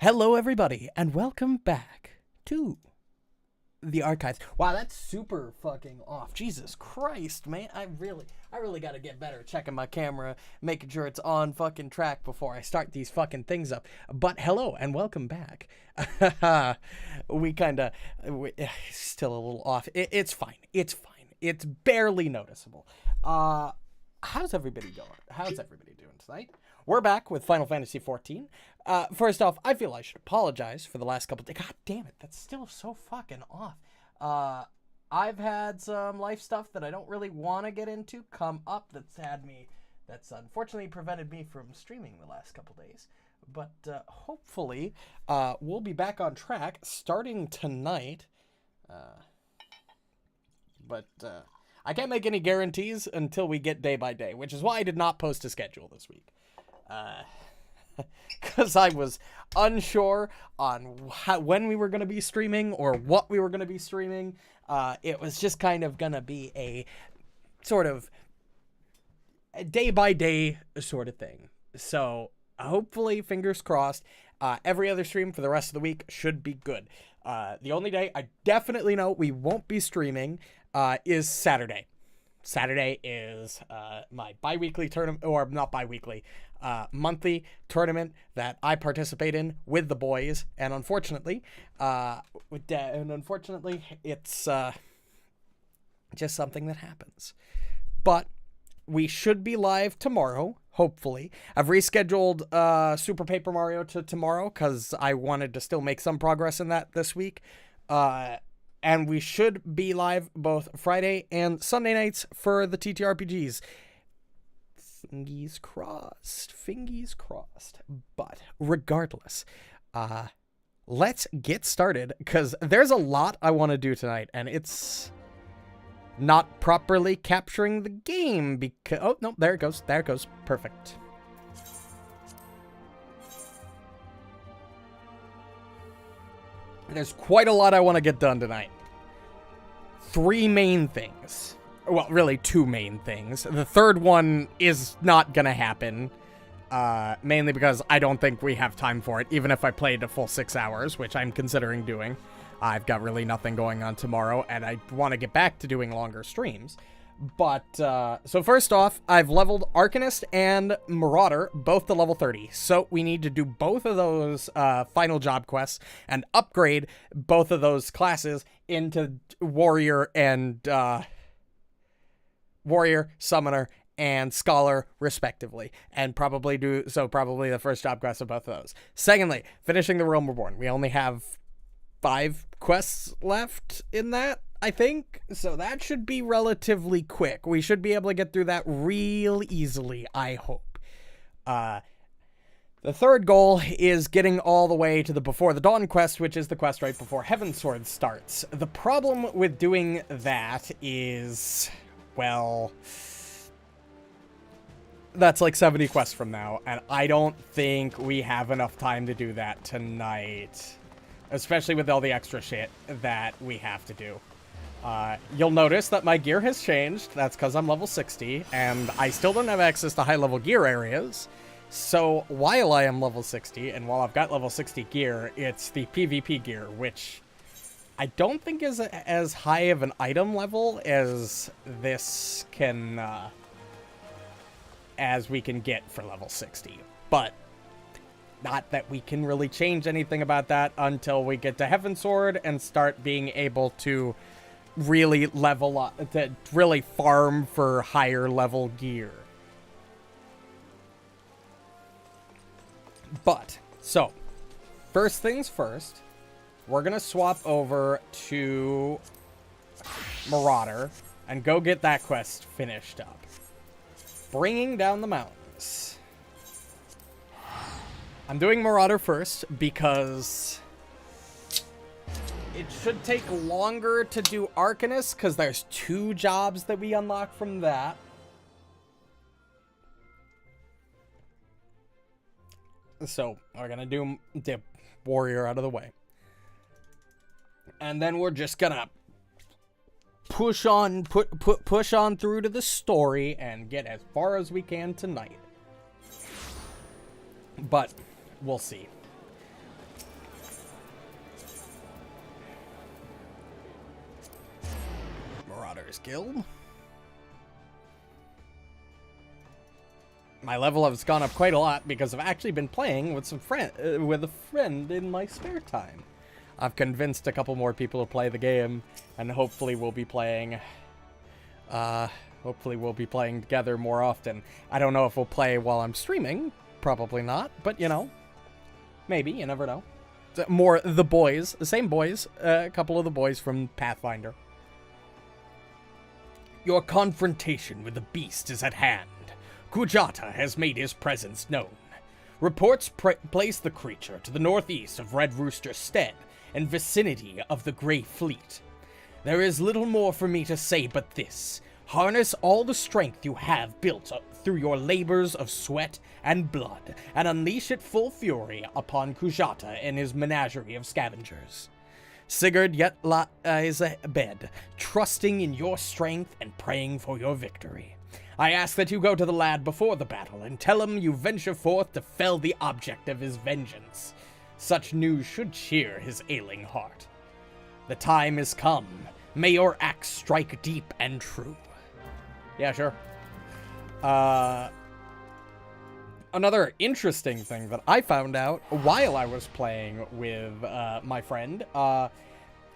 Hello, everybody, and welcome back to the archives. Wow, that's super fucking off. Jesus Christ, man. I really gotta get better at checking my camera, making sure it's on fucking track before I start these fucking things up. But hello, and welcome back. Still a little off. It's fine. It's fine. It's barely noticeable. How's everybody going? How's everybody doing tonight? We're back with Final Fantasy XIV. First off, I feel I should apologize for the last couple days. God damn it, that's still so fucking off. I've had some life stuff that I don't really want to get into come up that's unfortunately prevented me from streaming the last couple days. But hopefully, we'll be back on track starting tonight. But I can't make any guarantees until we get day by day, which is why I did not post a schedule this week. Because I was unsure on when we were going to be streaming or what we were going to be streaming. It was just kind of going to be a sort of day-by-day sort of thing. So hopefully, fingers crossed, every other stream for the rest of the week should be good. The only day I definitely know we won't be streaming is Saturday. Saturday is my bi-weekly tournament, or not bi-weekly, monthly tournament that I participate in with the boys, and unfortunately, it's just something that happens. But we should be live tomorrow, hopefully. I've rescheduled Super Paper Mario to tomorrow because I wanted to still make some progress in that this week. And we should be live both Friday and Sunday nights for the TTRPGs. Fingies crossed. But regardless, let's get started because there's a lot I want to do tonight, and it's not properly capturing the game because... Oh, no, there it goes. There it goes. Perfect. There's quite a lot I want to get done tonight. 3 main things. Well, really 2 main things. The third one is not gonna happen. Mainly because I don't think we have time for it, even if I played a full 6 hours, which I'm considering doing. I've got really nothing going on tomorrow, and I want to get back to doing longer streams. But, so first off, I've leveled Arcanist and Marauder, both to level 30. So we need to do both of those final job quests and upgrade both of those classes into Warrior and, Warrior, Summoner, and Scholar, respectively. And probably the first job quest of both of those. Secondly, finishing the Realm Reborn. We only have 5 quests left in that, I think, so that should be relatively quick. We should be able to get through that real easily, I hope. The third goal is getting all the way to the Before the Dawn quest, which is the quest right before Heavensward starts. The problem with doing that is, well, that's like 70 quests from now, and I don't think we have enough time to do that tonight, especially with all the extra shit that we have to do. You'll notice that my gear has changed. That's because I'm level 60, and I still don't have access to high-level gear areas. So while I am level 60, and while I've got level 60 gear, it's the PvP gear, which I don't think is as high of an item level as this can, as we can get for level 60. But not that we can really change anything about that until we get to Heavensward and start being able to really level up, to really farm for higher level gear. But, so, first things first, we're gonna swap over to Marauder and go get that quest finished up. Bringing down the mountains. I'm doing Marauder first because it should take longer to do Arcanist because there's 2 jobs that we unlock from that. So we're gonna do the Warrior out of the way. And then we're just gonna push on through to the story and get as far as we can tonight. But we'll see. Players Guild. My level has gone up quite a lot because I've actually been playing with with a friend in my spare time. I've convinced a couple more people to play the game, and hopefully we'll be playing together more often. I don't know if we'll play while I'm streaming, probably not, but you know, maybe, you never know. More the boys, the same boys, a couple of the boys from Pathfinder. Your confrontation with the beast is at hand. Kujata has made his presence known. Reports place the creature to the northeast of Red Rooster Stead and vicinity of the Grey Fleet. There is little more for me to say but this. Harness all the strength you have built up through your labors of sweat and blood, and unleash it full fury upon Kujata and his menagerie of scavengers. Sigurd yet lies abed, trusting in your strength and praying for your victory. I ask that you go to the lad before the battle and tell him you venture forth to fell the object of his vengeance. Such news should cheer his ailing heart. The time is come. May your axe strike deep and true. Yeah, sure. Another interesting thing that I found out while I was playing with my friend,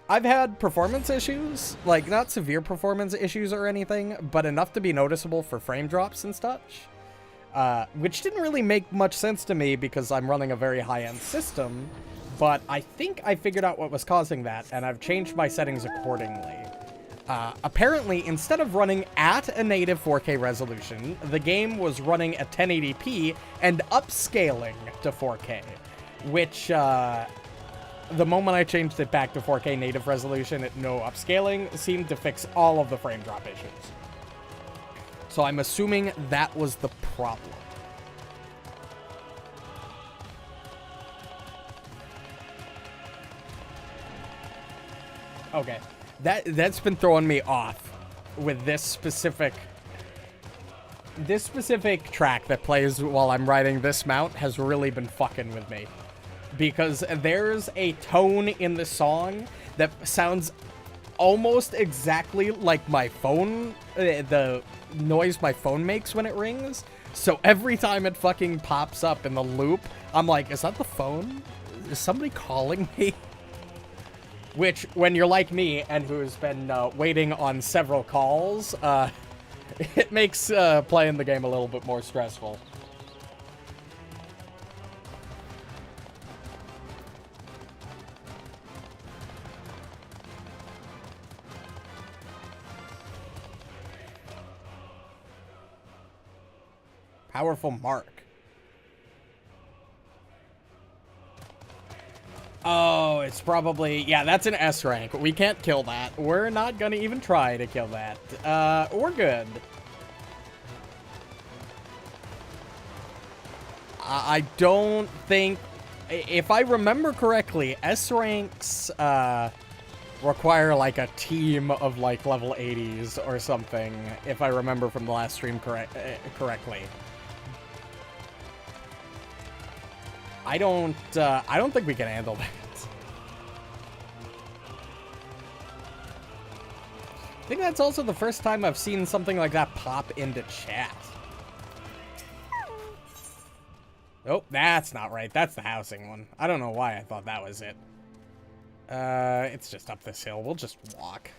I've had performance issues, like not severe performance issues or anything, but enough to be noticeable for frame drops and such, which didn't really make much sense to me because I'm running a very high-end system, but I think I figured out what was causing that, and I've changed my settings accordingly. Apparently, instead of running at a native 4K resolution, the game was running at 1080p and upscaling to 4K, which, the moment I changed it back to 4K native resolution at no upscaling seemed to fix all of the frame drop issues. So I'm assuming that was the problem. Okay. That's been throwing me off with this specific track that plays while I'm riding this mount has really been fucking with me. Because there's a tone in the song that sounds almost exactly like my phone, the noise my phone makes when it rings. So every time it fucking pops up in the loop, I'm like, is that the phone? Is somebody calling me? Which, when you're like me and who's been waiting on several calls, it makes playing the game a little bit more stressful. Powerful mark. Oh, it's probably... Yeah, that's an S rank. We can't kill that. We're not gonna even try to kill that. We're good. I don't think... If I remember correctly, S ranks require, like, a team of, like, level 80s or something, if I remember from the last stream correctly. I don't think we can handle that. I think that's also the first time I've seen something like that pop into chat. Oh, that's not right. That's the housing one. I don't know why I thought that was it. It's just up this hill. We'll just walk.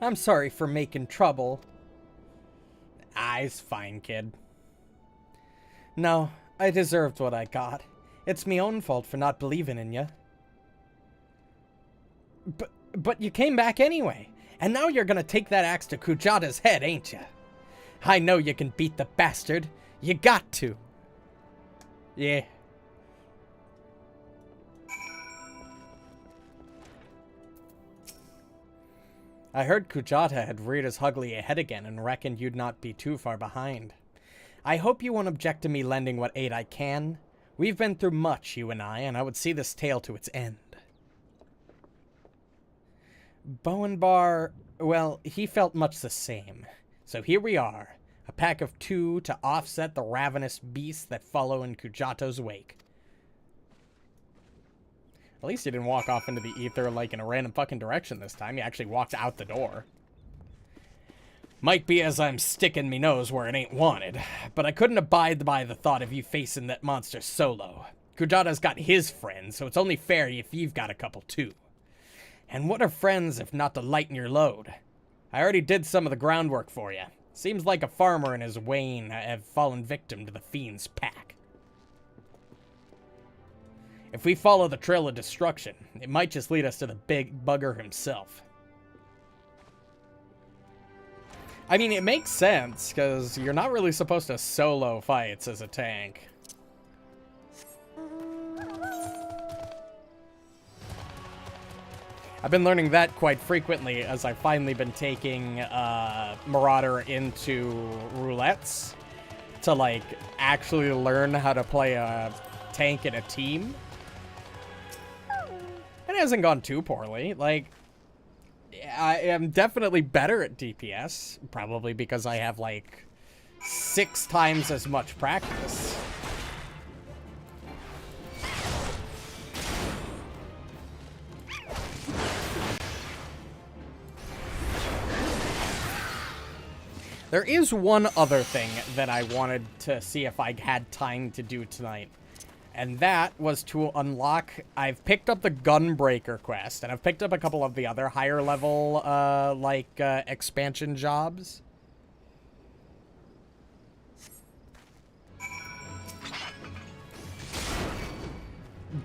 I'm sorry for making trouble. Ah, it's fine, kid. No, I deserved what I got. It's me own fault for not believing in you. But you came back anyway, and now you're gonna take that axe to Kujata's head, ain't ya? I know you can beat the bastard. You got to. Yeah. I heard Kujata had reared his ugly head again and reckoned you'd not be too far behind. I hope you won't object to me lending what aid I can. We've been through much, you and I would see this tale to its end. Bowenbar, well, he felt much the same. So here we are, A pack of 2 to offset the ravenous beasts that follow in Kujato's wake. At least he didn't walk off into the ether like in a random fucking direction this time. He actually walked out the door. Might be as I'm sticking me nose where it ain't wanted, but I couldn't abide by the thought of you facing that monster solo. Kujata's got his friends, so it's only fair if you've got a couple too. And what are friends if not to lighten your load? I already did some of the groundwork for you. Seems like a farmer and his wain have fallen victim to the fiend's pack. If we follow the trail of destruction, it might just lead us to the big bugger himself. I mean, it makes sense, because you're not really supposed to solo fights as a tank. I've been learning that quite frequently as I've finally been taking Marauder into roulettes to, like, actually learn how to play a tank in a team. It hasn't gone too poorly. Like, I am definitely better at DPS, probably because I have, like, 6 times as much practice. There is one other thing that I wanted to see if I had time to do tonight. And that was to unlock... I've picked up the Gunbreaker quest, and I've picked up a couple of the other higher level, expansion jobs.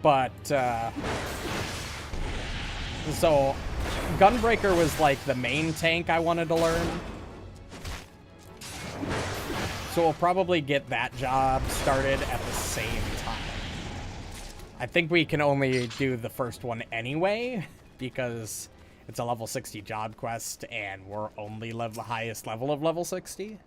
But, so, Gunbreaker was, like, the main tank I wanted to learn. So we'll probably get that job started at the same time. I think we can only do the first one anyway, because it's a level 60 job quest, and we're only the highest level of level 60.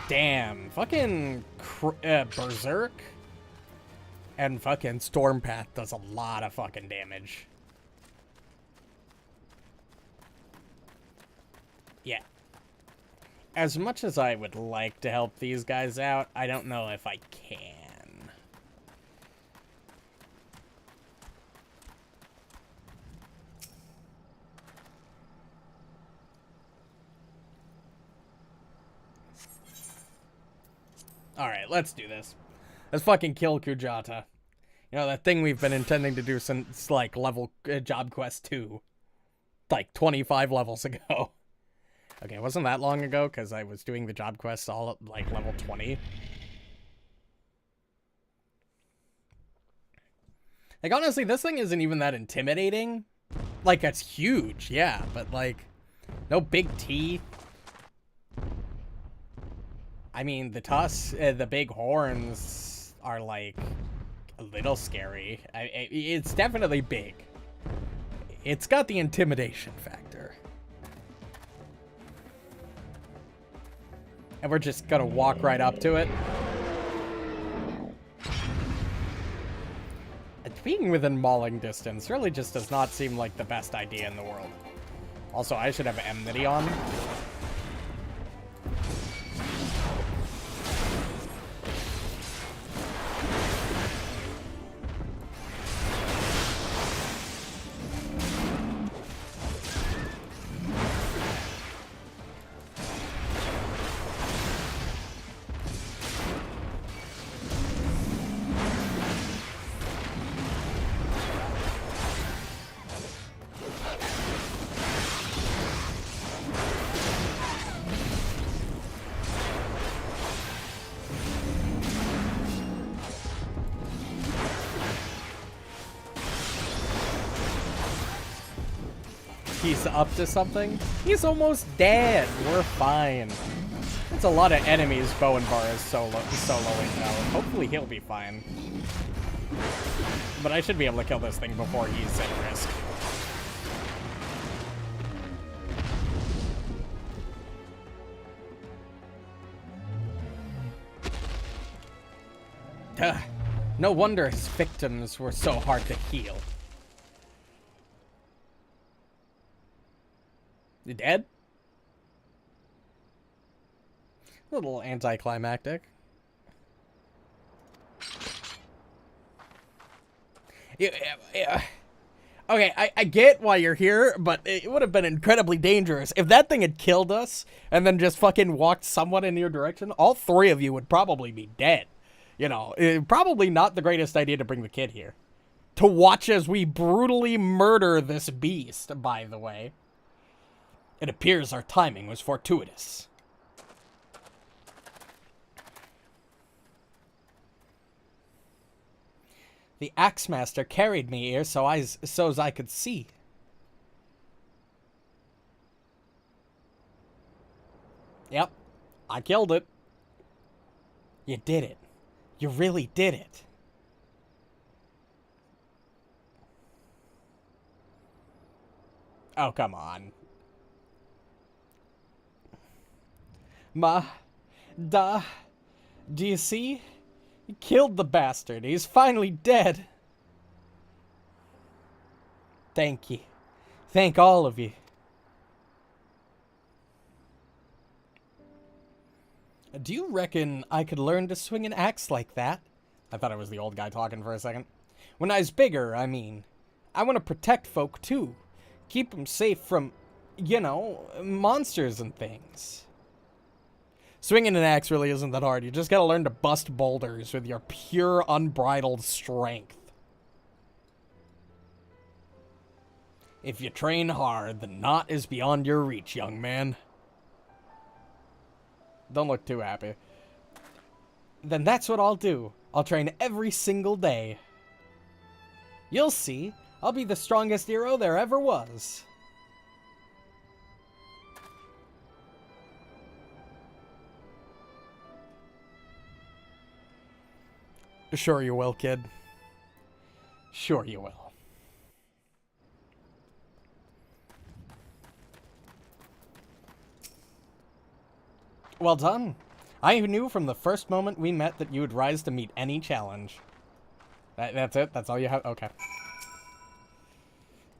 Damn, fucking Berserk and fucking Stormpath does a lot of fucking damage. Yeah. As much as I would like to help these guys out, I don't know if I can. Alright, let's do this. Let's fucking kill Kujata. You know, that thing we've been intending to do since, like, level Job Quest 2. Like, 25 levels ago. Okay, it wasn't that long ago, because I was doing the Job Quests all at, like, level 20. Like, honestly, this thing isn't even that intimidating. Like, it's huge, yeah, but, like, no big teeth. I mean, the tusks, the big horns are, like, a little scary. It's definitely big. It's got the intimidation factor. And we're just gonna walk right up to it. Being within mauling distance really just does not seem like the best idea in the world. Also, I should have enmity on. He's up to something. He's almost dead. We're fine. That's a lot of enemies Bow and Bar is soloing though. Hopefully he'll be fine. But I should be able to kill this thing before he's at risk. No wonder his victims were so hard to heal. You dead? A little anticlimactic. Yeah. Okay, I get why you're here, but it would have been incredibly dangerous. If that thing had killed us and then just fucking walked someone in your direction, all three of you would probably be dead. You know, probably not the greatest idea to bring the kid here. To watch as we brutally murder this beast, by the way. It appears our timing was fortuitous. The Axemaster carried me here so as I could see. Yep, I killed it. You did it. You really did it. Oh, come on. Do you see? You killed the bastard. He's finally dead. Thank you. Thank all of you. Do you reckon I could learn to swing an axe like that? I thought it was the old guy talking for a second. When I was bigger, I mean. I want to protect folk, too. Keep them safe from, you know, monsters and things. Swinging an axe really isn't that hard. You just gotta learn to bust boulders with your pure, unbridled strength. If you train hard, the knot is beyond your reach, young man. Don't look too happy. Then that's what I'll do. I'll train every single day. You'll see. I'll be the strongest hero there ever was. Sure you will, kid. Sure you will. Well done. I knew from the first moment we met that you would rise to meet any challenge. That's it? That's all you have? Okay.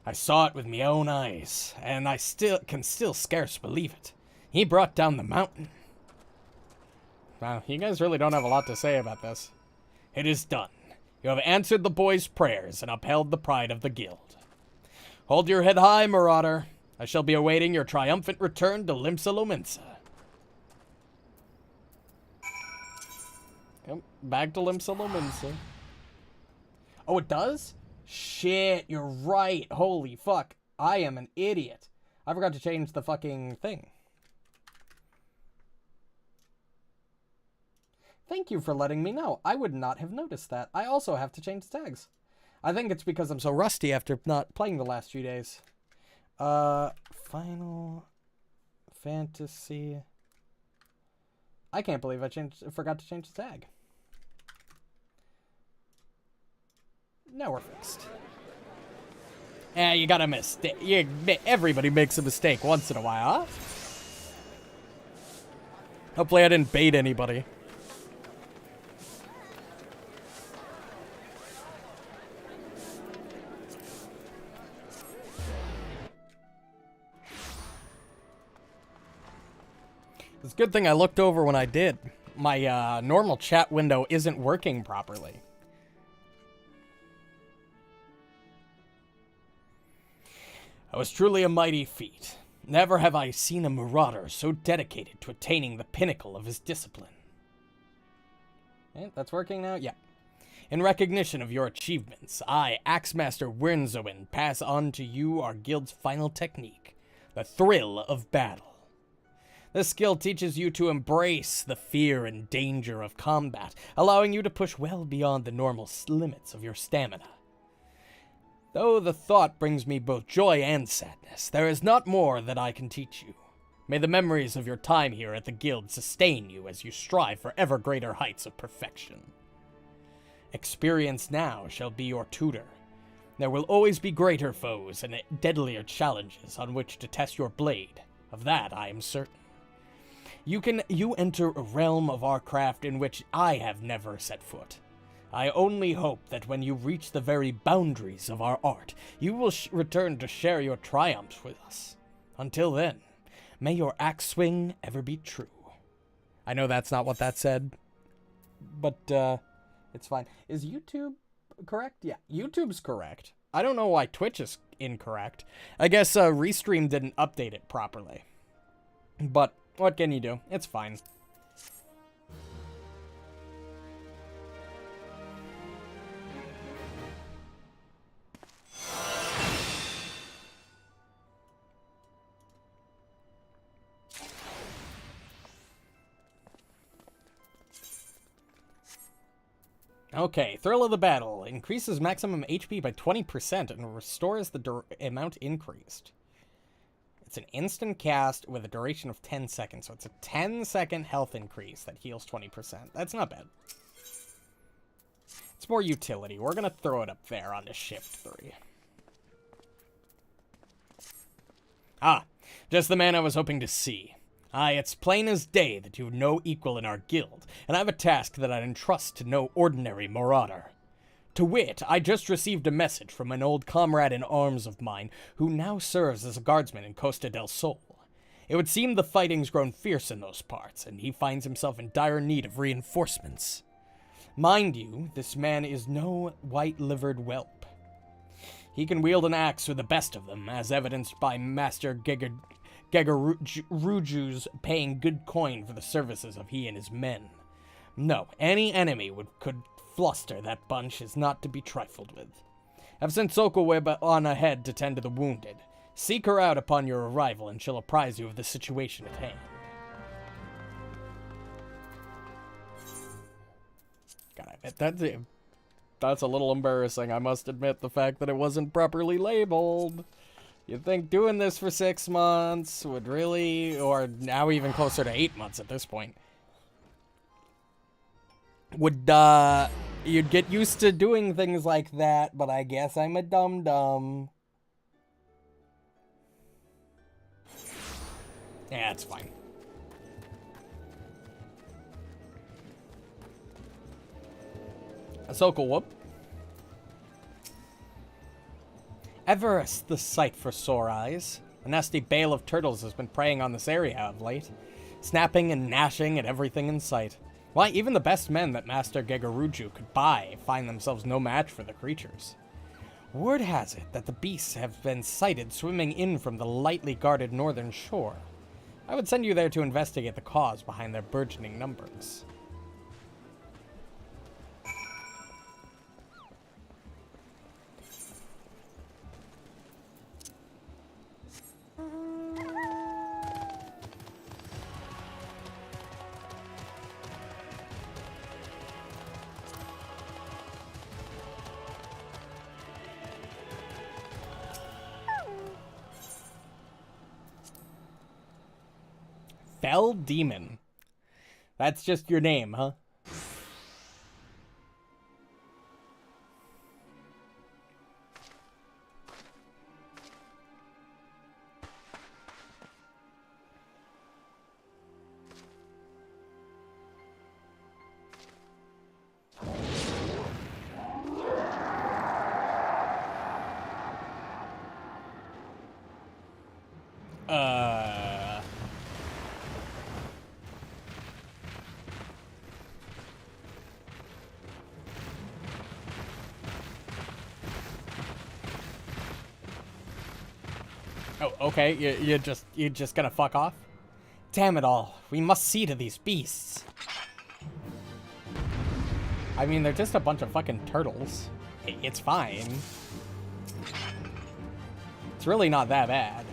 I saw it with my own eyes, and I can still scarce believe it. He brought down the mountain. Wow, you guys really don't have a lot to say about this. It is done. You have answered the boy's prayers and upheld the pride of the guild. Hold your head high, Marauder. I shall be awaiting your triumphant return to Limsa Lominsa. Yep, back to Limsa Lominsa. Oh, it does? Shit, you're right. Holy fuck. I am an idiot. I forgot to change the fucking thing. Thank you for letting me know. I would not have noticed that. I also have to change the tags. I think it's because I'm so rusty after not playing the last few days. Final Fantasy. I can't believe I forgot to change the tag. Now we're fixed. Yeah, you got a mistake. Everybody makes a mistake once in a while, huh? Hopefully I didn't bait anybody. It's a good thing I looked over when I did. My normal chat window isn't working properly. It was truly a mighty feat. Never have I seen a marauder so dedicated to attaining the pinnacle of his discipline. Okay, that's working now? Yeah. In recognition of your achievements, I, Axemaster Wyrnzoin, pass on to you our guild's final technique, the thrill of battle. This skill teaches you to embrace the fear and danger of combat, allowing you to push well beyond the normal limits of your stamina. Though the thought brings me both joy and sadness, there is not more that I can teach you. May the memories of your time here at the guild sustain you as you strive for ever greater heights of perfection. Experience now shall be your tutor. There will always be greater foes and deadlier challenges on which to test your blade. Of that I am certain. You enter a realm of our craft in which I have never set foot. I only hope that when you reach the very boundaries of our art, you will return to share your triumphs with us. Until then, may your axe swing ever be true. I know that's not what that said, but it's fine. Is YouTube correct? Yeah, YouTube's correct. I don't know why Twitch is incorrect. I guess Restream didn't update it properly. But what can you do? It's fine. Okay, Thrill of the Battle. Increases maximum HP by 20% and restores the amount increased. It's an instant cast with a duration of 10 seconds, so it's a 10-second health increase that heals 20%. That's not bad. It's more utility. We're going to throw it up there on the Shift 3. Ah, just the man I was hoping to see. Aye, it's plain as day that you have no equal in our guild, and I have a task that I'd entrust to no ordinary marauder. To wit, I just received a message from an old comrade in arms of mine, who now serves as a guardsman in Costa del Sol. It would seem the fighting's grown fierce in those parts, and he finds himself in dire need of reinforcements. Mind you, this man is no white-livered whelp. He can wield an axe with the best of them, as evidenced by Master Gegaruju's paying good coin for the services of he and his men. No, any enemy could fluster that bunch is not to be trifled with. I've sent Sokoweb on ahead to tend to the wounded. Seek her out upon your arrival, and she'll apprise you of the situation at hand. God, I bet that's a little embarrassing, I must admit, the fact that it wasn't properly labeled. You'd think doing this for 6 months would really, or now even closer to 8 months at this point, would, you'd get used to doing things like that, but I guess I'm a dum-dum. Yeah, it's fine. Ahsoka whoop. Everest, the sight for sore eyes. A nasty bale of turtles has been preying on this area of late, snapping and gnashing at everything in sight. Why, even the best men that Master Gegaruju could buy find themselves no match for the creatures. Word has it that the beasts have been sighted swimming in from the lightly guarded northern shore. I would send you there to investigate the cause behind their burgeoning numbers. Fell Demon. That's just your name, huh? Oh, okay, you're just gonna fuck off? Damn it all, we must see to these beasts. I mean, they're just a bunch of fucking turtles. It's fine. It's really not that bad.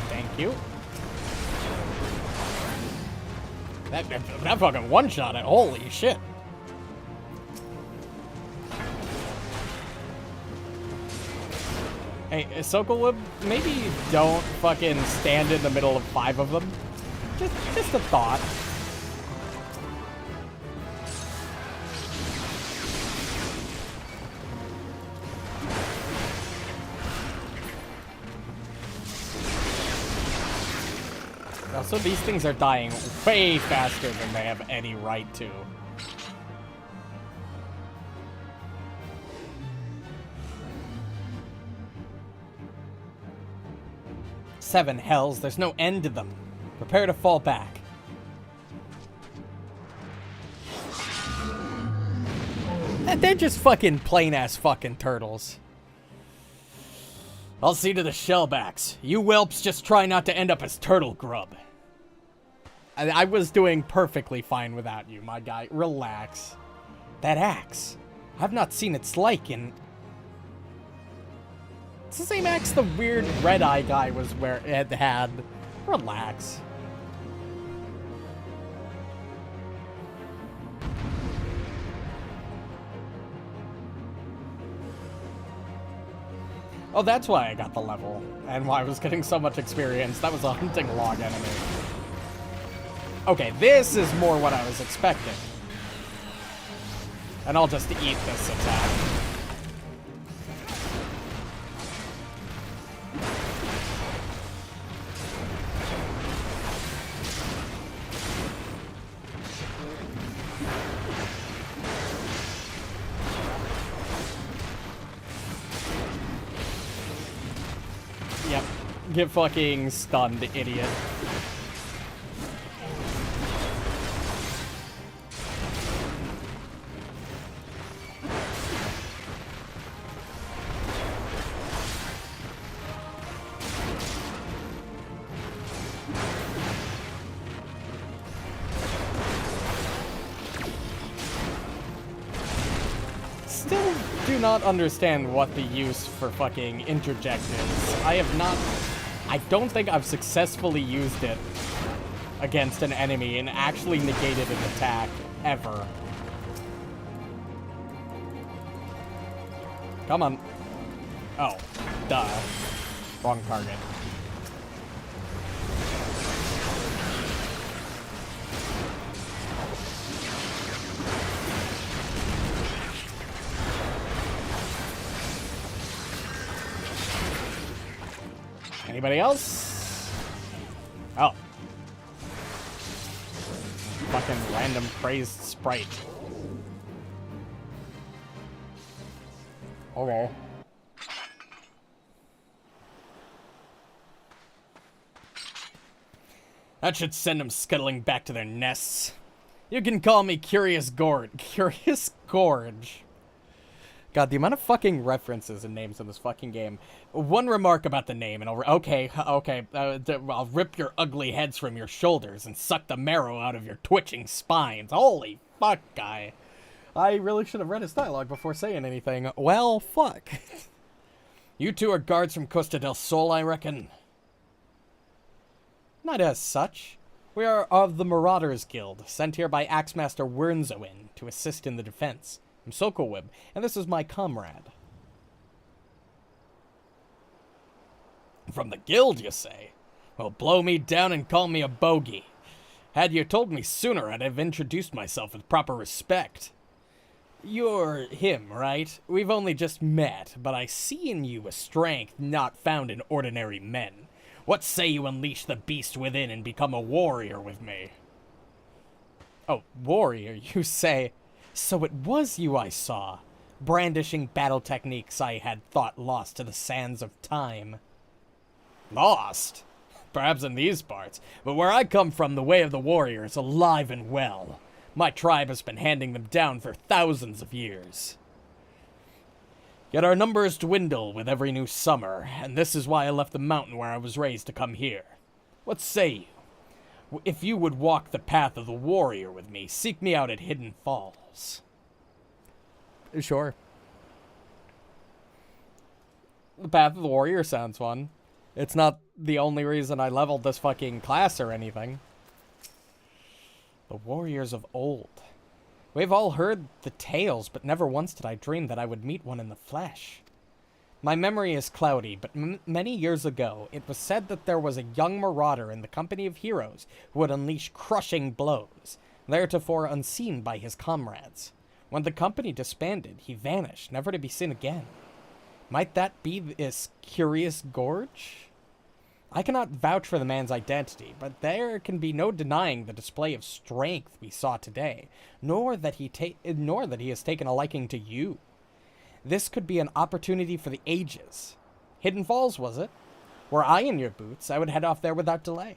Thank you. That fucking one-shot it. Holy shit. Hey, Sokolwood, maybe don't fucking stand in the middle of 5 of them. Just a thought. Also, these things are dying way faster than they have any right to. Seven hells, there's no end to them. Prepare to fall back. They're just fucking plain-ass fucking turtles. I'll see to the shellbacks. You whelps just try not to end up as turtle grub. I was doing perfectly fine without you, my guy. Relax. That axe. I've not seen its like in... It's the same axe the weird red-eye guy had. Relax. Oh, that's why I got the level, and why I was getting so much experience. That was a hunting log enemy. Okay, this is more what I was expecting. And I'll just eat this attack. Yep. Get fucking stunned, idiot. Still do not understand what the use for fucking interject is. I don't think I've successfully used it against an enemy and actually negated an attack, ever. Come on. Oh, duh. Wrong target. Anybody else? Oh. Fucking random crazed sprite. Okay. That should send them scuttling back to their nests. You can call me Curious Gorge. Curious Gorge. God, the amount of fucking references and names in this fucking game. One remark about the name, and I'll rip your ugly heads from your shoulders and suck the marrow out of your twitching spines. Holy fuck, guy. I really should have read his dialogue before saying anything. Well, fuck. You two are guards from Costa del Sol, I reckon? Not as such. We are of the Marauders Guild, sent here by Axemaster Wernzoin to assist in the defense. I'm Sokowib, and this is my comrade. From the guild, you say? Well, blow me down and call me a bogey. Had you told me sooner, I'd have introduced myself with proper respect. You're him, right? We've only just met, but I see in you a strength not found in ordinary men. What say you unleash the beast within and become a warrior with me? Oh, warrior, you say? So it was you I saw, brandishing battle techniques I had thought lost to the sands of time. Lost? Perhaps in these parts, but where I come from, the way of the warrior is alive and well. My tribe has been handing them down for thousands of years. Yet our numbers dwindle with every new summer, and this is why I left the mountain where I was raised to come here. What say you? If you would walk the path of the warrior with me, seek me out at Hidden Falls. Sure. The path of the warrior sounds fun. It's not the only reason I leveled this fucking class or anything. The warriors of old. We've all heard the tales, but never once did I dream that I would meet one in the flesh. My memory is cloudy, but many years ago, it was said that there was a young marauder in the company of heroes who would unleash crushing blows, theretofore unseen by his comrades. When the company disbanded, he vanished, never to be seen again. Might that be this Curious Gorge? I cannot vouch for the man's identity, but there can be no denying the display of strength we saw today, nor that he has taken a liking to you. This could be an opportunity for the ages. Hidden Falls, was it? Were I in your boots, I would head off there without delay.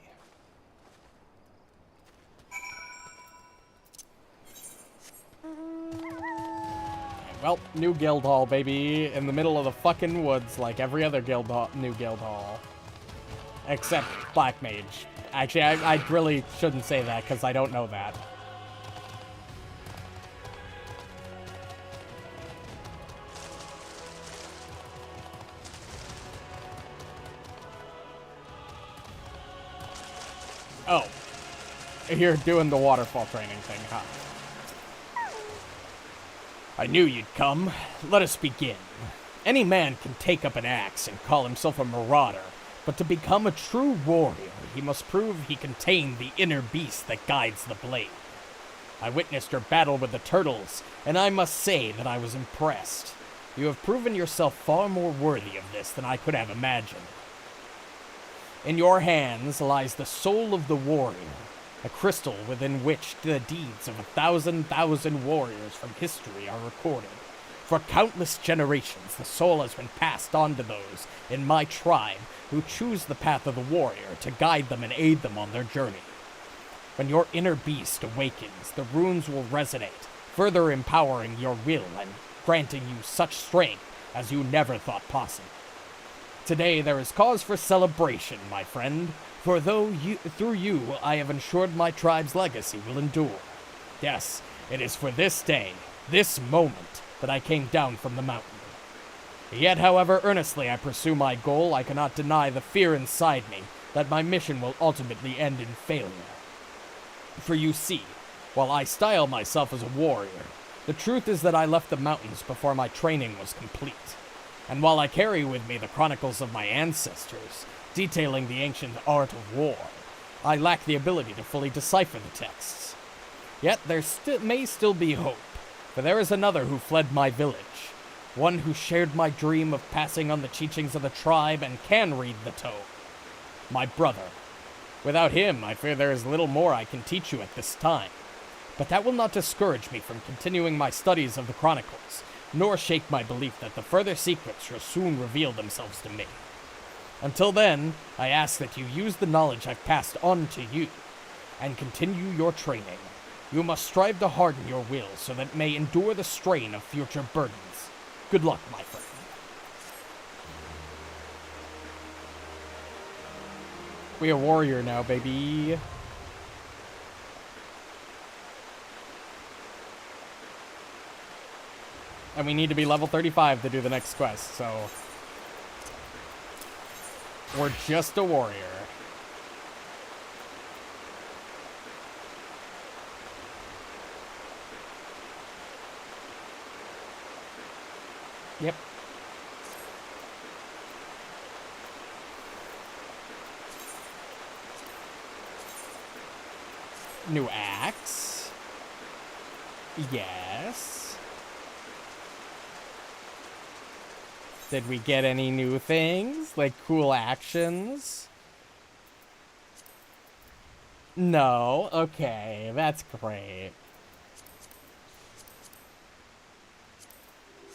Well, new guild hall, baby. In the middle of the fucking woods, like every other new guild hall. Except Black Mage. Actually, I really shouldn't say that, because I don't know that. Oh. You're doing the waterfall training thing, huh? I knew you'd come. Let us begin. Any man can take up an axe and call himself a marauder, but to become a true warrior, he must prove he can tame the inner beast that guides the blade. I witnessed your battle with the turtles, and I must say that I was impressed. You have proven yourself far more worthy of this than I could have imagined. In your hands lies the soul of the warrior, a crystal within which the deeds of 1,000 warriors from history are recorded. For countless generations, the soul has been passed on to those in my tribe who choose the path of the warrior to guide them and aid them on their journey. When your inner beast awakens, the runes will resonate, further empowering your will and granting you such strength as you never thought possible. Today there is cause for celebration, my friend, for through you I have ensured my tribe's legacy will endure. Yes, it is for this day, this moment, that I came down from the mountain. Yet, however earnestly I pursue my goal, I cannot deny the fear inside me that my mission will ultimately end in failure. For you see, while I style myself as a warrior, the truth is that I left the mountains before my training was complete. And while I carry with me the chronicles of my ancestors, detailing the ancient art of war, I lack the ability to fully decipher the texts. Yet there may still be hope, for there is another who fled my village, one who shared my dream of passing on the teachings of the tribe and can read the tome. My brother. Without him, I fear there is little more I can teach you at this time. But that will not discourage me from continuing my studies of the chronicles, nor shake my belief that the further secrets shall soon reveal themselves to me. Until then, I ask that you use the knowledge I've passed on to you, and continue your training. You must strive to harden your will so that it may endure the strain of future burdens. Good luck, my friend. We a warrior now, baby. And we need to be level 35 to do the next quest, so... we're just a warrior. Yep. New axe. Yes. Did we get any new things? Like cool actions? No. Okay, that's great.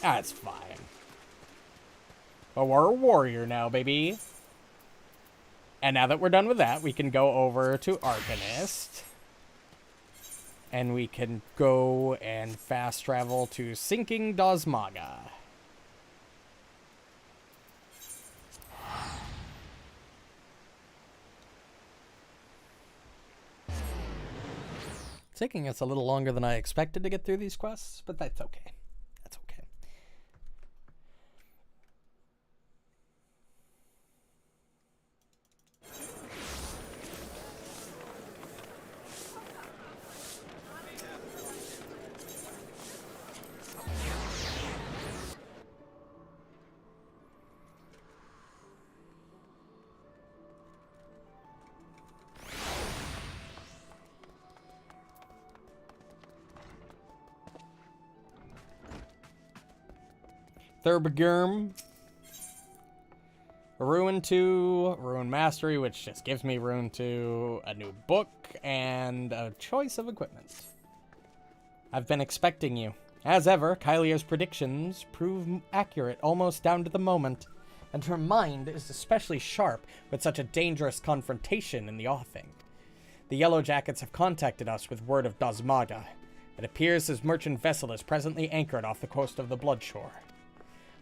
That's fine. But we're a warrior now, baby. And now that we're done with that, we can go over to Arcanist. And we can go and fast travel to Sinking Dosmaga. It's taking us a little longer than I expected to get through these quests, but that's okay. That's okay. Thurbergurm. Ruin 2, Ruin Mastery, which just gives me Ruin 2, a new book, and a choice of equipment. I've been expecting you. As ever, Kylia's predictions prove accurate almost down to the moment, and her mind is especially sharp with such a dangerous confrontation in the offing. The Yellow Jackets have contacted us with word of Dazmaga. It appears his merchant vessel is presently anchored off the coast of the Bloodshore.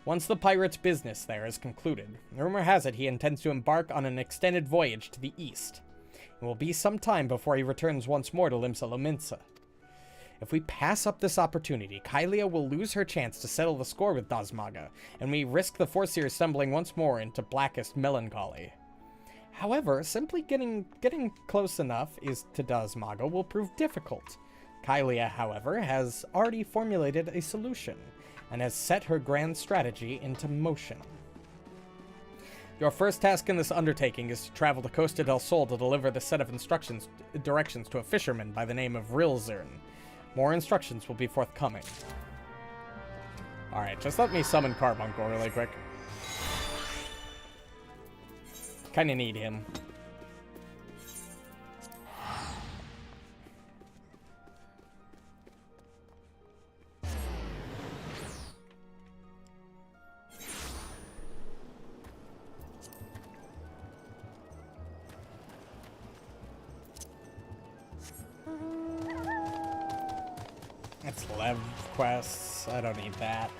Once the pirate's business there is concluded, rumor has it he intends to embark on an extended voyage to the east. It will be some time before he returns once more to Limsa Lominsa. If we pass up this opportunity, Kylia will lose her chance to settle the score with Dazmaga, and we risk the Foreseer stumbling once more into blackest melancholy. However, simply getting close enough to Dazmaga will prove difficult. Kylia, however, has already formulated a solution, and has set her grand strategy into motion. Your first task in this undertaking is to travel to Costa del Sol to deliver the set of directions to a fisherman by the name of Rilzern. More instructions will be forthcoming. Alright, just let me summon Carbuncle really quick. Kinda need him. It's Lev quests. I don't need that.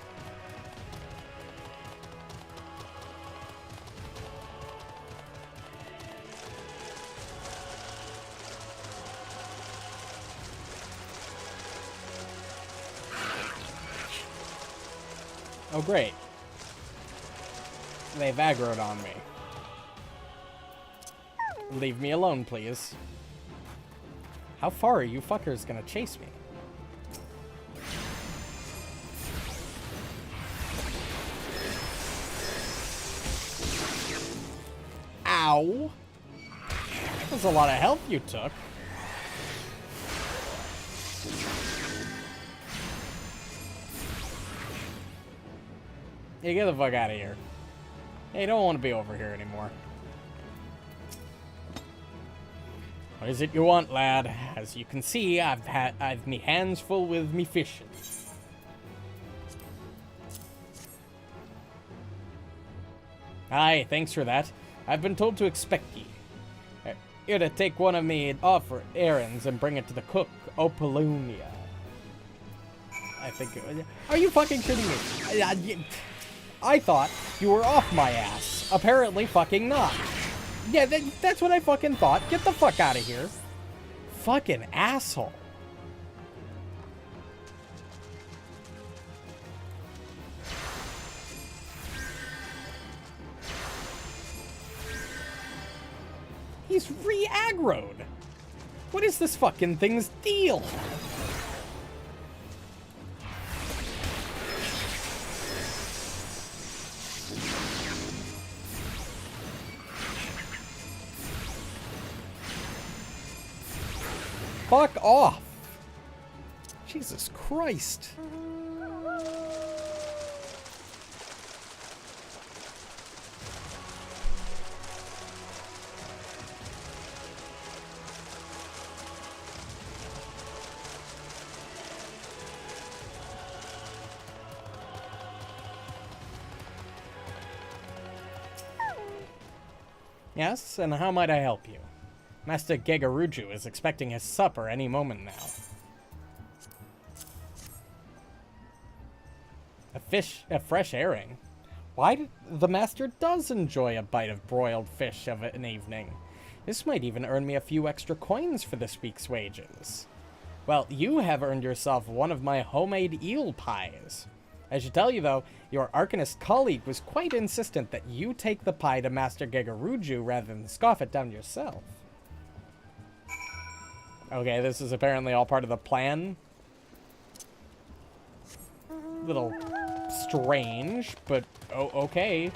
Oh, great. They've aggroed on me. Leave me alone, please. How far are you fuckers gonna chase me? Ow! That's a lot of health you took. Hey, get the fuck out of here. Hey, don't want to be over here anymore. What is it you want, lad? As you can see, I've me hands full with me fishing. Aye, thanks for that. I've been told to expect ye. Here to take one of me offer errands and bring it to the cook, Opalonia. I think are you fucking kidding me? I thought you were off my ass. Apparently fucking not. Yeah, that's what I fucking thought. Get the fuck out of here. Fucking asshole. He's re-aggroed. What is this fucking thing's deal? Fuck off. Jesus Christ. Yes, and how might I help you? Master Gegaruju is expecting his supper any moment now. A fresh herring? Why, the master does enjoy a bite of broiled fish of an evening. This might even earn me a few extra coins for this week's wages. Well, you have earned yourself one of my homemade eel pies. I should tell you, though, your Arcanist colleague was quite insistent that you take the pie to Master Gegaruju rather than scoff it down yourself. Okay, this is apparently all part of the plan. Little strange, but oh, okay.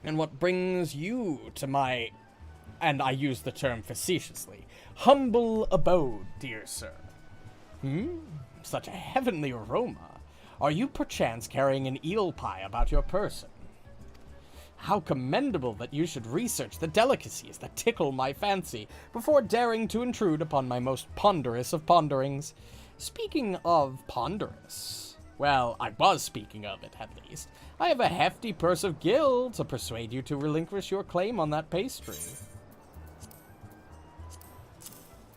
And what brings you to my and I use the term facetiously. Humble abode, dear sir. Such a heavenly aroma. Are you perchance carrying an eel pie about your person? How commendable that you should research the delicacies that tickle my fancy before daring to intrude upon my most ponderous of ponderings. Speaking of ponderous, well, I was speaking of it, at least. I have a hefty purse of gil to persuade you to relinquish your claim on that pastry.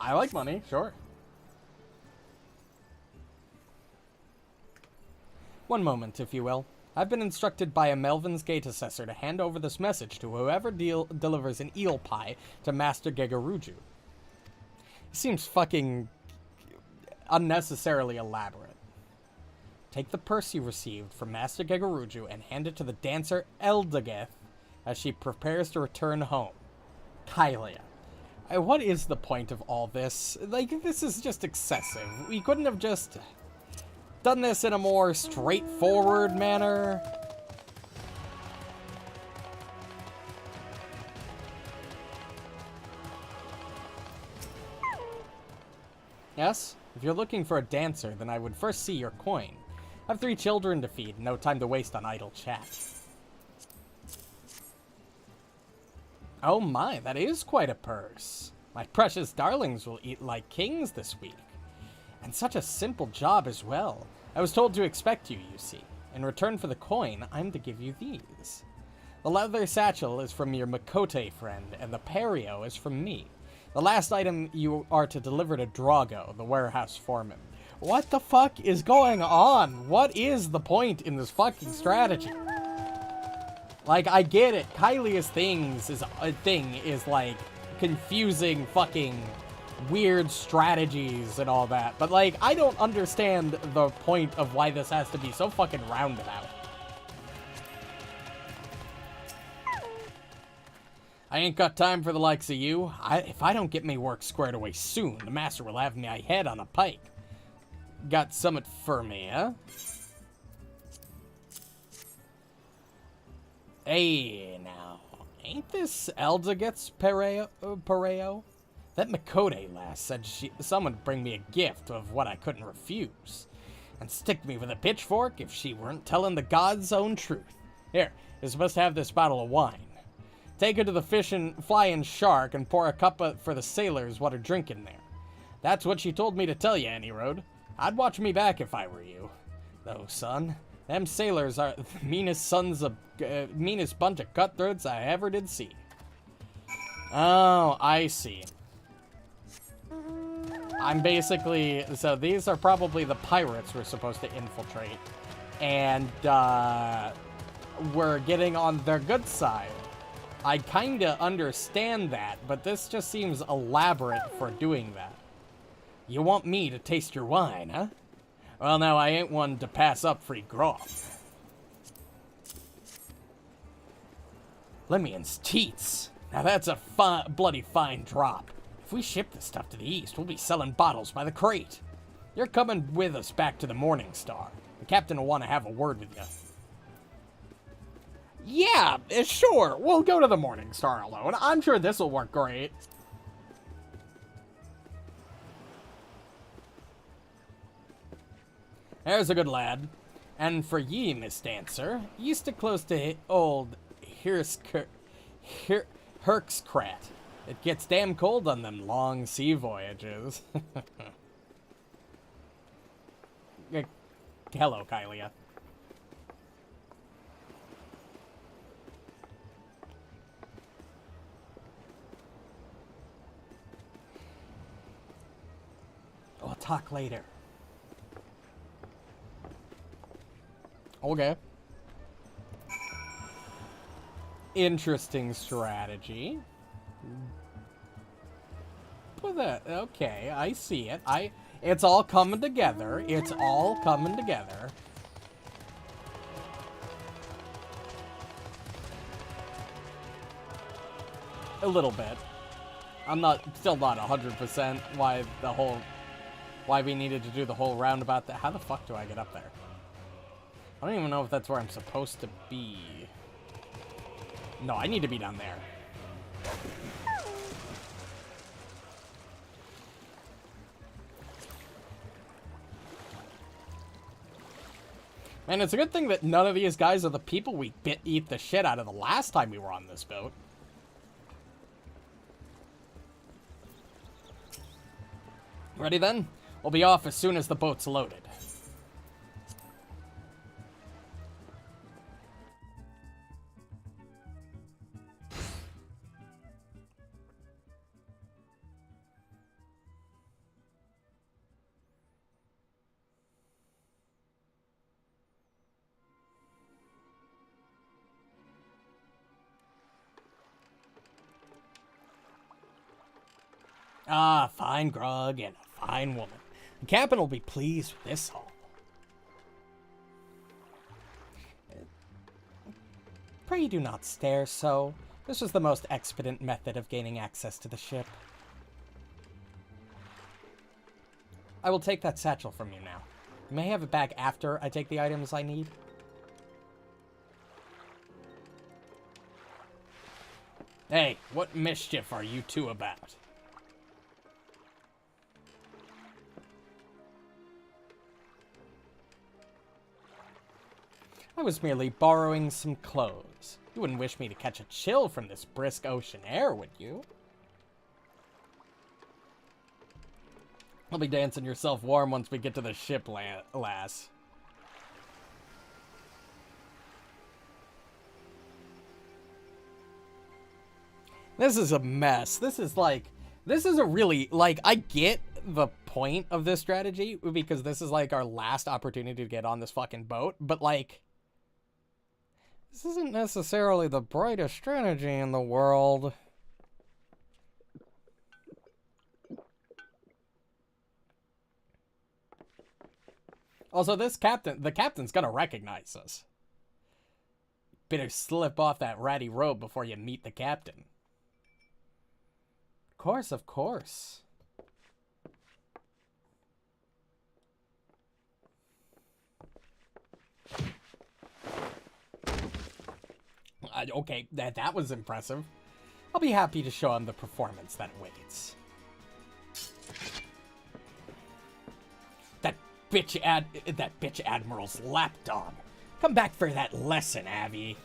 I like money, sure. One moment, if you will. I've been instructed by a Melvin's Gate assessor to hand over this message to whoever delivers an eel pie to Master Gegaruju. It seems fucking unnecessarily elaborate. Take the purse you received from Master Gegaruju and hand it to the dancer Eldageth as she prepares to return home. Kylia. What is the point of all this? Like, this is just excessive. We couldn't have just done this in a more straightforward manner. Yes? If you're looking for a dancer, then I would first see your coin. I have 3 children to feed, no time to waste on idle chat. Oh my, that is quite a purse. My precious darlings will eat like kings this week. And such a simple job as well. I was told to expect you, you see. In return for the coin, I'm to give you these. The leather satchel is from your Makote friend, and the perio is from me. The last item you are to deliver to Drago, the warehouse foreman. What the fuck is going on? What is the point in this fucking strategy? Like, I get it. Kylia's thing is like confusing fucking weird strategies and all that. But, like, I don't understand the point of why this has to be so fucking roundabout. I ain't got time for the likes of you. If I don't get me work squared away soon, the master will have my head on a pike. Got summit for me, huh? Hey, now. Ain't this Eldageth's Pareo? That Makote lass said someone would bring me a gift of what I couldn't refuse. And stick me with a pitchfork if she weren't telling the God's own truth. Here, you're supposed to have this bottle of wine. Take her to the flying shark and pour a cup for the sailors what are drinking there. That's what she told me to tell you, Annie Road. I'd watch me back if I were you. Though, son, them sailors are the meanest meanest bunch of cutthroats I ever did see. Oh, I see. I'm basically, so these are probably the pirates we're supposed to infiltrate. And, we're getting on their good side. I kinda understand that, but this just seems elaborate for doing that. You want me to taste your wine, huh? Well, now, I ain't one to pass up free grog. Lemmion's teats. Now that's a bloody fine drop. If we ship this stuff to the east, we'll be selling bottles by the crate. You're coming with us back to the Morning Star. The captain will want to have a word with you. Yeah, sure. We'll go to the Morning Star alone. I'm sure this will work great. There's a good lad. And for ye, Miss Dancer, ye stick close to old Herskrat. It gets damn cold on them long sea voyages. Hello, Kylia. We'll talk later. Okay. Interesting strategy. Put that. Okay, I see it. It's all coming together. It's all coming together. A little bit. I'm still not 100% why we needed to do the whole roundabout. How the fuck do I get up there? I don't even know if that's where I'm supposed to be. No, I need to be down there. And it's a good thing that none of these guys are the people we eat the shit out of the last time we were on this boat. Ready then? We'll be off as soon as the boat's loaded. Ah, fine grog and a fine woman. The captain will be pleased with this haul. Pray do not stare so. This was the most expedient method of gaining access to the ship. I will take that satchel from you now. You may have it back after I take the items I need. Hey, what mischief are you two about? I was merely borrowing some clothes. You wouldn't wish me to catch a chill from this brisk ocean air, would you? I'll be dancing yourself warm once we get to the ship, lass. This is a mess. This is a really, I get the point of this strategy because this is our last opportunity to get on this fucking boat, but this isn't necessarily the brightest strategy in the world. Also, the captain's gonna recognize us. Better slip off that ratty robe before you meet the captain. Of course. Okay, that was impressive. I'll be happy to show him the performance that waits. That bitch Admiral's lapdog. Come back for that lesson, Abby.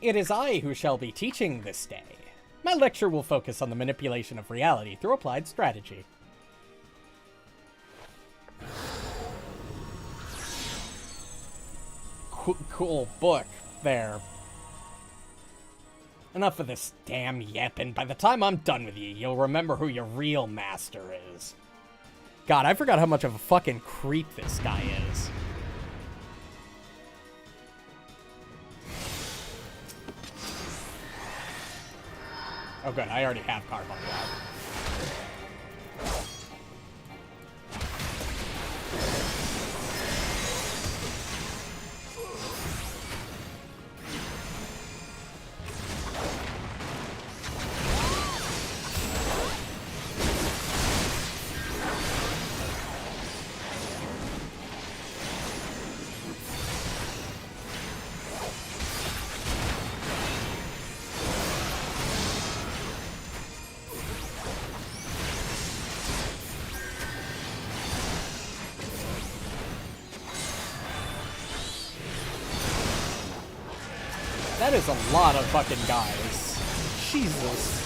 It is I who shall be teaching this day. My lecture will focus on the manipulation of reality through applied strategy. Cool book there. Enough of this damn yapping. By the time I'm done with you, you'll remember who your real master is. God, I forgot how much of a fucking creep this guy is. Oh good, I already have Carbon Block. That is a lot of fucking guys. Jesus.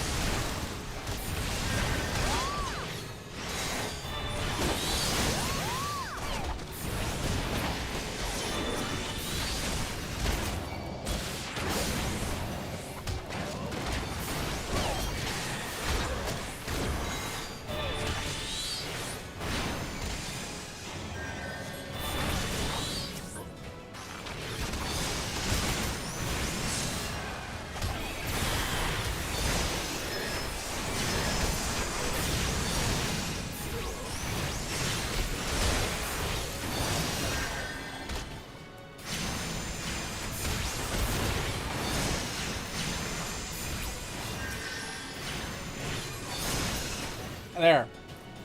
There.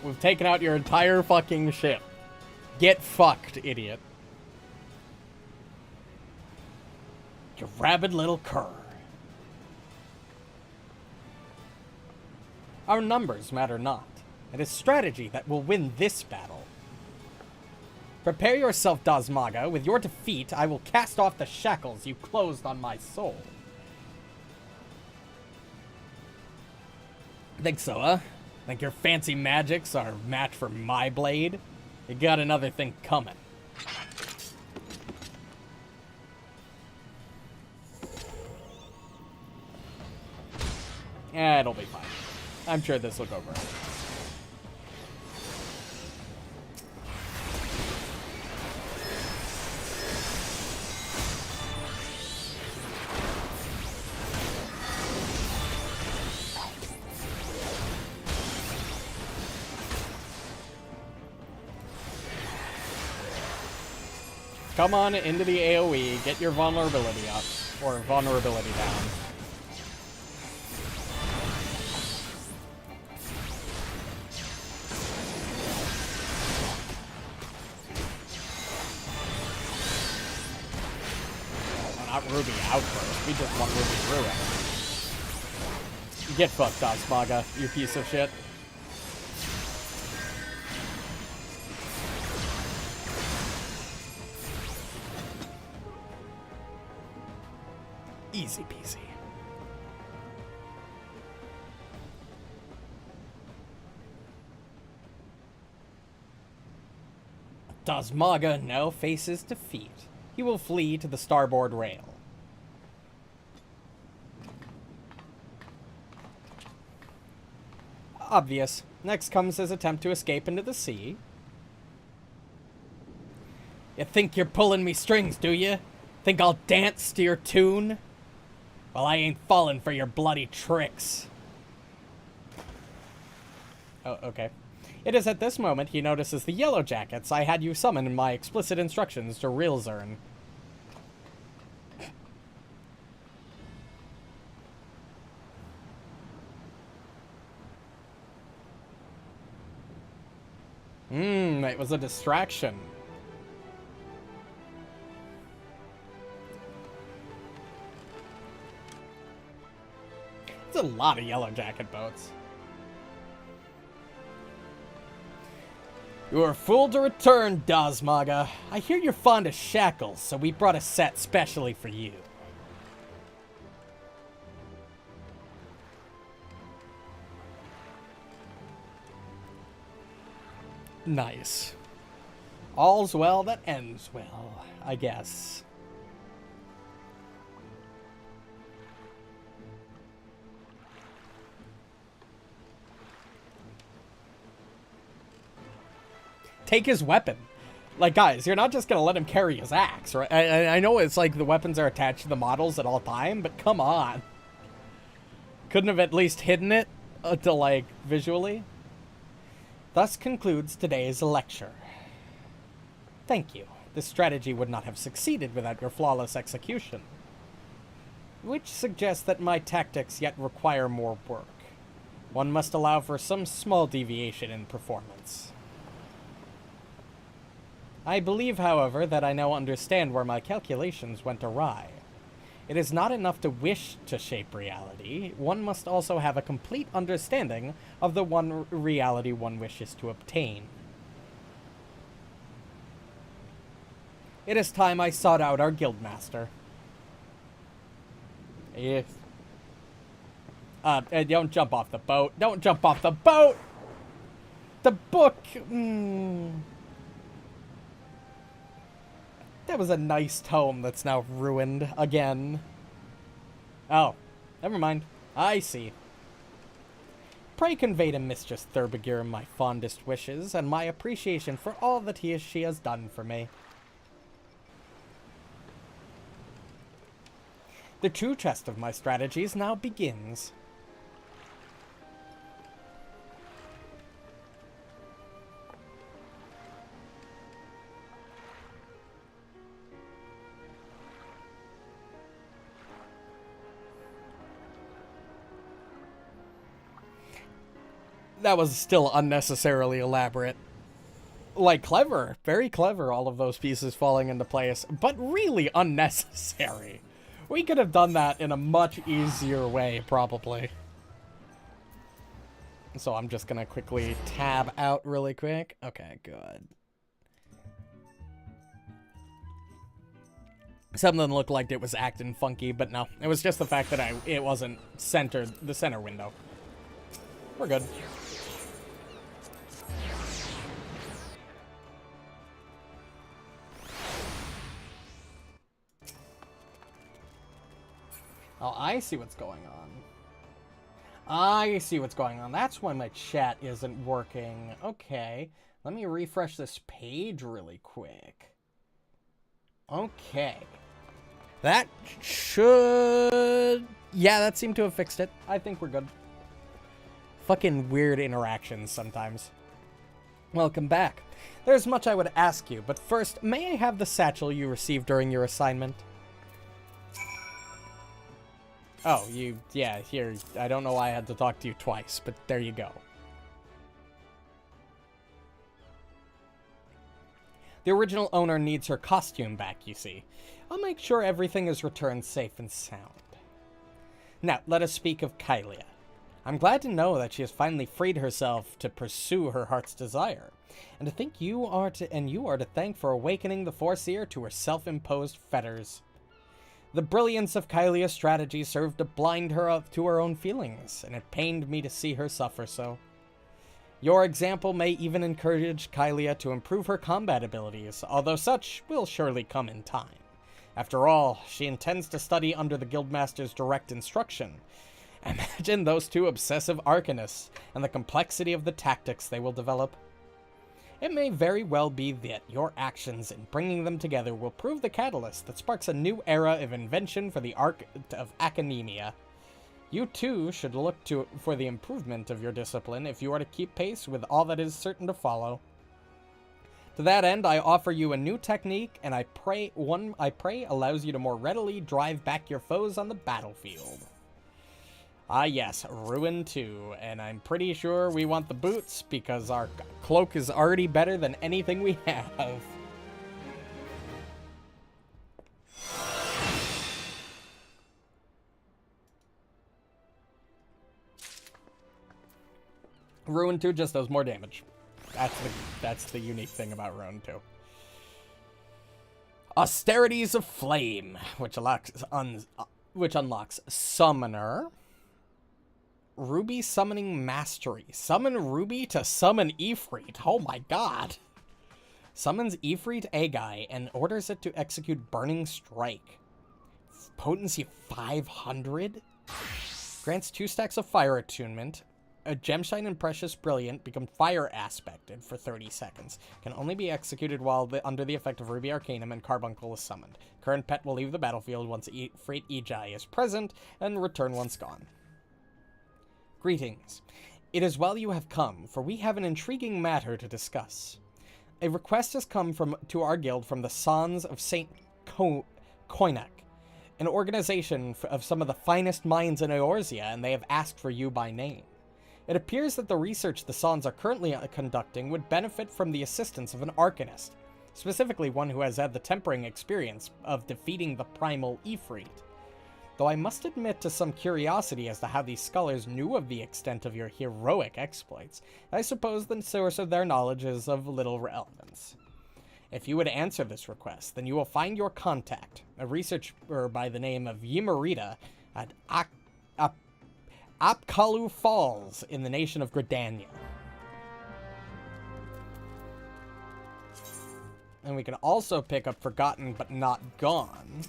We've taken out your entire fucking ship. Get fucked, idiot. You rabid little cur. Our numbers matter not. It is strategy that will win this battle. Prepare yourself, Dazmaga. With your defeat, I will cast off the shackles you closed on my soul. Think so, huh? Think your fancy magics are a match for my blade? You got another thing coming. Yeah, it'll be fine. I'm sure this will go great. Come on into the AoE, get your vulnerability up, or vulnerability down. Well, not Ruby Outburst, we just want Ruby Ruin. Get fucked, Dazmaga, you piece of shit. Easy peasy. Dazmaga now faces defeat. He will flee to the starboard rail. Obvious. Next comes his attempt to escape into the sea. You think you're pulling me strings, do you? Think I'll dance to your tune? Well, I ain't falling for your bloody tricks. Oh, okay. It is at this moment he notices the yellow jackets I had you summon in my explicit instructions to Rilzern. It was a distraction. There's a lot of yellow jacket boats. You are a fool to return, Dazmaga. I hear you're fond of shackles, so we brought a set specially for you. Nice. All's well that ends well, I guess. Take his weapon. Like, guys, you're not just gonna let him carry his axe, right? I know it's like the weapons are attached to the models at all time, but come on. Couldn't have at least hidden it to, like, visually? Thus concludes today's lecture. Thank you. This strategy would not have succeeded without your flawless execution. Which suggests that my tactics yet require more work. One must allow for some small deviation in performance. I believe, however, that I now understand where my calculations went awry. It is not enough to wish to shape reality. One must also have a complete understanding of the one reality one wishes to obtain. It is time I sought out our guildmaster. Yes. Don't jump off the boat. Don't jump off the boat! The book! That was a nice tome that's now ruined again. Oh, never mind. I see. Pray convey to Mistress Thurbegear my fondest wishes and my appreciation for all that she has done for me. The true test of my strategies now begins. That was still unnecessarily elaborate. Like, clever. Very clever, all of those pieces falling into place. But really unnecessary. We could have done that in a much easier way, probably. So I'm just gonna quickly tab out really quick. Okay, good. Something looked like it was acting funky, but no. It was just the fact that it wasn't the center window. We're good. Oh, I see what's going on. I see what's going on. That's why my chat isn't working. Okay. Let me refresh this page really quick. Okay. That should... Yeah, that seemed to have fixed it. I think we're good. Fucking weird interactions sometimes. Welcome back. There's much I would ask you, but first, may I have the satchel you received during your assignment? Oh, yeah, here. I don't know why I had to talk to you twice, but there you go. The original owner needs her costume back, you see. I'll make sure everything is returned safe and sound. Now, let us speak of Kylia. I'm glad to know that she has finally freed herself to pursue her heart's desire, and to think you are to thank for awakening the Foreseer to her self-imposed fetters. The brilliance of Kylia's strategy served to blind her up to her own feelings, and it pained me to see her suffer so. Your example may even encourage Kylia to improve her combat abilities, although such will surely come in time. After all, she intends to study under the Guildmaster's direct instruction. Imagine those two obsessive arcanists, and the complexity of the tactics they will develop. It may very well be that your actions in bringing them together will prove the catalyst that sparks a new era of invention for the art of academia. You too should look for the improvement of your discipline if you are to keep pace with all that is certain to follow. To that end, I offer you a new technique, and I pray allows you to more readily drive back your foes on the battlefield. Ah yes, Ruin 2, and I'm pretty sure we want the boots because our cloak is already better than anything we have. Ruin 2 just does more damage. That's the unique thing about Ruin 2. Austerities of Flame, which unlocks Summoner. Ruby Summoning Mastery. Summon Ruby to summon Ifrit. Oh my god. Summons Ifrit Agai and orders it to execute Burning Strike. Potency 500. Grants 2 stacks of Fire Attunement. A Gemshine and Precious Brilliant become fire aspected for 30 seconds. Can only be executed while under the effect of Ruby Arcanum and Carbuncle is summoned. Current pet will leave the battlefield once Ifrit Agai is present and return once gone. Greetings. It is well you have come, for we have an intriguing matter to discuss. A request has come to our guild from the Sons of St. Koinak, an organization of some of the finest minds in Eorzea, and they have asked for you by name. It appears that the research the Sons are currently conducting would benefit from the assistance of an Arcanist, specifically one who has had the tempering experience of defeating the primal Ifrit. Though I must admit to some curiosity as to how these scholars knew of the extent of your heroic exploits, I suppose the source of their knowledge is of little relevance. If you would answer this request, then you will find your contact, a researcher by the name of Yimarita, at Apkalu Falls in the nation of Gridania. And we can also pick up Forgotten But Not Gone,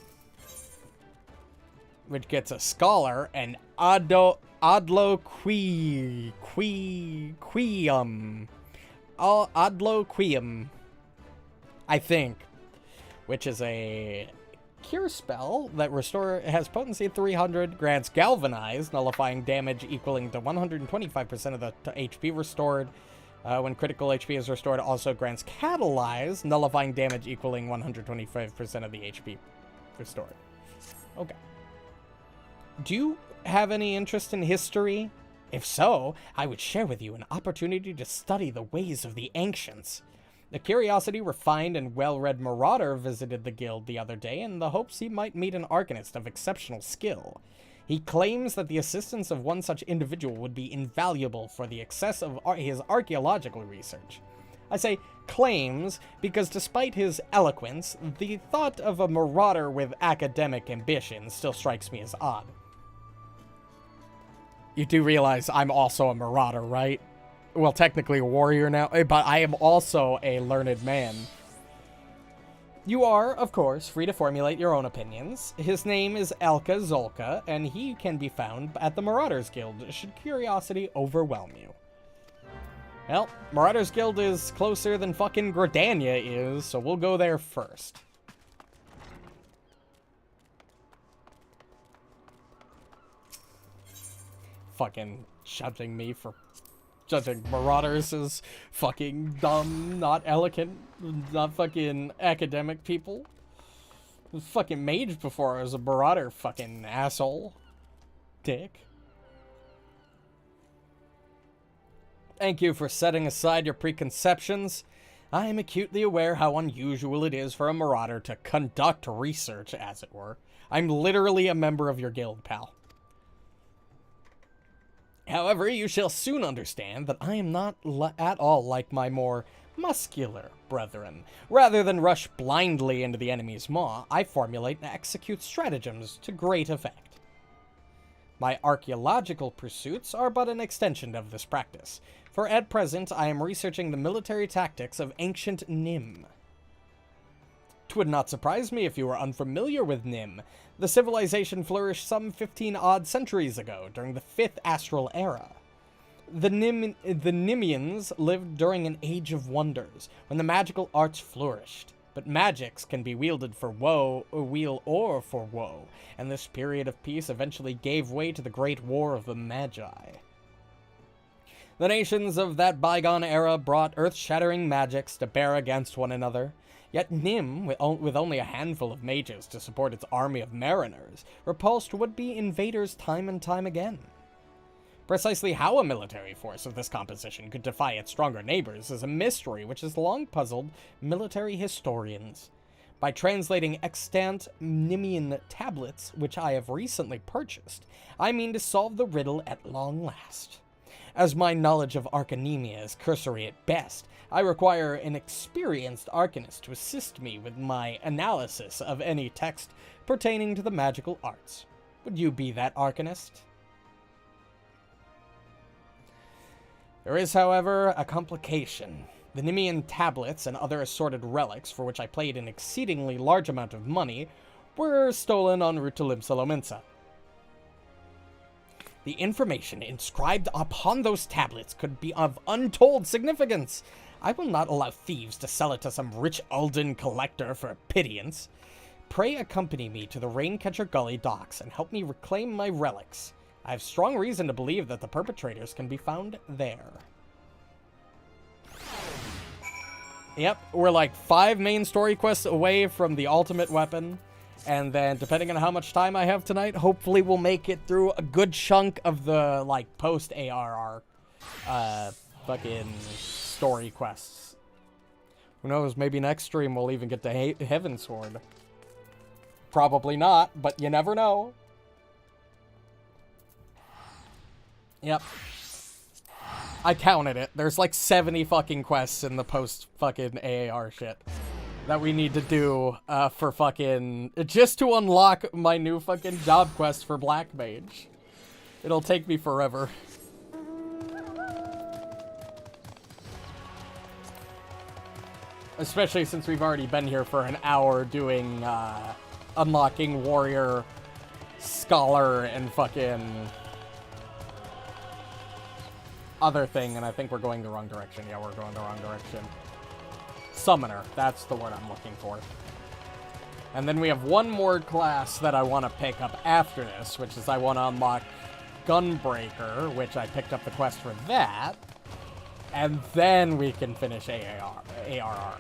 which gets a scholar, and Adloquium, I think, which is a cure spell that has potency 300, grants Galvanize, nullifying damage equaling to 125% of the HP restored. When critical HP is restored, also grants Catalyze, nullifying damage equaling 125% of the HP restored. Okay. Do you have any interest in history? If so, I would share with you an opportunity to study the ways of the ancients. The curiosity refined and well-read marauder visited the guild the other day in the hopes he might meet an arcanist of exceptional skill. He claims that the assistance of one such individual would be invaluable for the success of his archaeological research. I say claims because despite his eloquence, the thought of a marauder with academic ambitions still strikes me as odd. You do realize I'm also a marauder, right? Well, technically a warrior now, but I am also a learned man. You are, of course, free to formulate your own opinions. His name is Elka Zolka, and he can be found at the Marauders Guild, should curiosity overwhelm you. Well, Marauders Guild is closer than fucking Gridania is, so we'll go there first. Fucking judging me for judging Marauders as fucking dumb, not elegant, not fucking academic people. I was fucking mage before I was a Marauder, fucking asshole. Dick. Thank you for setting aside your preconceptions. I am acutely aware how unusual it is for a Marauder to conduct research, as it were. I'm literally a member of your guild, pal. However, you shall soon understand that I am not at all like my more muscular brethren. Rather than rush blindly into the enemy's maw, I formulate and execute stratagems to great effect. My archaeological pursuits are but an extension of this practice, for at present I am researching the military tactics of ancient Nim. 'Twould not surprise me if you were unfamiliar with Nim. The civilization flourished some 15-odd centuries ago, during the 5th Astral Era. The Nimians lived during an age of wonders, when the magical arts flourished. But magics can be wielded for woe, or for woe, and this period of peace eventually gave way to the Great War of the Magi. The nations of that bygone era brought earth-shattering magics to bear against one another. Yet Nim, with only a handful of mages to support its army of mariners, repulsed would-be invaders time and time again. Precisely how a military force of this composition could defy its stronger neighbors is a mystery which has long puzzled military historians. By translating extant Nimian tablets, which I have recently purchased, I mean to solve the riddle at long last. As my knowledge of arcanemia is cursory at best, I require an experienced arcanist to assist me with my analysis of any text pertaining to the magical arts. Would you be that arcanist? There is, however, a complication. The Nimian tablets and other assorted relics, for which I paid an exceedingly large amount of money, were stolen en route to Limsa. The information inscribed upon those tablets could be of untold significance. I will not allow thieves to sell it to some rich Ulden collector for a pittance. Pray accompany me to the Raincatcher Gully docks and help me reclaim my relics. I have strong reason to believe that the perpetrators can be found there. Yep, we're like 5 main story quests away from the ultimate weapon. And then, depending on how much time I have tonight, hopefully we'll make it through a good chunk of the, like, post-ARR, fucking story quests. Who knows, maybe next stream we'll even get to Heavensward. Probably not, but you never know. Yep. I counted it. There's like 70 fucking quests in the post-fucking AAR shit that we need to do, for fucking, just to unlock my new fucking job quest for Black Mage. It'll take me forever. Especially since we've already been here for an hour doing, unlocking Warrior, Scholar, and fucking other thing, and I think we're going the wrong direction. Yeah, we're going the wrong direction. Summoner, that's the word I'm looking for. And then we have one more class that I want to pick up after this, which is I want to unlock Gunbreaker, which I picked up the quest for that. And then we can finish ARR.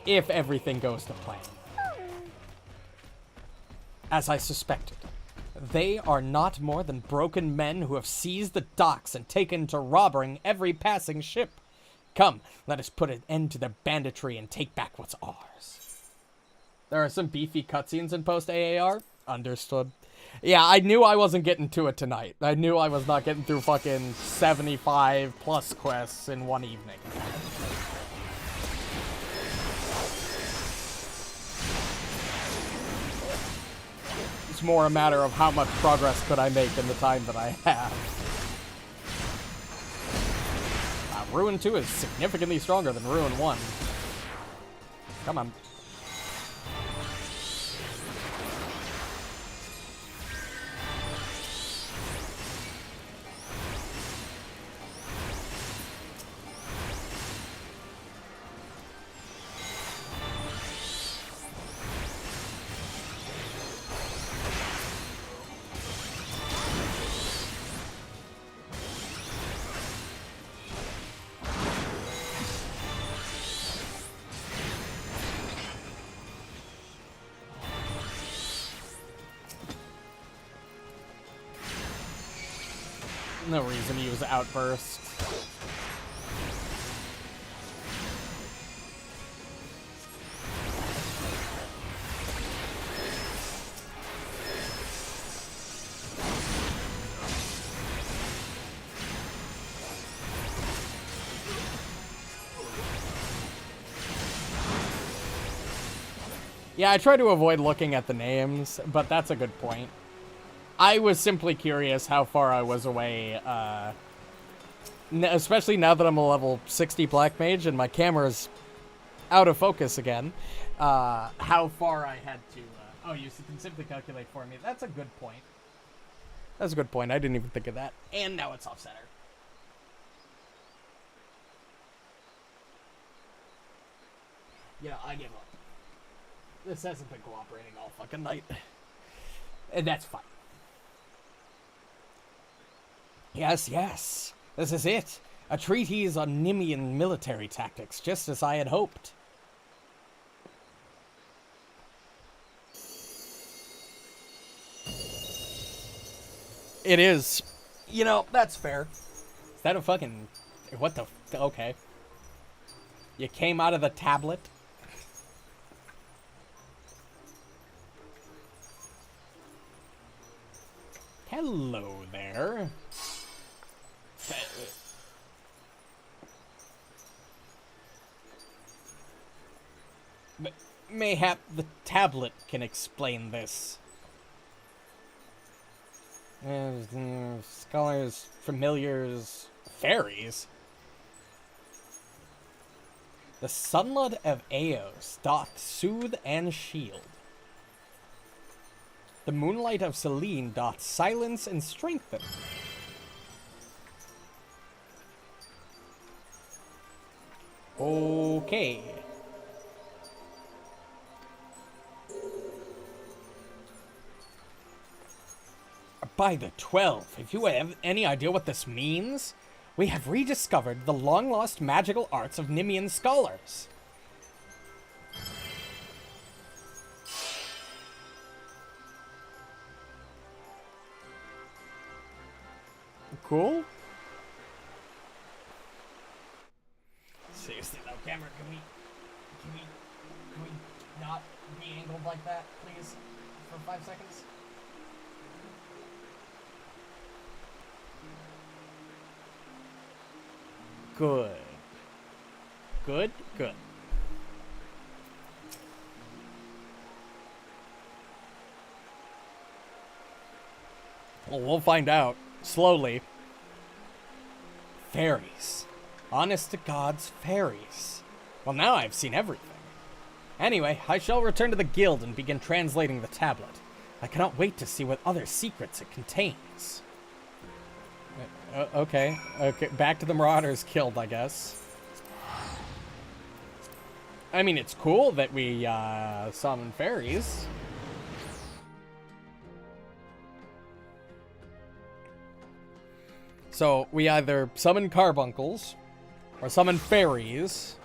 If everything goes to plan. As I suspected, they are not more than broken men who have seized the docks and taken to robbing every passing ship. Come, let us put an end to their banditry and take back what's ours. There are some beefy cutscenes in post-AAR. Understood. Yeah, I knew I wasn't getting to it tonight. I knew I was not getting through fucking 75 plus quests in one evening. It's more a matter of how much progress could I make in the time that I have. Ruin 2 is significantly stronger than Ruin 1. Come on. No reason to use Outburst. Yeah, I try to avoid looking at the names, but that's a good point. I was simply curious how far I was away, especially now that I'm a level 60 Black Mage and my camera's out of focus again, how far I had to, oh, you can simply calculate for me. That's a good point. That's a good point. I didn't even think of that. And now it's off-center. Yeah, I give up. This hasn't been cooperating all fucking night. And that's fine. Yes, yes. This is it. A treatise on Nimian military tactics, just as I had hoped. It is. You know, that's fair. Is that a fucking... What the... Okay. You came out of the tablet? Hello there. Mayhap the tablet can explain this. Scholars, familiars, fairies. The sunlight of Eos doth soothe and shield. The moonlight of Selene doth silence and strengthen. Okay. By the 12, if you have any idea what this means, we have rediscovered the long-lost magical arts of Nimian scholars. Cool. Seriously though, camera, can we not be angled like that, please, for 5 seconds? Good. Good, good. Well, we'll find out. Slowly. Fairies. Honest to God's fairies. Well, now I've seen everything. Anyway, I shall return to the guild and begin translating the tablet. I cannot wait to see what other secrets it contains. Okay, back to the Marauders Guild, I guess. I mean, it's cool that we summon fairies. So, we either summon carbuncles, or summon fairies,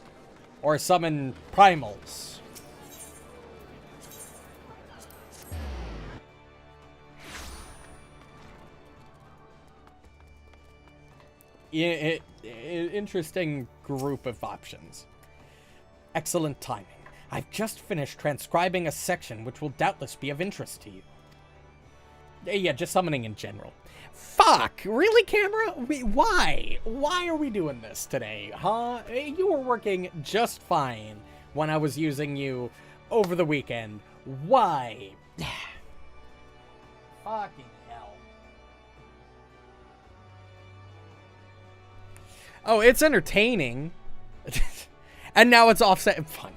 or summon primals. Interesting group of options. Excellent timing. I've just finished transcribing a section which will doubtless be of interest to you. Yeah, just summoning in general. Fuck! Really, camera? Why? Why are we doing this today, huh? You were working just fine when I was using you over the weekend. Why? Fucking hell. Oh, it's entertaining. And now it's offset. Fine.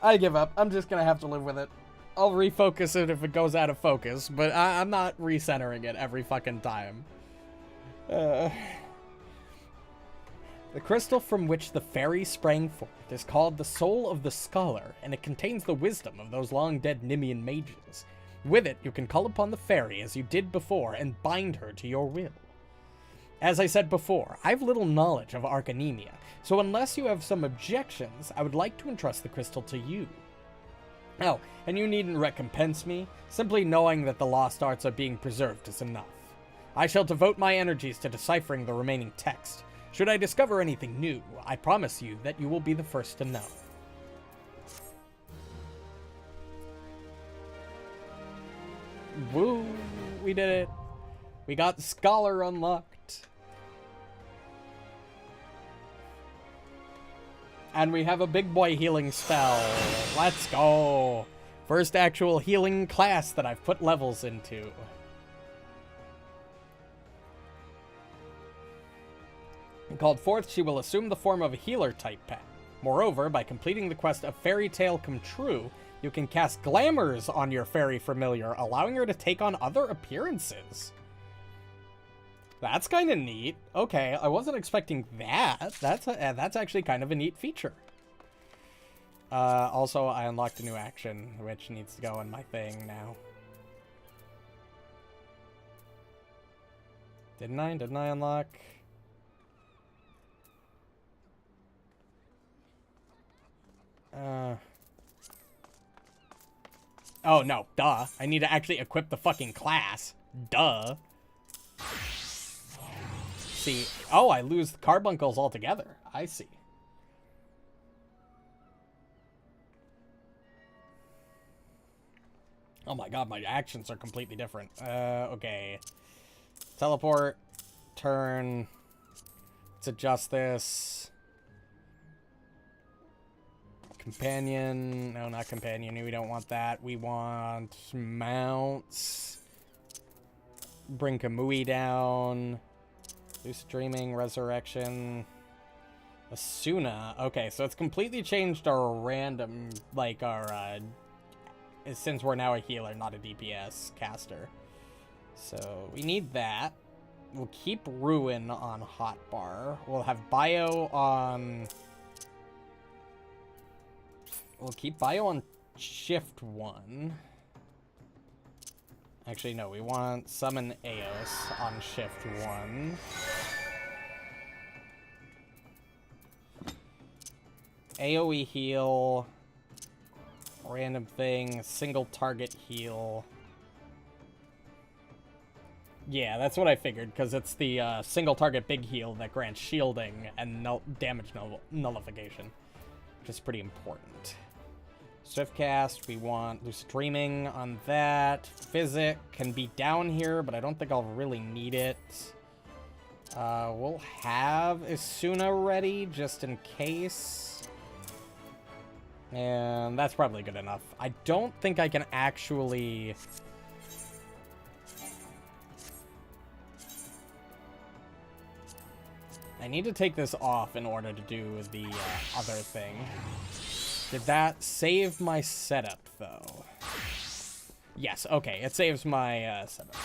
I give up. I'm just gonna have to live with it. I'll refocus it if it goes out of focus, but I'm not recentering it every fucking time. The crystal from which the fairy sprang forth is called the Soul of the Scholar, and it contains the wisdom of those long-dead Nemean mages. With it, you can call upon the fairy as you did before and bind her to your will. As I said before, I have little knowledge of arcanemia, so unless you have some objections, I would like to entrust the crystal to you. Oh, and you needn't recompense me. Simply knowing that the lost arts are being preserved is enough. I shall devote my energies to deciphering the remaining text. Should I discover anything new, I promise you that you will be the first to know. Woo! We did it. We got the Scholar unlocked. And we have a big boy healing spell. Let's go. First actual healing class that I've put levels into. Called forth, she will assume the form of a healer type pet. Moreover, by completing the quest of Fairy Tale Come True, you can cast glamours on your fairy familiar, allowing her to take on other appearances. That's kind of neat. Okay, I wasn't expecting that. That's actually kind of a neat feature. Also, I unlocked a new action, which needs to go in my thing now. Didn't I unlock? Oh, no. Duh. I need to actually equip the fucking class. Duh. See. Oh, I lose the carbuncles altogether. I see. Oh my god, my actions are completely different. Okay. Teleport. Turn. Let's adjust this. Companion. No, not companion. We don't want that. We want mounts. Bring Kamui down. Lucid Dreaming, Resurrection. Asuna. Okay, so it's completely changed our random, like our, since we're now a healer, not a DPS caster. So we need that. We'll keep Ruin on Hotbar. We'll have Bio on... We'll keep Bio on Shift 1. Actually, no, we want Summon Eos on Shift 1. AoE heal. Random thing. Single target heal. Yeah, that's what I figured, because it's the single target big heal that grants shielding and damage nullification, which is pretty important. Swiftcast, we want Lucid Dreaming on that. Physic can be down here, but I don't think I'll really need it. We'll have Asuna ready, just in case. And that's probably good enough. I don't think I can actually... I need to take this off in order to do the other thing. Did that save my setup, though? Yes, okay, it saves my setup.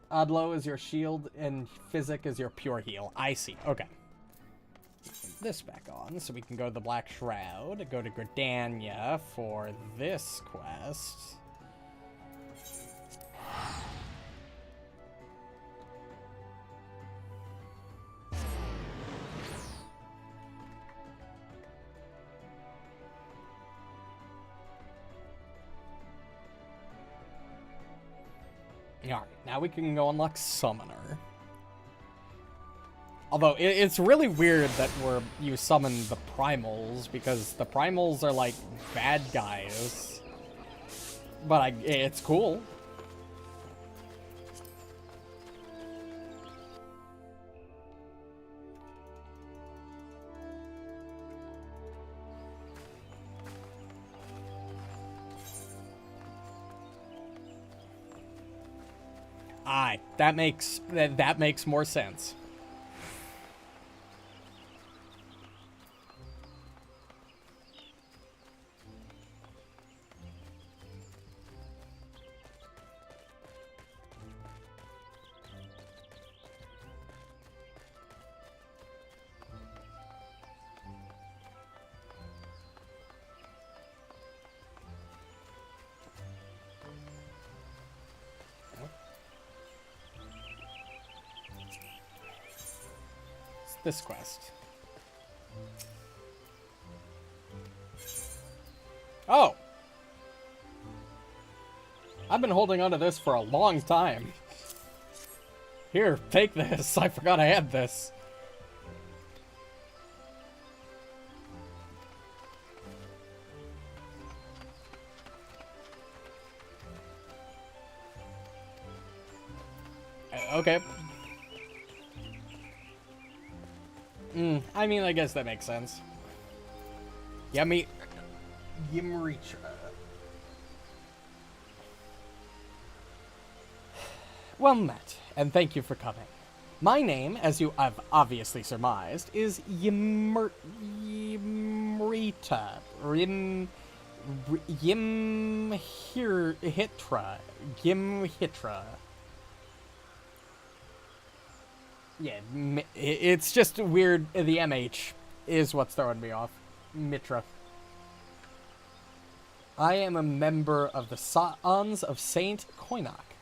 Odlow is your shield, and Physic is your pure heal. I see, okay. Put this back on, so we can go to the Black Shroud, go to Gridania for this quest. Alright, now we can go unlock Summoner. Although, it's really weird that you summon the Primals, because the Primals are like bad guys But it's cool. Aye, that makes more sense. This quest. Oh! I've been holding onto this for a long time. Here, take this. I forgot I had this. Okay. I mean, I guess that makes sense. Yummy. Yimricha. Well met, and thank you for coming. My name, as you have obviously surmised, is Yimrita. Yimhitra. Yeah, it's just weird. The MH is what's throwing me off. Mitra. I am a member of the Sons of Saint Koinak.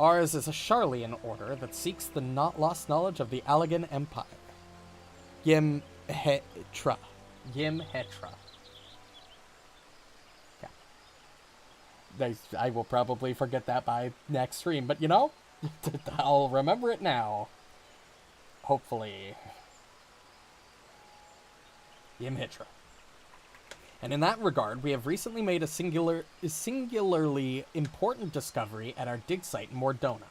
Ours is a Charlian order that seeks the not lost knowledge of the Allegan Empire. Yimhetra. Yimhetra. Yeah. I will probably forget that by next stream, but you know, I'll remember it now. Hopefully. Yimhitra. And in that regard, we have recently made a singularly important discovery at our dig site in Mordona.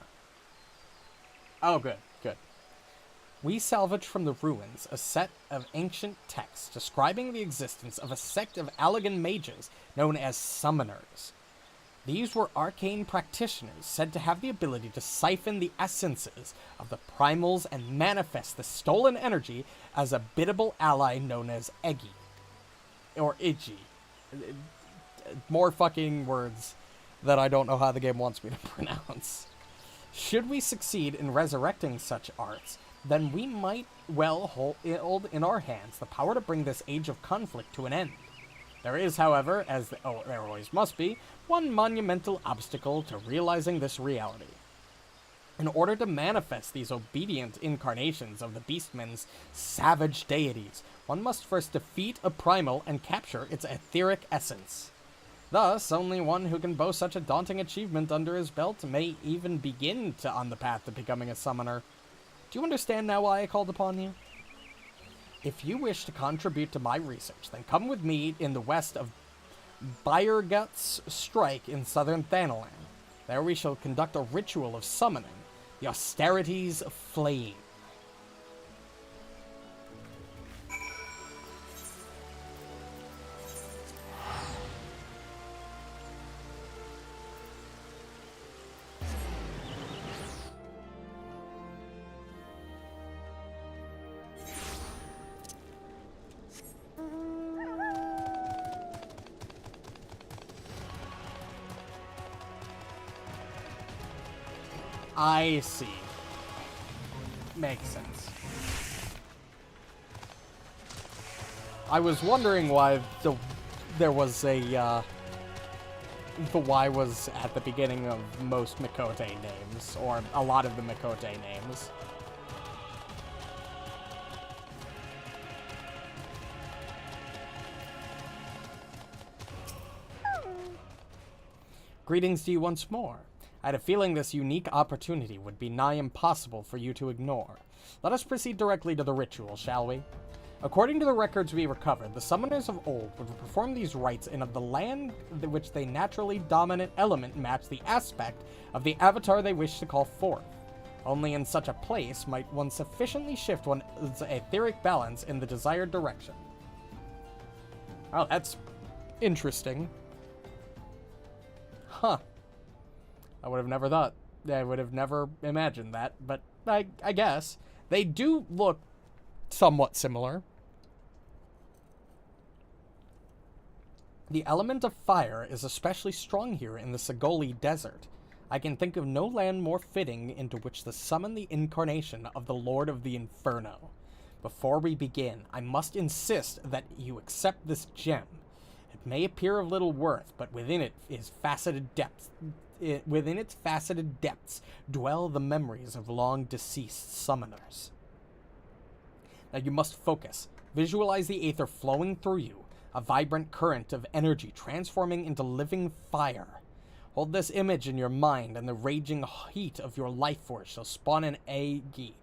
Oh, good, good. We salvaged from the ruins a set of ancient texts describing the existence of a sect of Allegan mages known as summoners. These were arcane practitioners said to have the ability to siphon the essences of the primals and manifest the stolen energy as a biddable ally known as Eggy. Or Iggy. More fucking words that I don't know how the game wants me to pronounce. Should we succeed in resurrecting such arts, then we might well hold in our hands the power to bring this age of conflict to an end. There is, however, as there always must be, one monumental obstacle to realizing this reality. In order to manifest these obedient incarnations of the Beastmen's savage deities, one must first defeat a primal and capture its etheric essence. Thus, only one who can boast such a daunting achievement under his belt may even begin on the path to becoming a summoner. Do you understand now why I called upon you? If you wish to contribute to my research, then come with me in the west of Bayergut's Strike in southern Thanalan. There we shall conduct a ritual of summoning, the austerities of flame. I see. Makes sense. I was wondering why there was a, the Y was at the beginning of most Mikote names, or a lot of the Mikote names. Greetings to you once more. I had a feeling this unique opportunity would be nigh impossible for you to ignore. Let us proceed directly to the ritual, shall we? According to the records we recovered, the summoners of old would perform these rites in the land which they naturally dominant element matched the aspect of the avatar they wish to call forth. Only in such a place might one sufficiently shift one's etheric balance in the desired direction. Oh, that's interesting. Huh. I would have never thought. I would have never imagined that, but I guess. They do look somewhat similar. The element of fire is especially strong here in the Sagoli Desert. I can think of no land more fitting into which to summon the incarnation of the Lord of the Inferno. Before we begin, I must insist that you accept this gem. It may appear of little worth, but within its faceted depths dwell the memories of long-deceased summoners. Now you must focus. Visualize the aether flowing through you, a vibrant current of energy transforming into living fire. Hold this image in your mind, and the raging heat of your life force shall spawn an edgy,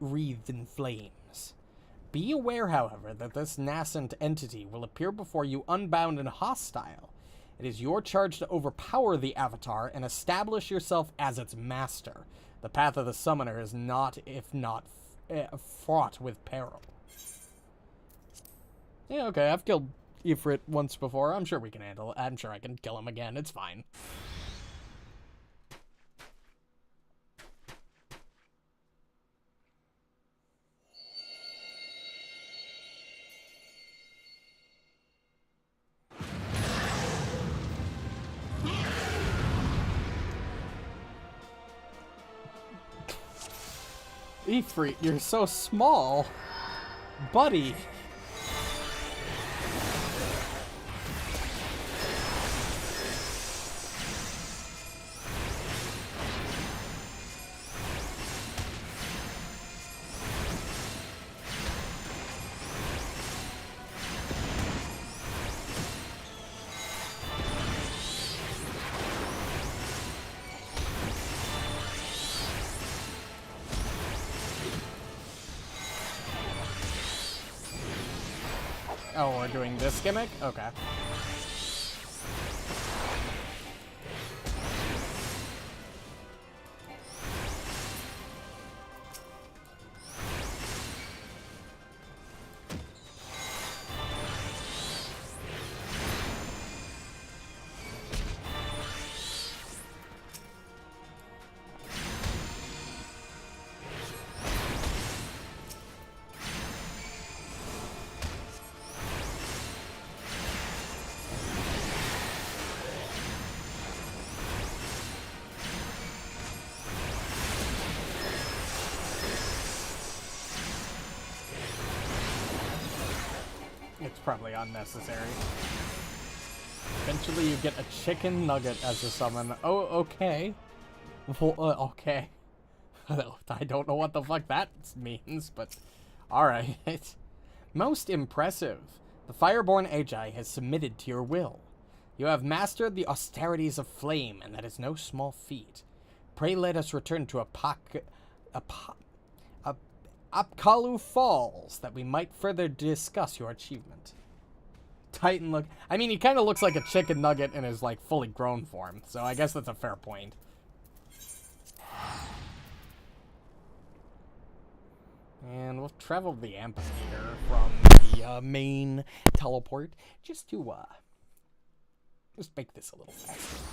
wreathed in flames. Be aware, however, that this nascent entity will appear before you unbound and hostile. It is your charge to overpower the avatar and establish yourself as its master. The path of the summoner is not, if not, fraught with peril. Yeah, okay, I've killed Ifrit once before. I'm sure we can handle it. I'm sure I can kill him again. It's fine. Ifrit, you're so small. Buddy. Oh, we're doing this gimmick? Okay. It's probably unnecessary. Eventually you get a chicken nugget as a summon. Oh, okay. Well, okay. I don't know what the fuck that means, but alright. Most impressive. The Fireborn Agi has submitted to your will. You have mastered the austerities of flame, and that is no small feat. Pray let us return to Apkalu Falls, that we might further discuss your achievement. Titan look. I mean, he kind of looks like a chicken nugget in his, like, fully grown form, so I guess that's a fair point. And we'll travel the amphitheater from the main teleport just to just make this a little faster.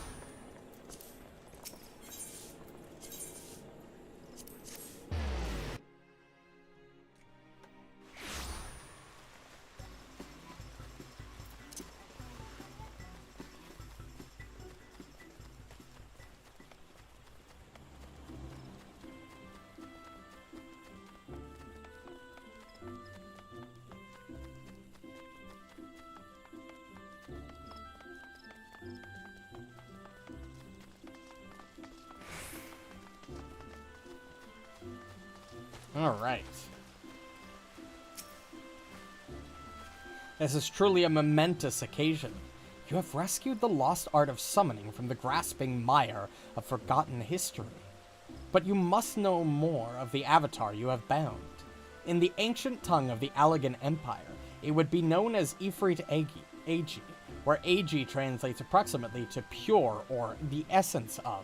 Alright. This is truly a momentous occasion. You have rescued the lost art of summoning from the grasping mire of forgotten history. But you must know more of the avatar you have bound. In the ancient tongue of the Allegan Empire, it would be known as Ifrit Agi, where Agi translates approximately to pure or the essence of.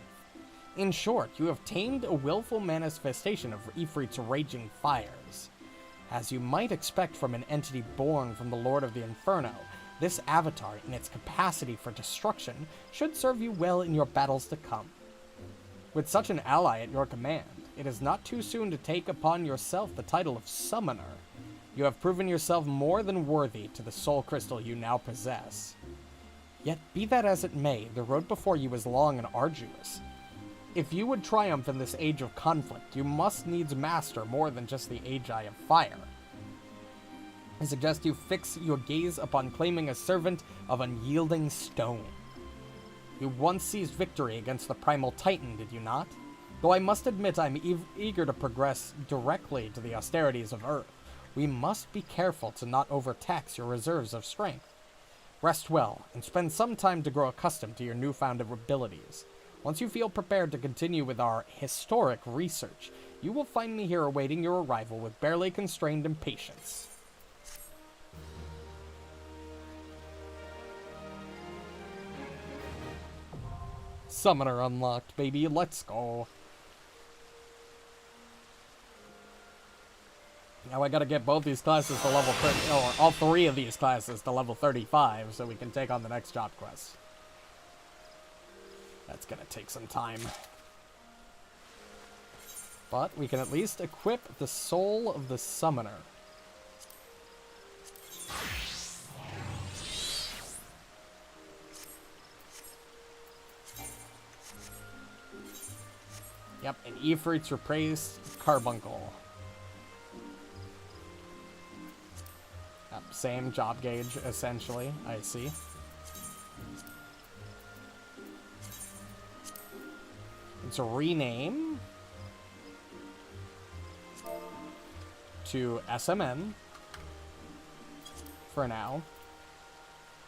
In short, you have tamed a willful manifestation of Ifrit's raging fires. As you might expect from an entity born from the Lord of the Inferno, this avatar, in its capacity for destruction, should serve you well in your battles to come. With such an ally at your command, it is not too soon to take upon yourself the title of Summoner. You have proven yourself more than worthy to the soul crystal you now possess. Yet, be that as it may, the road before you is long and arduous. If you would triumph in this age of conflict, you must needs master more than just the Agi of Fire. I suggest you fix your gaze upon claiming a servant of unyielding stone. You once seized victory against the Primal Titan, did you not? Though I must admit I'm eager to progress directly to the austerities of Earth, we must be careful to not overtax your reserves of strength. Rest well, and spend some time to grow accustomed to your newfound abilities. Once you feel prepared to continue with our historic research, you will find me here awaiting your arrival with barely constrained impatience. Summoner unlocked, baby. Let's go. Now I gotta get both these classes to level 30, or all three of these classes to level 35, so we can take on the next job quest. That's gonna take some time. But we can at least equip the Soul of the Summoner. Yep, and Ifrit's replaced Carbuncle. Yep, same job gauge, essentially. I see. It's a rename to SMN for now.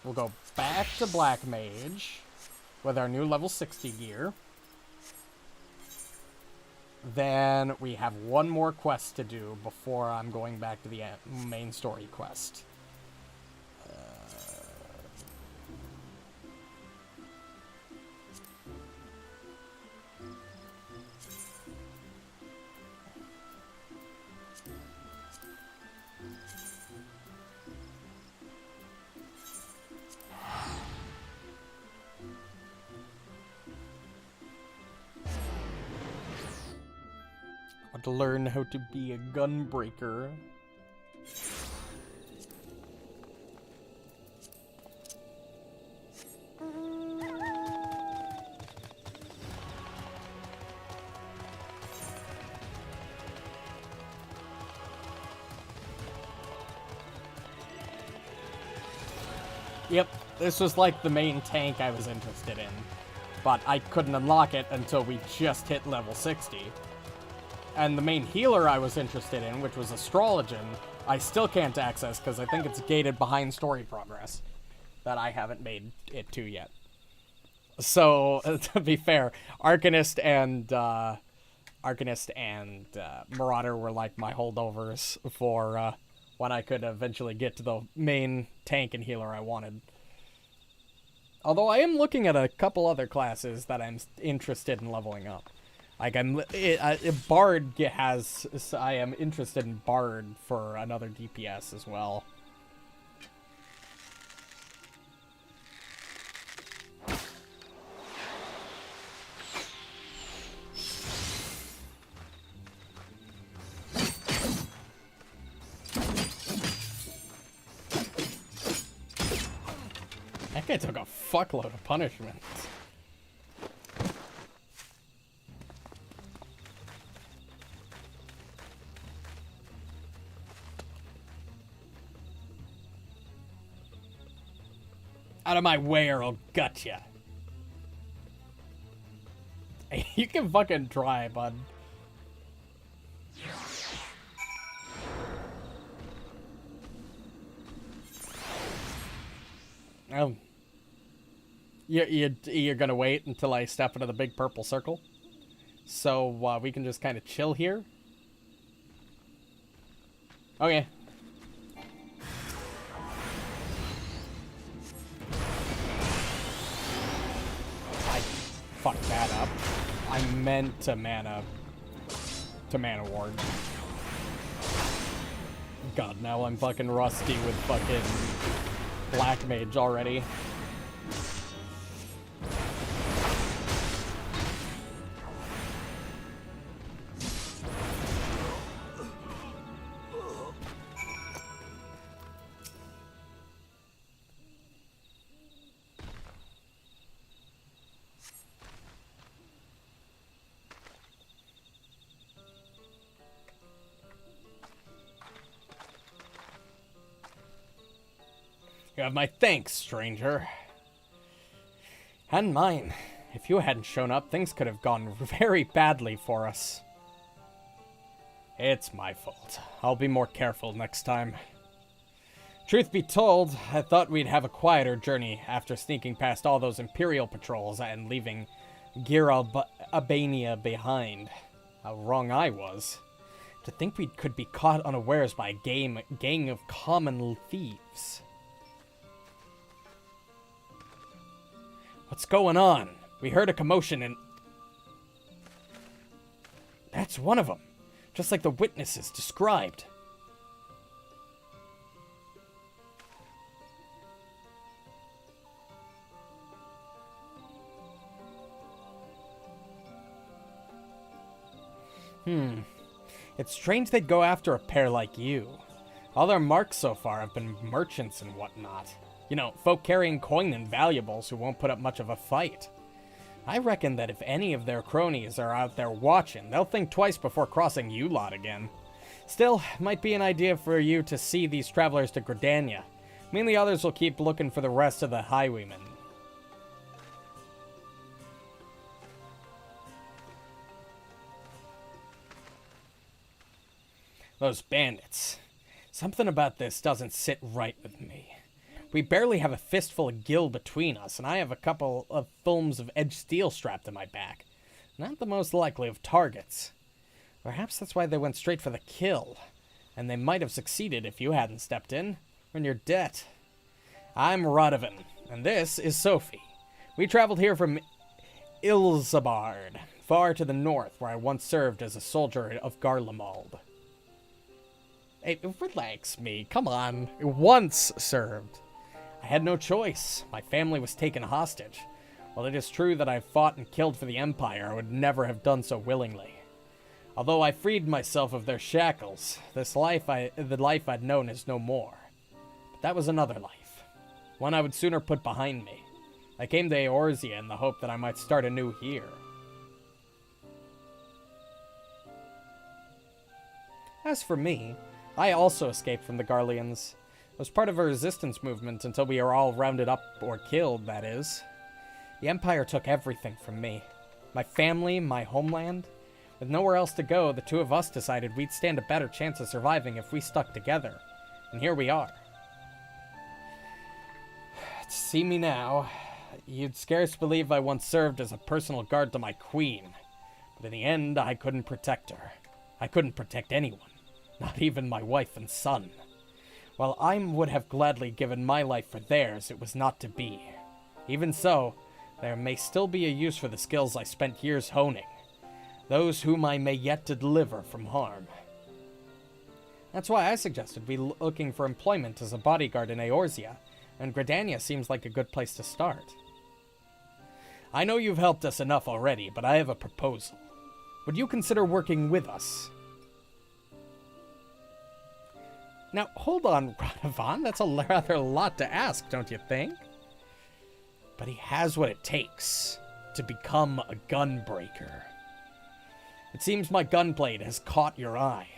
We'll go back to Black Mage with our new level 60 gear. Then we have one more quest to do before I'm going back to the main story quest. To learn how to be a gunbreaker. Yep, this was like the main tank I was interested in, but I couldn't unlock it until we just hit level 60. And the main healer I was interested in, which was Astrologian, I still can't access because I think it's gated behind story progress that I haven't made it to yet. So, to be fair, Arcanist and Marauder were like my holdovers for when I could eventually get to the main tank and healer I wanted. Although I am looking at a couple other classes that I'm interested in leveling up. Like, Bard has... I am interested in Bard for another DPS as well. That guy took a fuckload of punishment. Out of my way or I'll gut ya. You can fucking try, bud. Oh. You're gonna wait until I step into the big purple circle? So we can just kind of chill here? Okay. I fucked that up. I meant to mana ward. God, now I'm fucking rusty with fucking Black Mage already. You have my thanks, stranger. And mine. If you hadn't shown up, things could have gone very badly for us. It's my fault. I'll be more careful next time. Truth be told, I thought we'd have a quieter journey after sneaking past all those Imperial patrols and leaving Albania behind. How wrong I was. To think we could be caught unawares by a gang of common thieves. What's going on? We heard a commotion and... That's one of them. Just like the witnesses described. It's strange they'd go after a pair like you. All their marks so far have been merchants and whatnot. You know, folk carrying coin and valuables who won't put up much of a fight. I reckon that if any of their cronies are out there watching, they'll think twice before crossing you lot again. Still, might be an idea for you to see these travelers to Gridania. Me and the others will keep looking for the rest of the highwaymen. Those bandits. Something about this doesn't sit right with me. We barely have a fistful of gil between us, and I have a couple of films of edged steel strapped to my back. Not the most likely of targets. Perhaps that's why they went straight for the kill. And they might have succeeded if you hadn't stepped in. We're in your debt. I'm Radovan, and this is Sophie. We traveled here from Ilzabard, far to the north, where I once served as a soldier of Garlemald. Hey, relax me, come on. Once served. I had no choice. My family was taken hostage. While it is true that I fought and killed for the Empire, I would never have done so willingly. Although I freed myself of their shackles, the life I'd known is no more. But that was another life. One I would sooner put behind me. I came to Eorzea in the hope that I might start anew here. As for me, I also escaped from the Garleans. I was part of a resistance movement until we were all rounded up, or killed, that is. The Empire took everything from me. My family, my homeland. With nowhere else to go, the two of us decided we'd stand a better chance of surviving if we stuck together. And here we are. To see me now, you'd scarce believe I once served as a personal guard to my queen. But in the end, I couldn't protect her. I couldn't protect anyone. Not even my wife and son. While I would have gladly given my life for theirs, it was not to be. Even so, there may still be a use for the skills I spent years honing. Those whom I may yet deliver from harm. That's why I suggested we looking for employment as a bodyguard in Eorzea, and Gridania seems like a good place to start. I know you've helped us enough already, but I have a proposal. Would you consider working with us? Now, hold on, Radovan. That's a rather lot to ask, don't you think? But he has what it takes to become a gunbreaker. It seems my gunblade has caught your eye.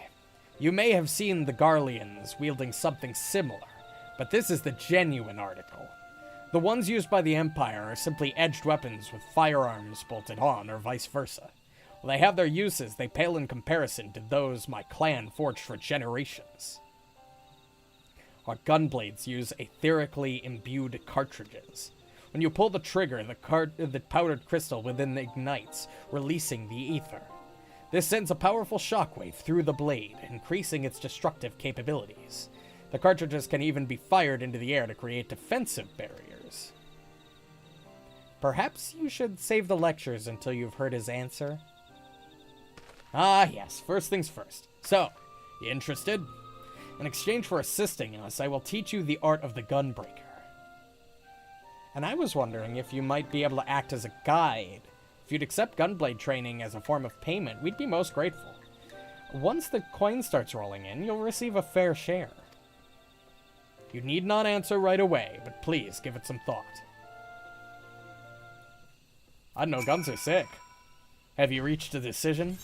You may have seen the Garleans wielding something similar, but this is the genuine article. The ones used by the Empire are simply edged weapons with firearms bolted on, or vice versa. While they have their uses, they pale in comparison to those my clan forged for generations. Our gunblades use etherically imbued cartridges. When you pull the trigger, the powdered crystal within ignites, releasing the ether. This sends a powerful shockwave through the blade, increasing its destructive capabilities. The cartridges can even be fired into the air to create defensive barriers. Perhaps you should save the lectures until you've heard his answer? Ah, yes. First things first. So, you interested? In exchange for assisting us, I will teach you the art of the gunbreaker. And I was wondering if you might be able to act as a guide. If you'd accept gunblade training as a form of payment, we'd be most grateful. Once the coin starts rolling in, you'll receive a fair share. You need not answer right away, but please give it some thought. I know, guns are sick. Have you reached a decision?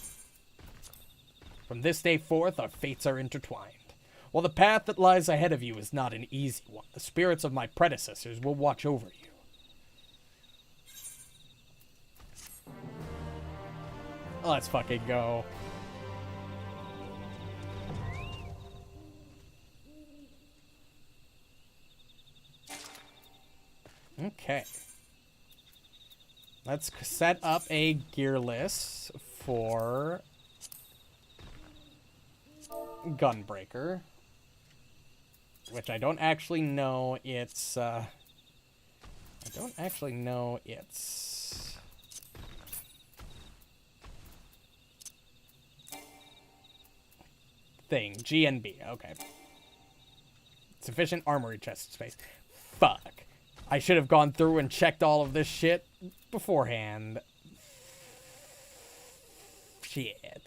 From this day forth, our fates are intertwined. While the path that lies ahead of you is not an easy one, the spirits of my predecessors will watch over you. Let's fucking go. Okay. Let's set up a gear list for Gunbreaker, which I don't actually know its, thing. GNB, okay. Sufficient armory chest space. Fuck. I should have gone through and checked all of this shit beforehand. Shit.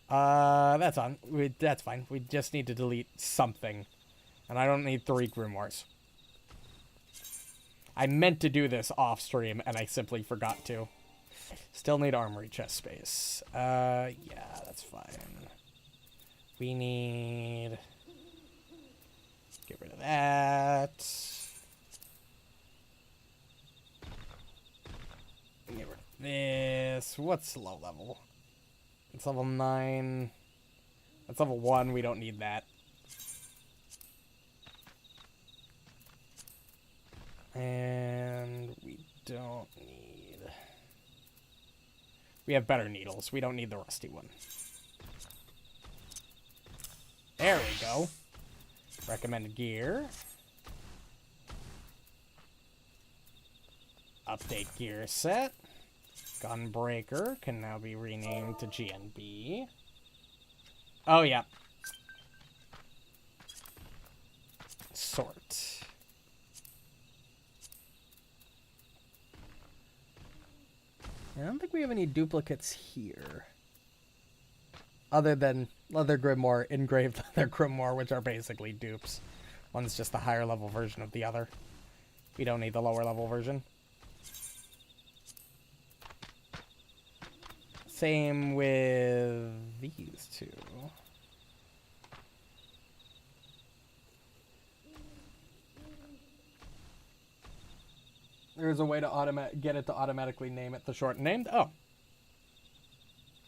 That's on. That's fine. We just need to delete something. And I don't need 3 grimoires. I meant to do this off stream, and I simply forgot to. Still need armory chest space. Yeah, that's fine. We need... Get rid of that. Get rid of this. What's low level? It's level 9. That's level 1. We don't need that. And we don't need... We have better needles. We don't need the rusty one. There we go. Recommended gear. Update gear set. Gunbreaker can now be renamed to GNB. Oh, yeah. Sort. I don't think we have any duplicates here. Other than Leather Grimoire, Engraved Leather Grimoire, which are basically dupes. One's just the higher level version of the other. We don't need the lower level version. Same with these two. There's a way to get it to automatically name it the short named. Oh.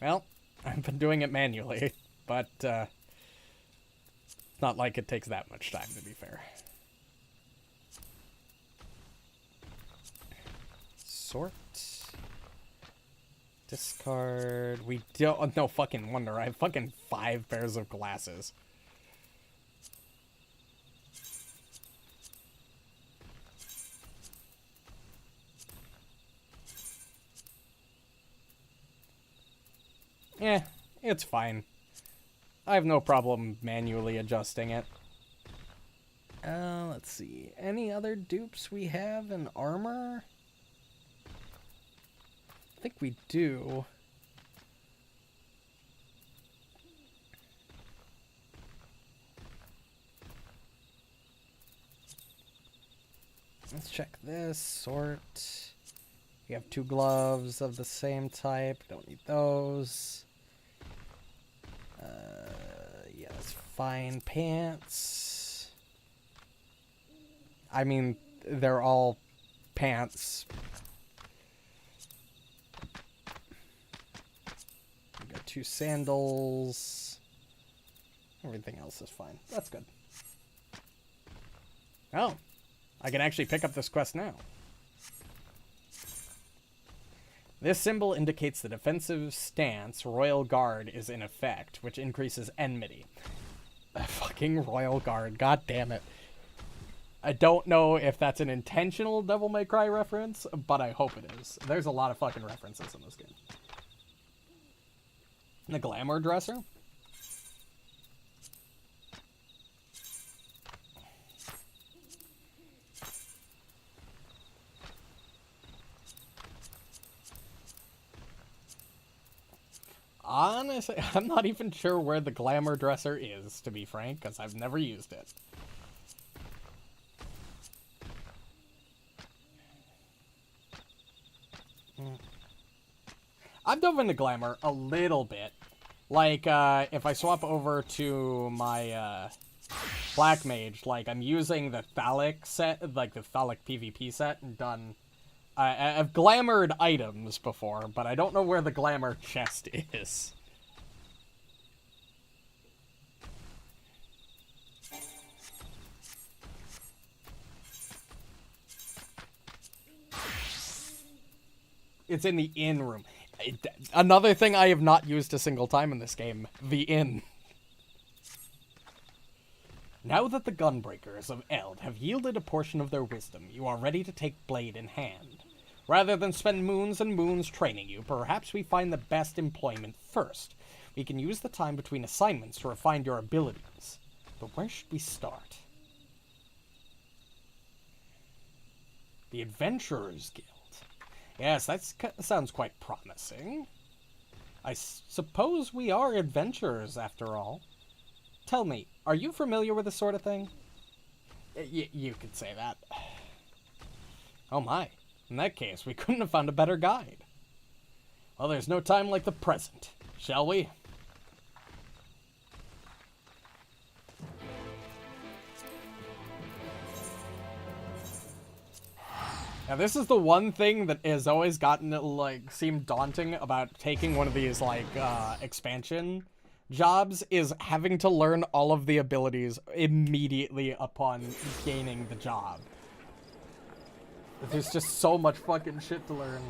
Well, I've been doing it manually, but it's not like it takes that much time, to be fair. Sort. Discard. We don't... No fucking wonder. I have fucking 5 pairs of glasses. Yeah, it's fine. I have no problem manually adjusting it. Let's see. Any other dupes we have in armor? I think we do. Let's check this. Sort. We have 2 gloves of the same type. Don't need those. Yeah, that's fine. Pants. I mean, they're all pants. We got 2 sandals. Everything else is fine. That's good. Oh, I can actually pick up this quest now. This symbol indicates the defensive stance Royal Guard is in effect, which increases enmity. Fucking Royal Guard, god damn it. I don't know if that's an intentional Devil May Cry reference, but I hope it is. There's a lot of fucking references in this game. The glamour dresser? Honestly, I'm not even sure where the glamour dresser is, to be frank, because I've never used it. I've dove into glamour a little bit. Like, if I swap over to my, Black Mage, like, I'm using the Thallic set, like the Thallic PvP set, and done... I've glamoured items before, but I don't know where the glamour chest is. It's in the inn room. Another thing I have not used a single time in this game, the inn. Now that the Gunbreakers of Eld have yielded a portion of their wisdom, you are ready to take blade in hand. Rather than spend moons and moons training you, perhaps we find the best employment first. We can use the time between assignments to refine your abilities. But where should we start? The Adventurers Guild. Yes, that sounds quite promising. I suppose we are adventurers, after all. Tell me, are you familiar with this sort of thing? You could say that. Oh my. In that case, we couldn't have found a better guide. Well, there's no time like the present, shall we? Now, this is the one thing that has always gotten it, like, seemed daunting about taking one of these, like, expansion jobs, is having to learn all of the abilities immediately upon gaining the job. There's just so much fucking shit to learn.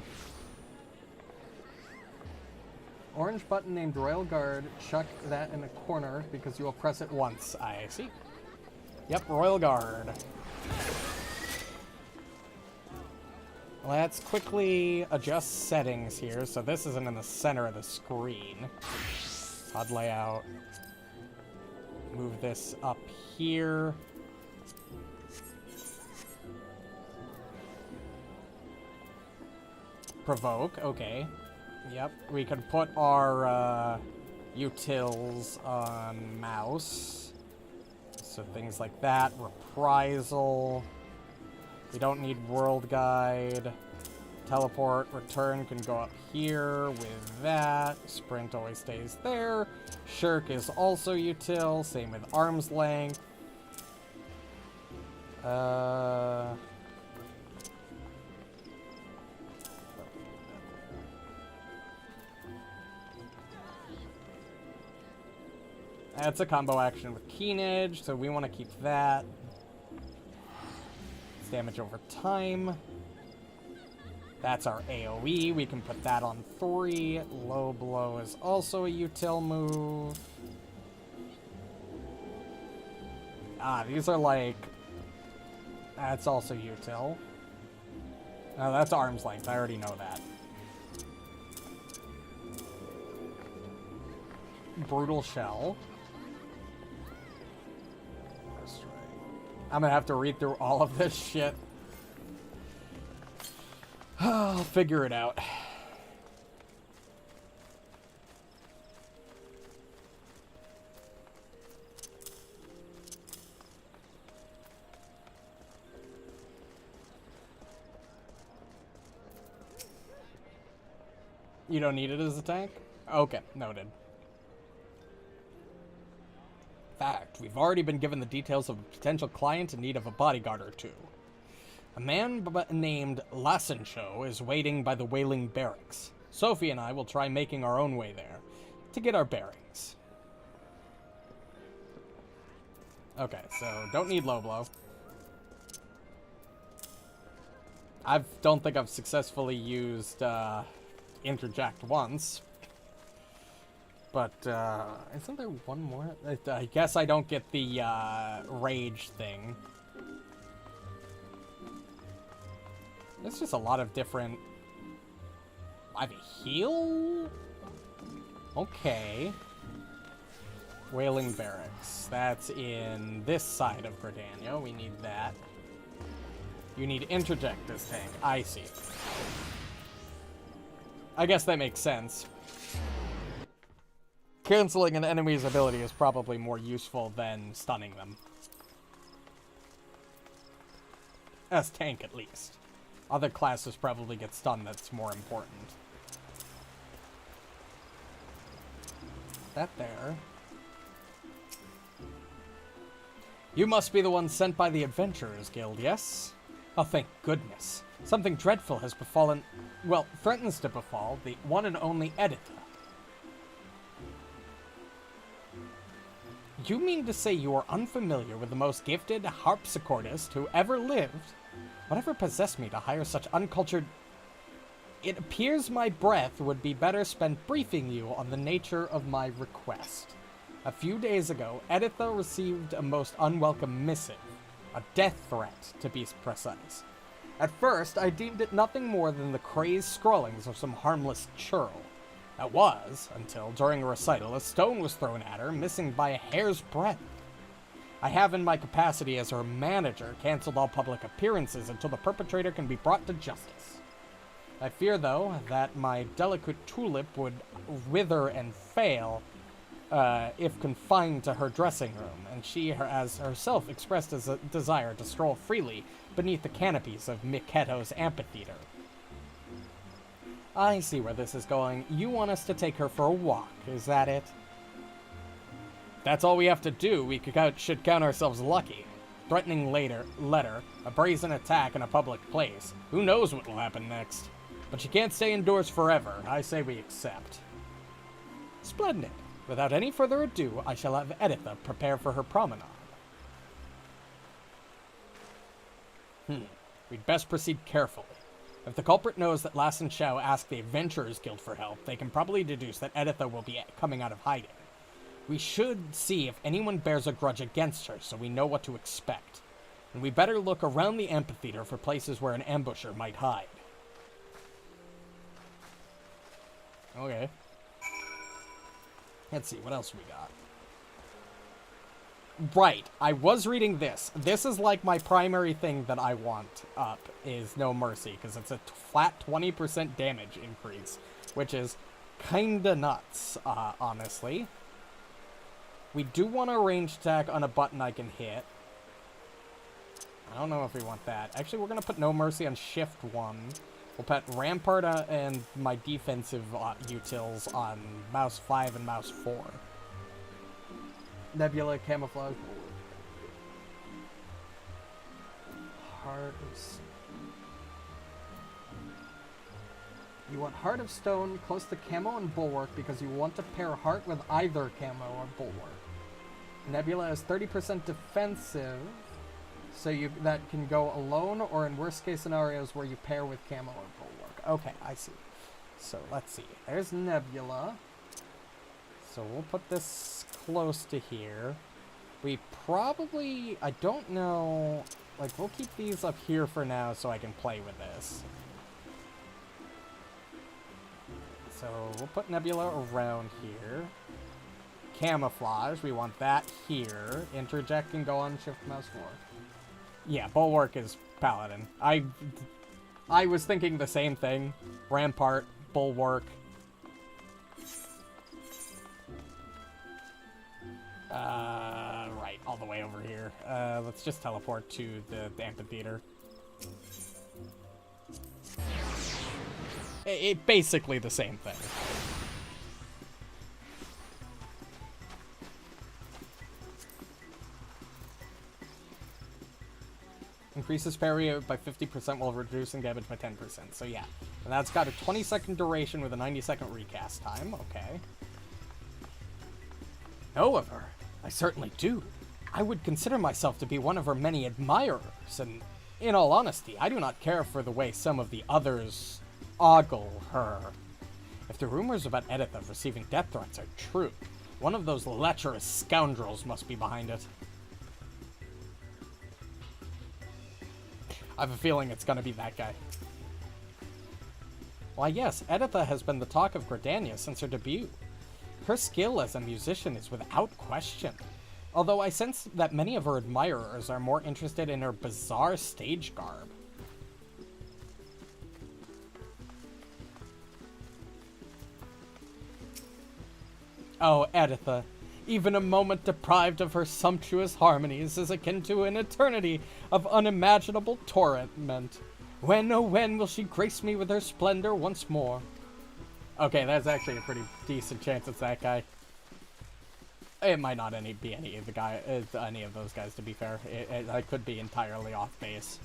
Orange button named Royal Guard. Chuck that in a corner because you will press it once. I see. Yep, Royal Guard. Let's quickly adjust settings here, so this isn't in the center of the screen. HUD layout. Move this up here. Provoke, okay. Yep, we can put our utils on mouse. So things like that. Reprisal. We don't need world guide. Teleport, return can go up here with that. Sprint always stays there. Shirk is also util. Same with arm's length. That's a combo action with Keen Edge, so we want to keep that. It's damage over time. That's our AoE. We can put that on 3. Low blow is also a util move. Ah, these are like... That's also util. Oh, that's arm's length. I already know that. Brutal Shell. I'm gonna have to read through all of this shit. I'll figure it out. You don't need it as a tank? Okay, noted. Fact, we've already been given the details of a potential client in need of a bodyguard or two. A man named Lassencho is waiting by the Wailing Barracks. Sophie and I will try making our own way there, to get our bearings. Okay, so don't need low blow. I don't think I've successfully used interject once. But, isn't there one more? I guess I don't get the, rage thing. There's just a lot of different... I have a heal? Okay. Whaling Barracks. That's in this side of Britannia. We need that. You need interject this tank. I see. I guess that makes sense. Canceling an enemy's ability is probably more useful than stunning them. As tank, at least. Other classes probably get stunned, that's more important. That there. You must be the one sent by the Adventurers Guild, yes? Oh, thank goodness. Something dreadful has befallen... well, threatens to befall the one and only Editha. You mean to say you are unfamiliar with the most gifted harpsichordist who ever lived? Whatever possessed me to hire such uncultured... It appears my breath would be better spent briefing you on the nature of my request. A few days ago, Editha received a most unwelcome missive. A death threat, to be precise. At first, I deemed it nothing more than the crazed scrawlings of some harmless churl. That was, until during a recital, a stone was thrown at her, missing by a hair's breadth. I have, in my capacity as her manager, cancelled all public appearances until the perpetrator can be brought to justice. I fear, though, that my delicate tulip would wither and fail if confined to her dressing room, and she has herself expressed a desire to stroll freely beneath the canopies of Miketo's amphitheater. I see where this is going. You want us to take her for a walk, is that it? That's all we have to do. We should count ourselves lucky. Threatening letter, a brazen attack in a public place. Who knows what will happen next? But she can't stay indoors forever. I say we accept. Splendid. Without any further ado, I shall have Editha prepare for her promenade. We'd best proceed carefully. If the culprit knows that Lass and Xiao asked the Adventurers Guild for help, they can probably deduce that Editha will be coming out of hiding. We should see if anyone bears a grudge against her, so we know what to expect. And we better look around the amphitheater for places where an ambusher might hide. Okay. Let's see, what else we got? Right, I was reading this. This is like my primary thing that I want up, is No Mercy, because it's a flat 20% damage increase, which is kinda nuts, honestly. We do want a range attack on a button I can hit. I don't know if we want that. Actually, we're going to put No Mercy on Shift 1. We'll put Rampart and my defensive utils on Mouse 5 and Mouse 4. Nebula, Camouflage. Heart of Stone. You want Heart of Stone close to Camo and Bulwark because you want to pair Heart with either Camo or Bulwark. Nebula is 30% defensive, so that can go alone or in worst case scenarios where you pair with Camo or Bulwark. Okay, I see. So let's see. There's Nebula. So we'll put this close to here. We probably, I don't know, like we'll keep these up here for now so I can play with this. So we'll put Nebula around here. Camouflage, we want that here. Interject can go on Shift Mouse 4. Yeah, Bulwark is Paladin. I was thinking the same thing. Rampart, Bulwark. Right, all the way over here. Let's just teleport to the amphitheater. Basically the same thing. Increases parry by 50% while reducing damage by 10%. So yeah, and that's got a 20-second duration with a 90-second recast time. Okay. Know of her? I certainly do. I would consider myself to be one of her many admirers, and in all honesty, I do not care for the way some of the others ogle her. If the rumors about Editha receiving death threats are true, one of those lecherous scoundrels must be behind it. I have a feeling it's gonna be that guy. Why yes, Editha has been the talk of Gridania since her debut. Her skill as a musician is without question, although I sense that many of her admirers are more interested in her bizarre stage garb. Oh, Editha, even a moment deprived of her sumptuous harmonies is akin to an eternity of unimaginable torment. When, oh when, will she grace me with her splendor once more? Okay, that's actually a pretty decent chance it's that guy. It might not be any of those guys, to be fair. I could be entirely off base.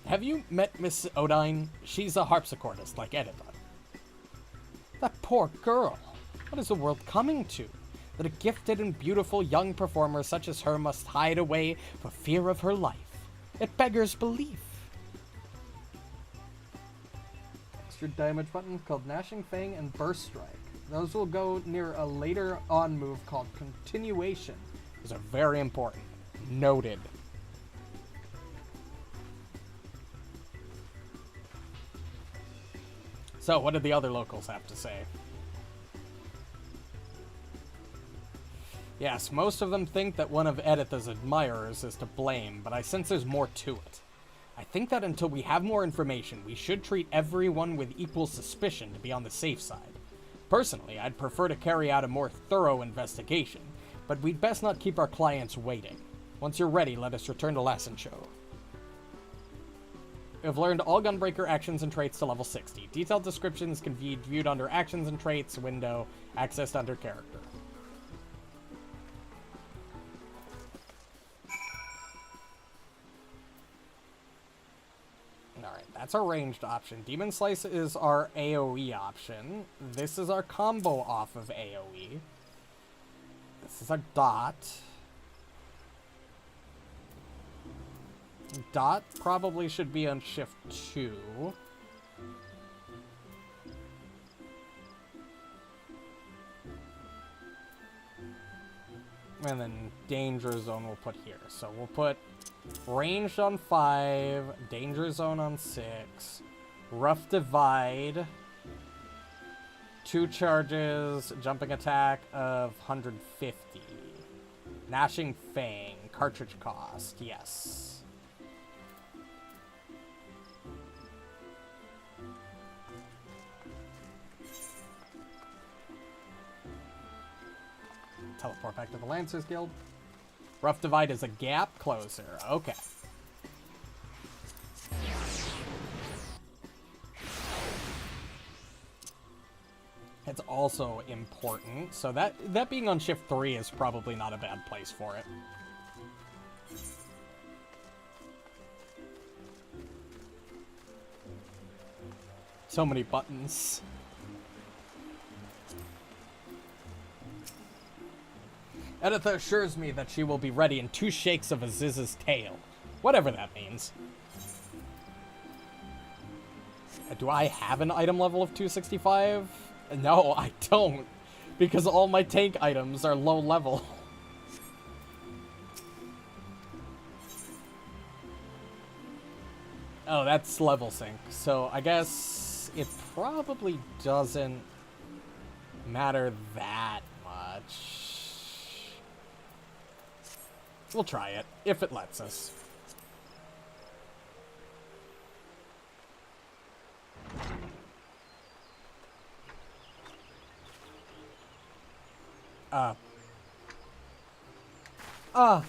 Have you met Miss Odine? She's a harpsichordist, like Editha. That poor girl. What is the world coming to? That a gifted and beautiful young performer such as her must hide away for fear of her life. It beggars belief. Extra damage button called Gnashing Fang and Burst Strike. Those will go near a later on move called Continuation. Those are very important. Noted. So, what did the other locals have to say? Yes, most of them think that one of Editha's admirers is to blame, but I sense there's more to it. I think that until we have more information, we should treat everyone with equal suspicion to be on the safe side. Personally, I'd prefer to carry out a more thorough investigation, but we'd best not keep our clients waiting. Once you're ready, let us return to Lassenchow. We have learned all Gunbreaker actions and traits to level 60. Detailed descriptions can be viewed under Actions and Traits window, accessed under Character. Alright, that's our ranged option. Demon Slice is our AoE option. This is our combo off of AoE. This is our dot. Dot probably should be on shift 2. And then Danger Zone we'll put here. So we'll put Ranged on 5, Danger Zone on 6, Rough Divide, 2 charges, Jumping Attack of 150, Gnashing Fang, cartridge cost, yes. Teleport back to the Lancers Guild. Rough Divide is a gap closer. Okay. It's also important. So that being on shift 3 is probably not a bad place for it. So many buttons. Editha assures me that she will be ready in 2 shakes of Aziz's tail. Whatever that means. Do I have an item level of 265? No, I don't. Because all my tank items are low level. Oh, that's level sync. So I guess it probably doesn't matter that much. We'll try it, if it lets us.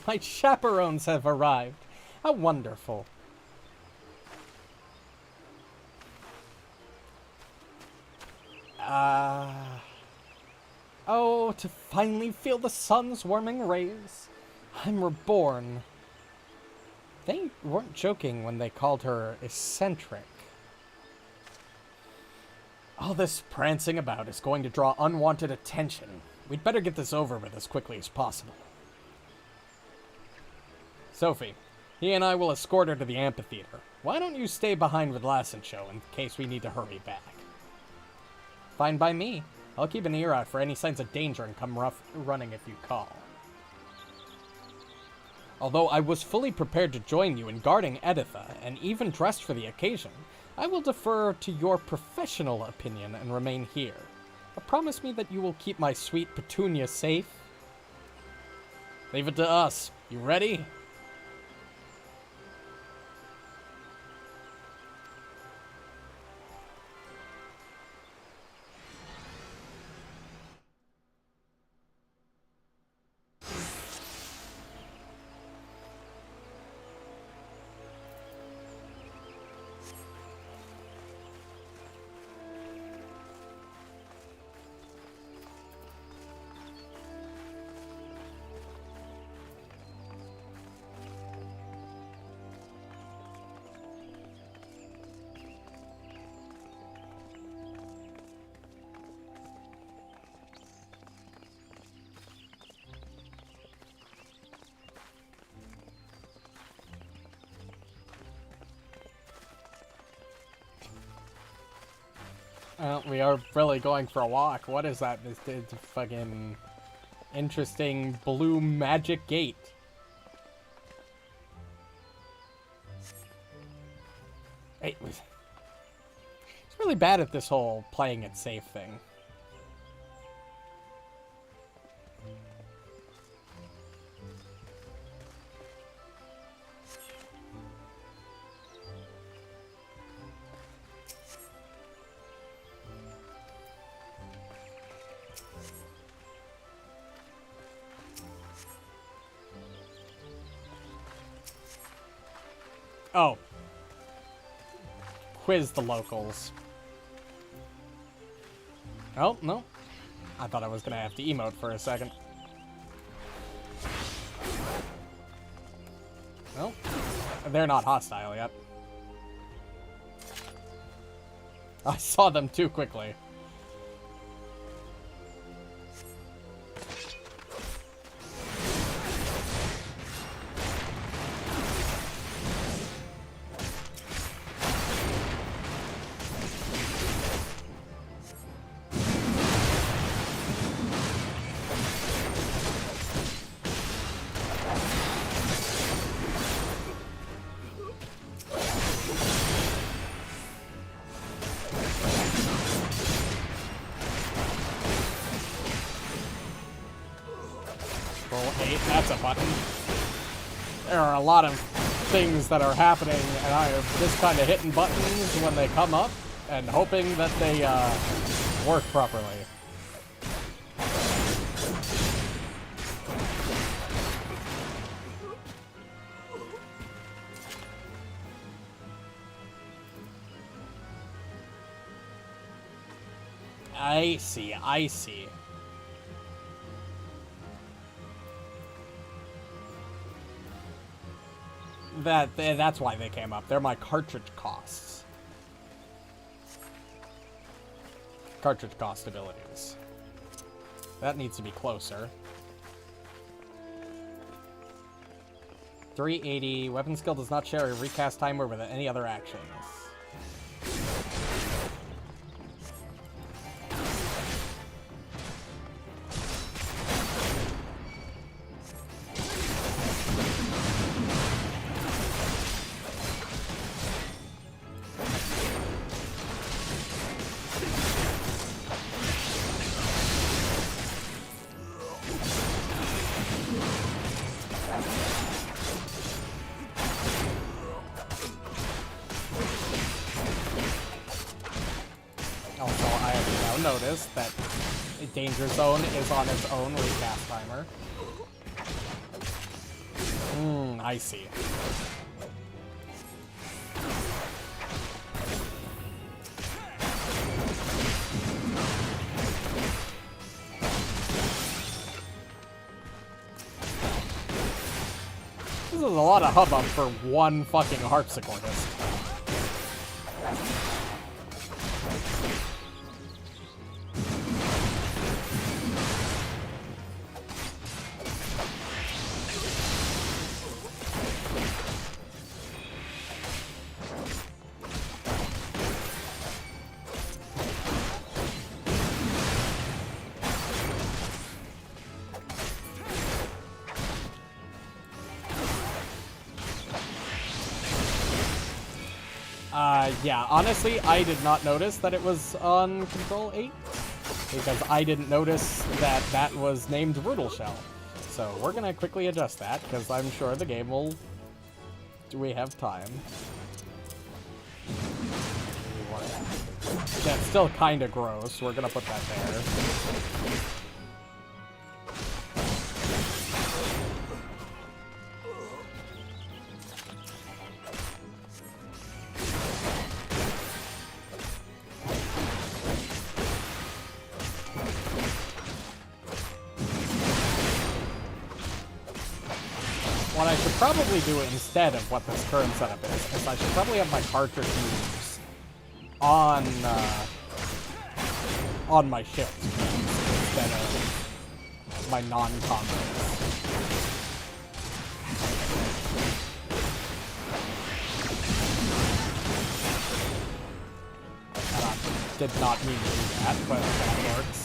My chaperones have arrived. How wonderful. Oh, to finally feel the sun's warming rays. I'm reborn. They weren't joking when they called her eccentric. All this prancing about is going to draw unwanted attention. We'd better get this over with as quickly as possible. Sophie, He and I will escort her to the amphitheater. Why don't you stay behind with Lassenshow in case we need to hurry back? Fine by me. I'll keep an ear out for any signs of danger and come running if you call. Although I was fully prepared to join you in guarding Editha, and even dressed for the occasion, I will defer to your professional opinion and remain here. But promise me that you will keep my sweet Petunia safe. Leave it to us. You ready? Well, we are really going for a walk. What is that? This fucking interesting blue magic gate. Hey, it's really bad at this whole playing it safe thing. Oh. Quiz the locals. Oh, no. I thought I was gonna have to emote for a second. Well, they're not hostile yet. I saw them too quickly. That's a button. There are a lot of things that are happening, and I am just kind of hitting buttons when they come up and hoping that they work properly. I see, I see. That's why they came up. They're my cartridge costs. Cartridge cost abilities. That needs to be closer. 380. Weapon skill does not share a recast timer with any other actions. Notice that Danger Zone is on its own recast timer. I see. This is a lot of hubbub for one fucking harpsichordist. Yeah, honestly, I did not notice that it was on Control 8, because I didn't notice that that was named Brutal Shell. So we're gonna quickly adjust that, because I'm sure the game will... Do we have time? Yeah, it's still kind of gross. We're gonna put that there. What I should probably do instead of what this current setup is I should probably have my cartridge moves on my shift instead of my non-combos. Did not mean to do that, but that works.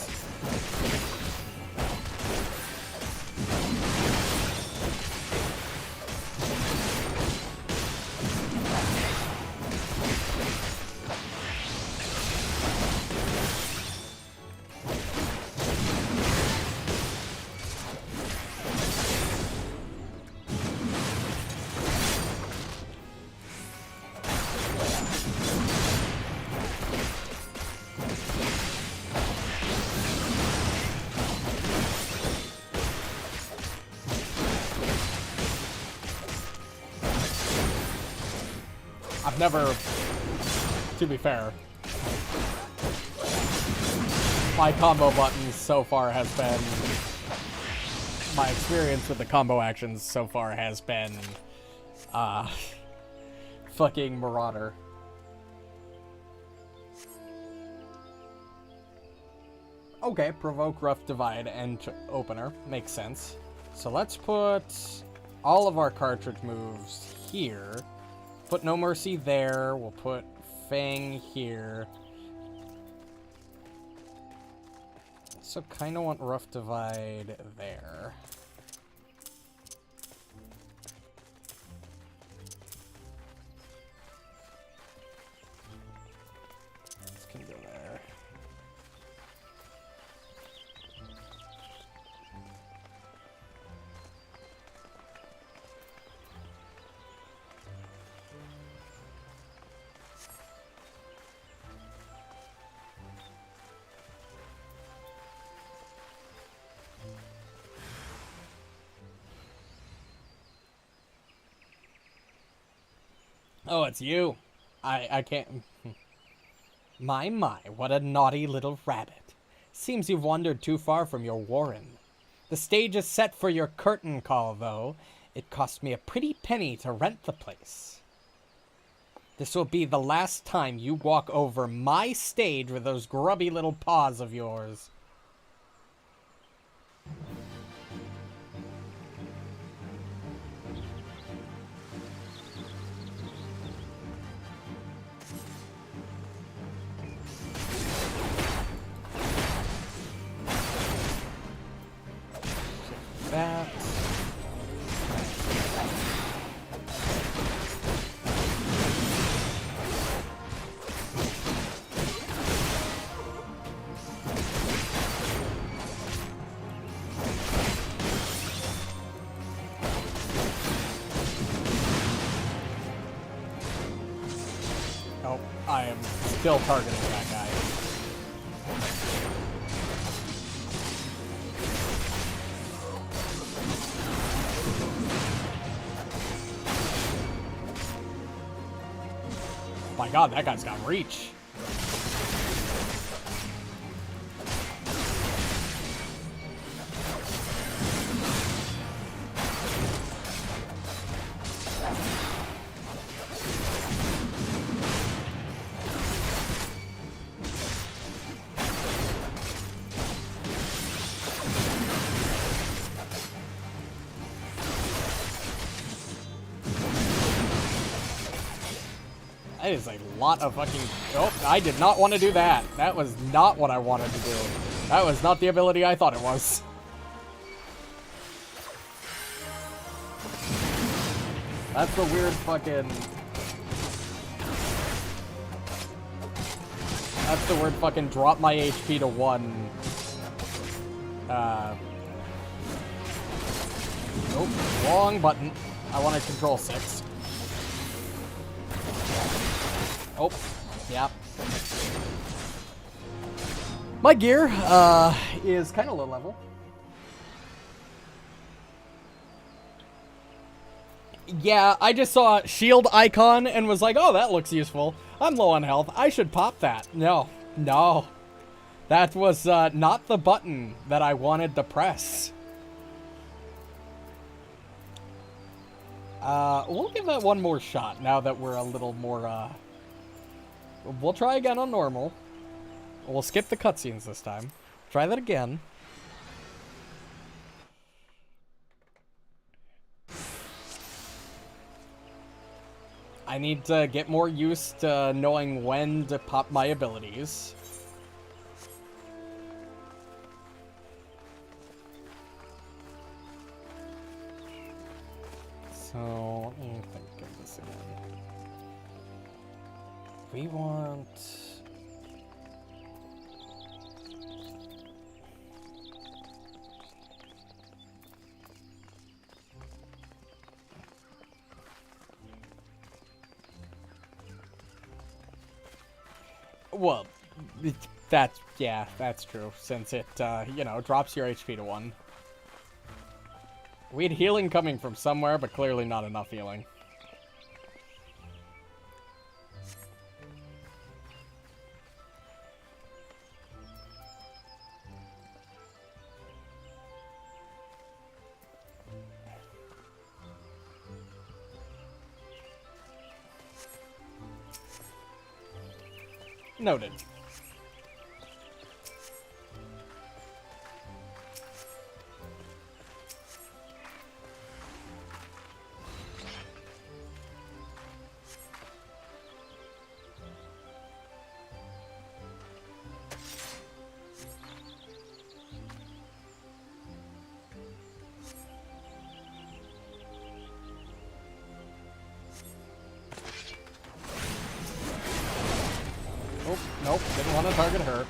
I've never, to be fair, my combo buttons so far has been, my experience with the combo actions so far has been, fucking Marauder. Okay, provoke Rough Divide and opener, makes sense. So let's put all of our cartridge moves here. Put No Mercy there. We'll put Fang here. So kind of want Rough Divide there. This can go there. Oh, it's you. I can't... My, what a naughty little rabbit. Seems you've wandered too far from your warren. The stage is set for your curtain call, though. It cost me a pretty penny to rent the place. This will be the last time you walk over my stage with those grubby little paws of yours. That. Oh, I am still targeting that guy. My god, that guy's got reach. That is a lot of fucking... Oh, I did not want to do that. That was not what I wanted to do. That was not the ability I thought it was. That's the weird fucking... That's the word, fucking drop my HP to 1. Nope, wrong button. I want to control 6. Oh, yep. My gear, is kind of low level. Yeah, I just saw shield icon and was like, oh, that looks useful. I'm low on health. I should pop that. No. No. That was, not the button that I wanted to press. We'll give that one more shot now that we're a little more, we'll try again on normal. We'll skip the cutscenes this time. Try that again. I need to get more used to knowing when to pop my abilities. So, let me think of this again. We want... Well, yeah, that's true, since it, you know, drops your HP to 1. We had healing coming from somewhere, but clearly not enough healing. Noted. Oh, nope, didn't want to target her.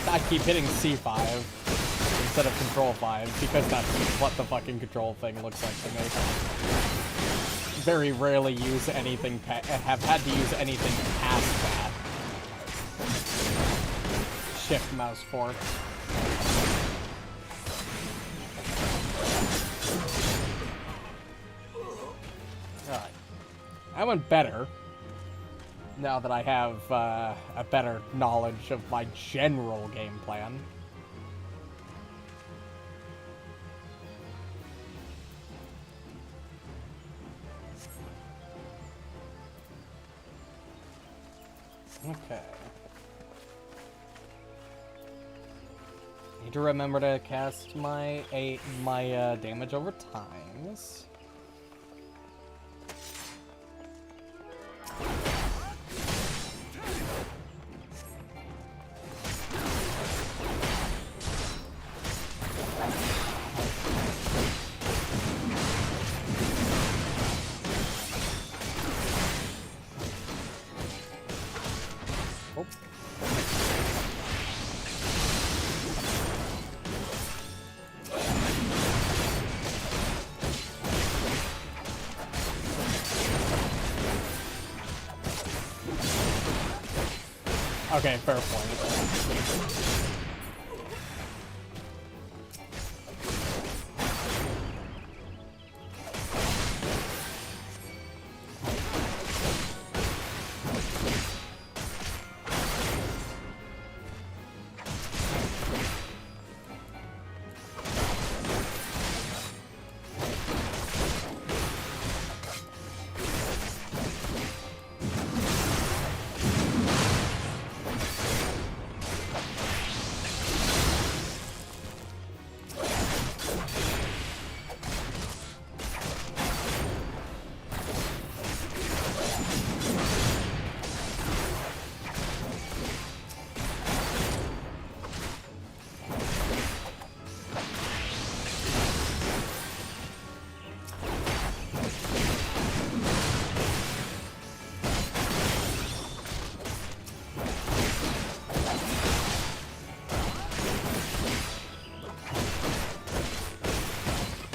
I keep hitting C5 instead of Control 5 because that's what the fucking control thing looks like to me. Very rarely use anything, have had to use anything past that. Shift mouse fork. Alright. I went better. Now that I have a better knowledge of my general game plan. Okay. Need to remember to cast my damage over times. Okay, fair point.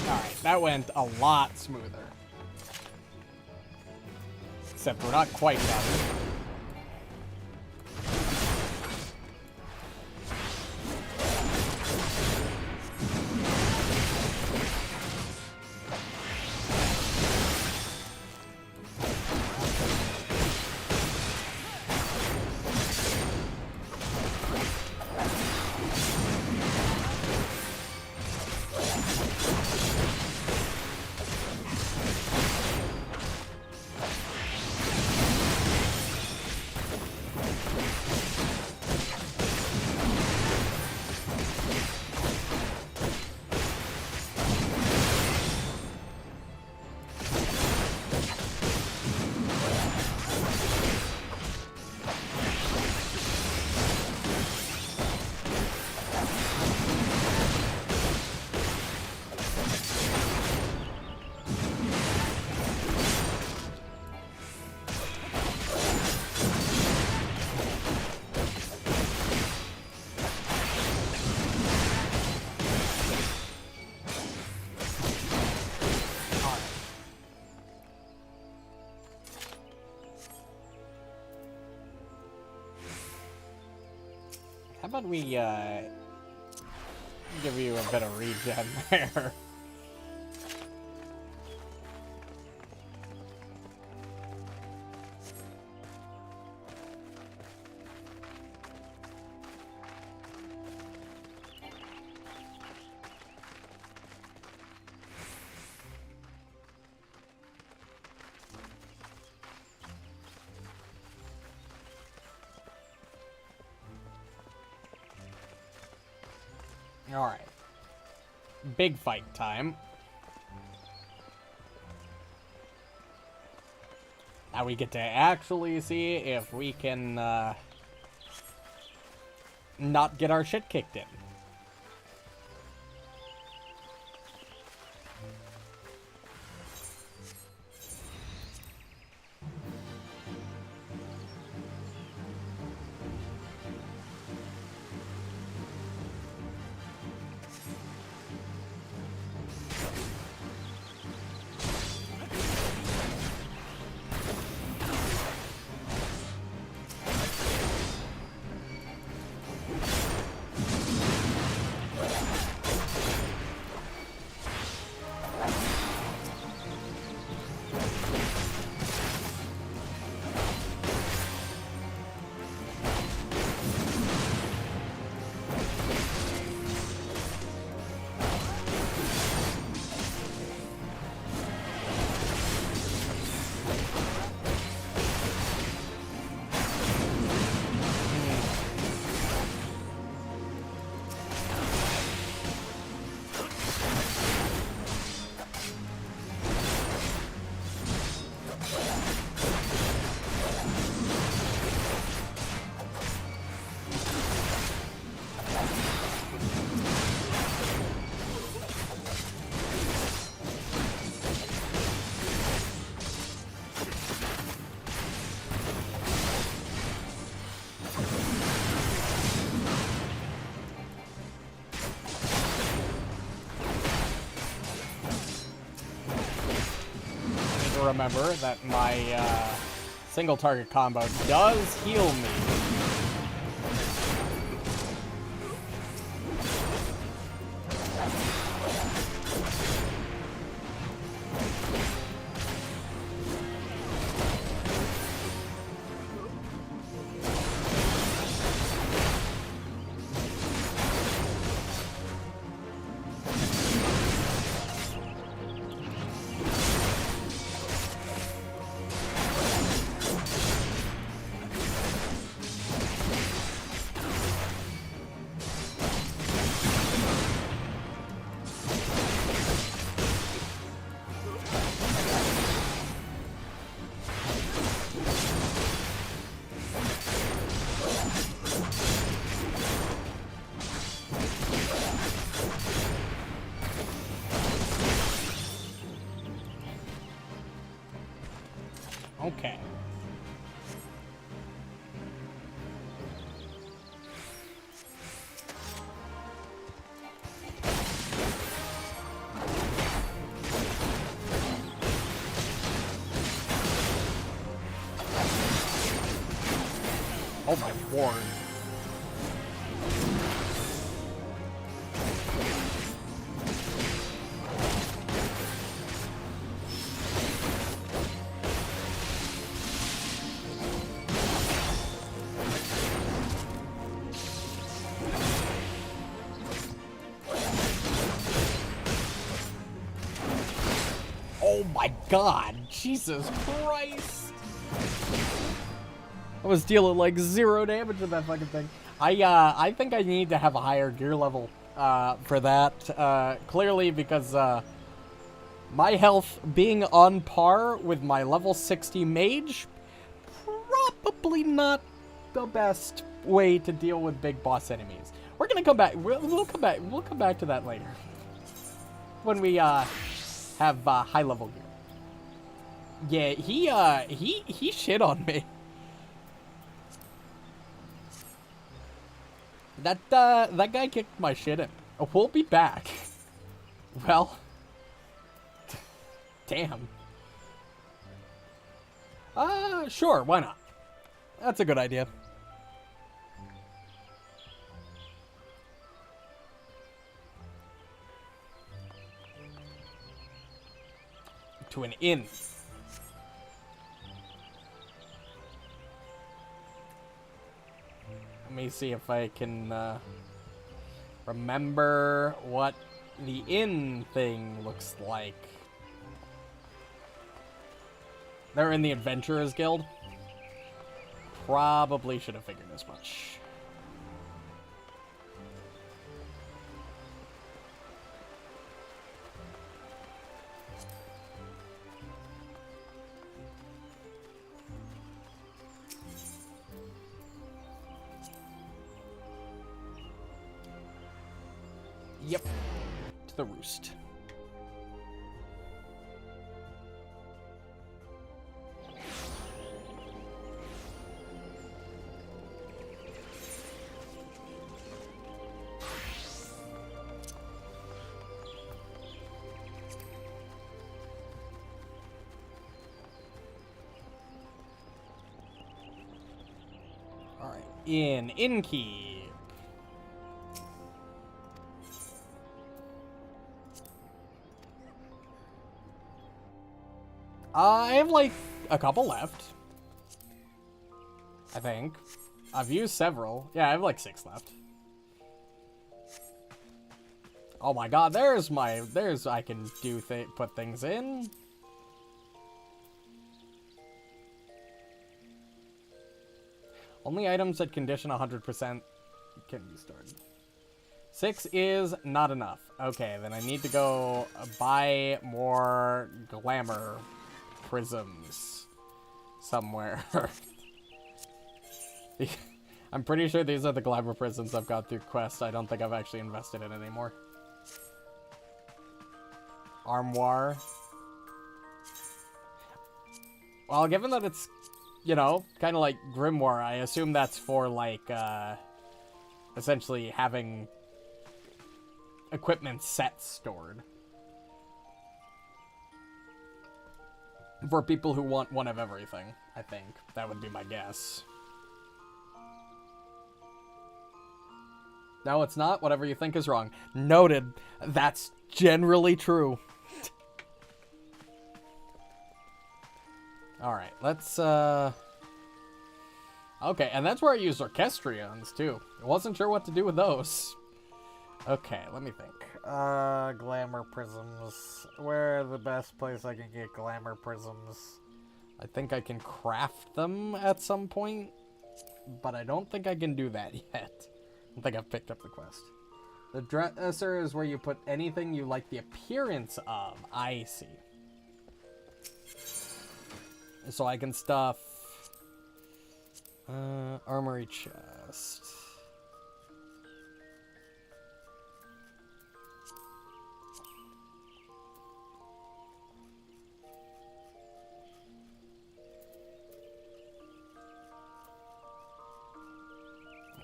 Alright, that went a lot smoother. Except we're not quite done. How about we, give you a bit of regen there? Alright. Big fight time. Now we get to actually see if we can, not get our shit kicked in. Remember that my single target combo does heal me. Okay. Oh my lord. Oh my god, Jesus Christ. I was dealing like 0 damage with that fucking thing. I think I need to have a higher gear level for that. Clearly because my health being on par with my level 60 mage, probably not the best way to deal with big boss enemies. We're gonna come back. We'll come back. We'll come back to that later when we have high level gear. Yeah, he shit on me. That guy kicked my shit in. Oh, we'll be back. Well, damn. Sure, why not? That's a good idea. To an inn. Let me see if I can remember what the inn thing looks like. They're in the Adventurers Guild. Probably should have figured as much. Yep. To the roost. All right. Innkeep. I have, like, a couple left. I think. I've used several. Yeah, I have, like, 6 left. Oh my god, I can put things in. Only items that condition 100% can be started. 6 is not enough. Okay, then I need to go buy more glamour prisms somewhere. I'm pretty sure these are the glamour prisms I've got through quests. I don't think I've actually invested in it anymore. Armoire. Well, given that it's, you know, kind of like Grimoire, I assume that's for, like, essentially having equipment sets stored. For people who want one of everything, I think. That would be my guess. No, it's not. Whatever you think is wrong. Noted. That's generally true. Alright, let's, okay, and that's where I used Orchestrions, too. I wasn't sure what to do with those. Okay, let me think. Glamour prisms. Where are the best place I can get glamour prisms? I think I can craft them at some point, but I don't think I can do that yet. I don't think I've picked up the quest. The dresser is where you put anything you like the appearance of. I see. So I can stuff armory chest.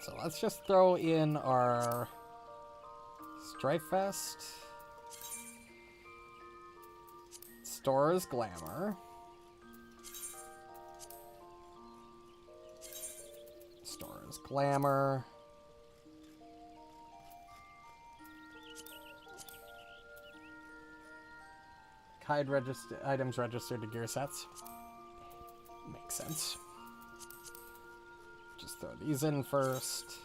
So let's just throw in our Strife Vest. Stores Glamour. There's glamour. Hide items registered to gear sets. Makes sense. Just throw these in first.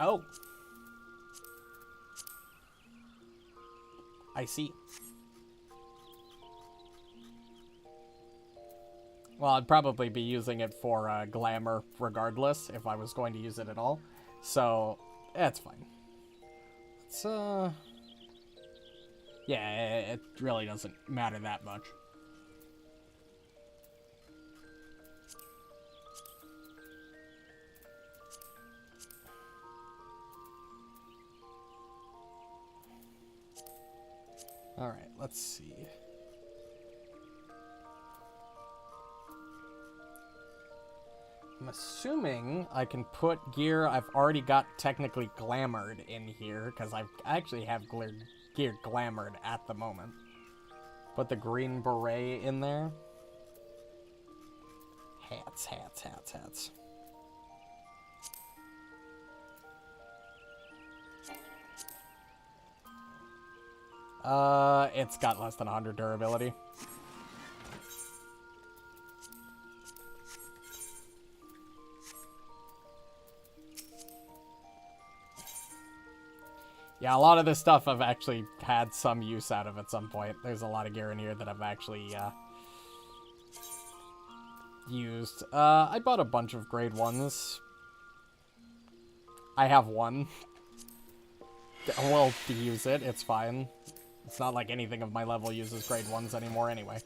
Oh. I see. Well, I'd probably be using it for glamour regardless, if I was going to use it at all. So, that's fine. It's, yeah, it really doesn't matter that much. Alright, let's see. I'm assuming I can put gear I've already got technically glamored in here, because I actually have gear glamored at the moment. Put the green beret in there. Hats, hats, hats, hats. It's got less than 100 durability. Yeah, a lot of this stuff I've actually had some use out of at some point. There's a lot of gear in here that I've actually, used. I bought a bunch of grade 1s. I have one. We'll use it, it's fine. It's not like anything of my level uses grade 1s anymore anyway.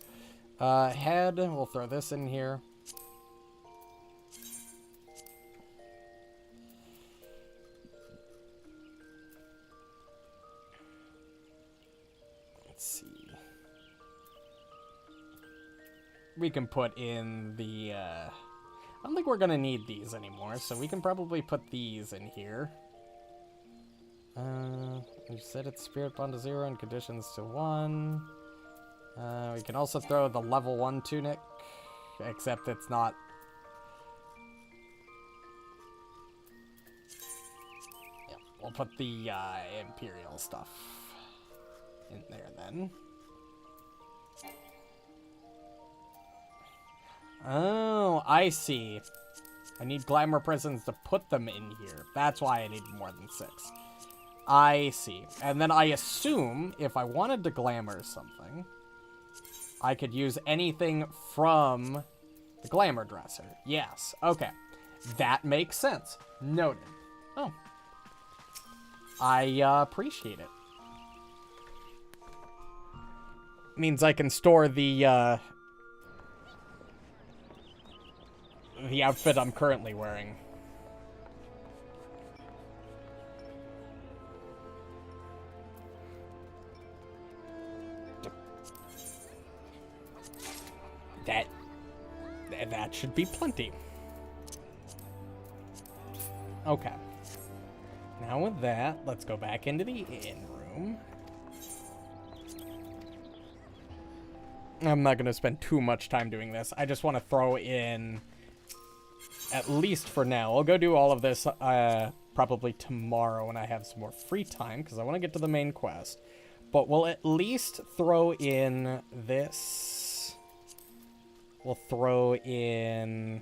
Head, we'll throw this in here. Let's see. We can put in the, I don't think we're gonna need these anymore, so we can probably put these in here. We set its spirit bond to 0 and conditions to 1. We can also throw the level 1 tunic, except it's not. Yep, we'll put the Imperial stuff in there then. Oh, I see. I need glamour prisons to put them in here. That's why I need more than 6. I see. And then I assume if I wanted to glamour something, I could use anything from the glamour dresser. Yes. Okay. That makes sense. Noted. Oh. I appreciate it. Means I can store the outfit I'm currently wearing. That should be plenty. Okay. Now with that, let's go back into the inn room. I'm not going to spend too much time doing this. I just want to throw in, at least for now, I'll go do all of this probably tomorrow when I have some more free time, because I want to get to the main quest. But we'll at least throw in this. We'll throw in...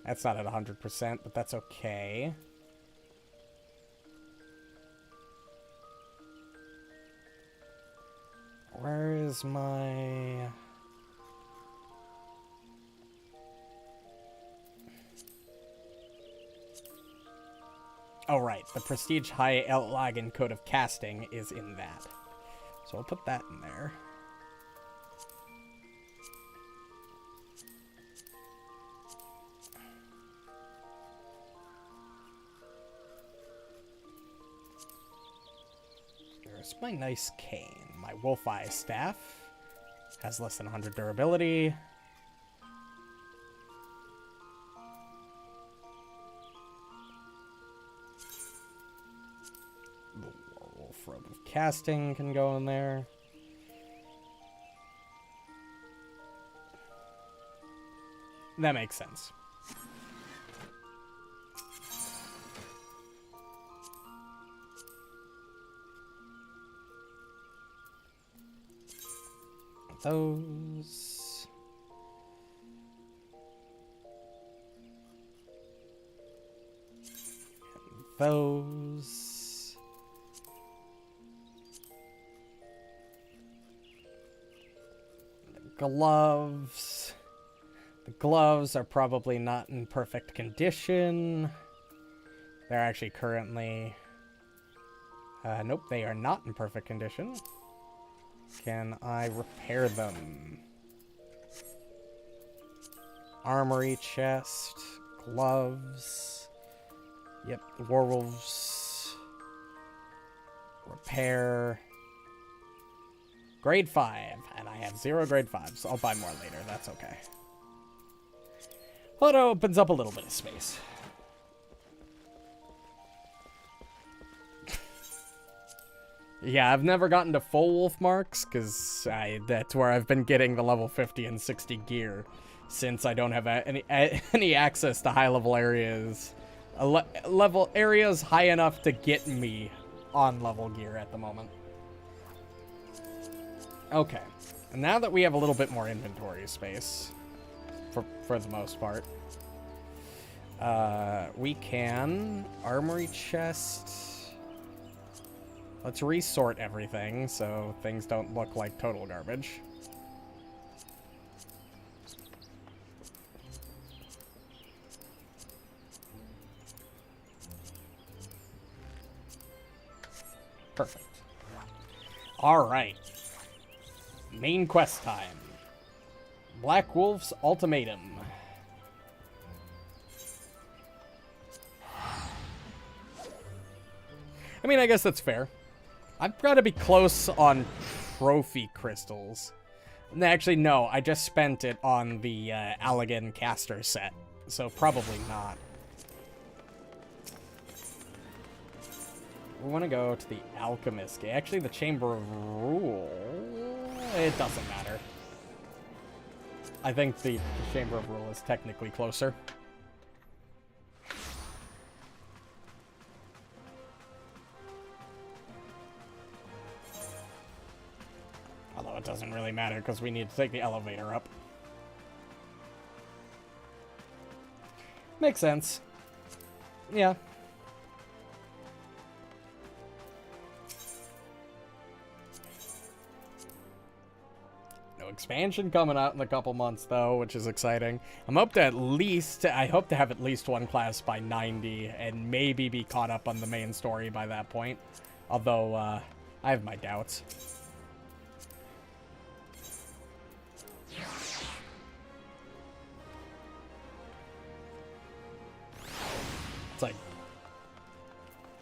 That's not at 100%, but that's okay. Where is my... Oh, right. The Prestige High Outlagan Code of Casting is in that. So I'll put that in there. There's my nice cane. My Wolf Eye Staff has less than 100 durability. casting can go in there. That makes sense. Those. Those. The gloves. The gloves are probably not in perfect condition. They're actually currently... nope, they are not in perfect condition. Can I repair them? Armory chest. Gloves. Yep, werewolves. Repair. Grade 5. And I have 0 grade 5s. I'll buy more later. That's okay. Well, it opens up a little bit of space. Yeah, I've never gotten to full wolf marks, because that's where I've been getting the level 50 and 60 gear, since I don't have any access to high-level areas. Level areas high enough to get me on level gear at the moment. Okay, and now that we have a little bit more inventory space, for the most part, we can armory chest. Let's resort everything so things don't look like total garbage. Perfect. All right. Main quest time. Black Wolf's Ultimatum. I mean, I guess that's fair. I've got to be close on trophy crystals. Actually, no. I just spent it on the Allegan caster set, so probably not. We want to go to the Alchemist. Actually, the Chamber of Rule... It doesn't matter. I think the Chamber of Rule is technically closer. Although it doesn't really matter because we need to take the elevator up. Makes sense. Yeah. No expansion coming out in a couple months though, which is exciting. I hope to have at least one class by 90 and maybe be caught up on the main story by that point. Although, I have my doubts. It's like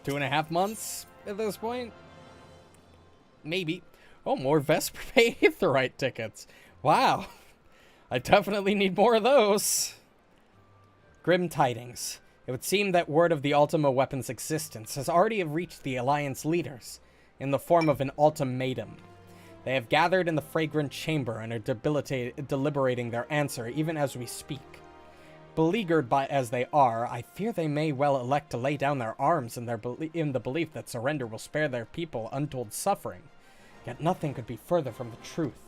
2.5 months at this point. Maybe. Oh, more Vesper Aetherite tickets. Wow. I definitely need more of those. Grim tidings. It would seem that word of the Ultima weapon's existence has already reached the Alliance leaders in the form of an ultimatum. They have gathered in the Fragrant Chamber and are deliberating their answer even as we speak. Beleaguered as they are, I fear they may well elect to lay down their arms in the belief that surrender will spare their people untold suffering. Yet nothing could be further from the truth.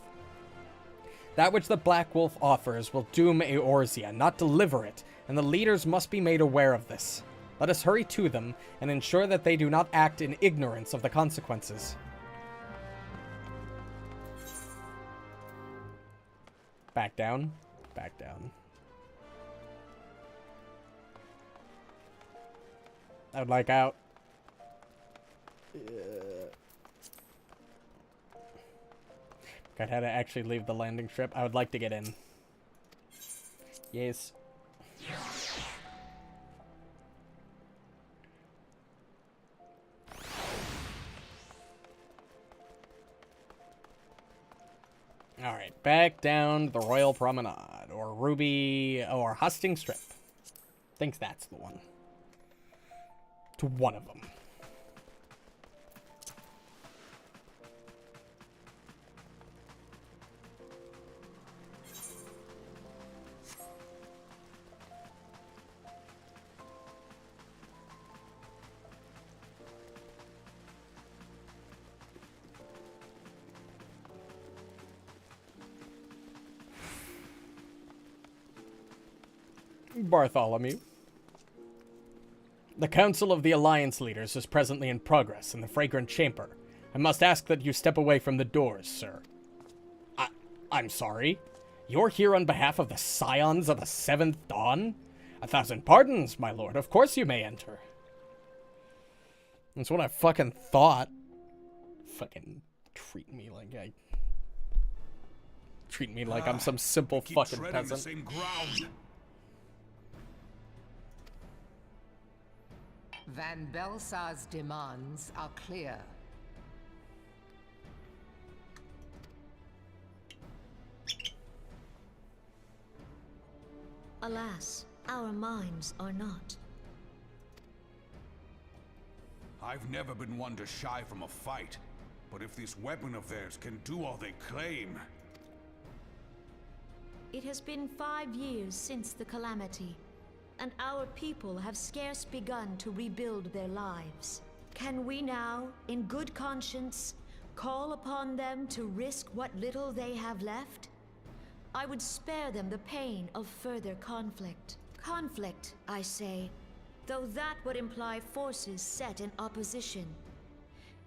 That which the Black Wolf offers will doom Eorzea, not deliver it, and the leaders must be made aware of this. Let us hurry to them and ensure that they do not act in ignorance of the consequences. Back down. Back down. I would like out. God, how to actually leave the landing strip. I would like to get in. Yes. Alright, back down the Royal Promenade, or Ruby, or Husting Strip. Thinks that's the one. To one of them. Bartholomew. The Council of the Alliance Leaders is presently in progress in the Fragrant Chamber. I must ask that you step away from the doors, sir. I'm sorry? You're here on behalf of the Scions of the Seventh Dawn? 1,000 pardons, my lord. Of course you may enter. That's what I fucking thought. Fucking treat me like I'm some simple fucking peasant. The same ground. Van Belsar's demands are clear. Alas, our minds are not. I've never been one to shy from a fight, but if this weapon of theirs can do all they claim... It has been 5 years since the calamity, and our people have scarce begun to rebuild their lives. Can we now, in good conscience, call upon them to risk what little they have left? I would spare them the pain of further conflict. Conflict, I say, though that would imply forces set in opposition.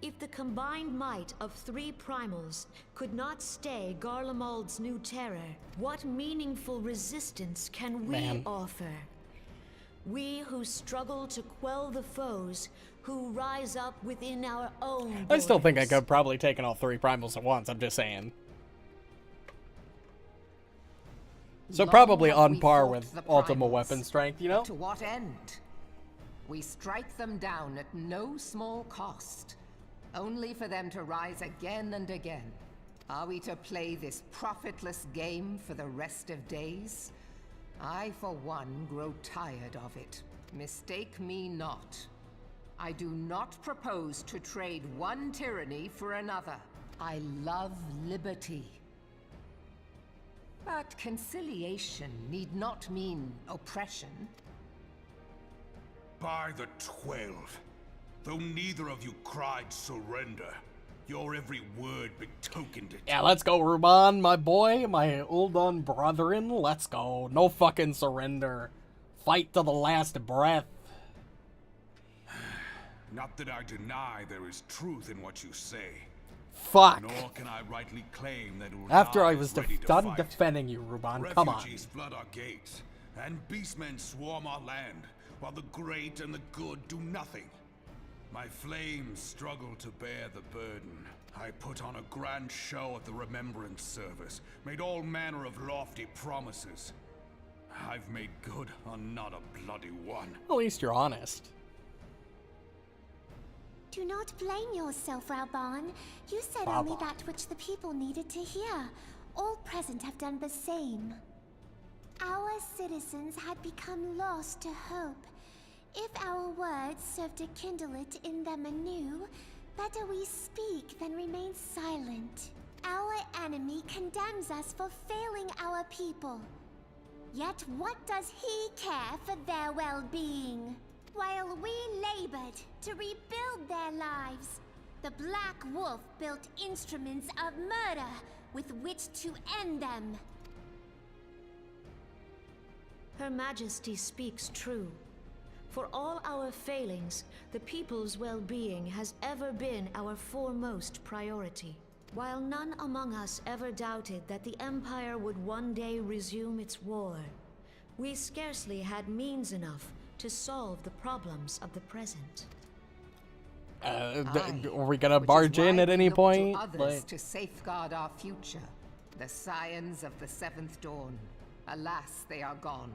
If the combined might of 3 primals could not stay Garlemald's new terror, what meaningful resistance can we offer? We who struggle to quell the foes who rise up within our own borders. I still think I could have probably taken all 3 primals at once, I'm just saying. So probably on par with Ultima weapon strength, you know? To what end? We strike them down at no small cost, only for them to rise again and again. Are we to play this profitless game for the rest of days? I, for one, grow tired of it. Mistake me not. I do not propose to trade one tyranny for another. I love liberty. But conciliation need not mean oppression. By the 12, though neither of you cried surrender, your every word betokened it. Yeah, let's go, Ruban, my boy, my Uldan brethren. Let's go. No fucking surrender. Fight to the last breath. Not that I deny there is truth in what you say. Fuck. Nor can I rightly claim that After I was done defending you, Ruban, come on. Refugees flood our gates, and beastmen swarm our land, while the great and the good do nothing. My flames struggle to bear the burden. I put on a grand show at the Remembrance Service, made all manner of lofty promises. I've made good on not a bloody one. At least you're honest. Do not blame yourself, Reborn. You said only that which the people needed to hear. All present have done the same. Our citizens had become lost to hope. If our words serve to kindle it in them anew, better we speak than remain silent. Our enemy condemns us for failing our people. Yet what does he care for their well-being? While we labored to rebuild their lives, the Black Wolf built instruments of murder with which to end them. Her Majesty speaks true. For all our failings, the people's well-being has ever been our foremost priority. While none among us ever doubted that the Empire would one day resume its war, we scarcely had means enough to solve the problems of the present. Are we gonna barge in at any point? Others to safeguard our future. The Scions of the Seventh Dawn. Alas, they are gone.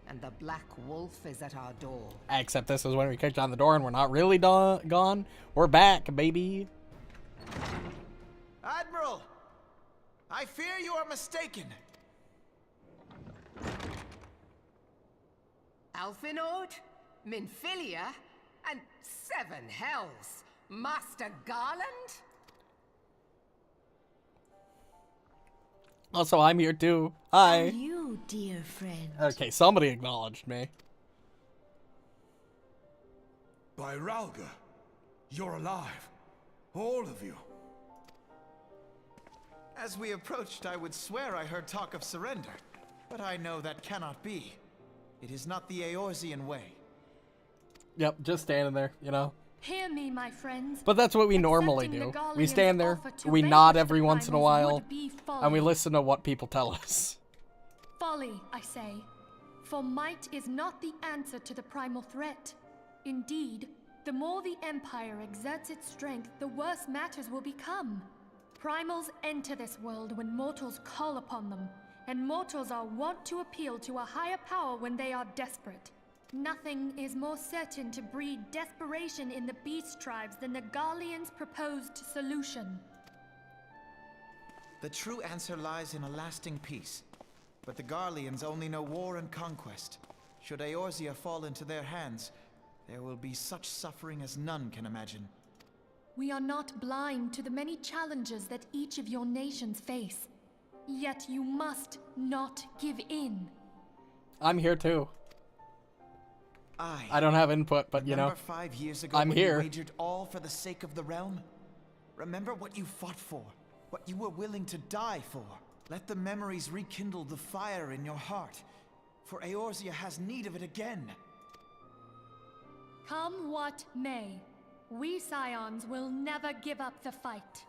And the Black Wolf is at our door. Except this is when we kicked down the door and we're not really gone. We're back, baby. Admiral! I fear you are mistaken. Alfinord, Minfilia, and 7 hells. Master Garland? Also, I'm here too. Hi. And you, dear friend. Okay, somebody acknowledged me. By Ralga, you're alive. All of you. As we approached, I would swear I heard talk of surrender, but I know that cannot be. It is not the Eorzean way. Yep, just standing there, you know. Hear me, my friends. But that's what we normally Accepting do. the We Garlean's stand there, offer to we vanquish nod the every once in a primals while, would be folly. and we listen to what people tell us. Folly, I say. For might is not the answer to the primal threat. Indeed, the more the Empire exerts its strength, the worse matters will become. Primals enter this world when mortals call upon them, and mortals are wont to appeal to a higher power when they are desperate. Nothing is more certain to breed desperation in the beast tribes than the Garleans' proposed solution. The true answer lies in a lasting peace. But the Garleans only know war and conquest. Should Eorzea fall into their hands, there will be such suffering as none can imagine. We are not blind to the many challenges that each of your nations face. Yet you must not give in. I'm here too. I don't have input, but you know, Remember 5 years ago I'm when here. you wagered all for the sake of the realm? Remember what you fought for, what you were willing to die for. Let the memories rekindle the fire in your heart, for Eorzea has need of it again. Come what may, we Scions will never give up the fight.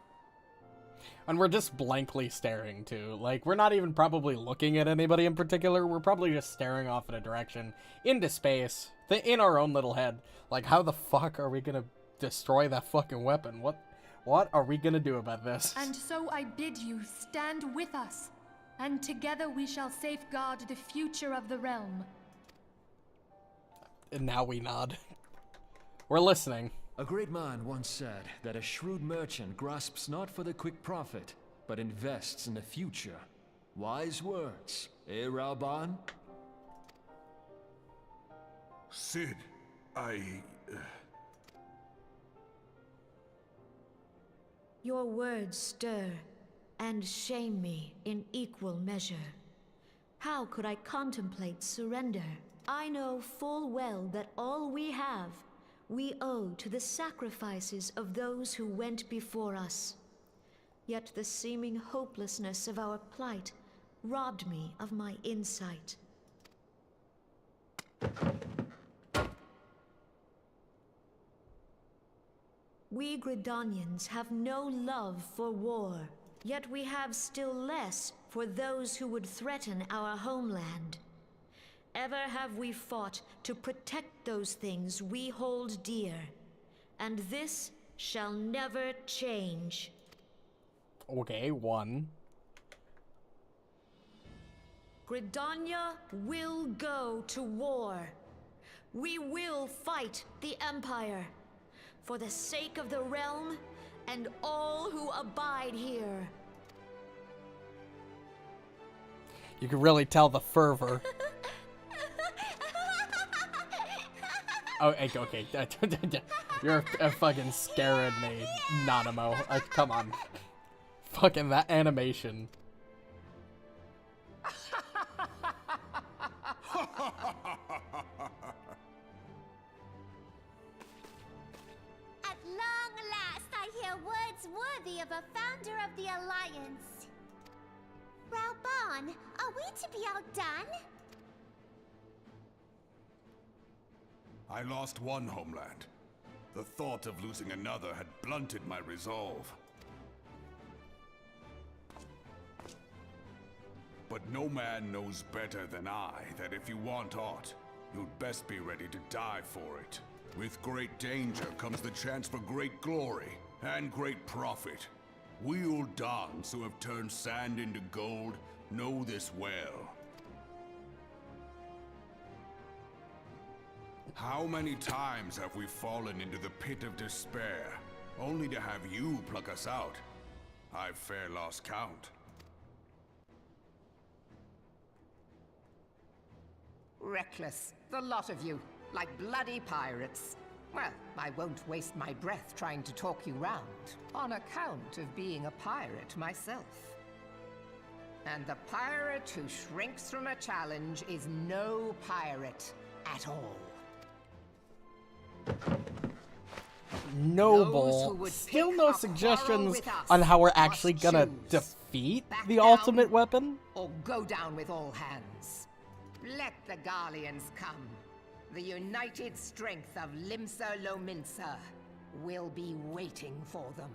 And we're just blankly staring too. Like, we're not even probably looking at anybody in particular. We're probably just staring off in a direction into space, in our own little head. Like, how the fuck are we gonna destroy that fucking weapon? What are we gonna do about this? And so I bid you stand with us, and together we shall safeguard the future of the realm. And now we nod. We're listening. A great man once said that a shrewd merchant grasps not for the quick profit, but invests in the future. Wise words, eh, Raoban? Sid, Your words stir and shame me in equal measure. How could I contemplate surrender? I know full well that all we have, we owe to the sacrifices of those who went before us. Yet the seeming hopelessness of our plight robbed me of my insight. We Gridanians have no love for war, yet we have still less for those who would threaten our homeland. Ever have we fought to protect those things we hold dear, and this shall never change. Okay, one. Gridania will go to war. We will fight the Empire, for the sake of the realm and all who abide here. You can really tell the fervor. Oh, okay. You're fucking scaring me, Nanamo. Come on. Fucking that animation. At long last, I hear words worthy of a founder of the Alliance. Raoban, are we to be outdone? I lost one homeland. The thought of losing another had blunted my resolve. But no man knows better than I that if you want aught, you'd best be ready to die for it. With great danger comes the chance for great glory and great profit. We Uldans who have turned sand into gold know this well. How many times have we fallen into the pit of despair, only to have you pluck us out? I've fair lost count. Reckless, the lot of you, like bloody pirates. Well, I won't waste my breath trying to talk you round, on account of being a pirate myself. And the pirate who shrinks from a challenge is no pirate at all. Noble. Still no suggestions on how we're actually gonna defeat the ultimate weapon? Or go down with all hands. Let the Garleans come. The united strength of Limsa Lominsa will be waiting for them.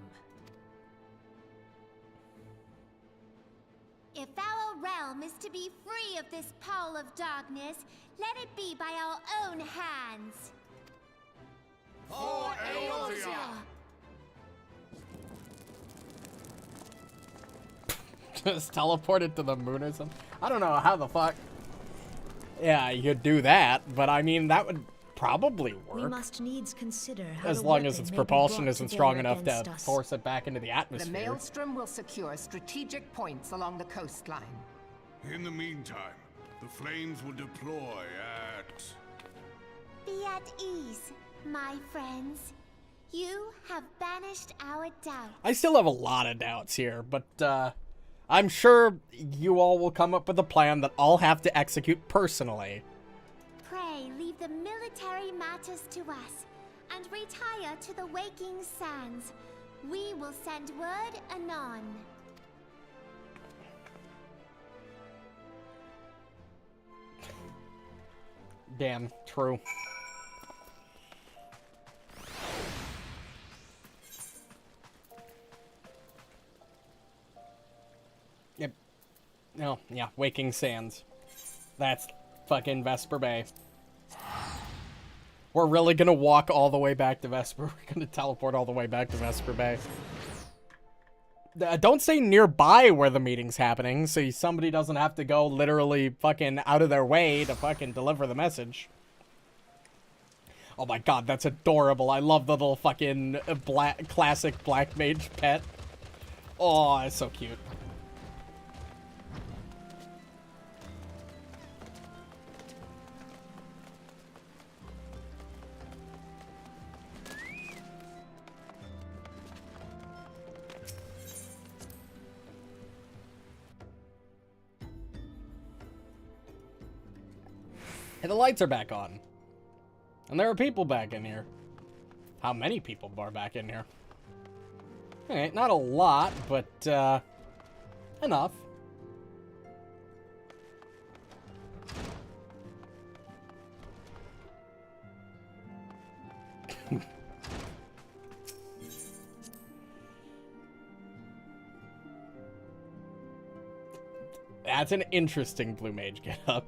If our realm is to be free of this pall of darkness, let it be by our own hands. For Eorzea! Just teleported to the moon or something. I don't know how the fuck. Yeah, you could do that, but I mean, that would probably work. We must needs consider how As the long as weapon its may be propulsion brought isn't to strong bear enough to against us. force it back into the The atmosphere. Maelstrom will secure strategic points along the coastline. In the meantime, the flames will deploy at... Be at ease, my friends. You have banished our doubt. I still have a lot of doubts here, but I'm sure you all will come up with a plan that I'll have to execute personally. Pray leave the military matters to us, and retire to the waking sands. We will send word anon. Damn, true. Yep. Oh, yeah, Waking Sands. That's fucking Vesper Bay. We're really gonna walk all the way back to Vesper. We're gonna teleport all the way back to Vesper Bay. Don't say nearby where the meeting's happening, so somebody doesn't have to go literally fucking out of their way to fucking deliver the message. Oh my god, that's adorable. I love the little fucking classic black mage pet. Oh, it's so cute. And the lights are back on. And there are people back in here. How many people are back in here? Alright, not a lot, but, enough. That's an interesting Blue Mage getup.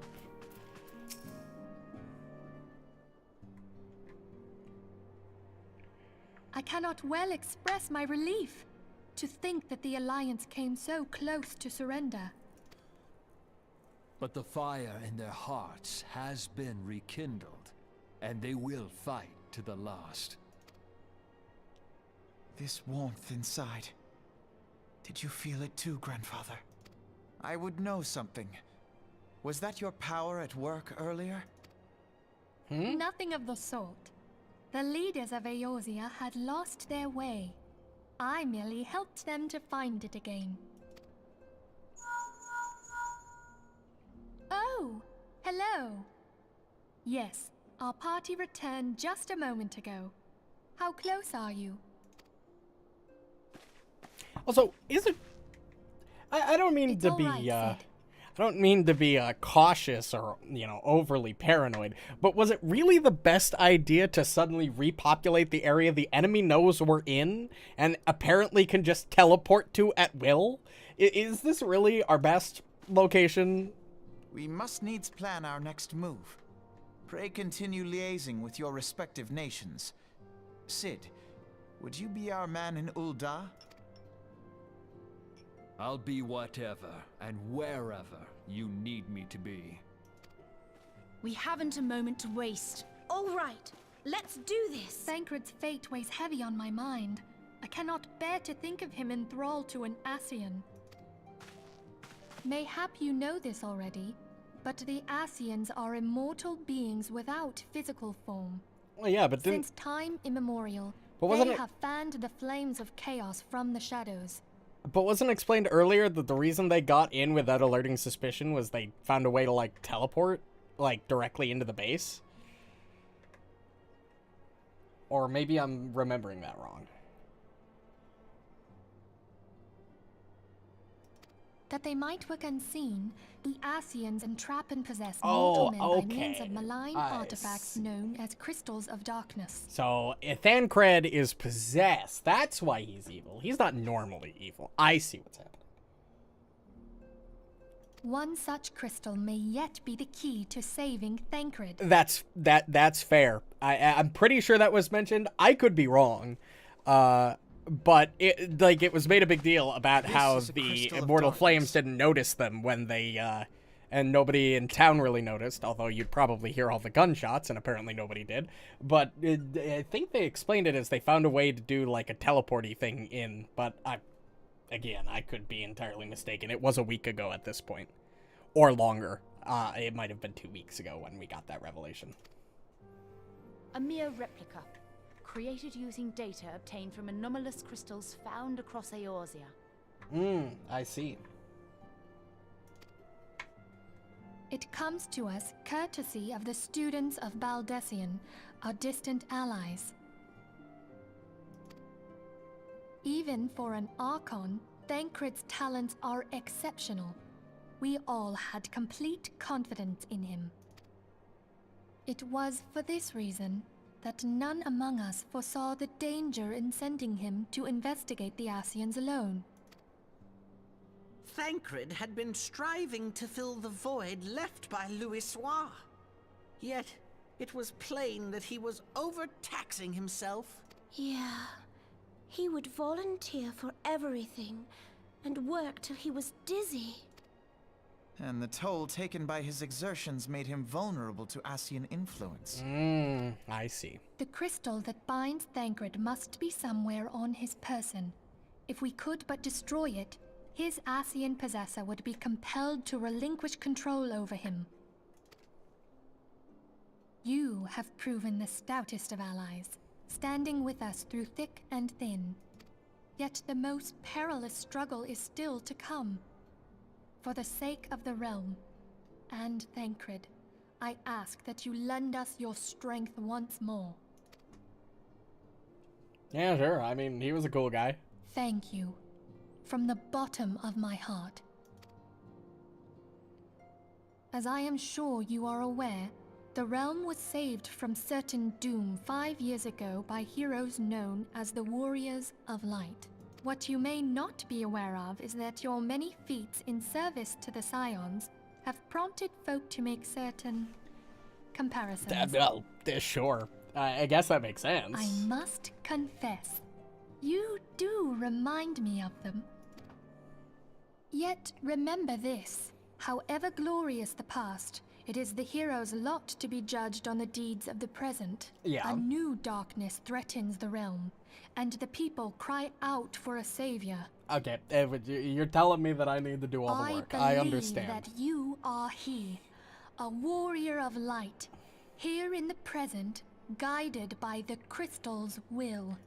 I cannot well express my relief to think that the Alliance came so close to surrender. But the fire in their hearts has been rekindled, and they will fight to the last. This warmth inside. Did you feel it too, Grandfather? I would know something. Was that your power at work earlier? Nothing of the sort. The leaders of Eorzea had lost their way. I merely helped them to find it again. Oh, hello. Yes, our party returned just a moment ago. How close are you? Also, is it... I don't mean It's to all be, right, Sid. I don't mean to be cautious or, you know, overly paranoid, but was it really the best idea to suddenly repopulate the area the enemy knows we're in and apparently can just teleport to at will? Is this really our best location? We must needs plan our next move. Pray continue liaising with your respective nations. Sid, would you be our man in Ul'dah? I'll be whatever and wherever you need me to be. We haven't a moment to waste. All right, let's do this. Thancred's fate weighs heavy on my mind. I cannot bear to think of him enthralled to an Ascian. Mayhap you know this already, but the Ascians are immortal beings without physical form. Well, yeah, but didn't... Since time immemorial, But wasn't they it- have fanned the flames of chaos from the shadows. But wasn't it explained earlier that the reason they got in without alerting suspicion was they found a way to, like, teleport, like, directly into the base? Or maybe I'm remembering that wrong. That they might work unseen, the Ascians entrap and possess Oh, mortal men by means okay. of malign artifacts known as crystals of darkness. So, Thancred is possessed. That's why he's evil. He's not normally evil. I see what's happening. One such crystal may yet be the key to saving Thancred. That's fair. I'm pretty sure that was mentioned. I could be wrong. But it was made a big deal about how the immortal flames didn't notice them when they and nobody in town really noticed, although you'd probably hear all the gunshots, and apparently nobody did. But I think they explained it as they found a way to do like a teleporty thing in, but again, I could be entirely mistaken. It was a week ago at this point, or longer. It might have been 2 weeks ago when we got that revelation. A mere replica, created using data obtained from anomalous crystals found across Eorzea. I see. It comes to us courtesy of the students of Baldessian, our distant allies. Even for an Archon, Thancred's talents are exceptional. We all had complete confidence in him. It was for this reason that none among us foresaw the danger in sending him to investigate the Ascians alone. Thancred had been striving to fill the void left by Louisoix. Yet, it was plain that he was overtaxing himself. Yeah, he would volunteer for everything and work till he was dizzy. And the toll taken by his exertions made him vulnerable to Ascian influence. I see. The crystal that binds Thancred must be somewhere on his person. If we could but destroy it, his Ascian possessor would be compelled to relinquish control over him. You have proven the stoutest of allies, standing with us through thick and thin. Yet the most perilous struggle is still to come. For the sake of the realm, and Thancred, I ask that you lend us your strength once more. Yeah, sure. I mean, he was a cool guy. Thank you, from the bottom of my heart. As I am sure you are aware, the realm was saved from certain doom 5 years ago by heroes known as the Warriors of Light. What you may not be aware of is that your many feats in service to the Scions have prompted folk to make certain comparisons. Well, sure. I guess that makes sense. I must confess, you do remind me of them. Yet remember this, however glorious the past, it is the hero's lot to be judged on the deeds of the present. Yeah. A new darkness threatens the realm, and the people cry out for a savior. Okay, you're telling me that I need to do all the work. I understand. That you are he, a warrior of light, here in the present, guided by the crystal's will.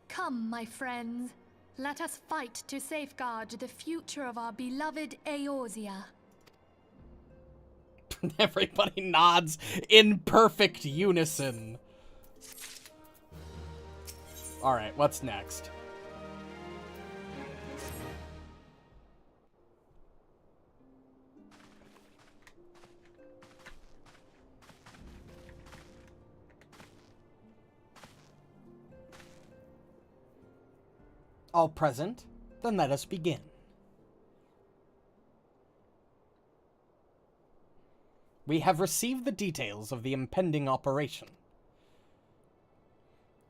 Come, my friends, let us fight to safeguard the future of our beloved Eorzea. Everybody nods in perfect unison. Alright, what's next? All present? Then let us begin. We have received the details of the impending operation.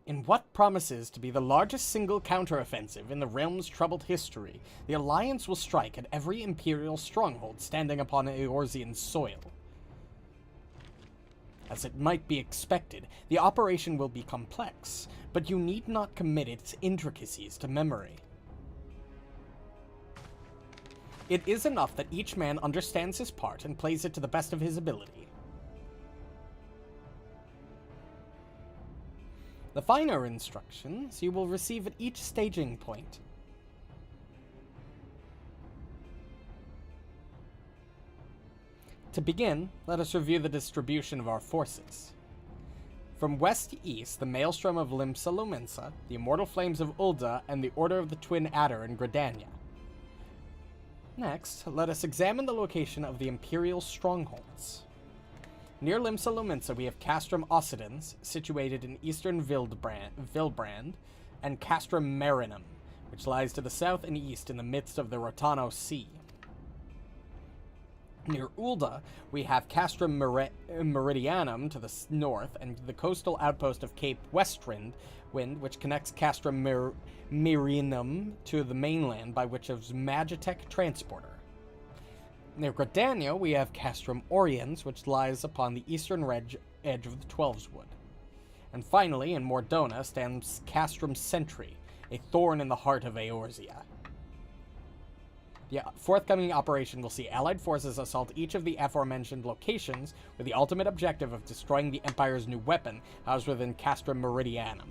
In what promises to be the largest single counteroffensive in the realm's troubled history, the Alliance will strike at every Imperial stronghold standing upon Eorzean soil. As it might be expected, the operation will be complex, but you need not commit its intricacies to memory. It is enough that each man understands his part and plays it to the best of his ability. The finer instructions you will receive at each staging point. To begin, let us review the distribution of our forces. From west to east, the Maelstrom of Limsa Lominsa, the Immortal Flames of Ul'dah, and the Order of the Twin Adder in Gridania. Next, let us examine the location of the Imperial strongholds. Near Limsa Lominsa, we have Castrum Occidens, situated in eastern Vilbrand, and Castrum Marinum, which lies to the south and east in the midst of the Rotano Sea. Near Ulda, we have Castrum Meridianum to the north, and the coastal outpost of Cape Westwind, which connects Castrum Merinum to the mainland by which of Magitech Transporter. Near Gridania, we have Castrum Oriens, which lies upon the eastern edge of the Twelveswood. And finally, in Mordona, stands Castrum Sentry, a thorn in the heart of Eorzea. The forthcoming operation will see Allied forces assault each of the aforementioned locations with the ultimate objective of destroying the Empire's new weapon housed within Castrum Meridianum.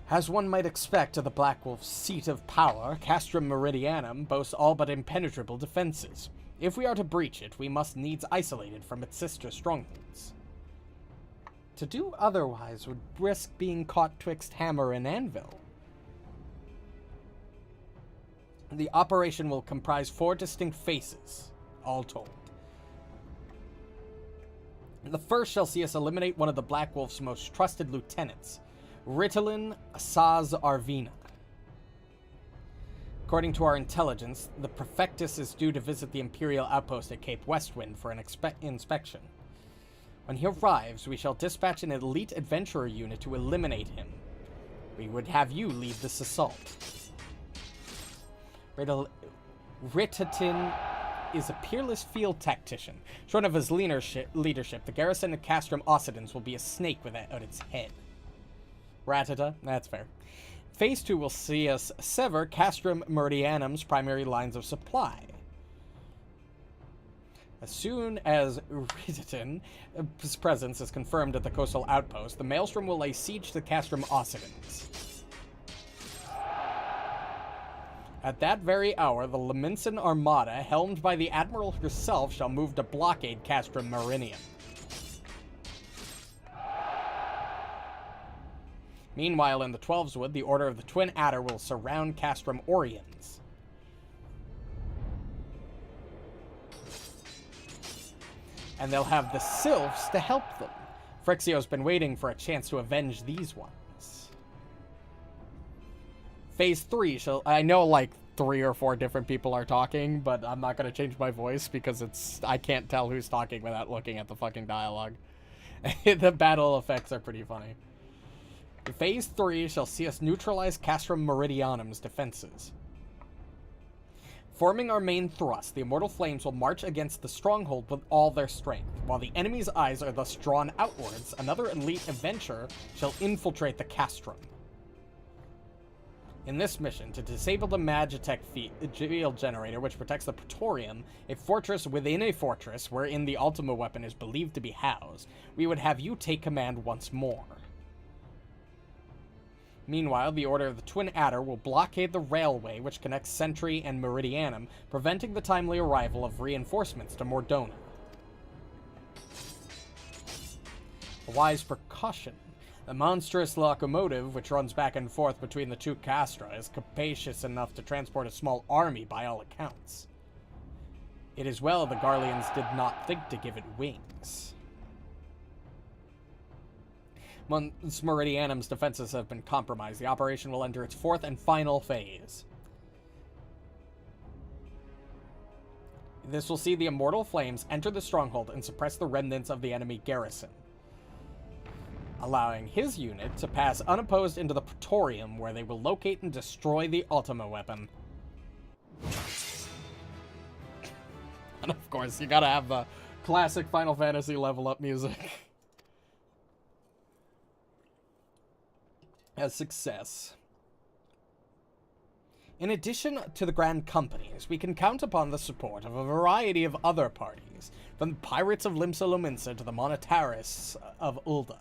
As one might expect of the Black Wolf's seat of power, Castrum Meridianum boasts all but impenetrable defenses. If we are to breach it, we must needs isolate it from its sister strongholds. To do otherwise would risk being caught twixt hammer and anvil. The operation will comprise 4 distinct phases, all told. The first shall see us eliminate one of the Black Wolf's most trusted lieutenants, Ritalin Saz Arvina. According to our intelligence, the Prefectus is due to visit the Imperial outpost at Cape Westwind for an inspection. When he arrives, we shall dispatch an elite adventurer unit to eliminate him. We would have you lead this assault. Ritatin is a peerless field tactician. Short of his leadership, the garrison of Castrum Occidens will be a snake without its head. Ratata, that's fair. Phase 2 will see us sever Castrum Meridianum's primary lines of supply. As soon as Ritatin's presence is confirmed at the coastal outpost, the Maelstrom will lay siege to Castrum Occidens. At that very hour, the Lominsan Armada, helmed by the Admiral herself, shall move to blockade Castrum Meridianum. Meanwhile, in the Twelveswood, the Order of the Twin Adder will surround Castrum Oriens. And they'll have the Sylphs to help them. Phyrexia's been waiting for a chance to avenge these ones. Phase 3 shall... I know, like, 3 or 4 different people are talking, but I'm not going to change my voice because it's... I can't tell who's talking without looking at the fucking dialogue. The battle effects are pretty funny. Phase 3 shall see us neutralize Castrum Meridianum's defenses. Forming our main thrust, the Immortal Flames will march against the stronghold with all their strength. While the enemy's eyes are thus drawn outwards, another elite adventurer shall infiltrate the Castrum. In this mission, to disable the Magitech field generator which protects the Praetorium, a fortress within a fortress wherein the Ultima weapon is believed to be housed, we would have you take command once more. Meanwhile, the Order of the Twin Adder will blockade the railway which connects Sentry and Meridianum, preventing the timely arrival of reinforcements to Mordona. A wise precaution. The monstrous locomotive, which runs back and forth between the two castra, is capacious enough to transport a small army by all accounts. It is well the Garleans did not think to give it wings. Once Meridianum's defenses have been compromised, the operation will enter its 4th and final phase. This will see the Immortal Flames enter the stronghold and suppress the remnants of the enemy garrison, allowing his unit to pass unopposed into the Praetorium, where they will locate and destroy the Ultima weapon. And of course, you gotta have the classic Final Fantasy level up music. A success. In addition to the Grand Companies, we can count upon the support of a variety of other parties, from the Pirates of Limsa Lominsa to the Monetarists of Ulda.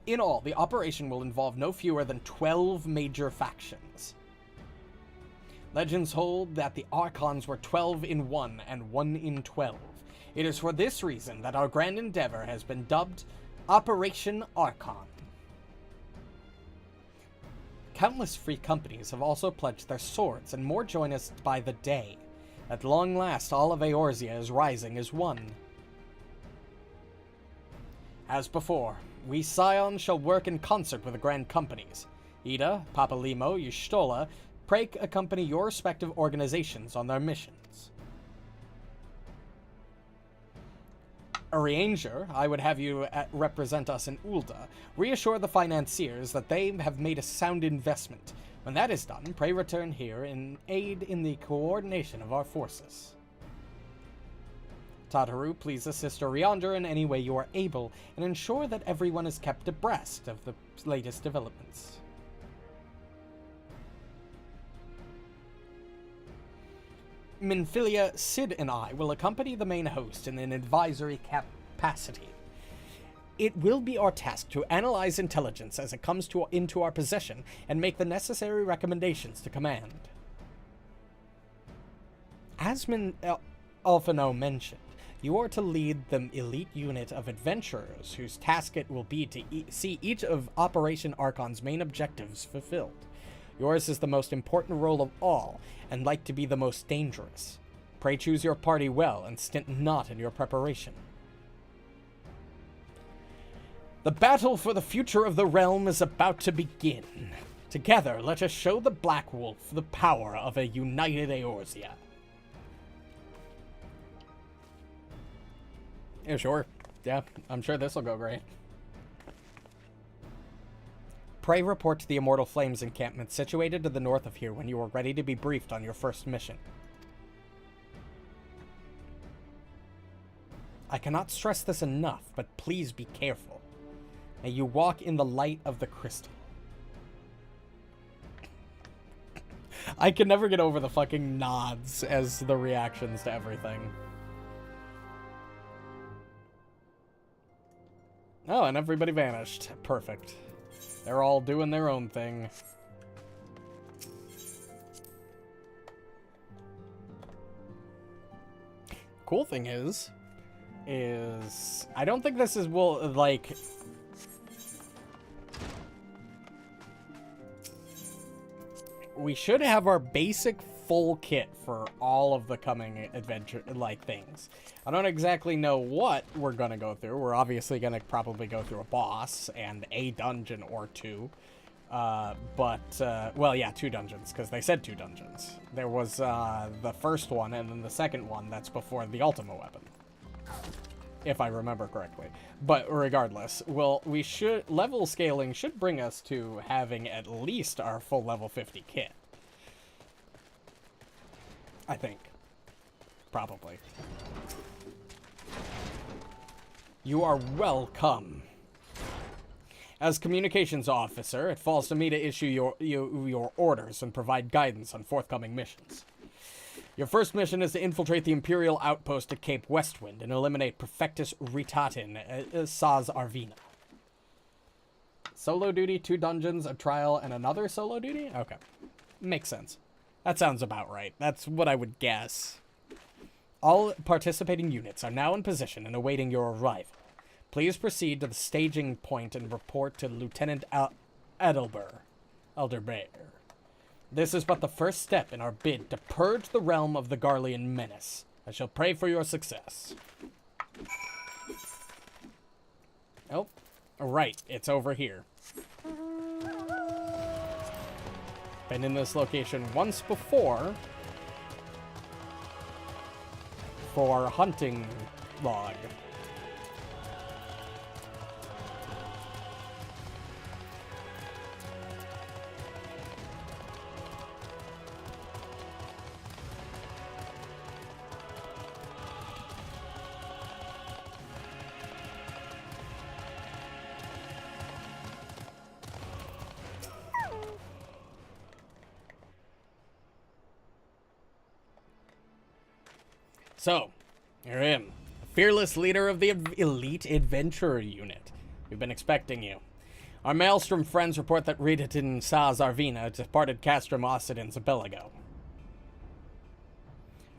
In all, the operation will involve no fewer than 12 major factions. Legends hold that the Archons were 12 in 1 and 1 in 12. It is for this reason that our grand endeavor has been dubbed Operation Archon. Countless free companies have also pledged their swords, and more join us by the day. At long last, all of Eorzea is rising as one. As before, we scions shall work in concert with the grand companies. Ida, Papalimo, Y'shtola, pray accompany your respective organizations on their missions. Arianger, I would have you represent us in Ul'dah. Reassure the financiers that they have made a sound investment. When that is done, pray return here and aid in the coordination of our forces. Tataru, please assist Arianger in any way you are able, and ensure that everyone is kept abreast of the latest developments. Minfilia, Sid, and I will accompany the main host in an advisory capacity. It will be our task to analyze intelligence as it comes into our possession and make the necessary recommendations to command. As Alphino mentioned, you are to lead the elite unit of adventurers whose task it will be to see each of Operation Archon's main objectives fulfilled. Yours is the most important role of all, and like to be the most dangerous. Pray choose your party well, and stint not in your preparation. The battle for the future of the realm is about to begin. Together, let us show the Black Wolf the power of a united Eorzea. Yeah, sure. Yeah, I'm sure this'll go great. Pray report to the Immortal Flames encampment situated to the north of here when you are ready to be briefed on your first mission. I cannot stress this enough, but please be careful. May you walk in the light of the crystal. I can never get over the fucking nods as the reactions to everything. Oh, and everybody vanished. Perfect. They're all doing their own thing. Cool thing is I don't think this is, well, like, we should have our basic full kit for all of the coming adventure, like, things. I don't exactly know what we're gonna go through. We're obviously gonna probably go through a boss and a dungeon or two. Well, yeah, 2 dungeons, because they said 2 dungeons. There was, the first one, and then the second one that's before the Ultima weapon. If I remember correctly. But regardless, well, level scaling should bring us to having at least our full level 50 kit. I think. Probably. You are welcome. As communications officer, it falls to me to issue your orders and provide guidance on forthcoming missions. Your first mission is to infiltrate the Imperial outpost at Cape Westwind and eliminate Prefectus Ritatin Saz Arvina. Solo duty, 2 dungeons, a trial, and another solo duty? Okay. Makes sense. That sounds about right. That's what I would guess. All participating units are now in position and awaiting your arrival. Please proceed to the staging point and report to Lieutenant Elderbear. This is but the first step in our bid to purge the realm of the Garlean menace. I shall pray for your success. Oh, right, it's over here. Been in this location once before for hunting log. So, you're him, the fearless leader of the elite adventurer unit. We've been expecting you. Our Maelstrom friends report that Ritatin Saz Arvina departed Castrum Occidens a belago.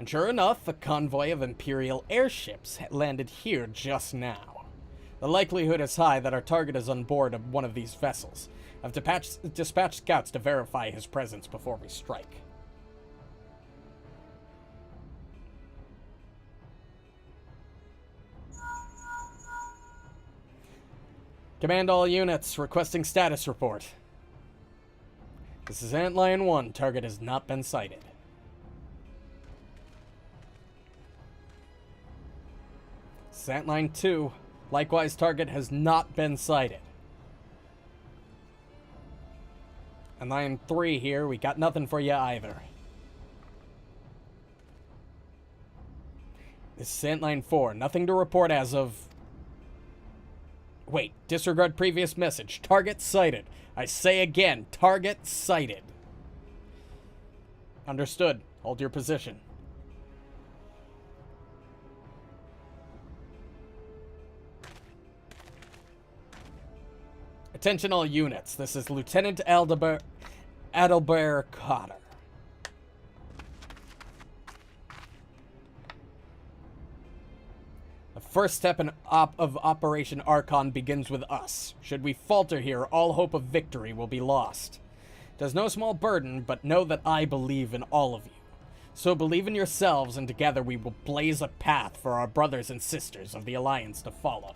And sure enough, a convoy of Imperial airships landed here just now. The likelihood is high that our target is on board of one of these vessels. I've dispatched scouts to verify his presence before we strike. Command all units, requesting status report. This is Antlion 1. Target has not been sighted. This is Antlion 2. Likewise, target has not been sighted. Antlion 3 here. We got nothing for you either. This is Antlion 4. Nothing to report as of... Wait, disregard previous message. Target sighted. I say again, target sighted. Understood. Hold your position. Attention all units. This is Lieutenant Adalbert Cotter. The first step of Operation Archon begins with us. Should we falter here, all hope of victory will be lost. It is no small burden, but know that I believe in all of you. So believe in yourselves, and together we will blaze a path for our brothers and sisters of the Alliance to follow.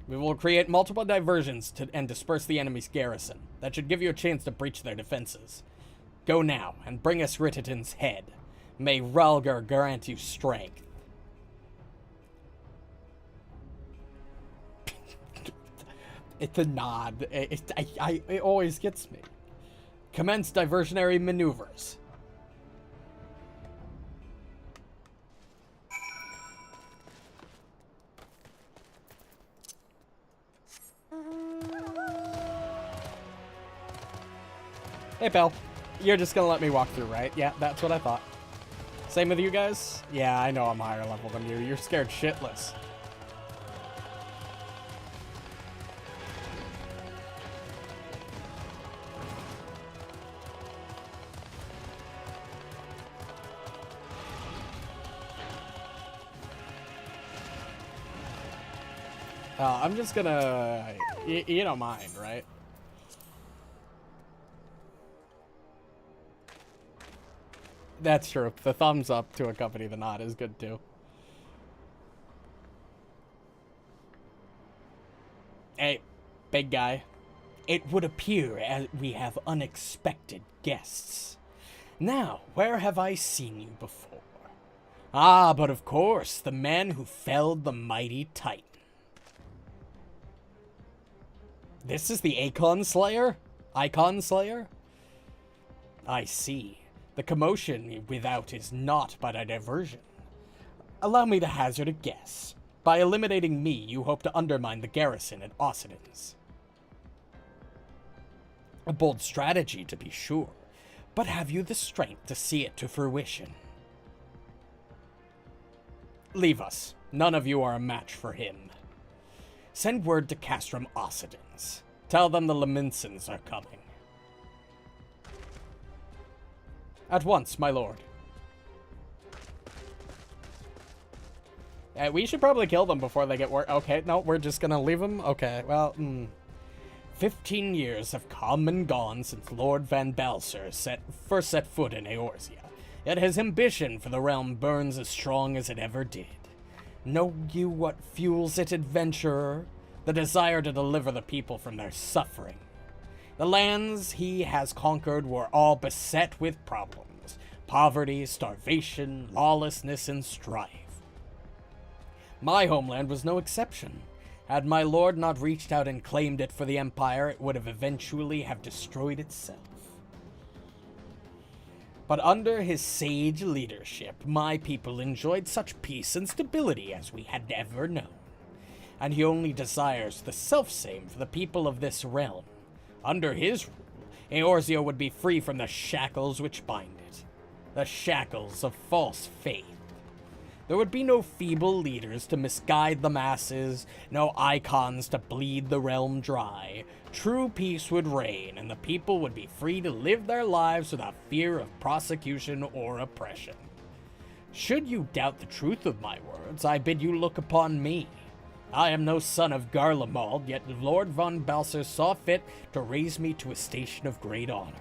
We will create multiple diversions and disperse the enemy's garrison. That should give you a chance to breach their defenses. Go now, and bring us Rititan's head. May Ralgar grant you strength. It's a nod. It always gets me. Commence diversionary maneuvers. Hey, pal. You're just gonna let me walk through, right? Yeah, that's what I thought. Same with you guys? Yeah, I know I'm higher level than you. You're scared shitless. I'm just gonna... You don't mind, right? That's true. The thumbs up to accompany the nod is good too. Hey, big guy. It would appear as we have unexpected guests. Now, where have I seen you before? Ah, but of course, the man who felled the mighty Titan. This is the Icon Slayer? Icon Slayer? I see. The commotion without is naught but a diversion. Allow me to hazard a guess. By eliminating me, you hope to undermine the garrison at Occidens. A bold strategy, to be sure, but have you the strength to see it to fruition? Leave us. None of you are a match for him. Send word to Castrum Occidens. Tell them the Laminsons are coming. At once, my lord. We should probably kill them before they get word. Okay, no, we're just gonna leave them? Okay, well, 15 years have come and gone since Lord Van Balser first set foot in Eorzea. Yet his ambition for the realm burns as strong as it ever did. Know you what fuels it, adventurer? The desire to deliver the people from their suffering. The lands he has conquered were all beset with problems. Poverty, starvation, lawlessness, and strife. My homeland was no exception. Had my lord not reached out and claimed it for the Empire, it would have eventually have destroyed itself. But under his sage leadership, my people enjoyed such peace and stability as we had never known. And he only desires the selfsame for the people of this realm. Under his rule, Eorzea would be free from the shackles which bind it. The shackles of false faith. There would be no feeble leaders to misguide the masses, no icons to bleed the realm dry. True peace would reign, and the people would be free to live their lives without fear of prosecution or oppression. Should you doubt the truth of my words, I bid you look upon me. I am no son of Garlemald, yet Lord von Balser saw fit to raise me to a station of great honor.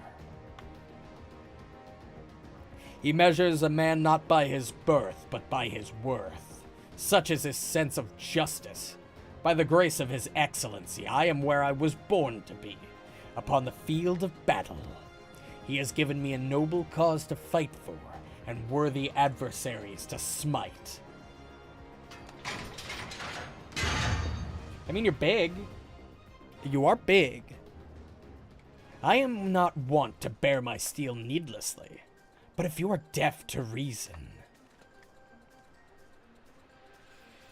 He measures a man not by his birth, but by his worth. Such is his sense of justice. By the grace of his excellency, I am where I was born to be, upon the field of battle. He has given me a noble cause to fight for, and worthy adversaries to smite. I mean, you're big. You are big. I am not wont to bear my steel needlessly, but if you are deaf to reason...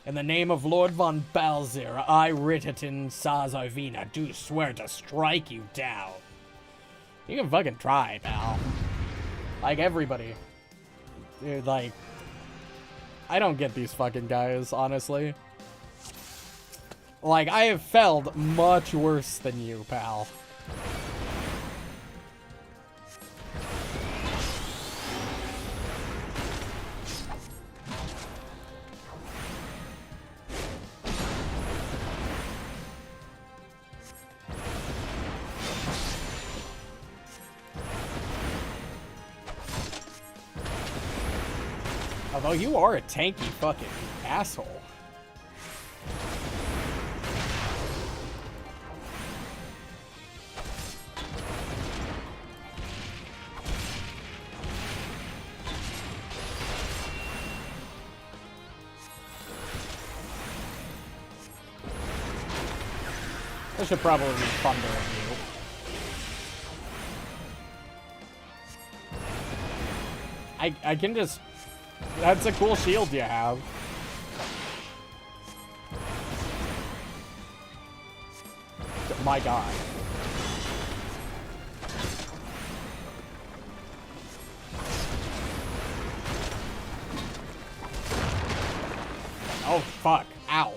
In the name of Lord von Balser, I, Rittiten Sazarvina, do swear to strike you down. You can fucking try, pal. Like everybody. Dude, like... I don't get these fucking guys, honestly. Like, I have failed much worse than you, pal. Although you are a tanky fucking asshole. I should probably be thunder of you. I can just... That's a cool shield you have. My god. Oh, fuck. Ow.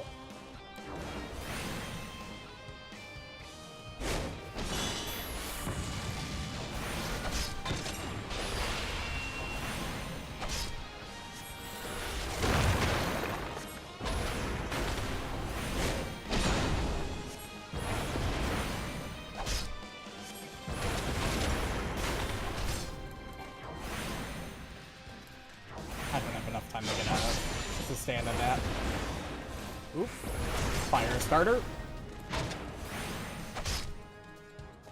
Stand on that. Oop. Fire starter.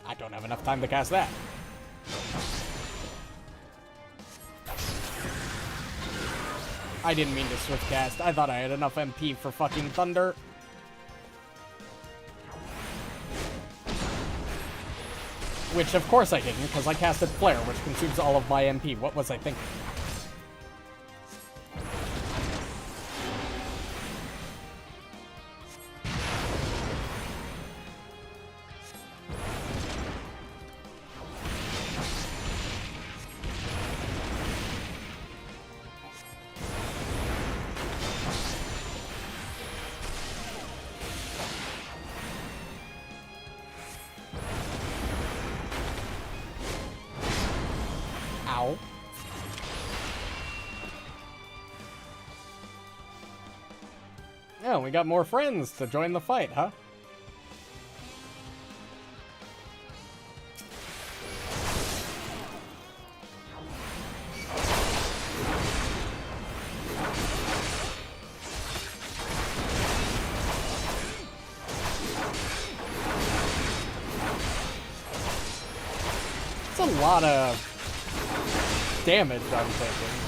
I don't have enough time to cast that. I didn't mean to swift cast. I thought I had enough MP for fucking thunder. Which of course I didn't, because I casted flare, which consumes all of my MP. What was I thinking? Ow. Oh, we got more friends to join the fight, huh? It's a lot of damage I'm taking.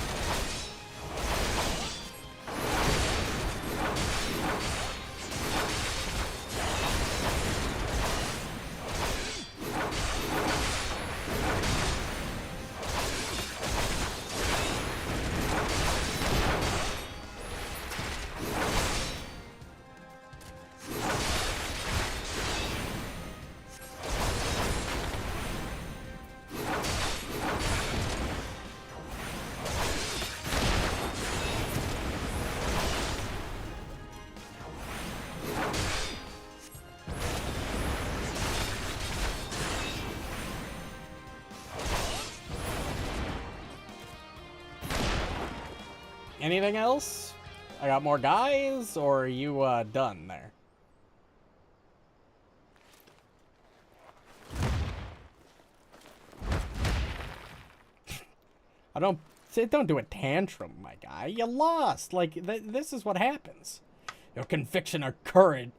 Anything else? I got more guys, or are you done there? Don't do a tantrum, my guy. You lost. Like, this is what happens. Your conviction or courage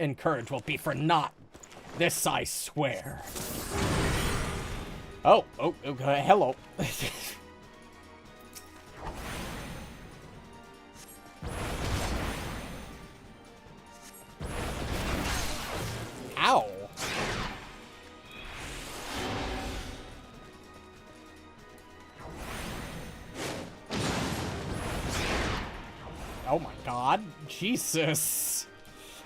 will be for naught. This I swear. Oh, okay, hello. Ow. Oh my god. Jesus.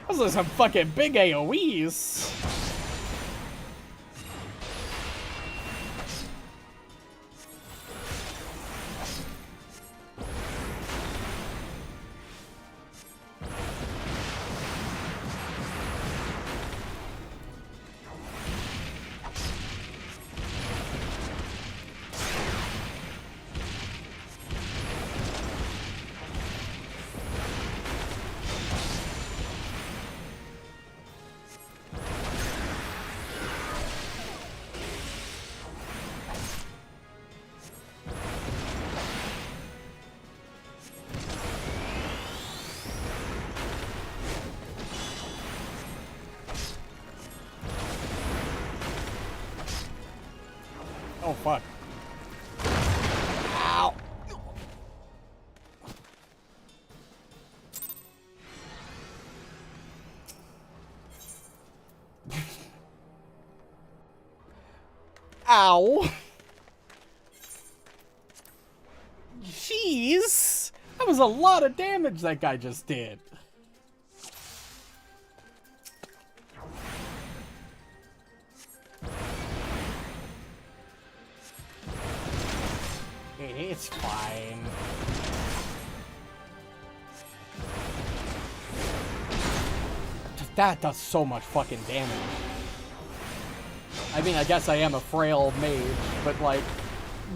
Those are some fucking big AoEs. Oh, fuck. Ow. Ow. Jeez. That was a lot of damage that guy just did. It's fine. That does so much fucking damage. I mean, I guess I am a frail mage, but like,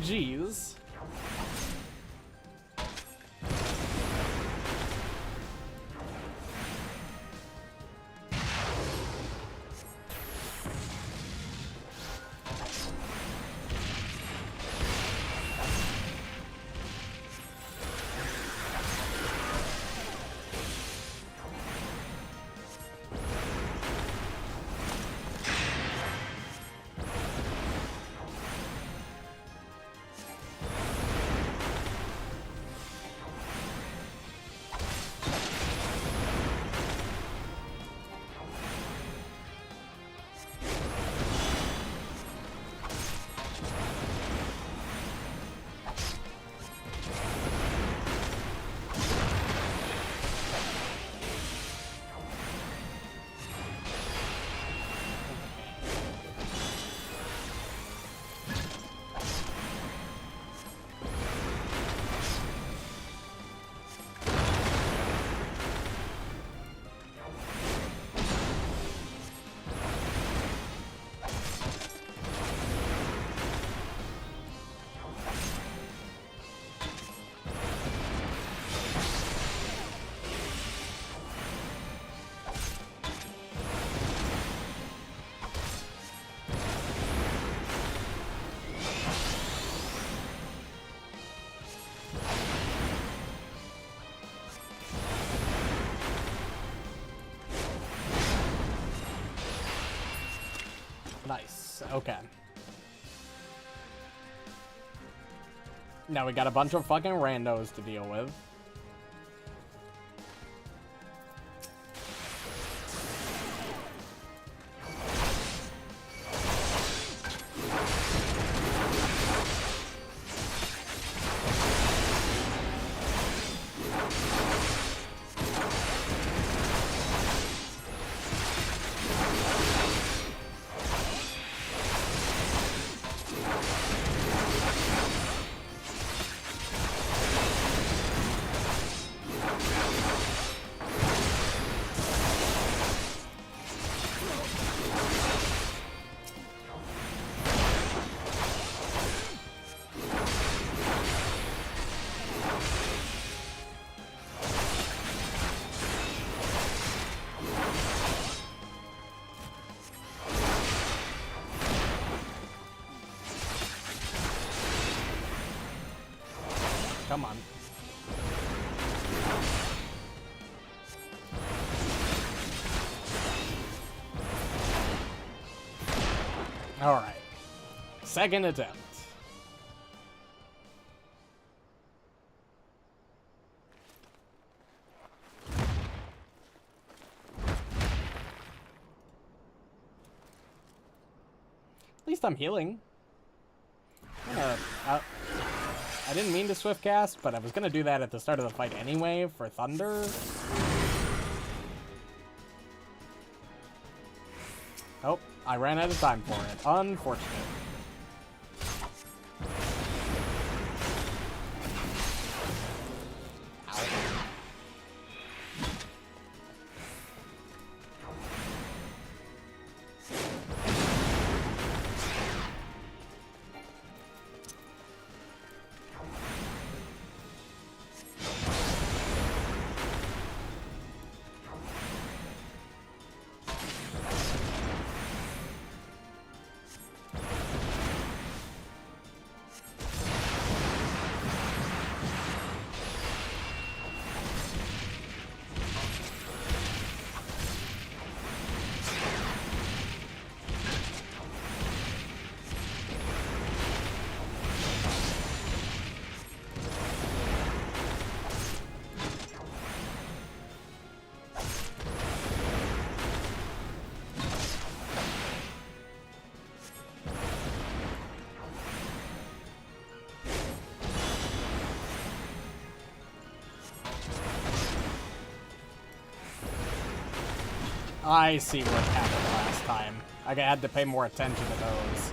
jeez. Nice. Okay. Now we got a bunch of fucking randos to deal with. come on. Alright. Second attempt. At least I'm healing. I didn't mean to swift cast, but I was gonna do that at the start of the fight anyway for Thunder. Oh, I ran out of time for it. Unfortunate. I see what happened last time. I had to pay more attention to those.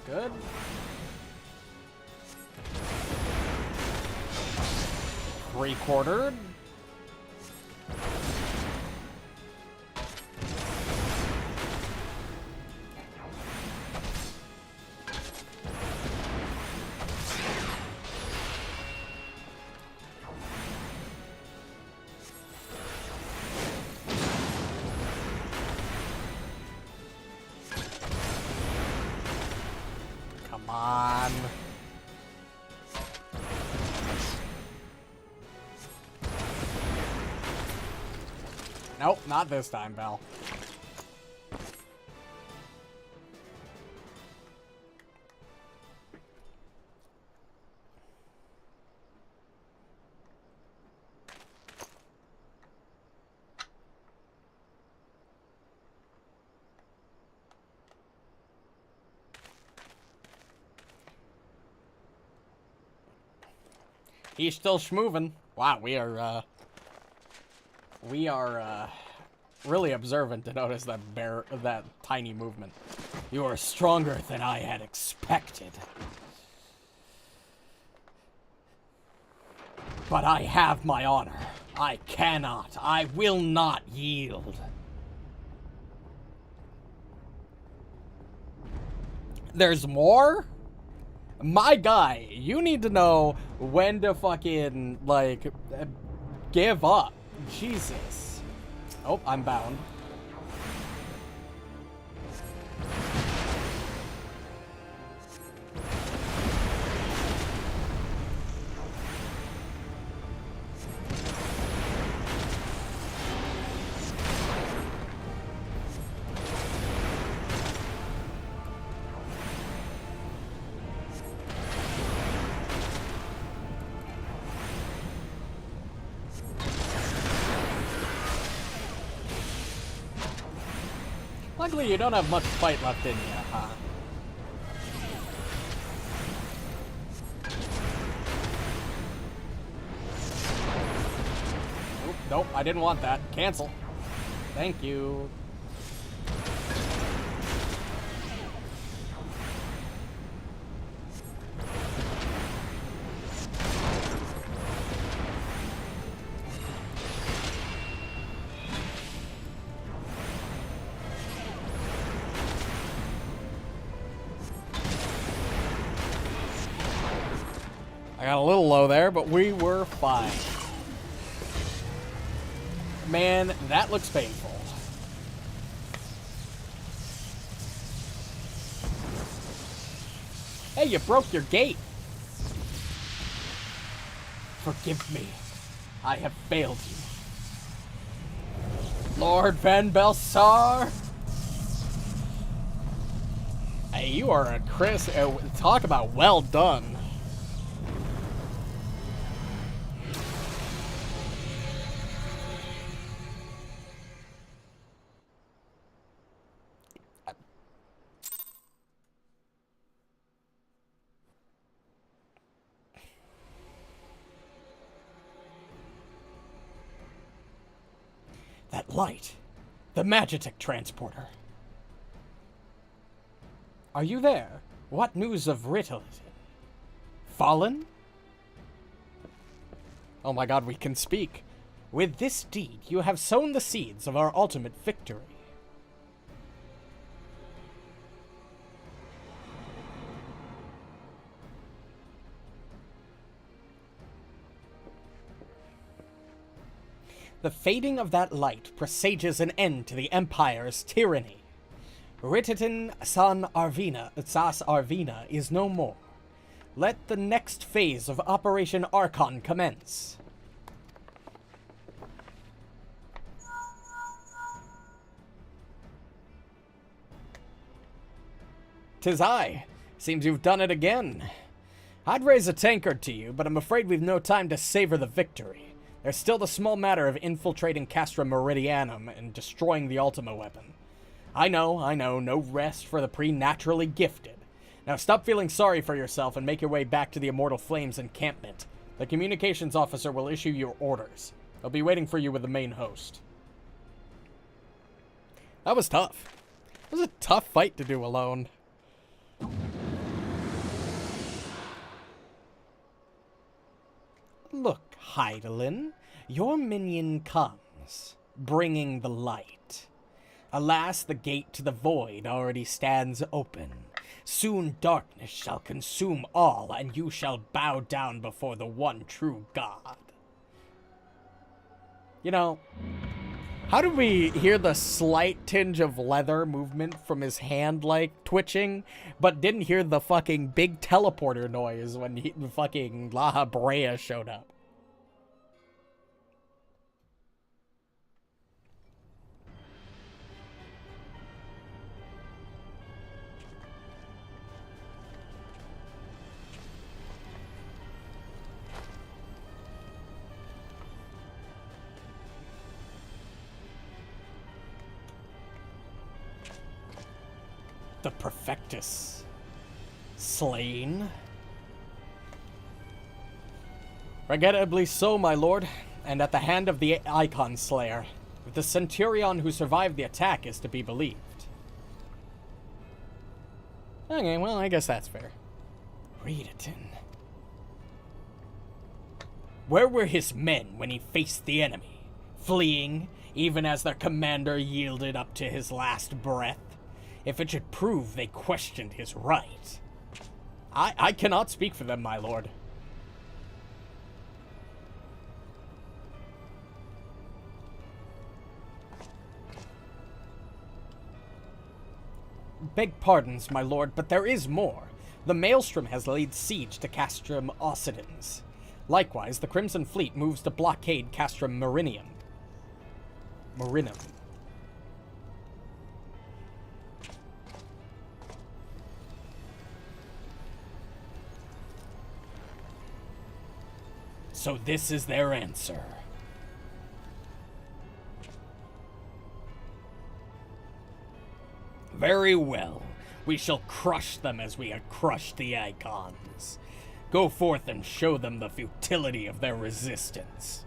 Good. Three-quartered. Come on. Nope, not this time, Belle. He's still schmoving. Wow, we are really observant to notice that tiny movement. You are stronger than I had expected. But I have my honor. I cannot, I will not yield. There's more? My guy, you need to know when to fucking, like, give up. Jesus. Oh, I'm bound. Luckily, you don't have much fight left in you, huh? Oop, nope, I didn't want that. Cancel. Thank you. I got a little low there, but we were fine. Man, that looks painful. Hey, you broke your gate. Forgive me. I have failed you. Lord Van Belsar. Hey, you are a Chris. Talk about well done. That light. The Magitech transporter. Are you there? What news of Ritalin? Fallen? Oh my god, we can speak. With this deed, you have sown the seeds of our ultimate victory. The fading of that light presages an end to the Empire's tyranny. Rititin San Arvina, Sas Arvina is no more. Let the next phase of Operation Archon commence. 'Tis I. Seems you've done it again. I'd raise a tankard to you, but I'm afraid we've no time to savor the victory. There's still the small matter of infiltrating Castra Meridianum and destroying the Ultima weapon. I know, no rest for the preternaturally gifted. Now stop feeling sorry for yourself and make your way back to the Immortal Flames encampment. The communications officer will issue your orders. They'll be waiting for you with the main host. That was tough. It was a tough fight to do alone. Look, Hydaelyn, your minion comes, bringing the light. Alas, the gate to the void already stands open. Soon darkness shall consume all, and you shall bow down before the one true God. You know, how did we hear the slight tinge of leather movement from his hand, like, twitching, but didn't hear the fucking big teleporter noise when fucking La Habrea showed up? The Perfectus. Slain? Regrettably so, my lord, and at the hand of the Icon Slayer. If the Centurion who survived the attack is to be believed. Okay, well, I guess that's fair. Readiton. Where were his men when he faced the enemy? Fleeing, even as their commander yielded up to his last breath? If it should prove they questioned his right. I cannot speak for them, my lord. Beg pardons, my lord, but there is more. The Maelstrom has laid siege to Castrum Occidens. Likewise, the Crimson Fleet moves to blockade Castrum Marinum. So this is their answer. Very well. We shall crush them as we have crushed the Icons. Go forth and show them the futility of their resistance.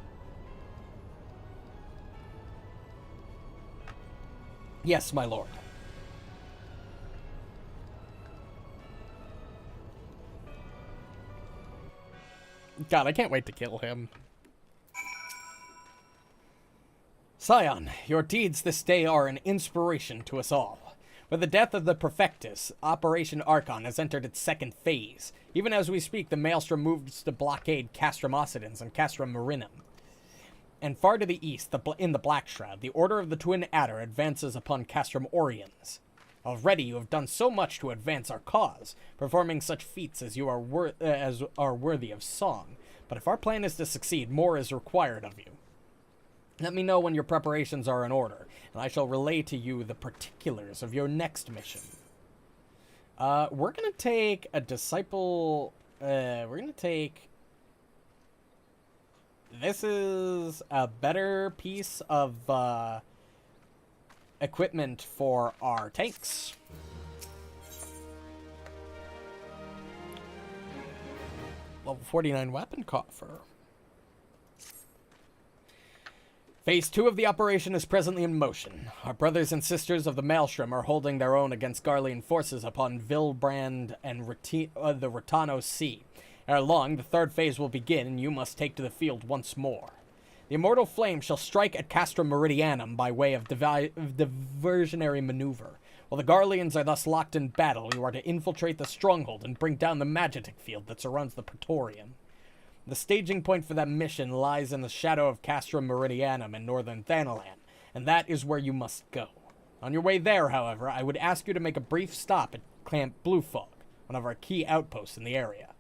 Yes, my lord. God, I can't wait to kill him. Scion, your deeds this day are an inspiration to us all. With the death of the Prefectus, Operation Archon has entered its second phase. Even as we speak, the Maelstrom moves to blockade Castrum Occidens and Castrum Marinum. And far to the east, in the Black Shroud, the Order of the Twin Adder advances upon Castrum Oriens. Already you have done so much to advance our cause, performing such feats as you are worthy of song. But if our plan is to succeed, more is required of you. Let me know when your preparations are in order, and I shall relay to you the particulars of your next mission. We're gonna take a disciple... we're gonna take... This is a better piece of, equipment for our tanks. Level 49 weapon coffer. Phase 2 of the operation is presently in motion. Our brothers and sisters of the Maelstrom are holding their own against Garlean forces upon Vilbrand and the Rotano Sea. Ere long, the third phase will begin, and you must take to the field once more. The immortal flame shall strike at Castrum Meridianum by way of diversionary maneuver. While the Garleans are thus locked in battle, you are to infiltrate the stronghold and bring down the magitic field that surrounds the Praetorium. The staging point for that mission lies in the shadow of Castrum Meridianum in northern Thanalan, and that is where you must go. On your way there, however, I would ask you to make a brief stop at Camp Bluefog, one of our key outposts in the area.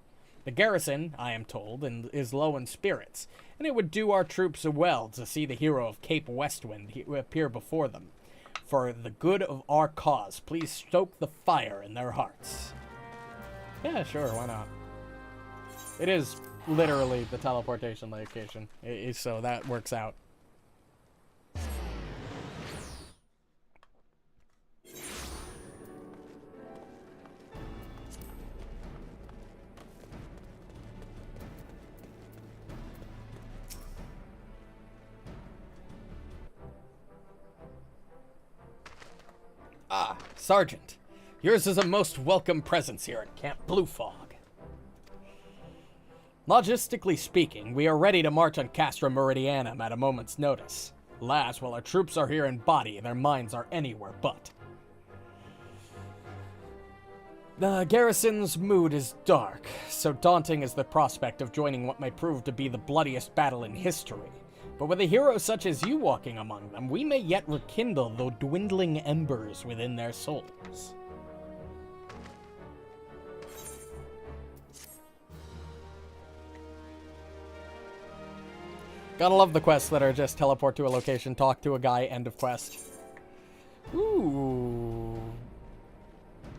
The garrison, I am told, is low in spirits, and it would do our troops well to see the hero of Cape Westwind appear before them. For the good of our cause, please stoke the fire in their hearts. Yeah, sure, why not? It is literally the teleportation location, so that works out. Ah, Sergeant. Yours is a most welcome presence here at Camp Bluefog. Logistically speaking, we are ready to march on Castrum Meridianum at a moment's notice. Alas, while our troops are here in body, their minds are anywhere but. The garrison's mood is dark, so daunting is the prospect of joining what may prove to be the bloodiest battle in history. But with a hero such as you walking among them, we may yet rekindle the dwindling embers within their souls. Gotta love the quests that are just teleport to a location, talk to a guy, end of quest. Ooh.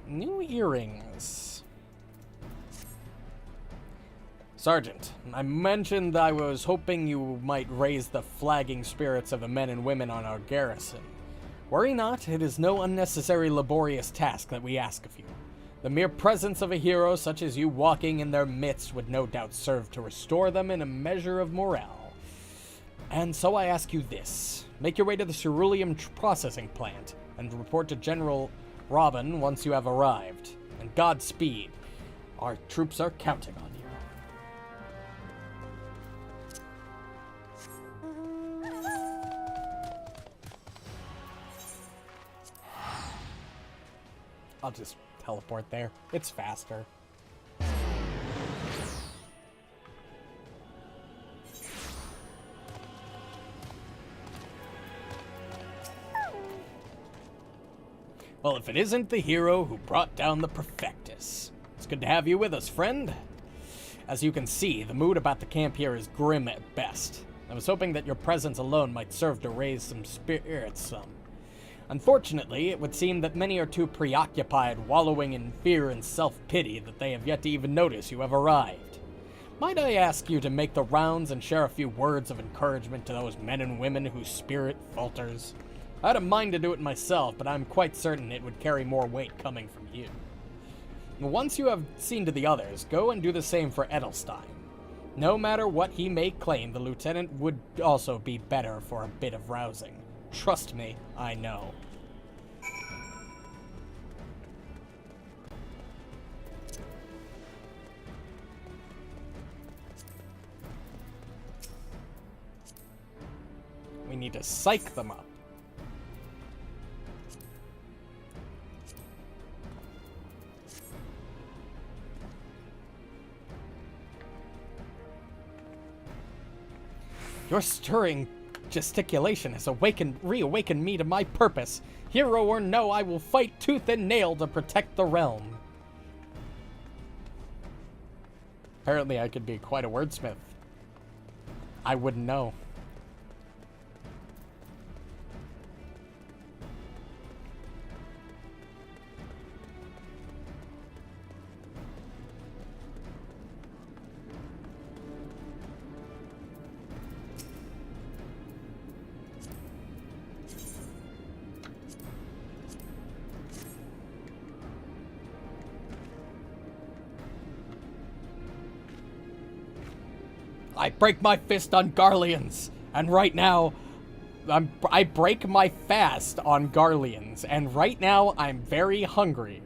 New earrings. Sergeant, I mentioned I was hoping you might raise the flagging spirits of the men and women on our garrison. Worry not, it is no unnecessary laborious task that we ask of you. The mere presence of a hero such as you walking in their midst would no doubt serve to restore them in a measure of morale. And so I ask you this. Make your way to the ceruleum processing plant and report to General Robin once you have arrived. And Godspeed. Our troops are counting on you. I'll just teleport there. It's faster. Well, if it isn't the hero who brought down the Prefectus. It's good to have you with us, friend. As you can see, the mood about the camp here is grim at best. I was hoping that your presence alone might serve to raise some spirits some. Unfortunately, it would seem that many are too preoccupied wallowing in fear and self-pity that they have yet to even notice you have arrived. Might I ask you to make the rounds and share a few words of encouragement to those men and women whose spirit falters? I had a mind to do it myself, but I'm quite certain it would carry more weight coming from you. Once you have seen to the others, go and do the same for Edelstein. No matter what he may claim, the lieutenant would also be better for a bit of rousing. Trust me, I know. We need to psych them up. Your stirring gesticulation has reawakened me to my purpose. Hero or no, I will fight tooth and nail to protect the realm. Apparently I could be quite a wordsmith. I wouldn't know. I break my fist on Garleans, and right now, I break my fast on Garleans, and right now I'm very hungry.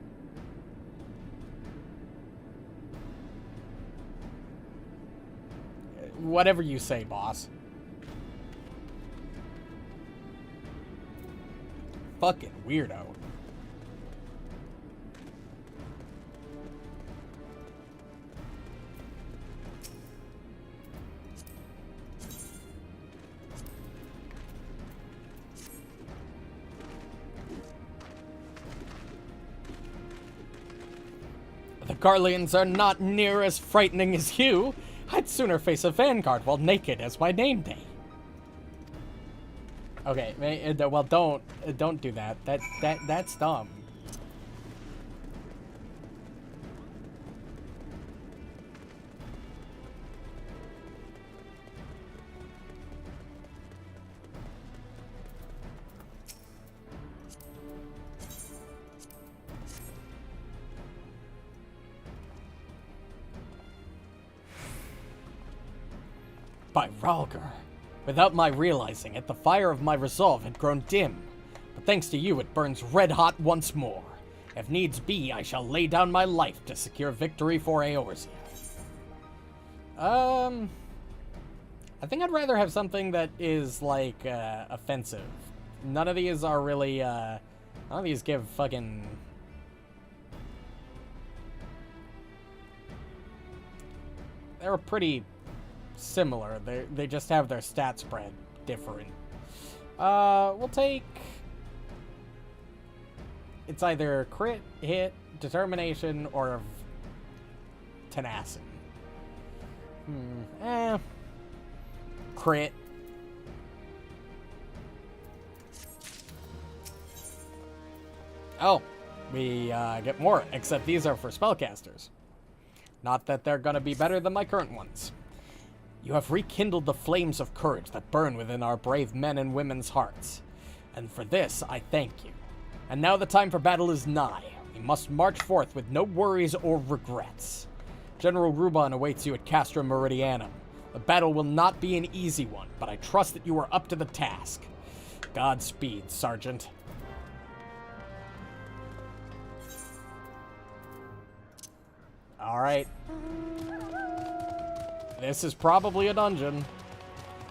Whatever you say, boss. Fucking weirdo. The Garleans are not near as frightening as you. I'd sooner face a vanguard while naked as my name day. Okay, well, don't do that. That's dumb. By Ralgar. Without my realizing it, the fire of my resolve had grown dim. But thanks to you, it burns red hot once more. If needs be, I shall lay down my life to secure victory for Eorzea. I think I'd rather have something that is, like, offensive. None of these are really, none of these give fucking... They're pretty... similar. They just have their stat spread different. We'll take... It's either crit, hit, determination, or tenacity. Crit. Oh, we get more, except these are for spellcasters. Not that they're gonna be better than my current ones. You have rekindled the flames of courage that burn within our brave men and women's hearts. And for this, I thank you. And now the time for battle is nigh. We must march forth with no worries or regrets. General Ruban awaits you at Castra Meridianum. The battle will not be an easy one, but I trust that you are up to the task. Godspeed, Sergeant. Alright. This is probably a dungeon.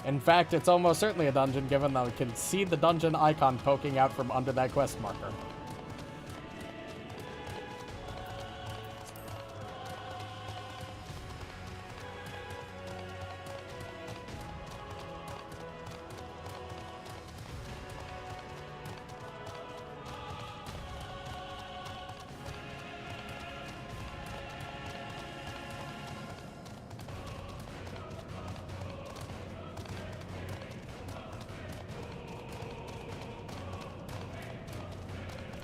In fact, it's almost certainly a dungeon, given that we can see the dungeon icon poking out from under that quest marker.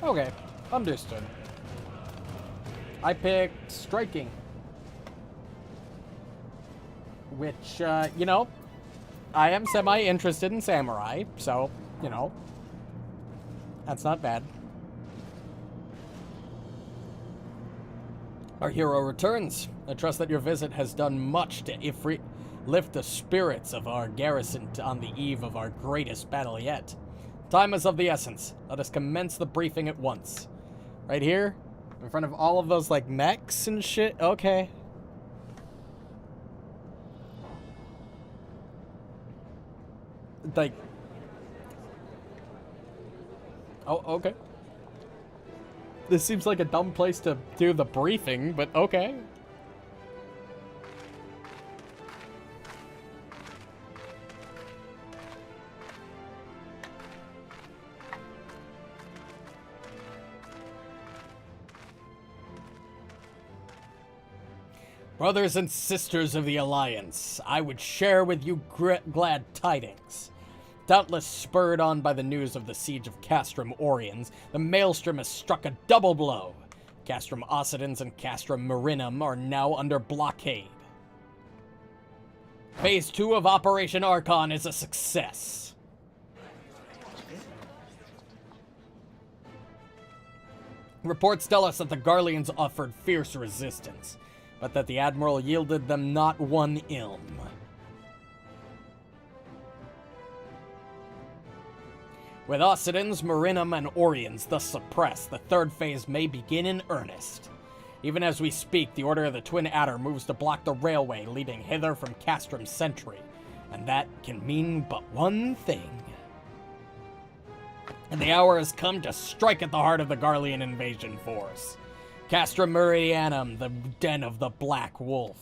Okay, understood. I picked Striking. Which, you know, I am semi-interested in Samurai, so, you know, that's not bad. Our hero returns. I trust that your visit has done much to lift the spirits of our garrison on the eve of our greatest battle yet. Time is of the essence. Let us commence the briefing at once. Right here? In front of all of those, like, mechs and shit? Okay. Like... Oh, okay. This seems like a dumb place to do the briefing, but okay. Brothers and sisters of the Alliance, I would share with you glad tidings. Doubtless spurred on by the news of the siege of Castrum Oriens, the Maelstrom has struck a double blow. Castrum Occidens and Castrum Marinum are now under blockade. Phase 2 of Operation Archon is a success. Reports tell us that the Garleans offered fierce resistance, but that the Admiral yielded them not one ilm. With Occidens, Marinum, and Oriens thus suppressed, the third phase may begin in earnest. Even as we speak, the Order of the Twin Adder moves to block the railway leading hither from Castrum Sentry, and that can mean but one thing. And the hour has come to strike at the heart of the Garlean invasion force. Castrum Meridianum, the den of the Black Wolf.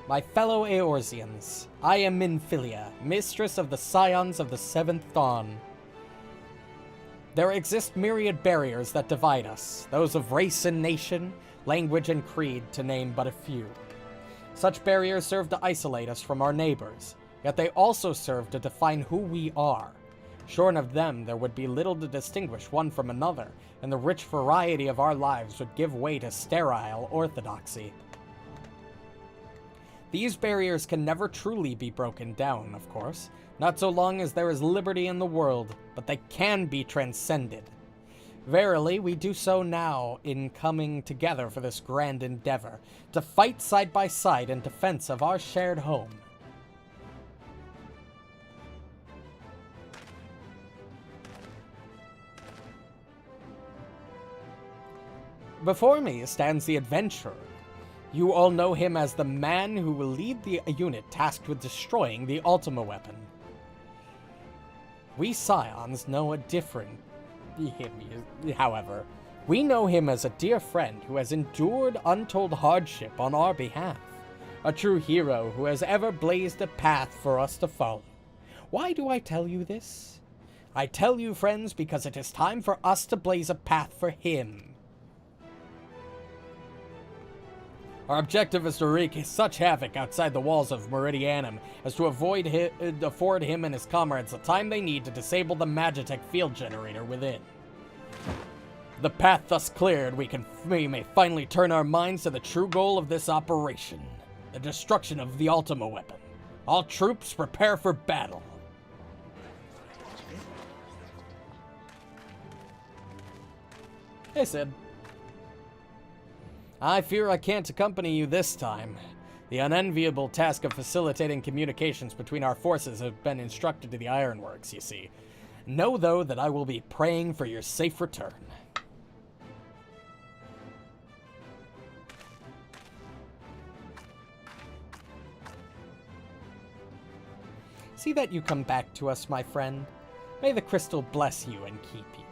My fellow Eorzeans, I am Minfilia, mistress of the Scions of the Seventh Dawn. There exist myriad barriers that divide us, those of race and nation, language and creed, to name but a few. Such barriers serve to isolate us from our neighbors, yet they also serve to define who we are. Shorn of them, there would be little to distinguish one from another, and the rich variety of our lives would give way to sterile orthodoxy. These barriers can never truly be broken down, of course, not so long as there is liberty in the world, but they can be transcended. Verily, we do so now in coming together for this grand endeavor, to fight side by side in defense of our shared home. Before me stands the adventurer. You all know him as the man who will lead the unit tasked with destroying the Ultima weapon. We Scions know a different however. We know him as a dear friend who has endured untold hardship on our behalf. A true hero who has ever blazed a path for us to follow. Why do I tell you this? I tell you, friends, because it is time for us to blaze a path for him. Our objective is to wreak such havoc outside the walls of Meridianum as to afford him and his comrades the time they need to disable the Magitech field generator within. The path thus cleared, we may finally turn our minds to the true goal of this operation, the destruction of the Ultima weapon. All troops prepare for battle. Hey, Sid. I fear I can't accompany you this time. The unenviable task of facilitating communications between our forces has been instructed to the Ironworks, you see. Know, though, that I will be praying for your safe return. See that you come back to us, my friend. May the crystal bless you and keep you.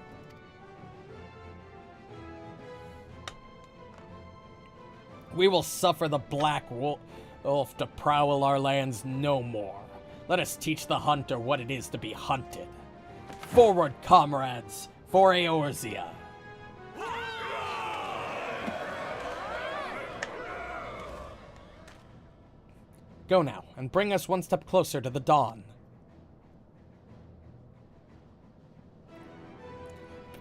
We will suffer the Black Wolf to prowl our lands no more. Let us teach the hunter what it is to be hunted. Forward, comrades, for Eorzea. Go now, and bring us one step closer to the dawn.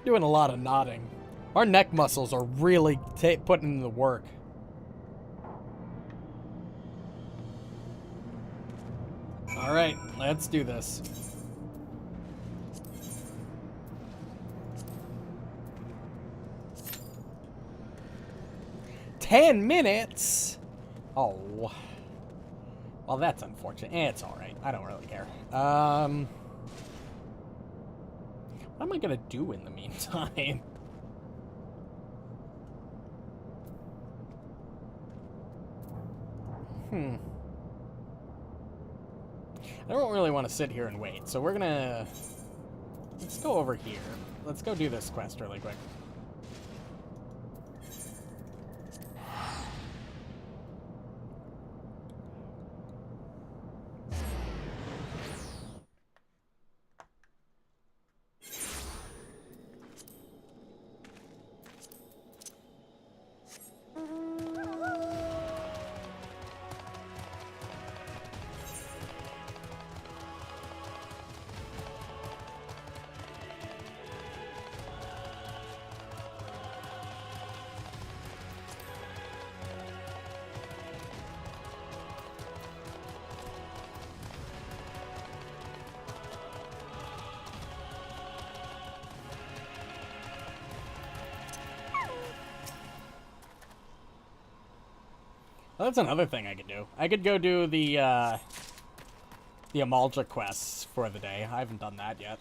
Doing a lot of nodding. Our neck muscles are really putting in the work. Alright, let's do this. "10 minutes? Oh. Well, that's unfortunate. It's alright. I don't really care. What am I gonna do in the meantime? I don't really want to sit here and wait, so we're gonna... Let's go over here. Let's go do this quest really quick. Well, that's another thing I could do. I could go do the Amalja quests for the day. I haven't done that yet.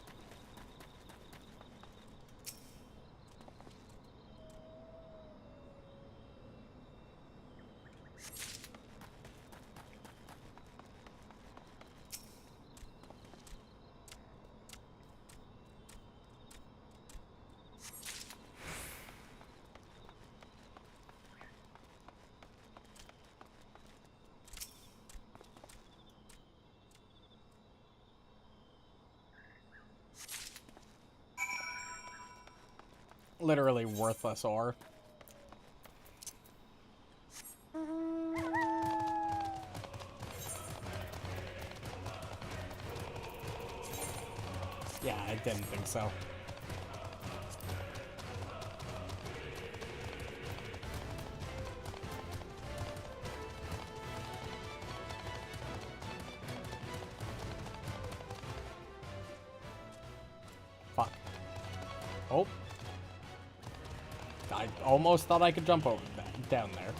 Literally worthless ore. Yeah, I didn't think so. Fuck. Oh. I almost thought I could jump over that, down there.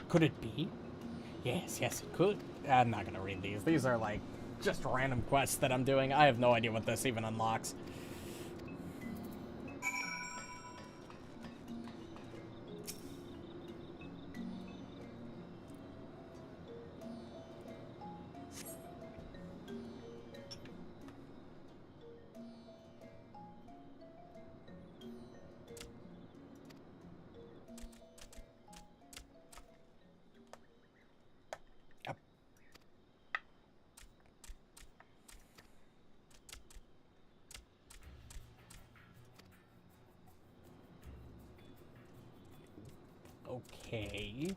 Could it be? Yes, yes, it could. I'm not gonna read these. These are like just random quests that I'm doing. I have no idea what this even unlocks. Okay.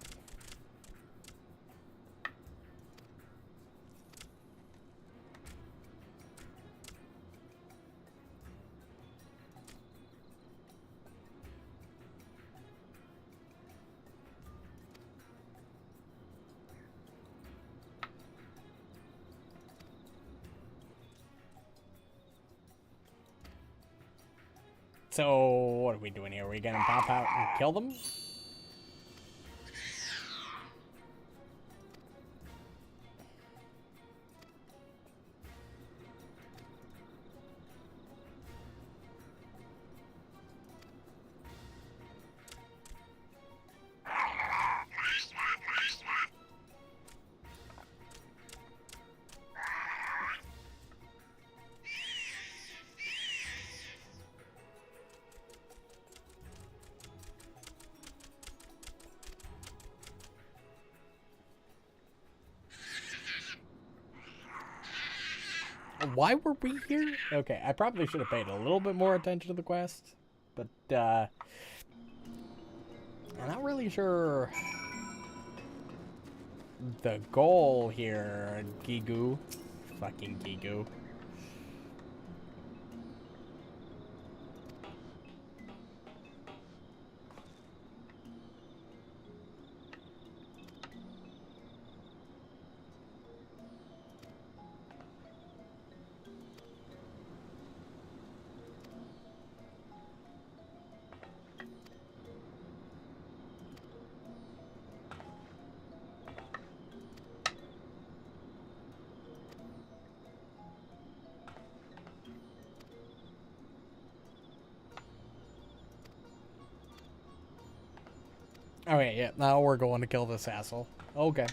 So, what are we doing here? Are we gonna pop out and kill them? Why were we here? Okay, I probably should have paid a little bit more attention to the quest, but, I'm not really sure the goal here, Gigu. Fucking Gigu. Okay, yeah, now we're going to kill this asshole. Okay.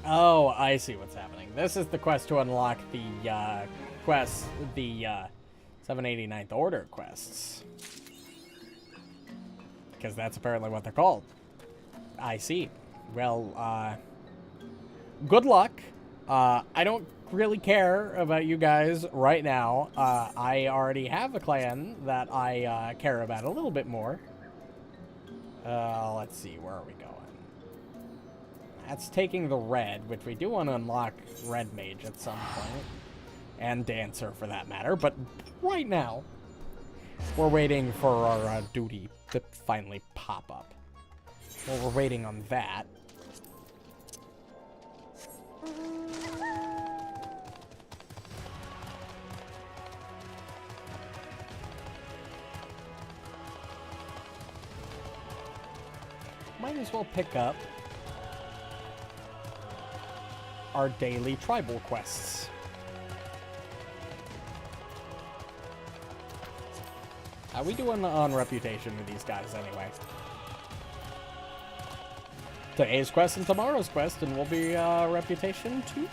Oh, I see what's happening. This is the quest to unlock the 789th Order quests. Because that's apparently what they're called. I see. Well, good luck. I don't really care about you guys right now. I already have a clan that I care about a little bit more. Let's see, where are we going? That's taking the red, which we do want to unlock Red Mage at some point. And Dancer, for that matter. But right now, we're waiting for our duty to finally pop up. Well, we're waiting on that. Might as well pick up our daily tribal quests. How we doing on reputation with these guys anyway? Today's quest and tomorrow's quest, and we'll be reputation too.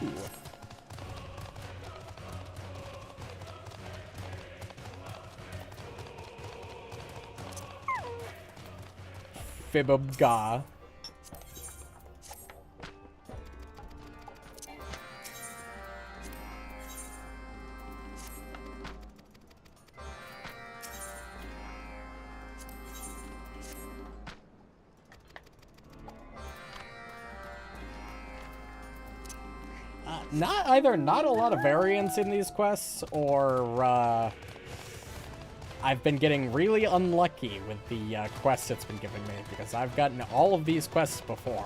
Fibabga. Not a lot of variance in these quests, or I've been getting really unlucky with the quests it's been giving me, because I've gotten all of these quests before.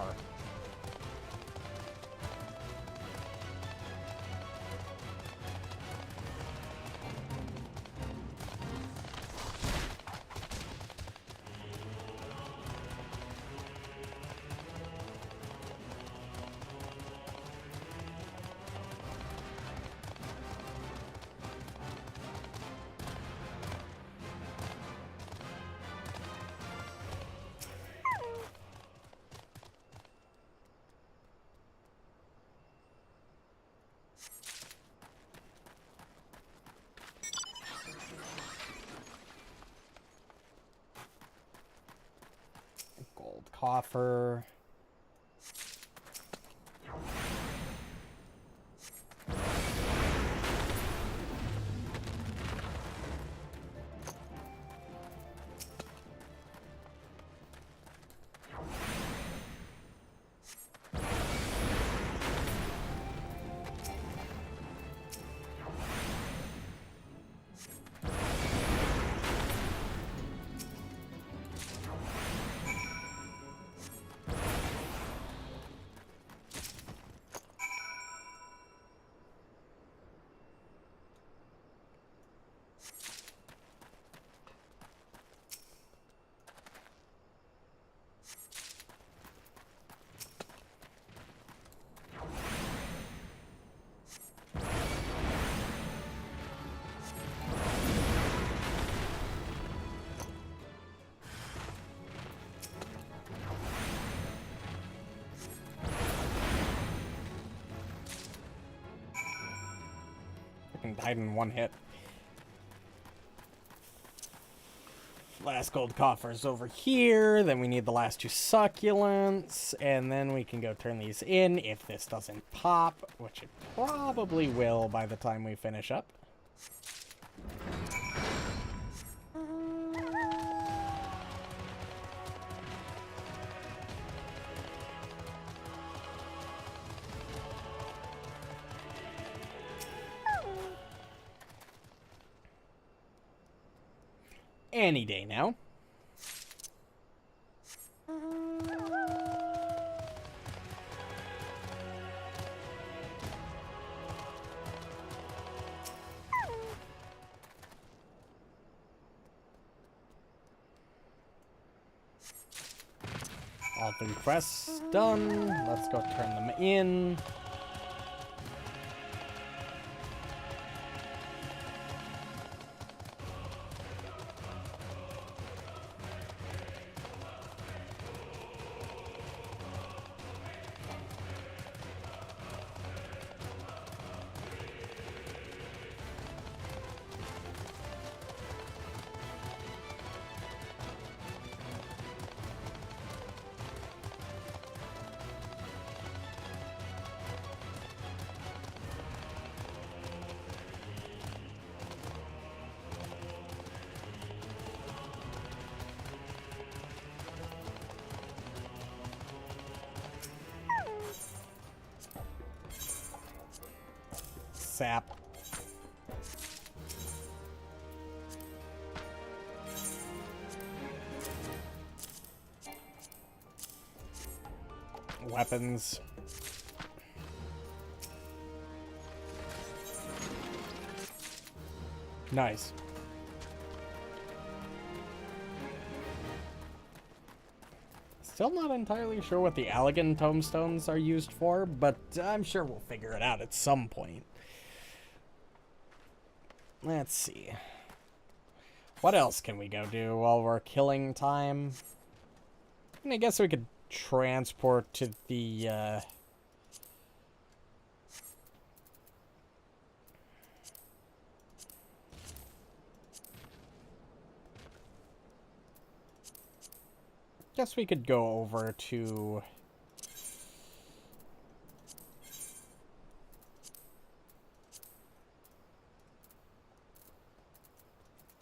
Gold coffer. Died in one hit. Last gold coffer's over here. Then we need the last two succulents. And then we can go turn these in if this doesn't pop, which it probably will by the time we finish up. Any day now. All 3 quests done. Let's go turn them in. sap. Weapons. Nice. Still not entirely sure what the Allegan tombstones are used for, but I'm sure we'll figure it out at some point. Let's see. What else can we go do while we're killing time? I guess we could transport to the, guess we could go over to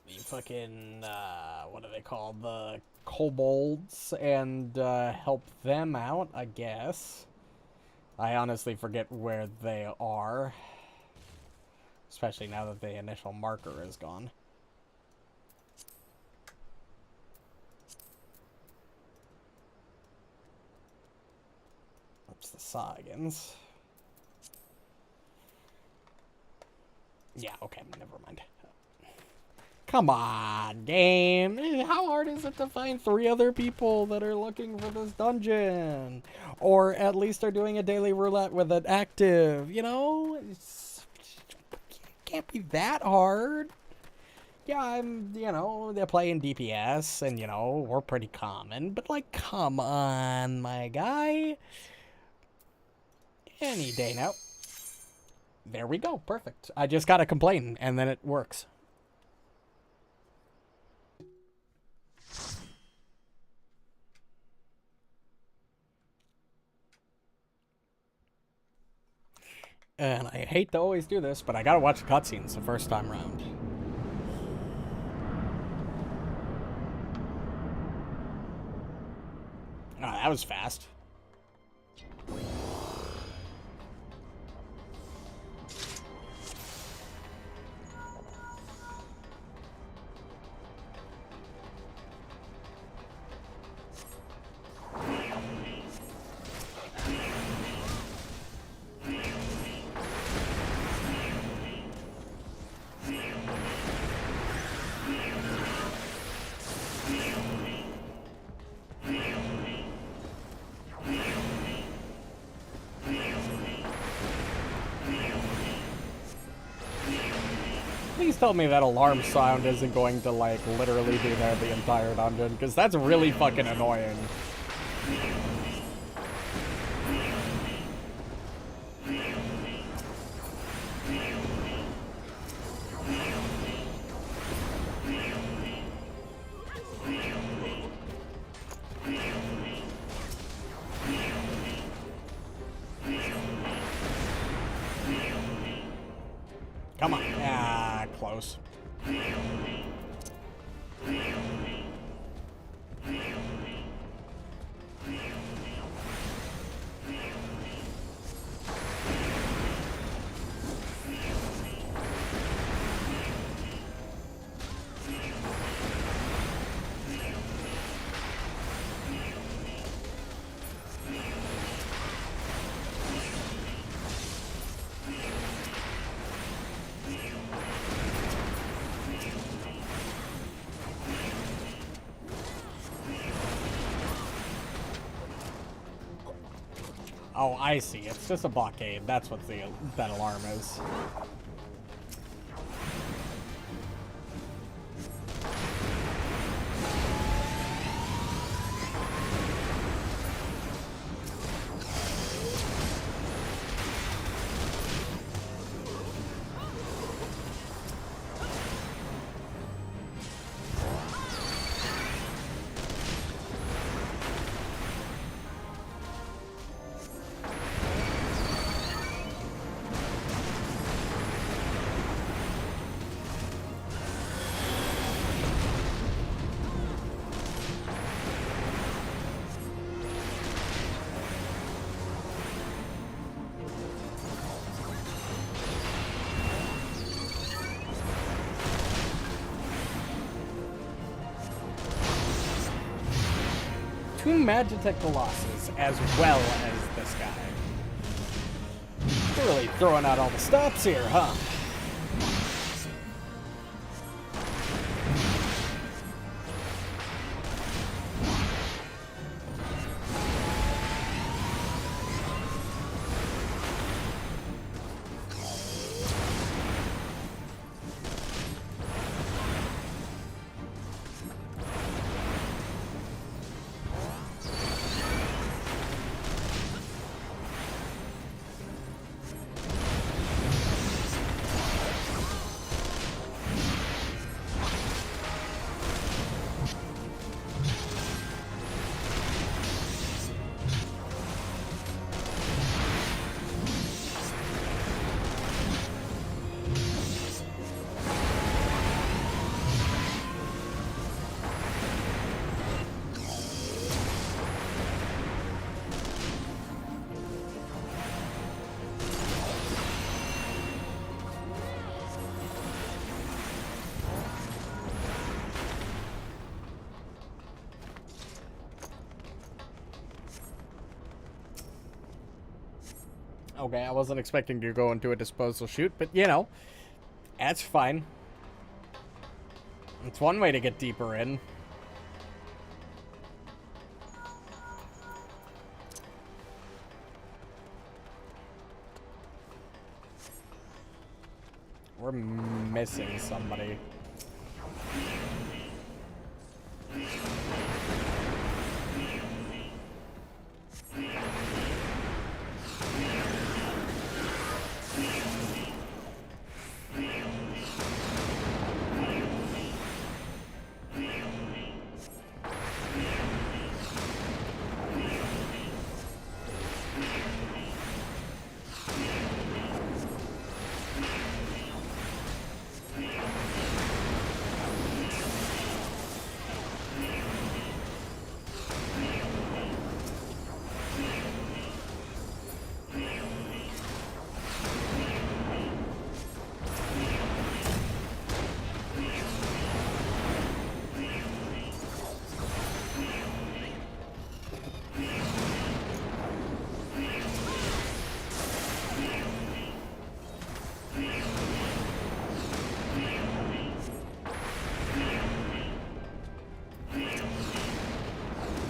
the fucking, what are they called? The kobolds, and help them out, I guess. I honestly forget where they are. Especially now that the initial marker is gone. That's the Saigans. Yeah, okay, never mind. Come on, game. How hard is it to find 3 other people that are looking for this dungeon? Or at least are doing a daily roulette with it active, you know? It can't be that hard. Yeah, you know, they're playing DPS, and, you know, we're pretty common. But, like, come on, my guy. Any day now. There we go. Perfect. I just gotta complain, and then it works. And I hate to always do this, but I gotta watch the cutscenes the first time around. Oh, that was fast. Please tell me that alarm sound isn't going to, like, literally be there the entire dungeon, because that's really fucking annoying. Come on. Ah, close. Oh, I see. It's just a blockade. That's what that alarm is. two Magitech Colossus as well as this guy. We're really throwing out all the stops here, huh? Okay, I wasn't expecting to go into a disposal chute, but you know, that's fine. It's one way to get deeper in. We're missing somebody.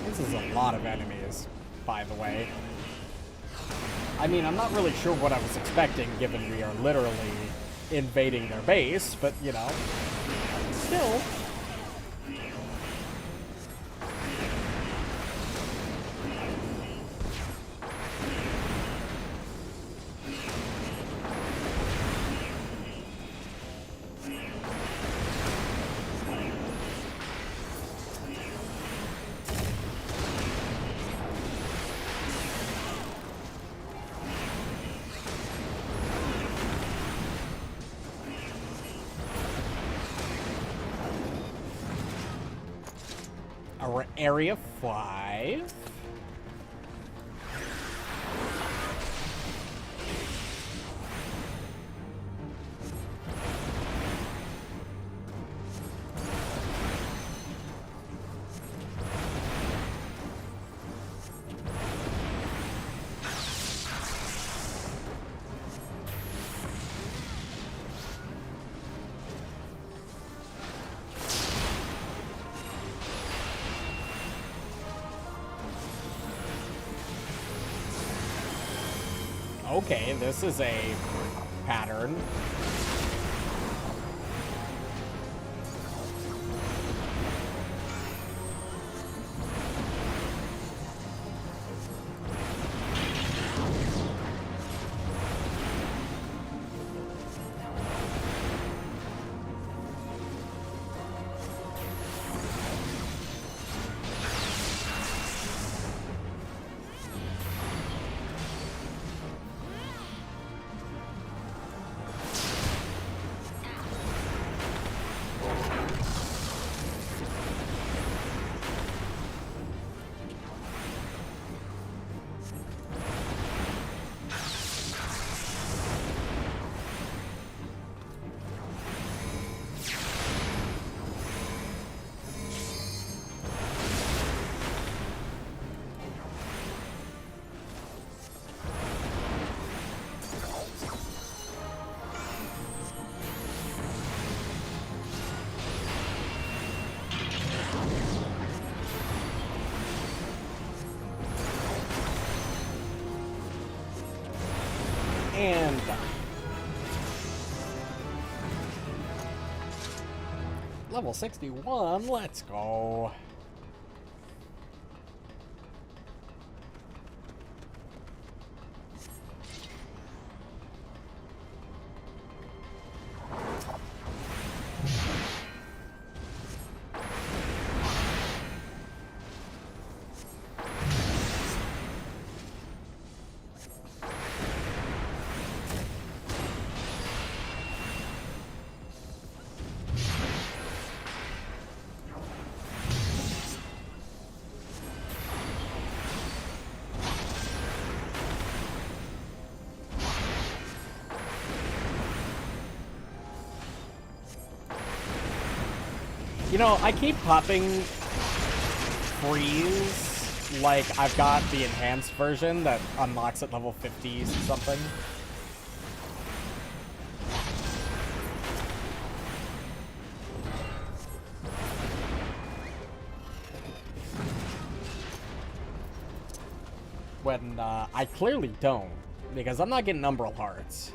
This is a lot of enemies, by the way. I mean, I'm not really sure what I was expecting, given we are literally invading their base, but, you know, still. Area 5. Okay, this is a pattern. And done. Level 61, let's go. You know, I keep popping freeze like I've got the enhanced version that unlocks at level 50 something. When I clearly don't, because I'm not getting Umbral Hearts.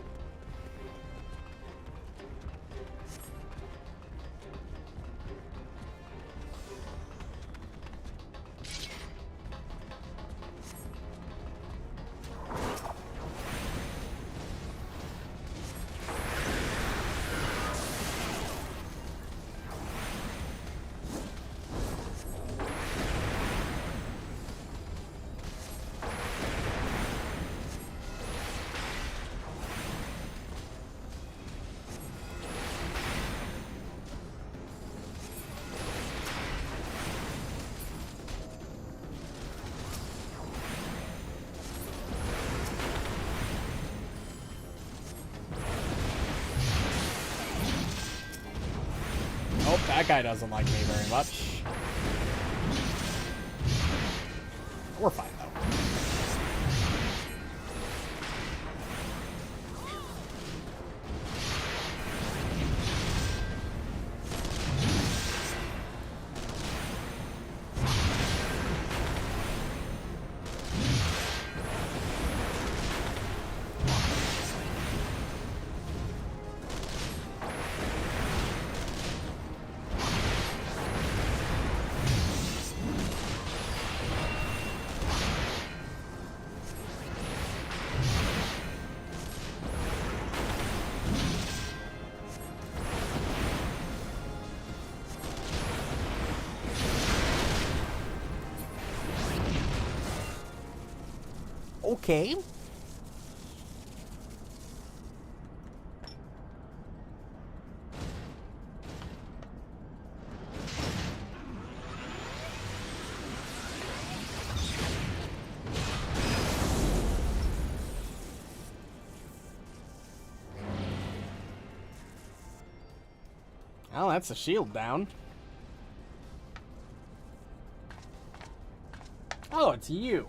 Oh, that guy doesn't like me very much. We're fine, though. Okay. Oh, that's a shield down. Oh, it's you.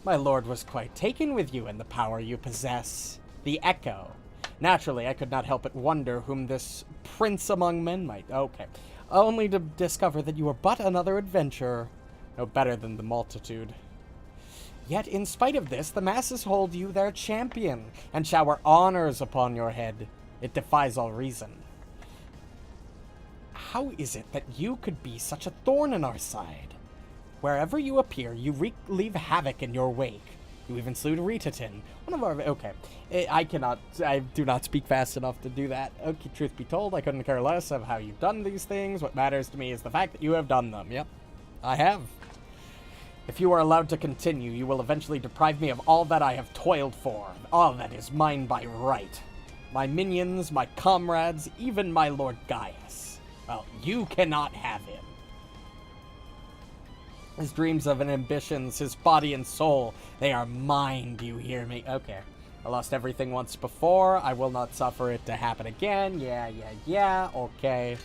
My lord was quite taken with you and the power you possess. The Echo. Naturally, I could not help but wonder whom this prince among men might... Okay. Only to discover that you are but another adventurer. No better than the multitude. Yet, in spite of this, the masses hold you their champion, and shower honors upon your head. It defies all reason. How is it that you could be such a thorn in our side? Wherever you appear, you leave havoc in your wake. You even slew Ritatin, one of our... Okay. I do not speak fast enough to do that. Okay, truth be told, I couldn't care less of how you've done these things. What matters to me is the fact that you have done them. Yep, I have. If you are allowed to continue, you will eventually deprive me of all that I have toiled for. All that is mine by right. My minions, my comrades, even my Lord Gaius. Well, you cannot have him. His dreams of and ambitions, his body and soul, they are mine, do you hear me? Okay. I lost everything once before. I will not suffer it to happen again. Yeah. Okay.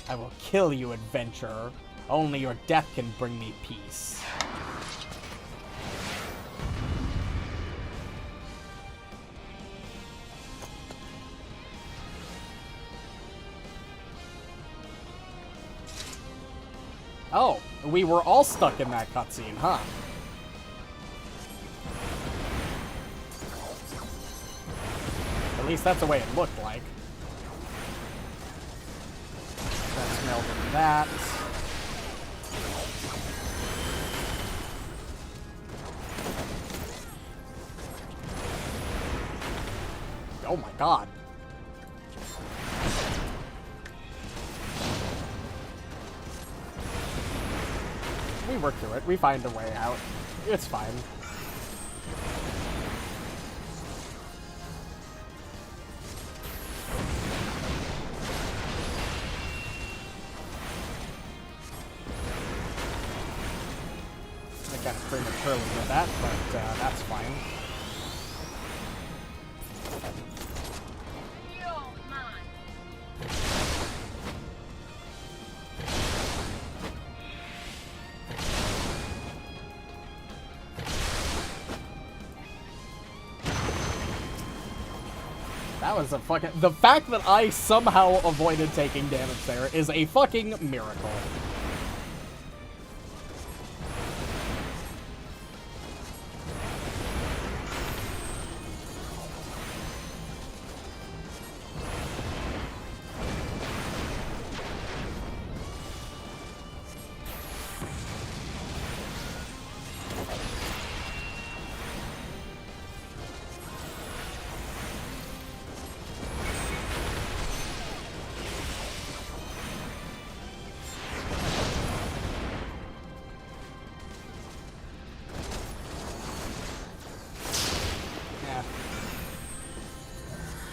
I will kill you, adventurer. Only your death can bring me peace. Oh, we were all stuck in that cutscene, huh? At least that's the way it looked like. Let's meld into that. Oh my god. We work through it. We find a way out. It's fine. I kind of prematurely did that, but that's fine. That was a fucking... The fact that I somehow avoided taking damage there is a fucking miracle.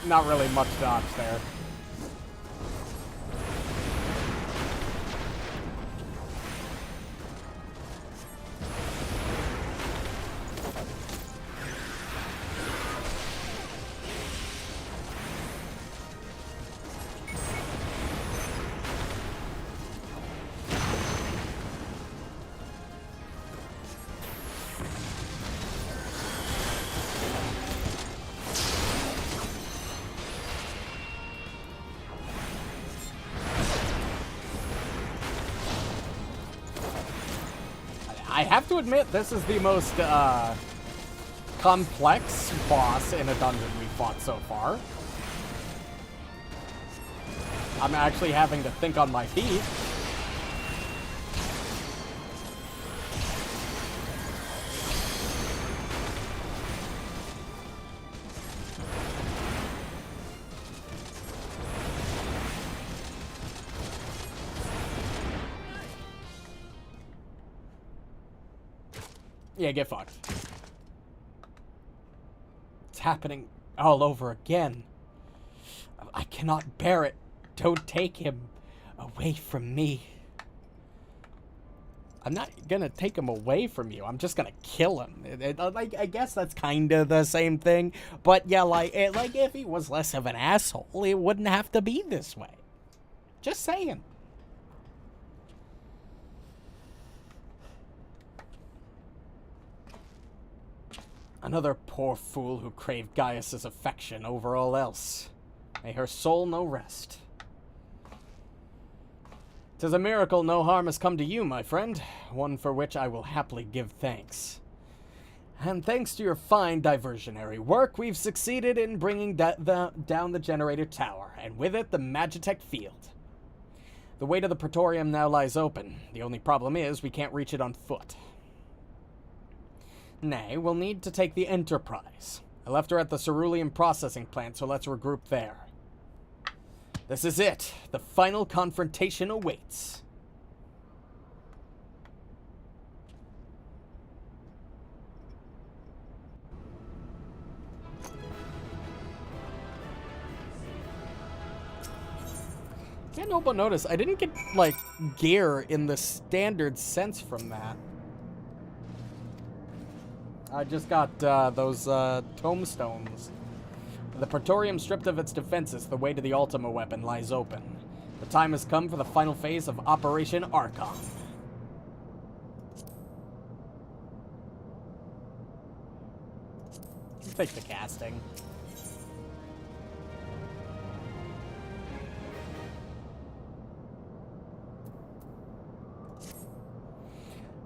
Not really much dodge there. I have to admit, this is the most complex boss in a dungeon we've fought so far. I'm actually having to think on my feet. Yeah, get fucked. It's happening all over again. I cannot bear it. Don't take him away from me. I'm not gonna take him away from you. I'm just gonna kill him. I guess that's kind of the same thing. But yeah, like if he was less of an asshole, it wouldn't have to be this way. Just saying. Another poor fool who craved Gaius's affection over all else. May her soul know rest. 'Tis a miracle no harm has come to you, my friend, one for which I will happily give thanks. And thanks to your fine diversionary work, we've succeeded in bringing down the generator tower, and with it the Magitech field. The way to the Praetorium now lies open. The only problem is we can't reach it on foot. Nay, we'll need to take the Enterprise. I left her at the Cerulean processing plant, so let's regroup there. This is it. The final confrontation awaits. Can't help but notice, I didn't get, like, gear in the standard sense from that. I just got those tombstones. The Praetorium stripped of its defenses, the way to the Ultima weapon lies open. The time has come for the final phase of Operation Archon. Let's take the casting.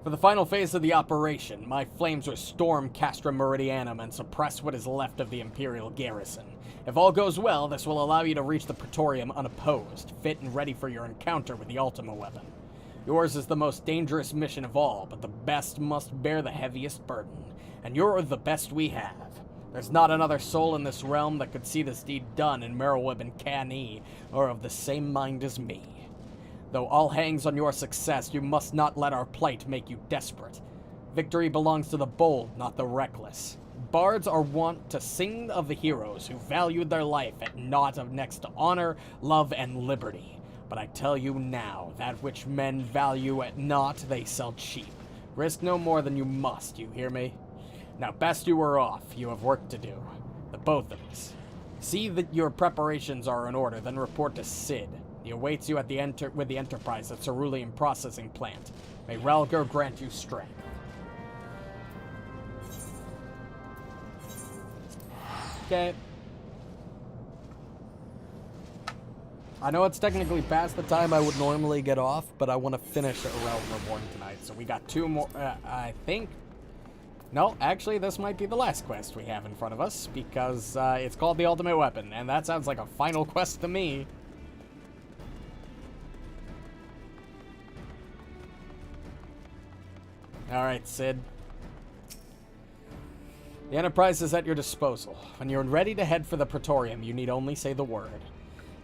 For the final phase of the operation, my flames will storm Castra Meridianum and suppress what is left of the Imperial garrison. If all goes well, this will allow you to reach the Praetorium unopposed, fit and ready for your encounter with the Ultima weapon. Yours is the most dangerous mission of all, but the best must bear the heaviest burden, and you're the best we have. There's not another soul in this realm that could see this deed done in Merylweb and Canny, or of the same mind as me. Though all hangs on your success, you must not let our plight make you desperate. Victory belongs to the bold, not the reckless. Bards are wont to sing of the heroes who valued their life at naught of next to honor, love, and liberty. But I tell you now, that which men value at naught they sell cheap. Risk no more than you must, you hear me? Now best you are off, you have work to do. The both of us. See that your preparations are in order, then report to Cid. He awaits you at the with the Enterprise at Cerulean Processing Plant. May Relgar grant you strength. Okay. I know it's technically past the time I would normally get off, but I want to finish Realm Reborn tonight. So we got 2 more, I think. No, actually, this might be the last quest we have in front of us, because it's called the Ultimate Weapon, and that sounds like a final quest to me. Alright, Cid. The Enterprise is at your disposal. When you're ready to head for the Praetorium, you need only say the word.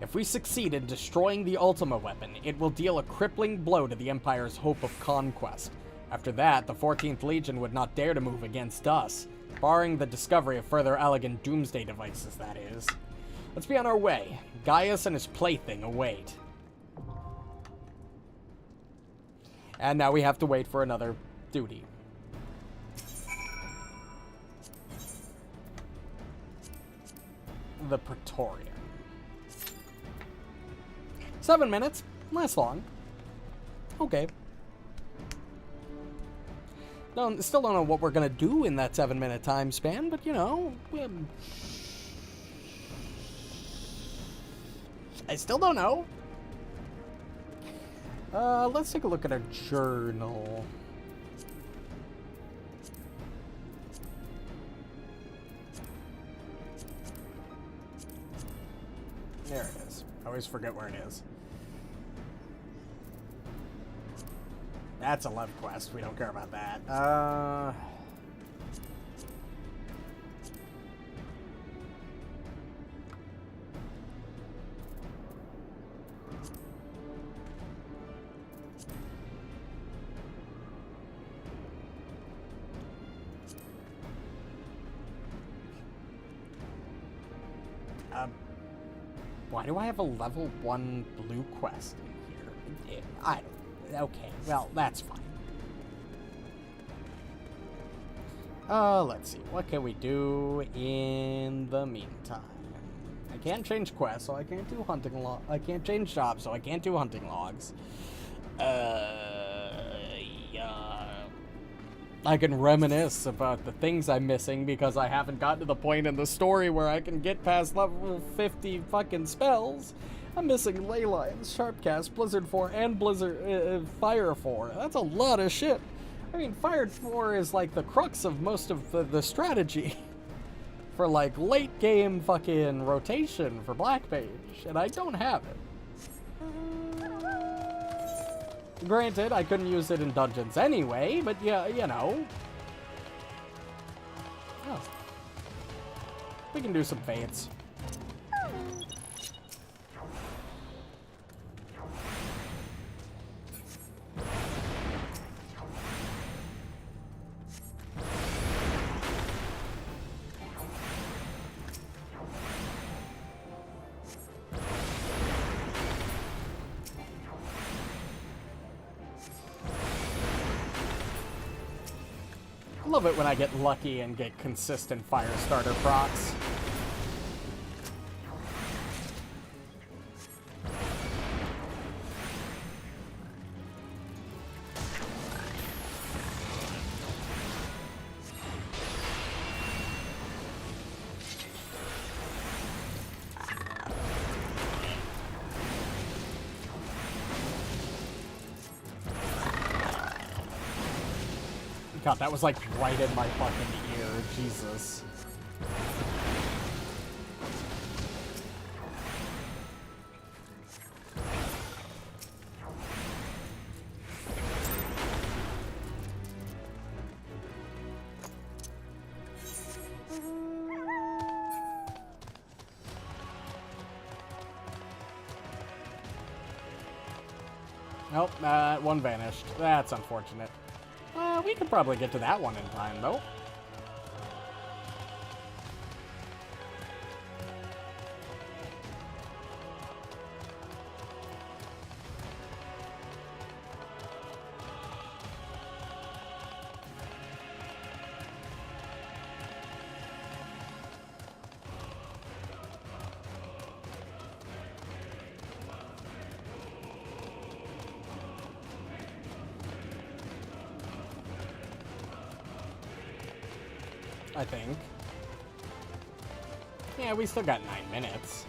If we succeed in destroying the Ultima weapon, it will deal a crippling blow to the Empire's hope of conquest. After that, the 14th Legion would not dare to move against us, barring the discovery of further elegant doomsday devices, that is. Let's be on our way. Gaius and his plaything await. And now we have to wait for another duty. The Praetorium. 7 minutes. Less long. Okay. Still don't know what we're gonna do in that 7-minute time span, but you know, I still don't know. Let's take a look at our journal. There it is. I always forget where it is. That's a love quest. We don't care about that. Why do I have a level 1 blue quest in here? I don't... Okay, well, that's fine. Let's see. What can we do in the meantime? I can't change quests, so I can't do hunting log. I can't change jobs, so I can't do hunting logs. I can reminisce about the things I'm missing because I haven't gotten to the point in the story where I can get past level 50 fucking spells. I'm missing Ley Lines, Sharpcast, Blizzard 4, and Blizzard Fire 4. That's a lot of shit. I mean, Fire 4 is like the crux of most of the strategy for like late game fucking rotation for Black Mage, and I don't have it. Granted, I couldn't use it in dungeons anyway, but yeah, you know. Oh. We can do some fates. I love it when I get lucky and get consistent fire starter procs. God, that was like right in my fucking ear. Jesus. Nope, one vanished. That's unfortunate. We could probably get to that one in time, though. I think. Yeah, we still got 9 minutes.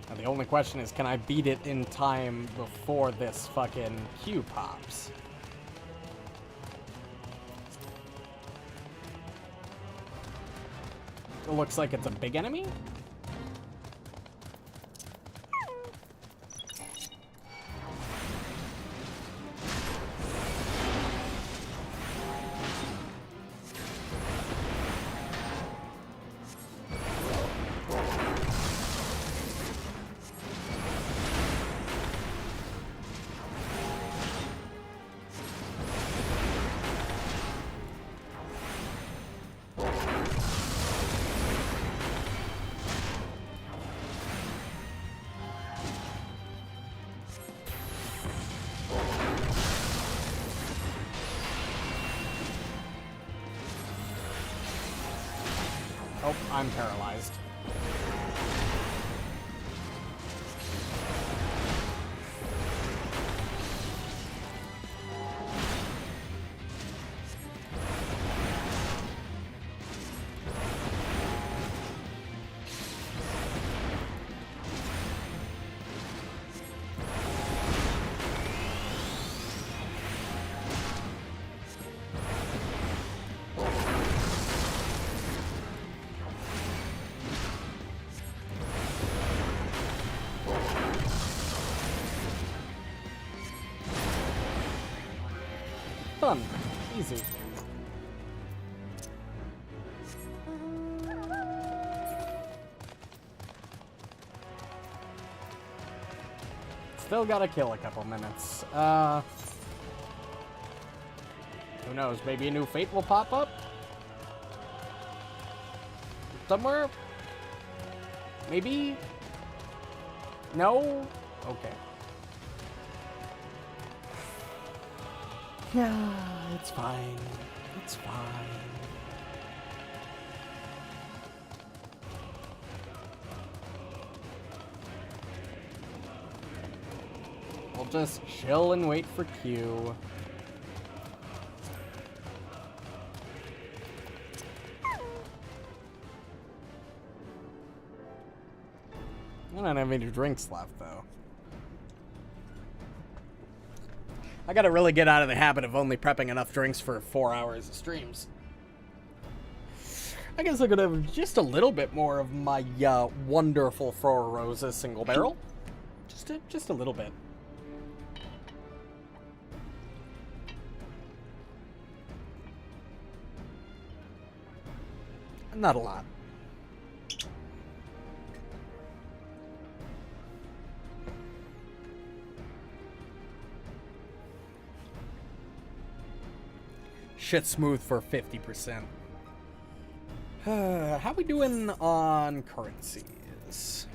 Now the only question is, can I beat it in time before this fucking queue pops? It looks like it's a big enemy? Oh, I'm paralyzed. Done. Easy. Still gotta kill a couple minutes. Who knows? Maybe a new fate will pop up? Somewhere? Maybe? No? Okay. Yeah, it's fine. It's fine. We'll just chill and wait for Q. I don't have any drinks left, though. I gotta really get out of the habit of only prepping enough drinks for 4 hours of streams. I guess I could have just a little bit more of my wonderful Four Roses single barrel. Just a little bit. Not a lot. Shit smooth for 50%. How we doing on currencies?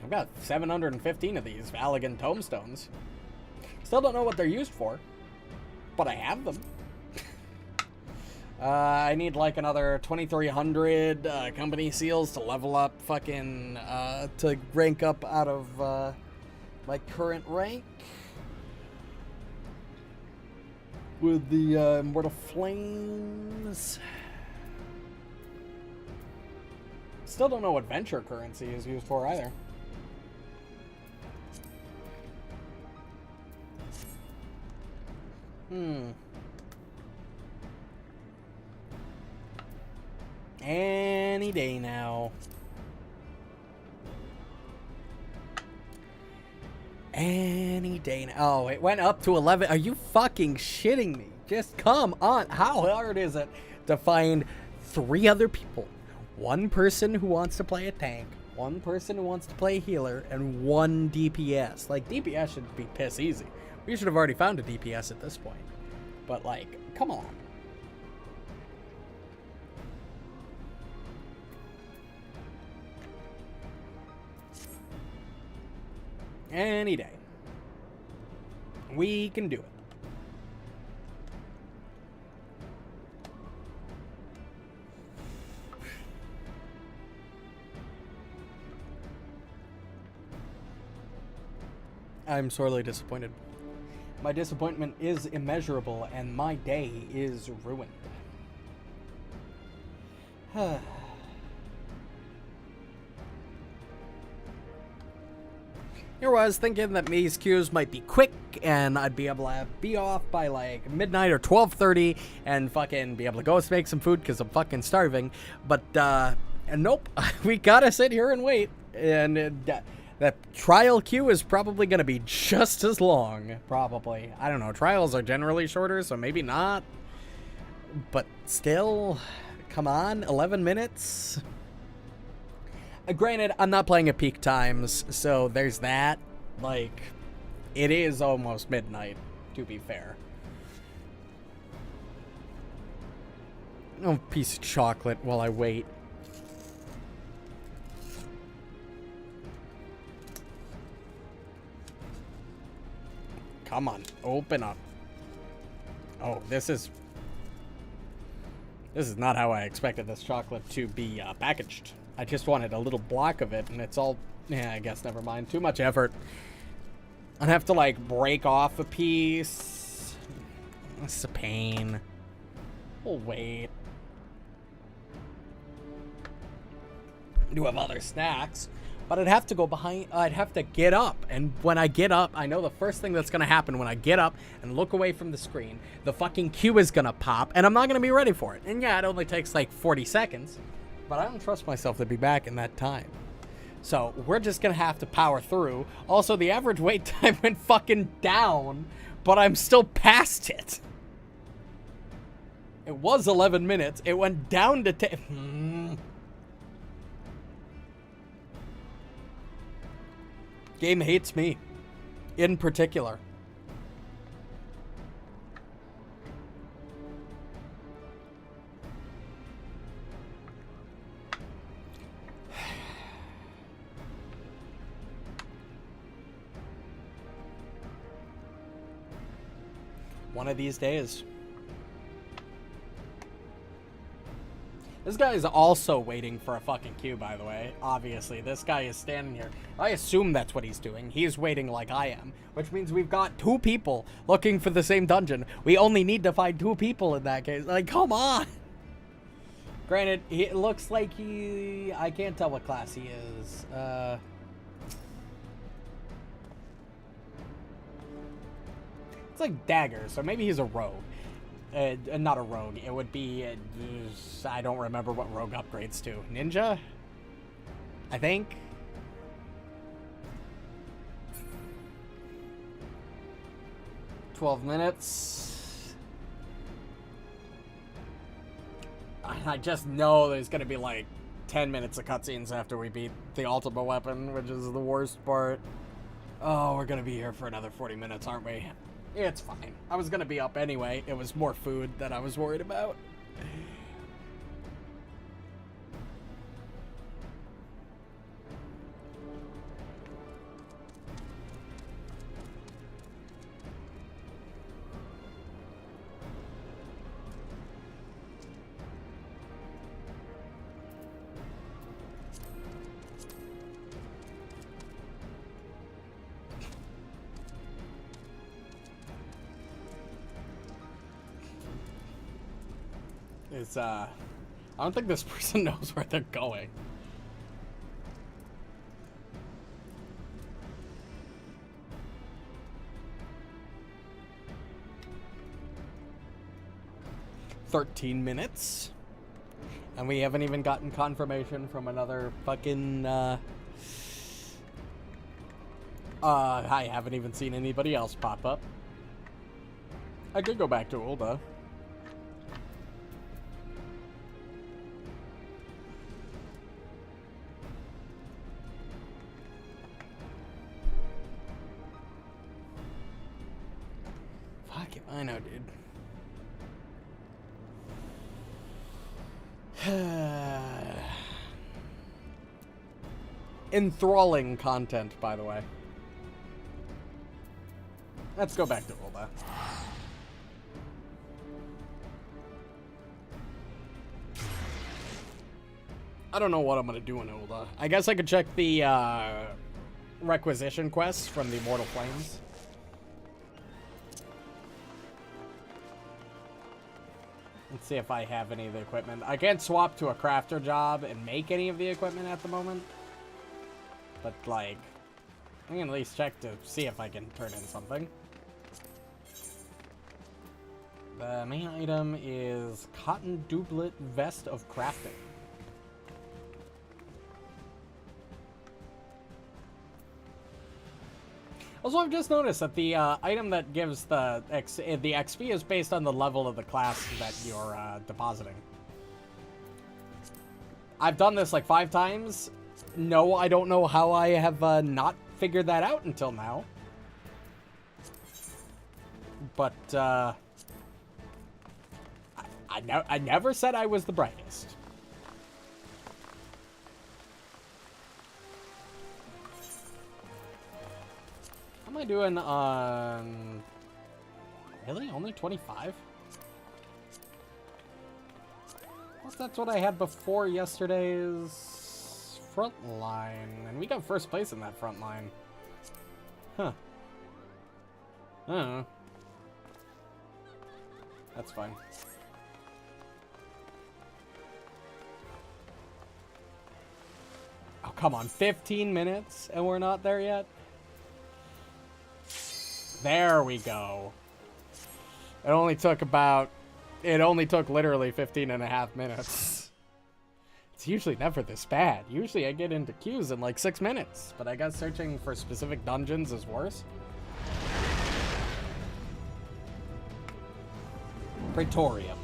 I've got 715 of these Valigan tomestones. Still don't know what they're used for, but I have them. I need like another 2,300 company seals to level up fucking, to rank up out of my current rank. With the Immortal Flames. Still don't know what venture currency is used for either. Any day now. Any day now. Oh, it went up to 11. Are you fucking shitting me? Just come on. How hard is it to find 3 other people? 1 person who wants to play a tank, 1 person who wants to play a healer, and 1 DPS. Like, DPS should be piss easy. We should have already found a DPS at this point. But, like, come on. Any day. We can do it. I'm sorely disappointed. My disappointment is immeasurable, and my day is ruined. Here I was thinking that these queues might be quick, and I'd be able to be off by like midnight or 12:30, and fucking be able to go make some food because I'm fucking starving. But nope, we gotta sit here and wait, and that trial queue is probably gonna be just as long. Probably, I don't know. Trials are generally shorter, so maybe not. But still, come on, 11 minutes. Granted, I'm not playing at peak times, so there's that. Like, it is almost midnight, to be fair. Oh, piece of chocolate while I wait. Come on, open up. Oh, this is not how I expected this chocolate to be packaged. I just wanted a little block of it, and it's all... Yeah, I guess never mind. Too much effort. I'd have to, like, break off a piece. It's a pain. We'll wait. I do have other snacks, but I'd have to go behind... I'd have to get up, and when I get up, I know the first thing that's gonna happen when I get up and look away from the screen, the fucking queue is gonna pop, and I'm not gonna be ready for it. And yeah, it only takes, like, 40 seconds. But I don't trust myself to be back in that time. So, we're just gonna have to power through. Also, the average wait time went fucking down, but I'm still past it. It was 11 minutes. It went down to 10. Game hates me. In particular. One of these days. This guy is also waiting for a fucking queue, by the way. Obviously, this guy is standing here. I assume that's what he's doing. He's waiting like I am, which means we've got 2 people looking for the same dungeon. We only need to find 2 people in that case. Like, come on! Granted, it looks like he... I can't tell what class he is. It's like dagger, so maybe he's a rogue. Not a rogue. It would be... I don't remember what rogue upgrades to. Ninja? I think? $12 minutes. I just know there's gonna be like 10 minutes of cutscenes after we beat the ultimate weapon, which is the worst part. Oh, we're gonna be here for another 40 minutes, aren't we? It's fine. I was gonna be up anyway. It was more food that I was worried about. I don't think this person knows where they're going. $13 minutes. And we haven't even gotten confirmation from another fucking, I haven't even seen anybody else pop up. I could go back to Ulda. Fuck it, I know, dude. Enthralling content, by the way. Let's go back to Ulda. I don't know what I'm gonna do in Ulda. I guess I could check the requisition quests from the Immortal Flames. Let's see if I have any of the equipment. I can't swap to a crafter job and make any of the equipment at the moment. But, like, I can at least check to see if I can turn in something. The main item is Cotton Doublet Vest of Crafting. Also, I've just noticed that the item that gives the XP is based on the level of the class that you're depositing. I've done this like 5 times. No, I don't know how I have not figured that out until now. But I never said I was the brightest. How am I doing on... Really? Only 25? Well, that's what I had before yesterday's front line. And we got first place in that front line. Huh. I don't know. That's fine. Oh, come on. 15 minutes and we're not there yet? There we go. It only took literally 15 and a half minutes. It's usually never this bad. Usually I get into queues in like 6 minutes, but I guess searching for specific dungeons is worse. Praetorium.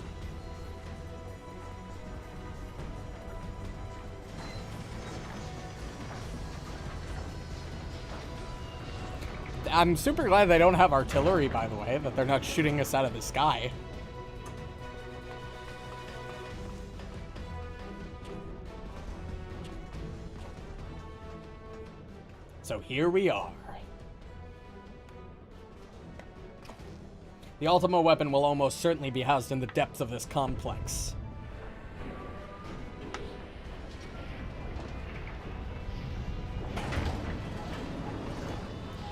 I'm super glad they don't have artillery, by the way, that they're not shooting us out of the sky. So here we are. The Ultima weapon will almost certainly be housed in the depths of this complex.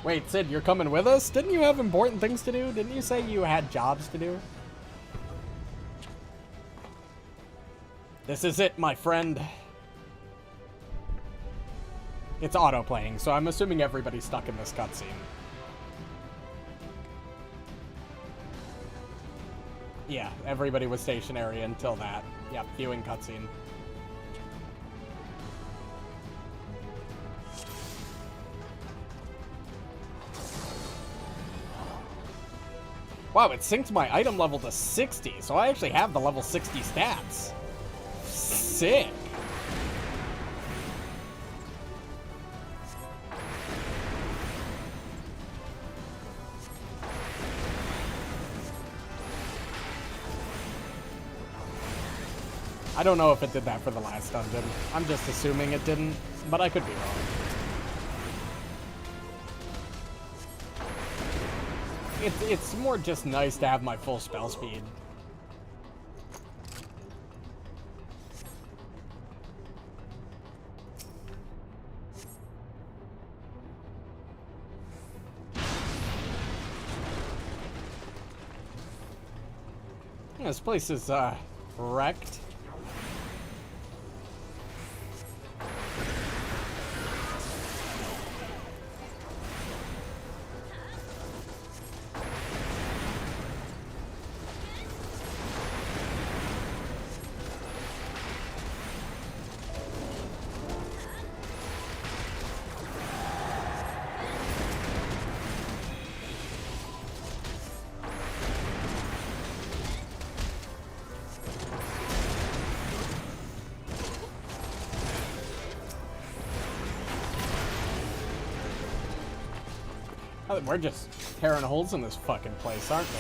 Wait, Sid, you're coming with us? Didn't you have important things to do? Didn't you say you had jobs to do? This is it, my friend. It's auto-playing, so I'm assuming everybody's stuck in this cutscene. Yeah, everybody was stationary until that. Yep, viewing cutscene. Wow, it synced my item level to 60, so I actually have the level 60 stats. Sick. I don't know if it did that for the last dungeon. I'm just assuming it didn't, but I could be wrong. It's more just nice to have my full spell speed. This place is, wrecked. Oh, we're just tearing holes in this fucking place, aren't we?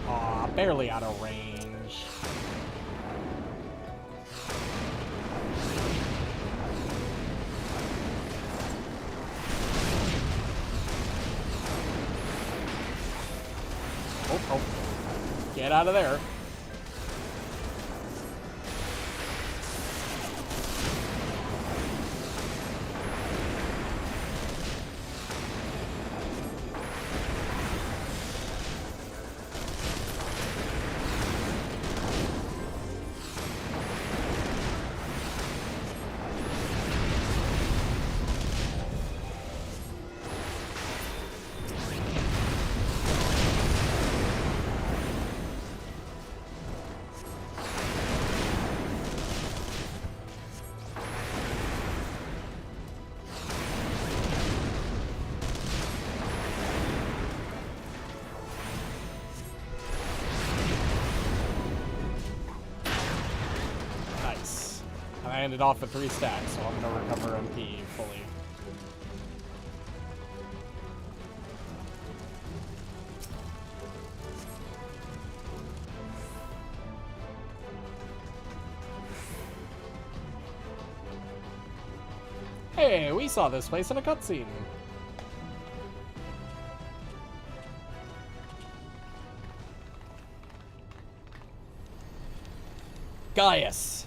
Aw, barely out of range. Oh. Get out of there. I ended off at 3 stacks, so I'm gonna recover MP fully. Hey, we saw this place in a cutscene. Gaius.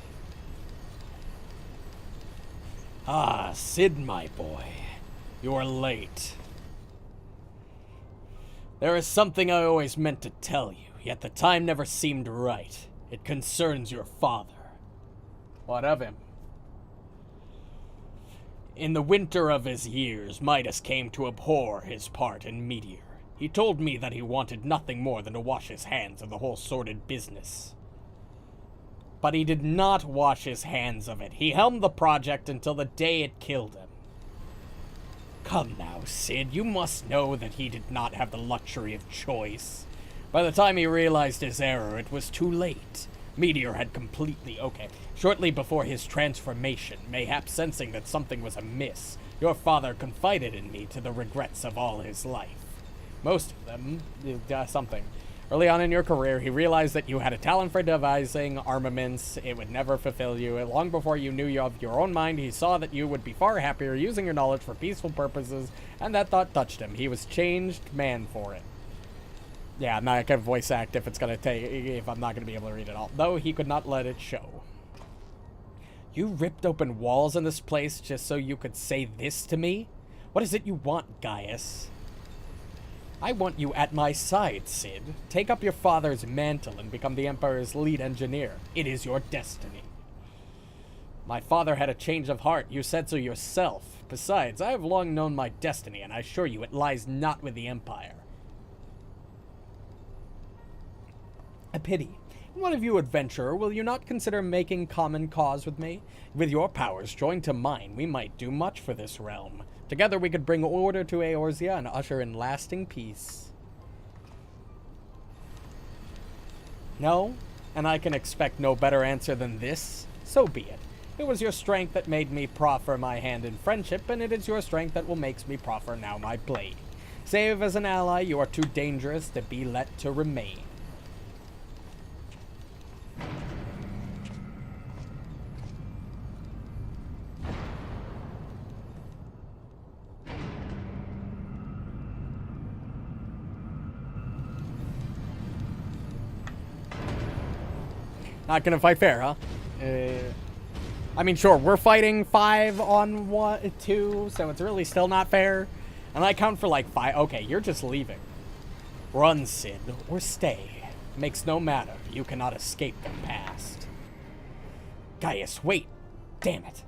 Ah, Sid, my boy. You are late. There is something I always meant to tell you, yet the time never seemed right. It concerns your father. What of him? In the winter of his years, Midas came to abhor his part in Meteor. He told me that he wanted nothing more than to wash his hands of the whole sordid business. But he did not wash his hands of it. He helmed the project until the day it killed him. Come now, Sid, you must know that he did not have the luxury of choice. By the time he realized his error, it was too late. Meteor had completely... Okay, shortly before his transformation, mayhap sensing that something was amiss, your father confided in me to the regrets of all his life. Most of them, something. Early on in your career, he realized that you had a talent for devising armaments. It would never fulfill you. Long before you knew of your own mind, he saw that you would be far happier using your knowledge for peaceful purposes, and that thought touched him. He was changed man for it. Yeah, I'm not gonna voice act if I'm not gonna be able to read it all. Though he could not let it show. You ripped open walls in this place just so you could say this to me? What is it you want, Gaius? I want you at my side, Sid. Take up your father's mantle and become the Empire's lead engineer. It is your destiny. My father had a change of heart. You said so yourself. Besides, I have long known my destiny, and I assure you it lies not with the Empire. A pity. One of you, adventurer, will you not consider making common cause with me? With your powers joined to mine, we might do much for this realm. Together we could bring order to Eorzea and usher in lasting peace. No? And I can expect no better answer than this? So be it. It was your strength that made me proffer my hand in friendship, and it is your strength that will make me proffer now my blade. Save as an ally, you are too dangerous to be let to remain. Not gonna fight fair, huh? I mean, sure, we're fighting 5 on 2, so it's really still not fair. And I count for like 5. Okay, you're just leaving. Run, Sid, or stay. Makes no matter. You cannot escape the past. Gaius, wait! Damn it.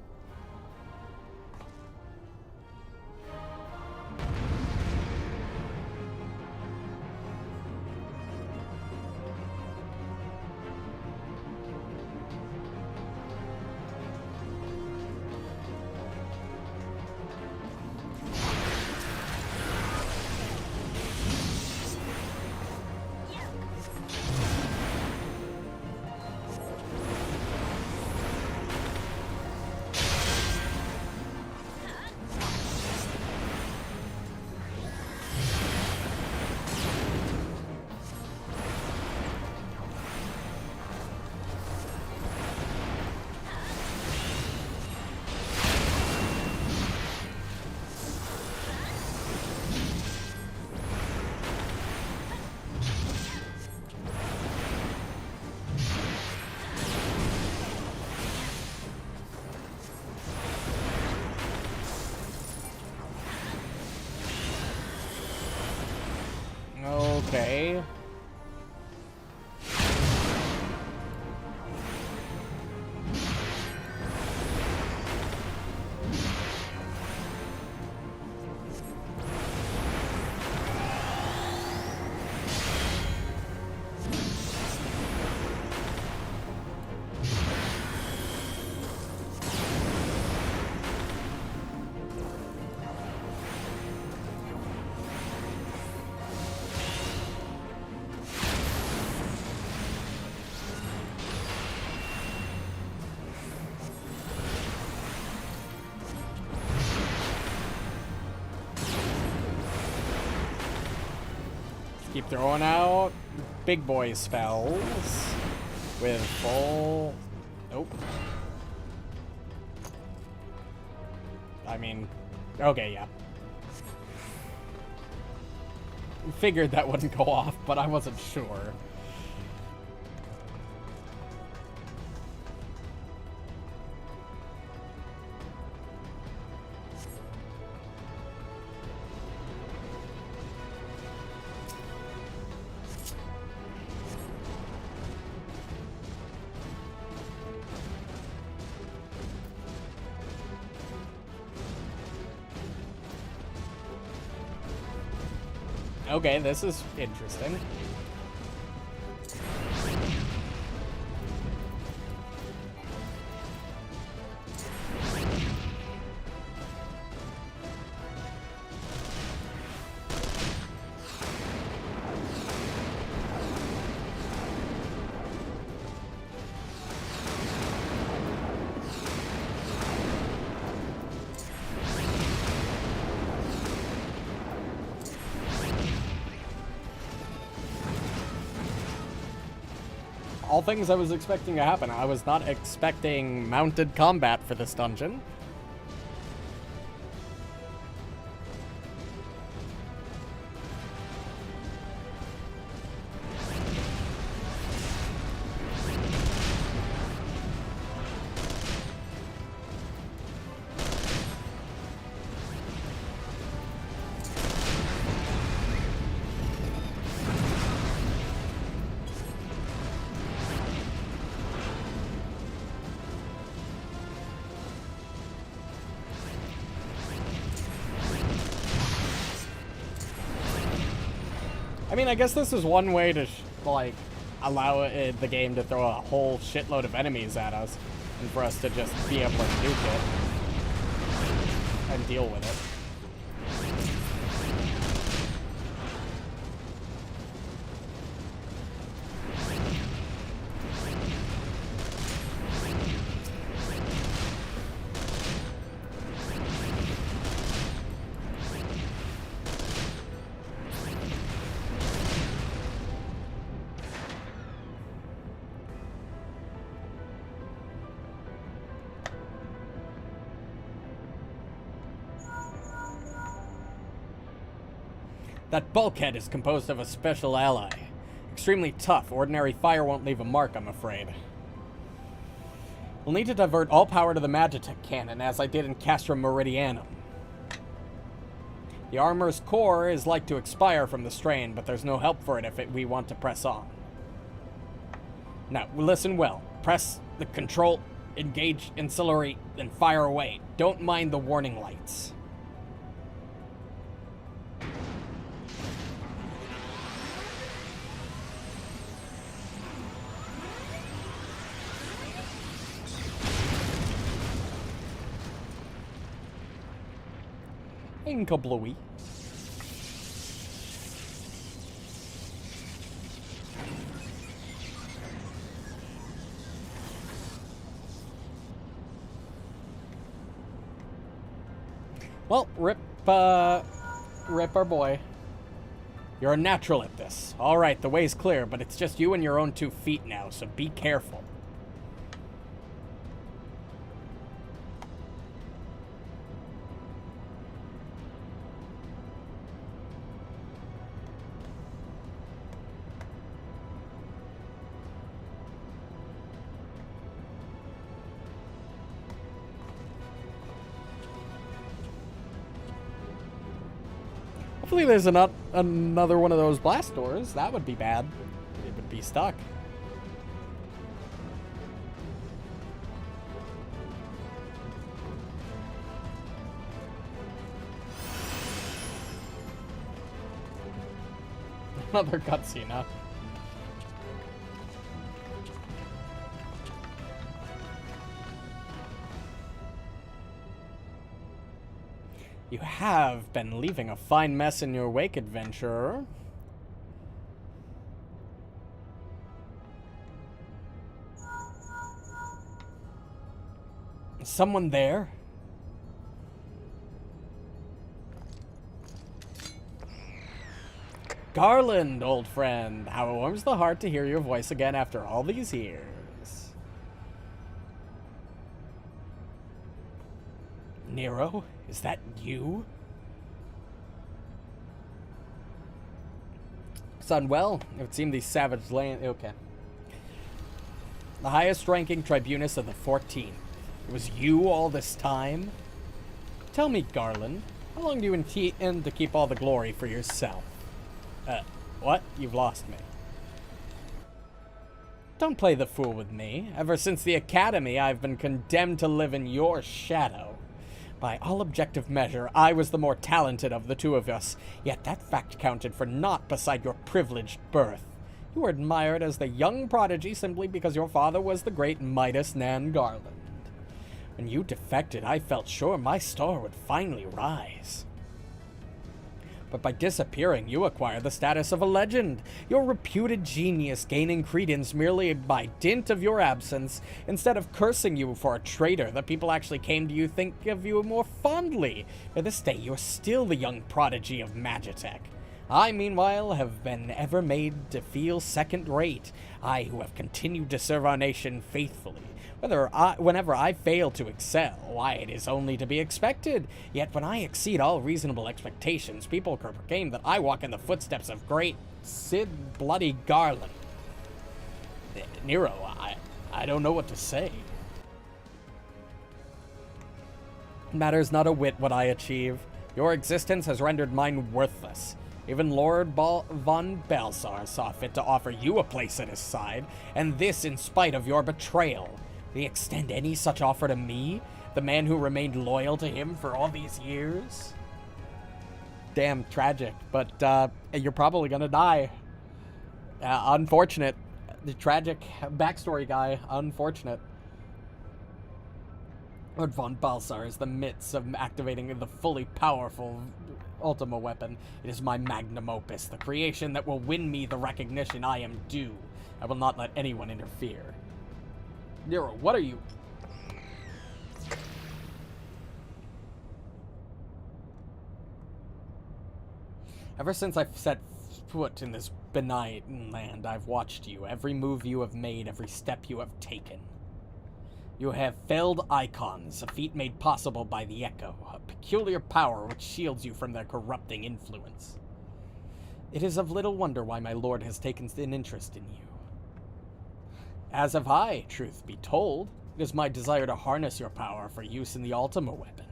keep throwing out big boy spells with full... Nope. I mean, okay, yeah. Figured that wouldn't go off, but I wasn't sure. Okay, this is interesting. All things I was expecting to happen. I was not expecting mounted combat for this dungeon. I mean, I guess this is one way to, like, allow the game to throw a whole shitload of enemies at us, and for us to just be able to nuke it and deal with it. That bulkhead is composed of a special ally. Extremely tough. Ordinary fire won't leave a mark, I'm afraid. We'll need to divert all power to the Magitech cannon, as I did in Castrum Meridianum. The armor's core is like to expire from the strain, but there's no help for it if we want to press on. Now, listen well. Press the control, engage, ancillary, and fire away. Don't mind the warning lights. Inkablowy. Well, rip our boy. You're a natural at this. Alright, the way's clear, but it's just you and your own 2 feet now, so be careful. Hopefully there's another one of those blast doors. That would be bad. It would be stuck. Another cutscene, huh? You have been leaving a fine mess in your wake, adventurer. Is someone there? Garland, old friend. How it warms the heart to hear your voice again after all these years. Nero, is that you? Son, well, it would seem these savage land... Okay. The highest-ranking tribunus of the 14th. It was you all this time? Tell me, Garland, how long do you intend to keep all the glory for yourself? What? You've lost me. Don't play the fool with me. Ever since the Academy, I've been condemned to live in your shadow. By all objective measure, I was the more talented of the two of us, yet that fact counted for naught beside your privileged birth. You were admired as the young prodigy simply because your father was the great Midas Nan Garland. When you defected, I felt sure my star would finally rise. But by disappearing, you acquire the status of a legend, your reputed genius gaining credence merely by dint of your absence. Instead of cursing you for a traitor, the people actually came to you think of you more fondly. To this day, you're still the young prodigy of Magitech. I, meanwhile, have been ever made to feel second-rate. I, who have continued to serve our nation faithfully. Whenever I fail to excel, why, it is only to be expected. Yet when I exceed all reasonable expectations, people proclaim that I walk in the footsteps of great Sid Bloody Garland. Nero, I don't know what to say. It matters not a whit what I achieve. Your existence has rendered mine worthless. Even Lord von Balsar saw fit to offer you a place at his side, and this in spite of your betrayal. Will he extend any such offer to me, the man who remained loyal to him for all these years? Damn, tragic, but you're probably gonna die. Unfortunate. The tragic backstory guy, unfortunate. Lord von Balsar is the midst of activating the fully powerful Ultima weapon. It is my magnum opus, the creation that will win me the recognition I am due. I will not let anyone interfere. Nero, what are you? Ever since I've set foot in this benign land, I've watched you. Every move you have made, every step you have taken. You have felled icons, a feat made possible by the Echo, a peculiar power which shields you from their corrupting influence. It is of little wonder why my lord has taken an interest in you. As have I, truth be told. It is my desire to harness your power for use in the Ultima weapon.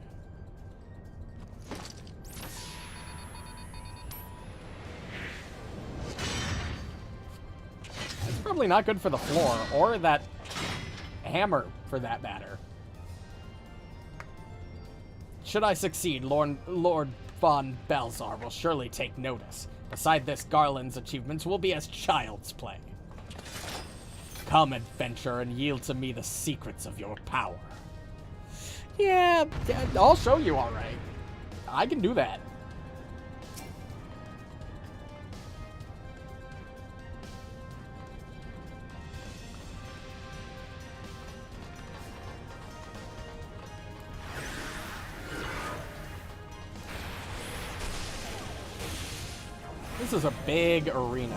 It's probably not good for the floor, or that hammer, for that matter. Should I succeed, Lord von Balzar will surely take notice. Beside this, Garland's achievements will be as child's play. Come, adventure, and yield to me the secrets of your power. Yeah, I'll show you, all right. I can do that. This is a big arena.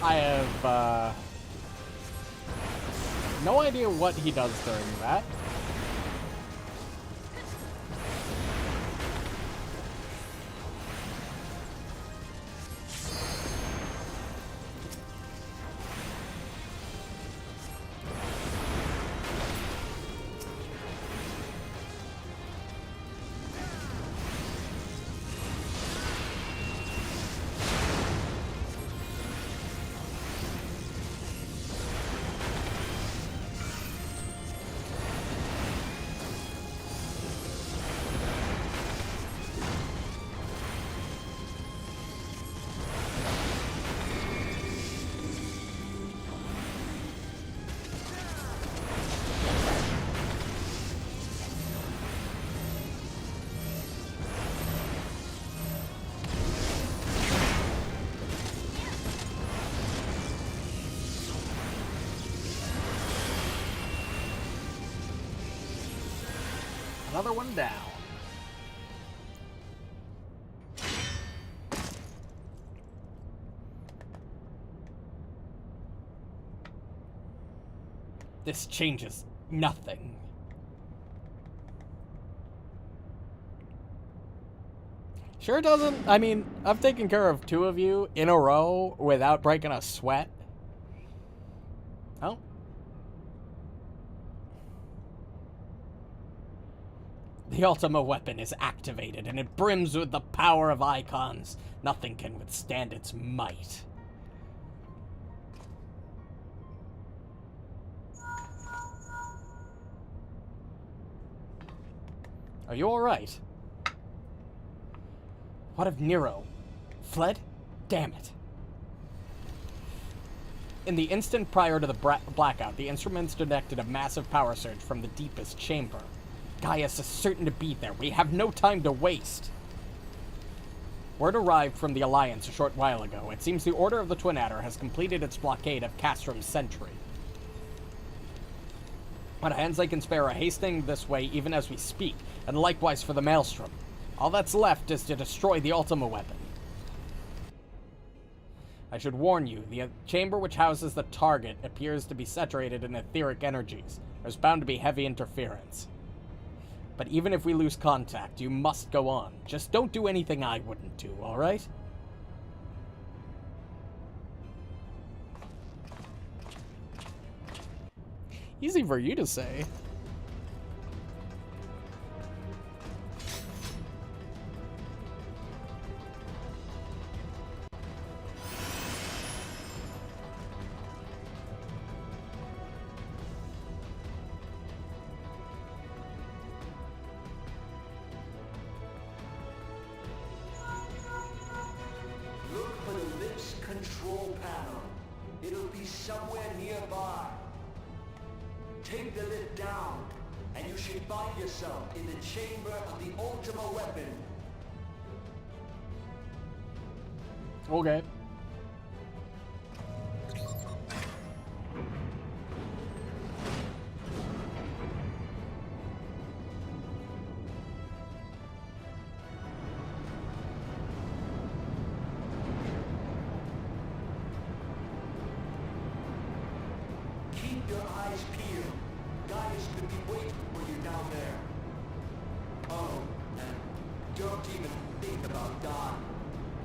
I have, no idea what he does during that. Another one down. This changes nothing. Sure doesn't. I mean, I've taken care of 2 of you in a row without breaking a sweat. Oh. The Ultima weapon is activated, and it brims with the power of icons. Nothing can withstand its might. Are you alright? What of Nero? Fled? Damn it. In the instant prior to the blackout, the instruments detected a massive power surge from the deepest chamber. Gaius is certain to be there. We have no time to waste. Word arrived from the Alliance a short while ago. It seems the Order of the Twin Adder has completed its blockade of Castrum's sentry. But hands I can spare are hastening this way even as we speak, and likewise for the Maelstrom. All that's left is to destroy the Ultima weapon. I should warn you, the chamber which houses the target appears to be saturated in etheric energies. There's bound to be heavy interference. But even if we lose contact, you must go on. Just don't do anything I wouldn't do, alright? Easy for you to say. Control panel. It'll be somewhere nearby. Take the lid down, and you should find yourself in the chamber of the Ultima weapon. Okay. Keep your eyes peeled. Gaius could be waiting for you down there. Oh, and don't even think about dying.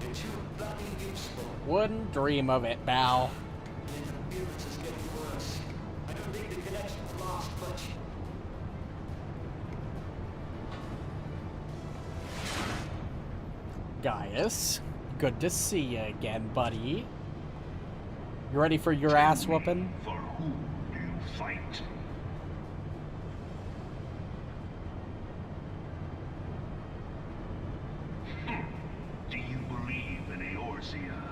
You're too bloody useful. Wouldn't dream of it, Bao. The interference is getting worse. I don't think the connection's lost, but... Gaius, good to see you again, buddy. You ready for your ass whooping? For whom do you fight? Do you believe in Eorzea?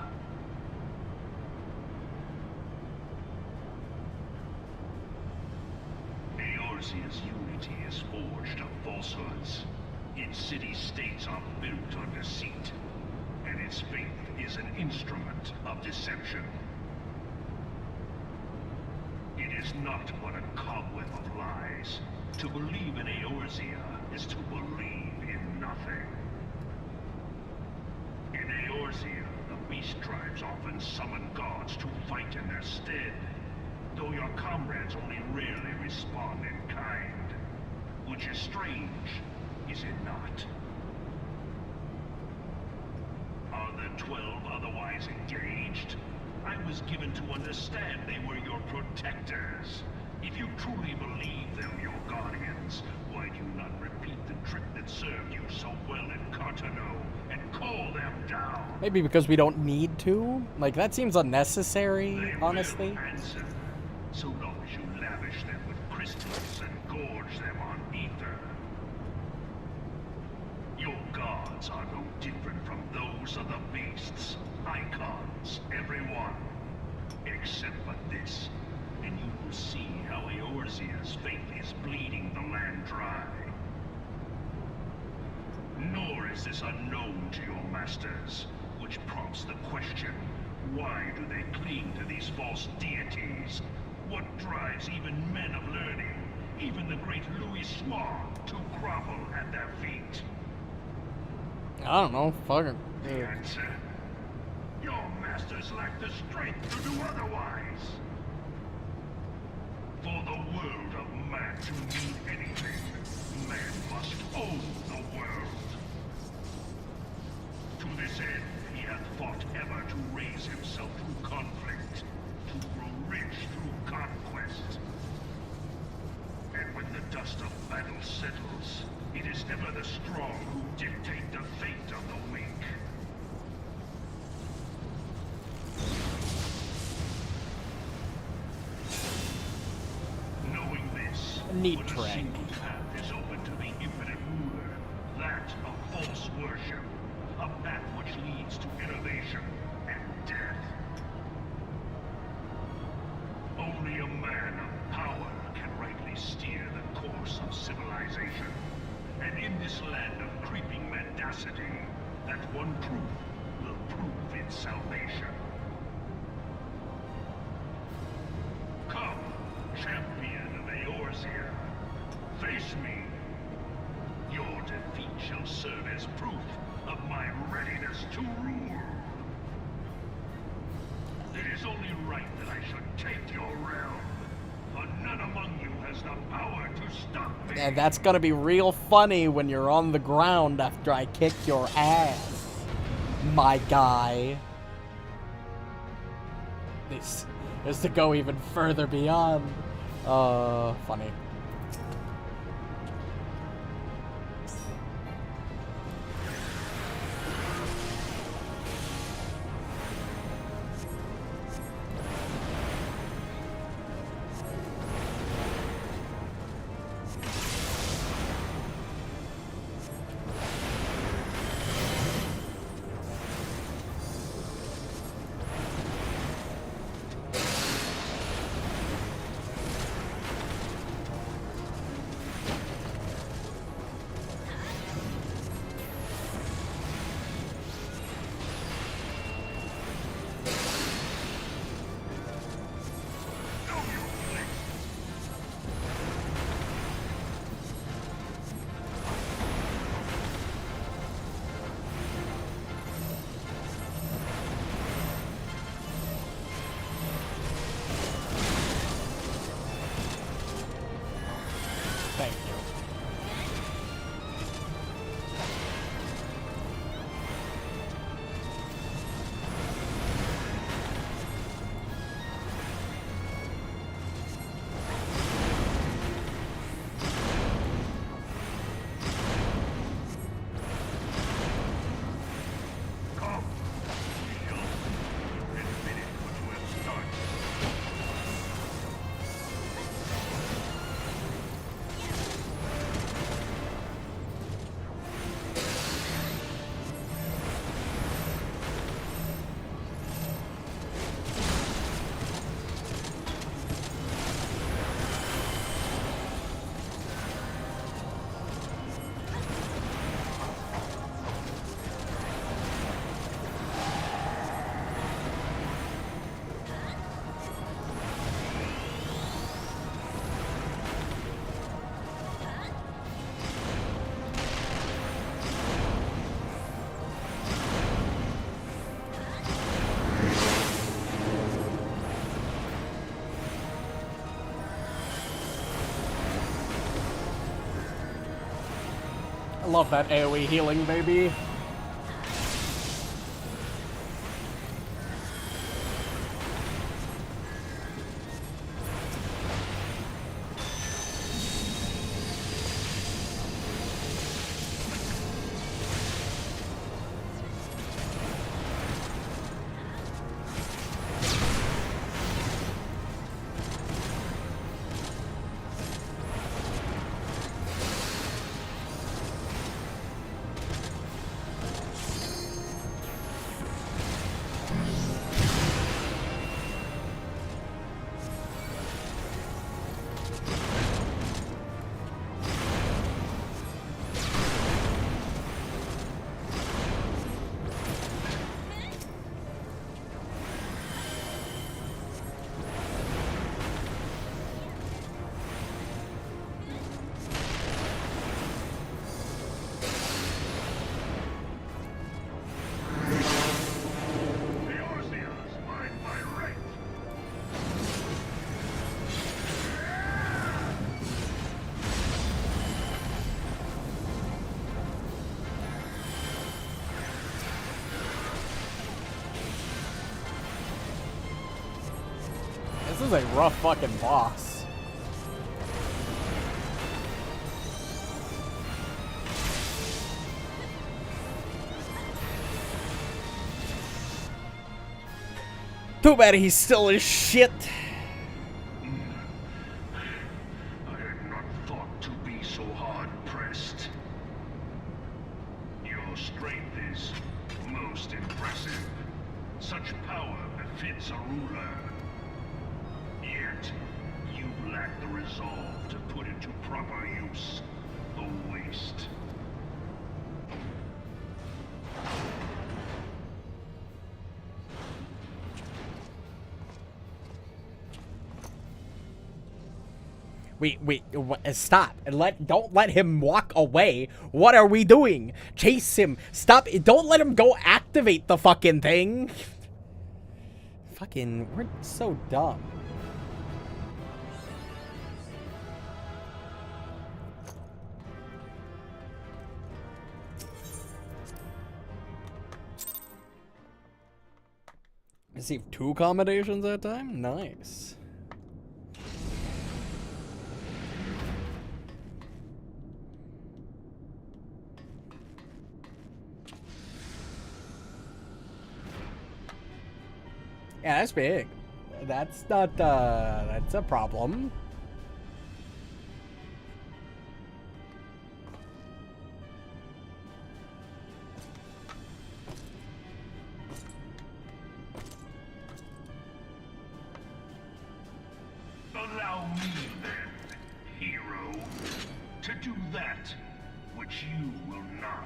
Eorzea's unity is forged of falsehoods. Its city-states are built on deceit, and its faith is an instrument of deception. It is not but a cobweb of lies. To believe in Eorzea is to believe in nothing. In Eorzea, the Beast tribes often summon gods to fight in their stead, though your comrades only rarely respond in kind. Which is strange, is it not? Are the 12 otherwise engaged? I was given to understand they were your protectors. If you truly believe them your guardians, why do you not repeat the trick that served you so well in Cartano and call them down? Maybe because we don't need to? Like, that seems unnecessary, honestly. Will answer, so long as you lavish them with crystals and gorge them on ether. Your gods are no different from those of the beasts. Icons, every one. Except for this. And you will see how Eorzea's faith is bleeding the land dry. Nor is this unknown to your masters, which prompts the question, why do they cling to these false deities? What drives even men of learning, even the great Louis Swan, to grovel at their feet? I don't know, fuck it. The answer? Your masters lack the strength to do otherwise. For the world of man to mean anything, man must own the world. To this end, he hath fought ever to raise himself through conflict, to grow rich through conquest. And when the dust of battle settles, it is ever the strong who dictate the fate of the weak. Knowing this, Neat when track. a single path is open to the infinite ruler, that of false worship, a path which leads to innovation and death. Only a man of power can rightly steer the course of civilization. And in this land of creeping mendacity, that one truth will prove its salvation. Come, champion of Eorzea, face me. Your defeat shall serve as proof of my readiness to rule. It is only right that I should take your realm, for none among you has the power to stop me. And that's gonna be real funny when you're on the ground after I kick your ass, my guy. This is to go even further beyond. Funny. love that AoE healing, baby. This is a rough fucking boss. Too bad he's still as shit. I had not thought to be so hard-pressed. Your strength is most impressive. Such power befits a ruler. Yet, you lack the resolve to put it to proper use. A waste. Wait, stop. Don't let him walk away. What are we doing? Chase him. Stop. Don't let him go activate the fucking thing. Fucking, we're so dumb. Receive 2 accommodations at a time? Nice. Yeah, that's big. That's not, that's a problem. Allow me then, hero, to do that which you will not.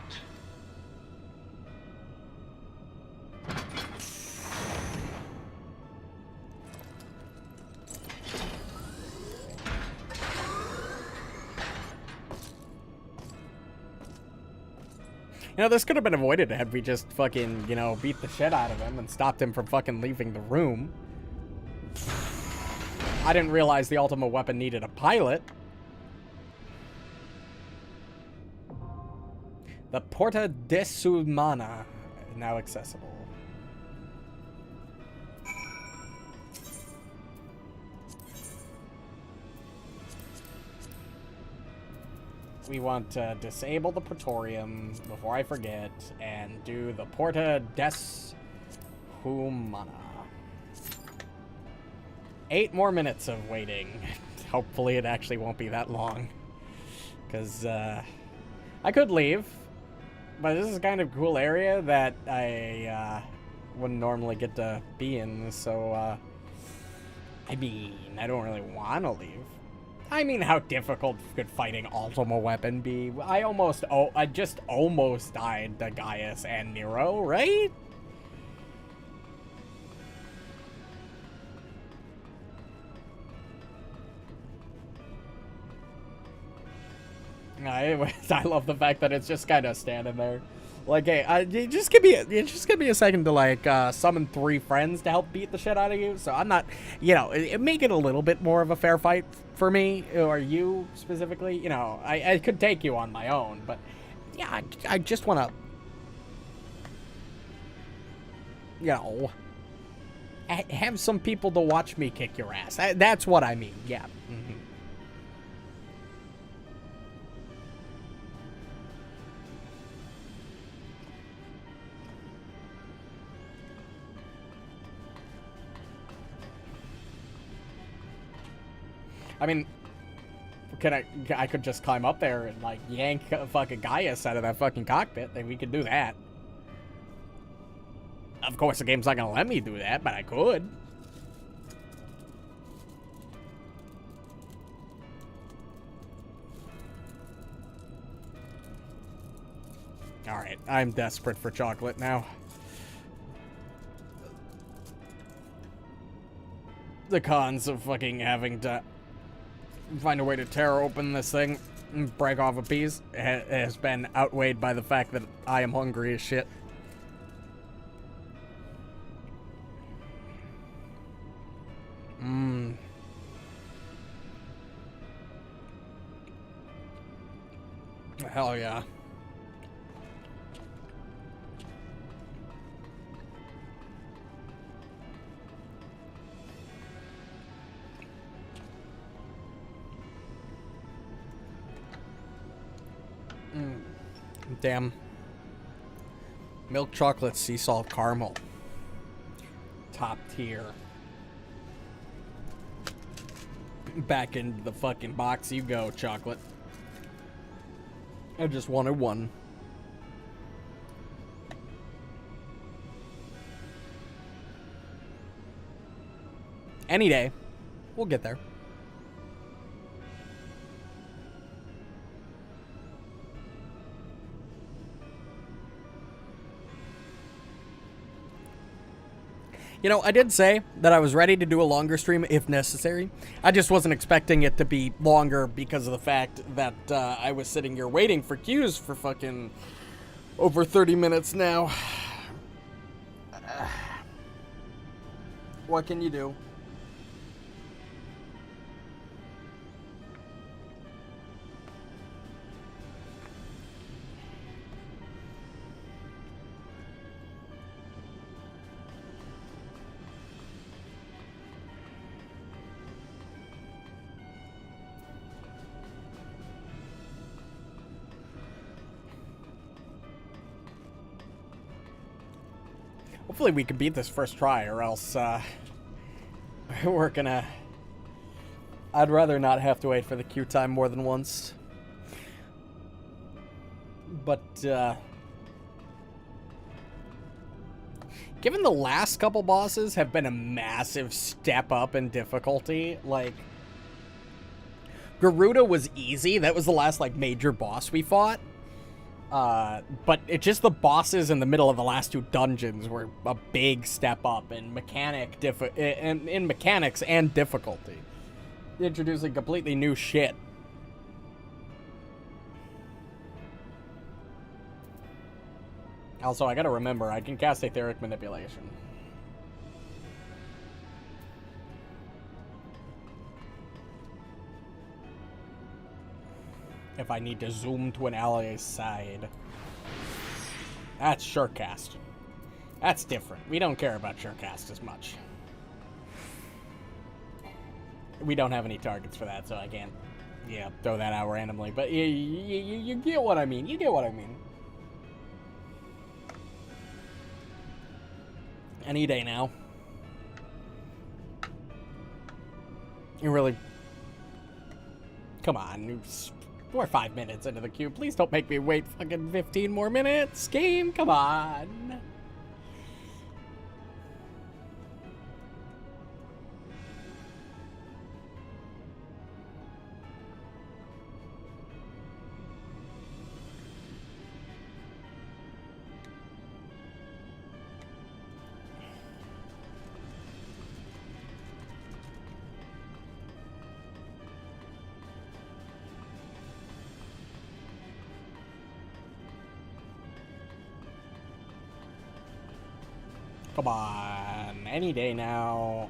You know, this could have been avoided had we just fucking, you know, beat the shit out of him and stopped him from fucking leaving the room. I didn't realize the ultimate weapon needed a pilot. The Porta Desumana, now accessible. We want to disable the Praetorium before I forget and do the Porta Deshumana. 8 more minutes of waiting. Hopefully it actually won't be that long. Because I could leave, but this is kind of a cool area that I wouldn't normally get to be in. So, I mean, I don't really want to leave. I mean, how difficult could fighting Ultima Weapon be? I just almost died to Gaius and Nero, right? I love the fact that it's just kind of standing there. Like, hey, just give me a second to, like, summon 3 friends to help beat the shit out of you. So I'm not, you know, make it a little bit more of a fair fight for me, or you specifically. You know, I could take you on my own, but Yeah, I just want to, you know, have some people to watch me kick your ass. That's what I mean. Yeah. Mm-hmm. I mean, I could just climb up there and, like, yank a fucking Gaius out of that fucking cockpit. Then we could do that. Of course, the game's not gonna let me do that, but I could. Alright, I'm desperate for chocolate now. The cons of fucking having to find a way to tear open this thing and break off a piece has been outweighed by the fact that I am hungry as shit. Hell yeah. Damn. Milk chocolate, sea salt caramel. Top tier. Back into the fucking box you go, chocolate. I just wanted one. Any day. We'll get there. You know, I did say that I was ready to do a longer stream if necessary. I just wasn't expecting it to be longer because of the fact that I was sitting here waiting for queues for fucking over 30 minutes now. What can you do? Hopefully we can beat this first try, or else, we're gonna... I'd rather not have to wait for the queue time more than once. But, given the last couple bosses have been a massive step up in difficulty, like... Garuda was easy, that was the last, like, major boss we fought. But it just the bosses in the middle of the last two dungeons were a big step up in in mechanics and difficulty, introducing completely new shit. Also, I gotta remember I can cast Etheric Manipulation. If I need to zoom to an ally's side. That's Surecast. That's different. We don't care about Surecast as much. We don't have any targets for that, so I can't, yeah, throw that out randomly. But you get what I mean. You get what I mean. Any day now. You really... Come on, we're 5 minutes into the queue. Please don't make me wait fucking 15 more minutes. Game, come on. Come on, any day now.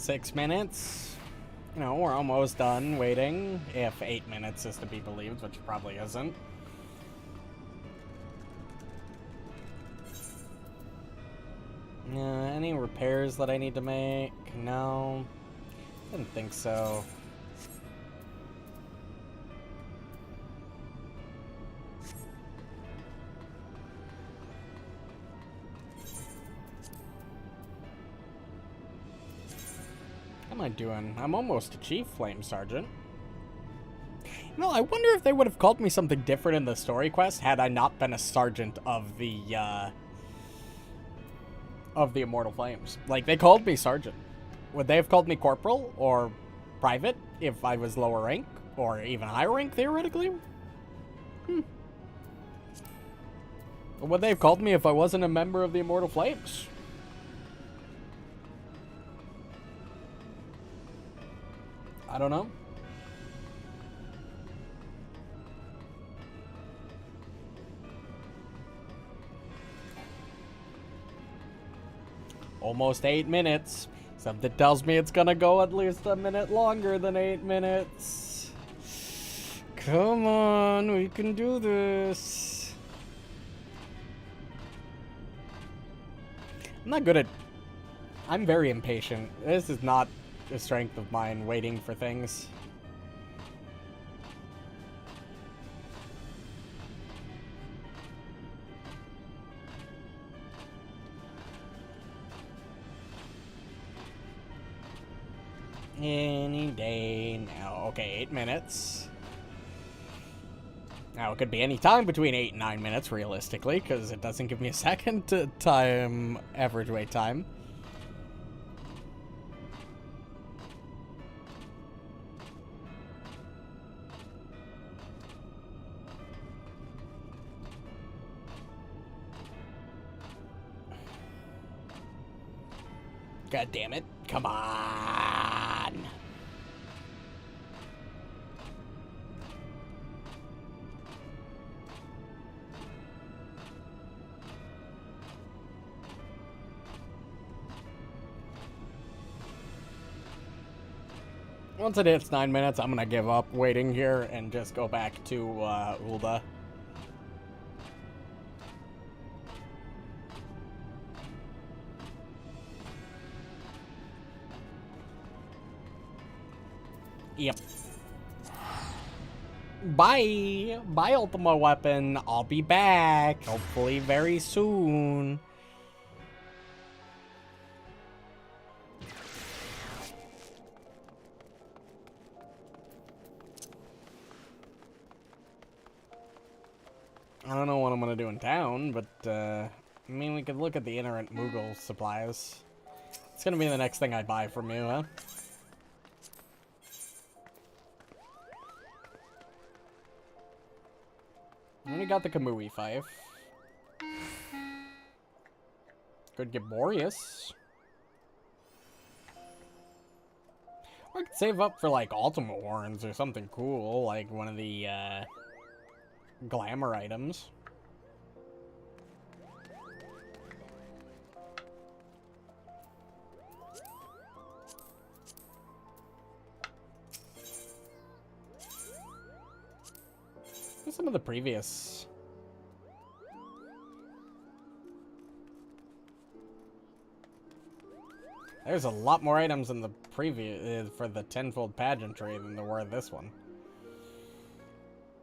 6 minutes. You know, we're almost done waiting, if 8 minutes is to be believed, which probably isn't. Any repairs that I need to make? No. Didn't think so. What am I doing? I'm almost a Chief Flame Sergeant. You know, I wonder if they would have called me something different in the story quest had I not been a sergeant of the Immortal Flames. Like, they called me sergeant. Would they have called me corporal or private if I was lower rank? Or even higher rank, theoretically? Would they have called me if I wasn't a member of the Immortal Flames? I don't know. Almost 8 minutes. Something tells me it's gonna go at least a minute longer than 8 minutes. Come on, we can do this. I'm not good at... I'm very impatient. This is not a strength of mine, waiting for things. Any day now. Okay, 8 minutes. Now, it could be any time between 8 and 9 minutes, realistically, because it doesn't give me a second to time average wait time. God damn it. Come on. Once it hits 9 minutes, I'm gonna give up waiting here and just go back to Ulda. Yep. Bye! Bye, Ultima Weapon. I'll be back. Hopefully very soon. I don't know what I'm gonna do in town, but, I mean, we could look at the Iterant Moogle supplies. It's gonna be the next thing I buy from you, huh? And we got the Kamui Fife. Could get Boreas. Or I could save up for, like, Ultima Horns or something cool, like one of the, glamour items. What's some of the previous? There's a lot more items in the previous for the tenfold pageantry than there were in this one.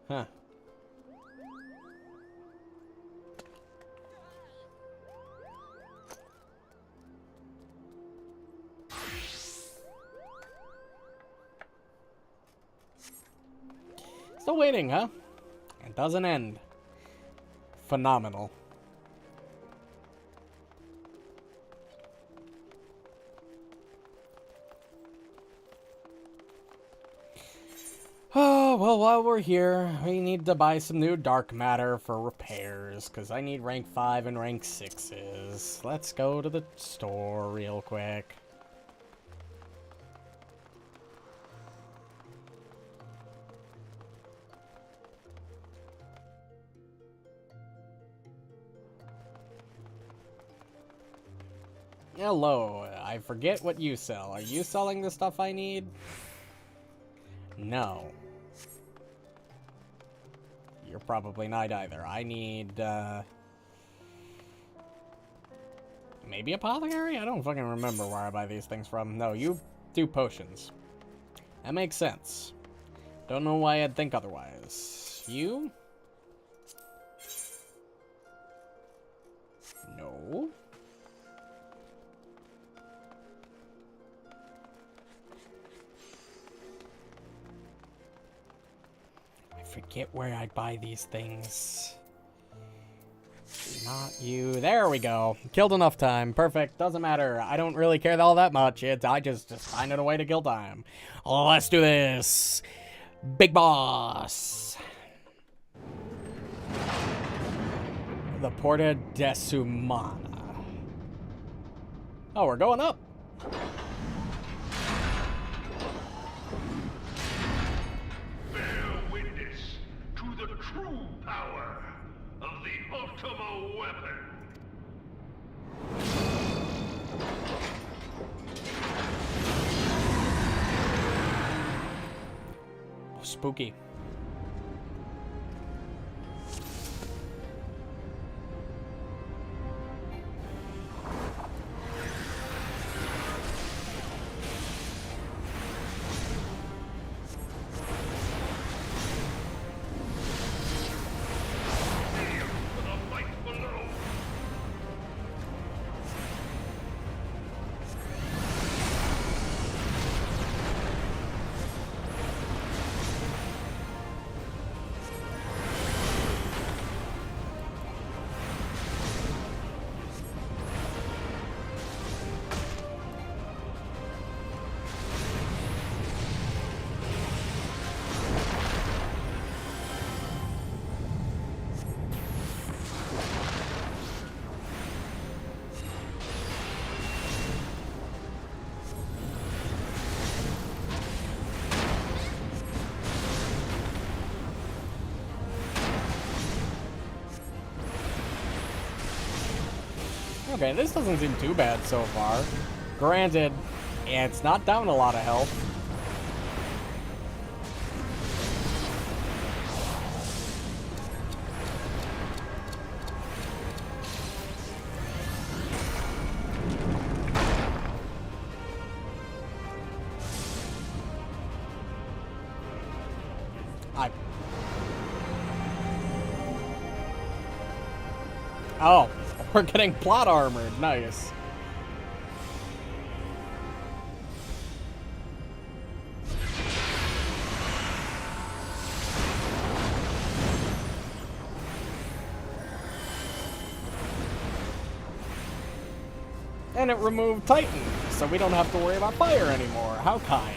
Huh. Still waiting, huh? It doesn't end. Phenomenal. Oh, well, while we're here, we need to buy some new dark matter for repairs, because I need rank 5 and rank 6s. Let's go to the store real quick. Hello, I forget what you sell. Are you selling the stuff I need? No. You're probably not either. I need, maybe apothecary? I don't fucking remember where I buy these things from. No, you do potions. That makes sense. Don't know why I'd think otherwise. You? No. I forget where I buy these things. Not you. There we go. Killed enough time. Perfect. Doesn't matter. I don't really care all that much. I just finding a way to kill time. Let's do this. Big boss. The Porta Desumana. Oh, we're going up. Bear witness to the true power of the Ultima weapon. Oh, spooky. Okay, this doesn't seem too bad so far. Granted, it's not down a lot of health. Oh, we're getting plot armored. Nice. And it removed Titan, so we don't have to worry about fire anymore. How kind.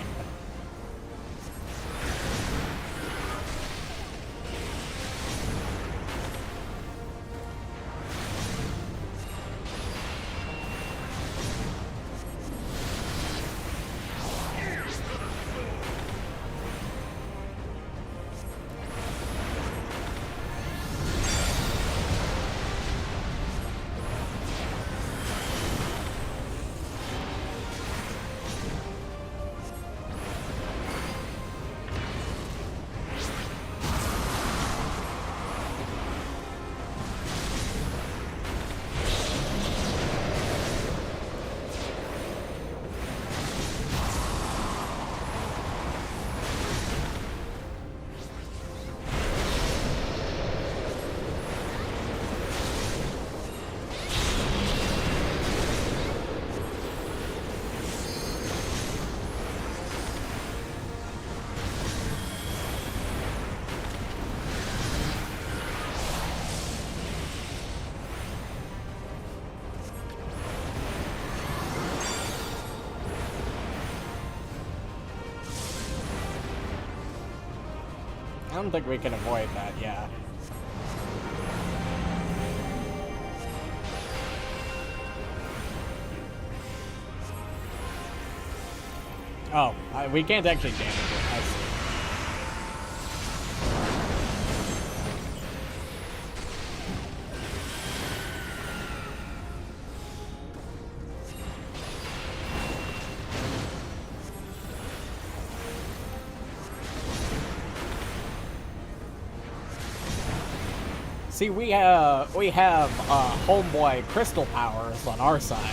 I don't think we can avoid that, yeah. Oh, we can't actually damage it. I see. See, we have homeboy crystal powers on our side.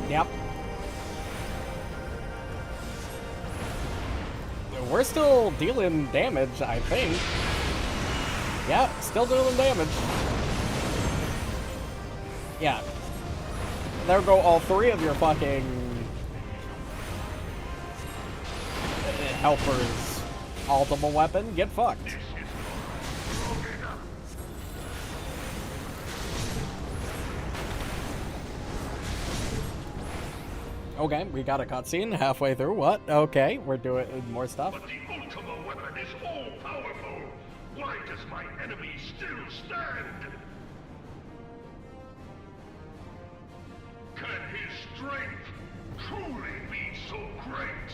Yep. We're still dealing damage, I think. Yeah, still dealing damage. Yeah. There go all three of your fucking helpers. Ultimate weapon, get fucked. Okay, we got a cutscene halfway through. What? Okay, we're doing more stuff. But the ultimate weapon is all-powerful. Why does my enemy still stand? Can his strength truly be so great?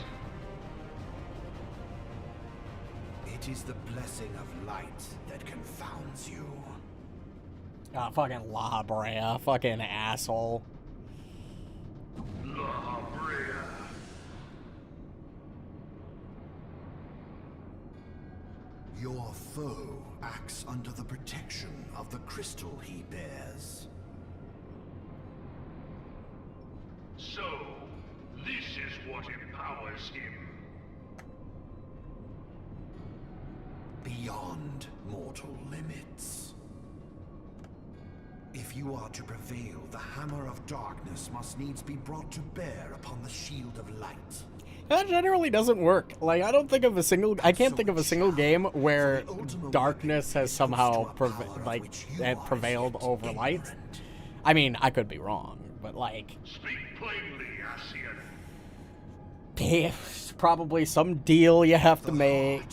It is the blessing of light that confounds you. Ah, fucking La Brea, fucking asshole. La Brea. Your foe acts under the protection of the crystal he bears. So, this is what empowers him. Beyond mortal limits. If you are to prevail, the hammer of darkness must needs be brought to bear upon the shield of light. That generally doesn't work. Like, I don't think of a single... I can't think of a single game where darkness has somehow prevailed over light. I mean, I could be wrong, but like... Speak plainly, Asian. It's probably some deal you have to make.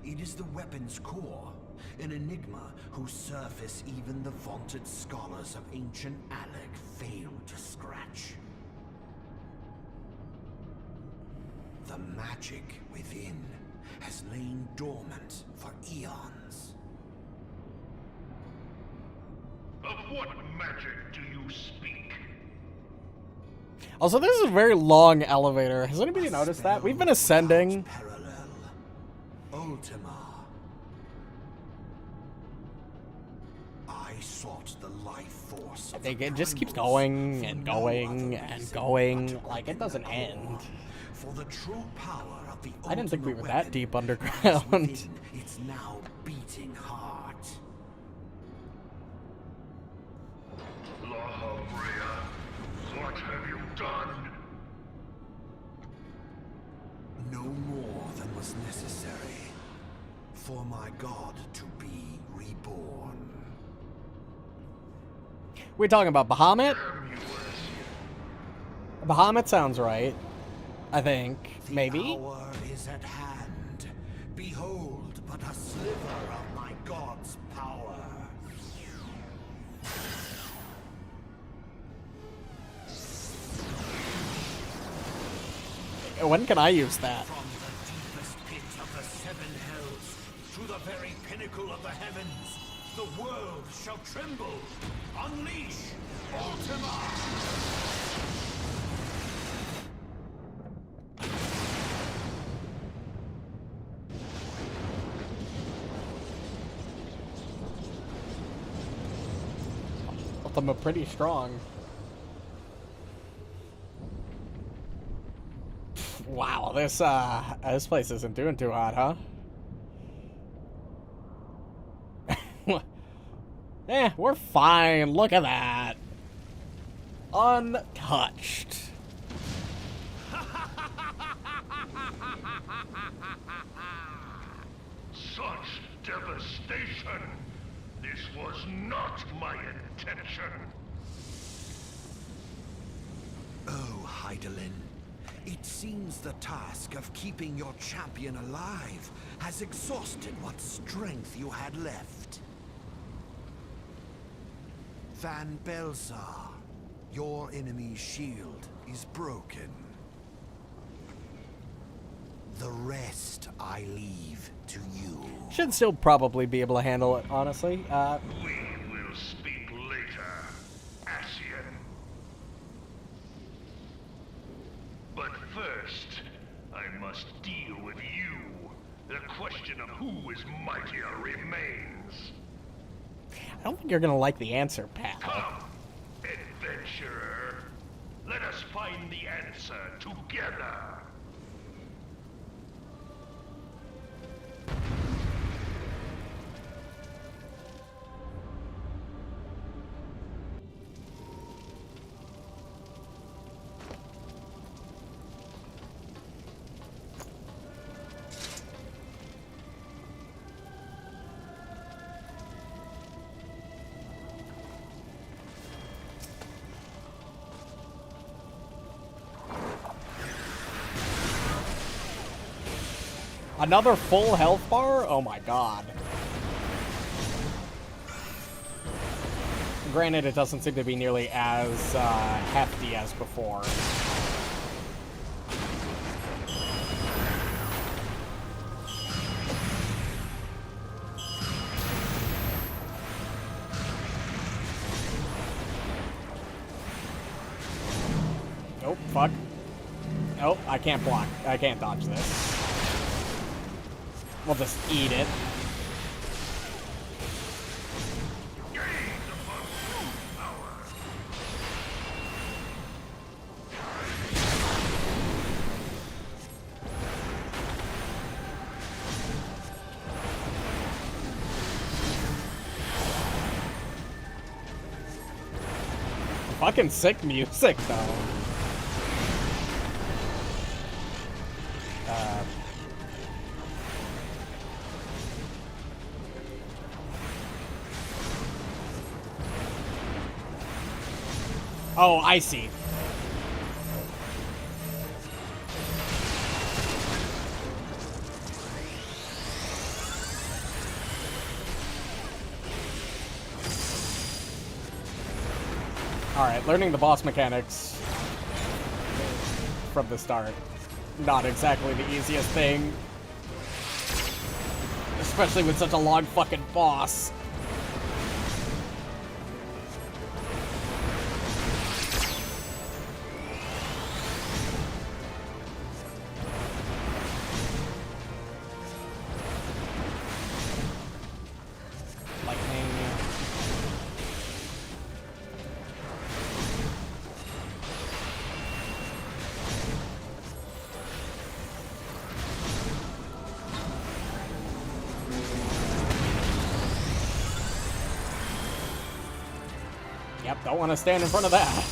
It is the weapon's core, an enigma whose surface even the vaunted scholars of ancient Alec failed to scratch. The magic within has lain dormant for eons. Of what magic do you speak? Also, this is a very long elevator. Has anybody noticed that? We've been ascending. Ultima. I sought the life force. I think it just keeps going and going and going. Like, it doesn't end. For the true power of the I didn't think we were that deep underground. Its now beating heart. La Brea, what have you done? No more than was necessary for my god to be reborn. We're talking about Bahamut? Bahamut sounds right. I think. Maybe. The hour is at hand. Behold but a sliver of my god's power. When can I use that? From the deepest pit of the seven hells to the very pinnacle of the heavens, the world shall tremble. Unleash Ultima! Ultima pretty strong. Wow, this place isn't doing too hot, huh? We're fine. Look at that. Untouched. Such devastation! This was not my intention! Oh, Heidelin. It seems the task of keeping your champion alive has exhausted what strength you had left. Van Belzar, your enemy's shield is broken. The rest I leave to you. Should still probably be able to handle it, honestly. We will speak later, Ascian. But first, I must deal with you. The question of who is mightier remains. I don't think you're gonna like the answer, pal. Come, adventurer. Let us find the answer together. Another full health bar? Oh my god. Granted, it doesn't seem to be nearly as hefty as before. Oh, fuck. Oh, I can't block. I can't dodge this. We'll just eat it. Fucking sick music, though. Oh, I see. Alright, learning the boss mechanics from the start. Not exactly the easiest thing. Especially with such a long fucking boss. Yep, don't want to stand in front of that.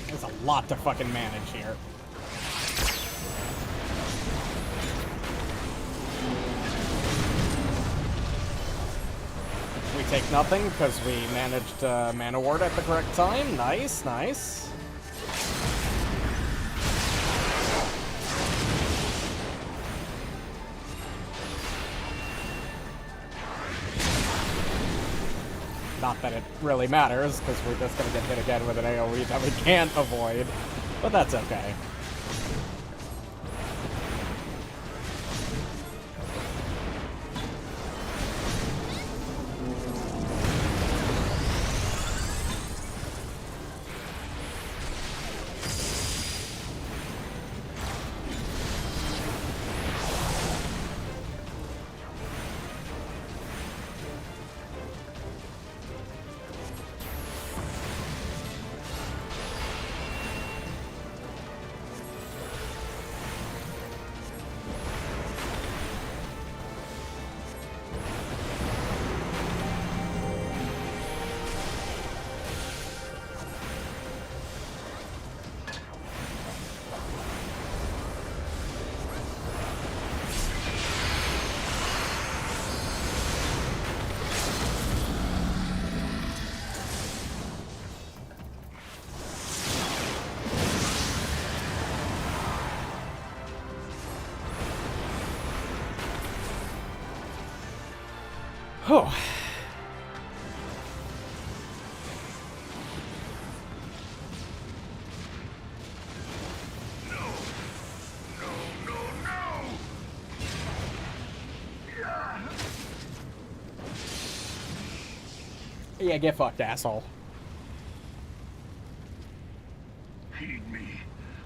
There's a lot to fucking manage here. We take nothing because we managed Mana Ward at the correct time. Nice, nice. Not that it really matters, because we're just going to get hit again with an AoE that we can't avoid. But that's okay. Oh. Yeah, get fucked, asshole. Heed me.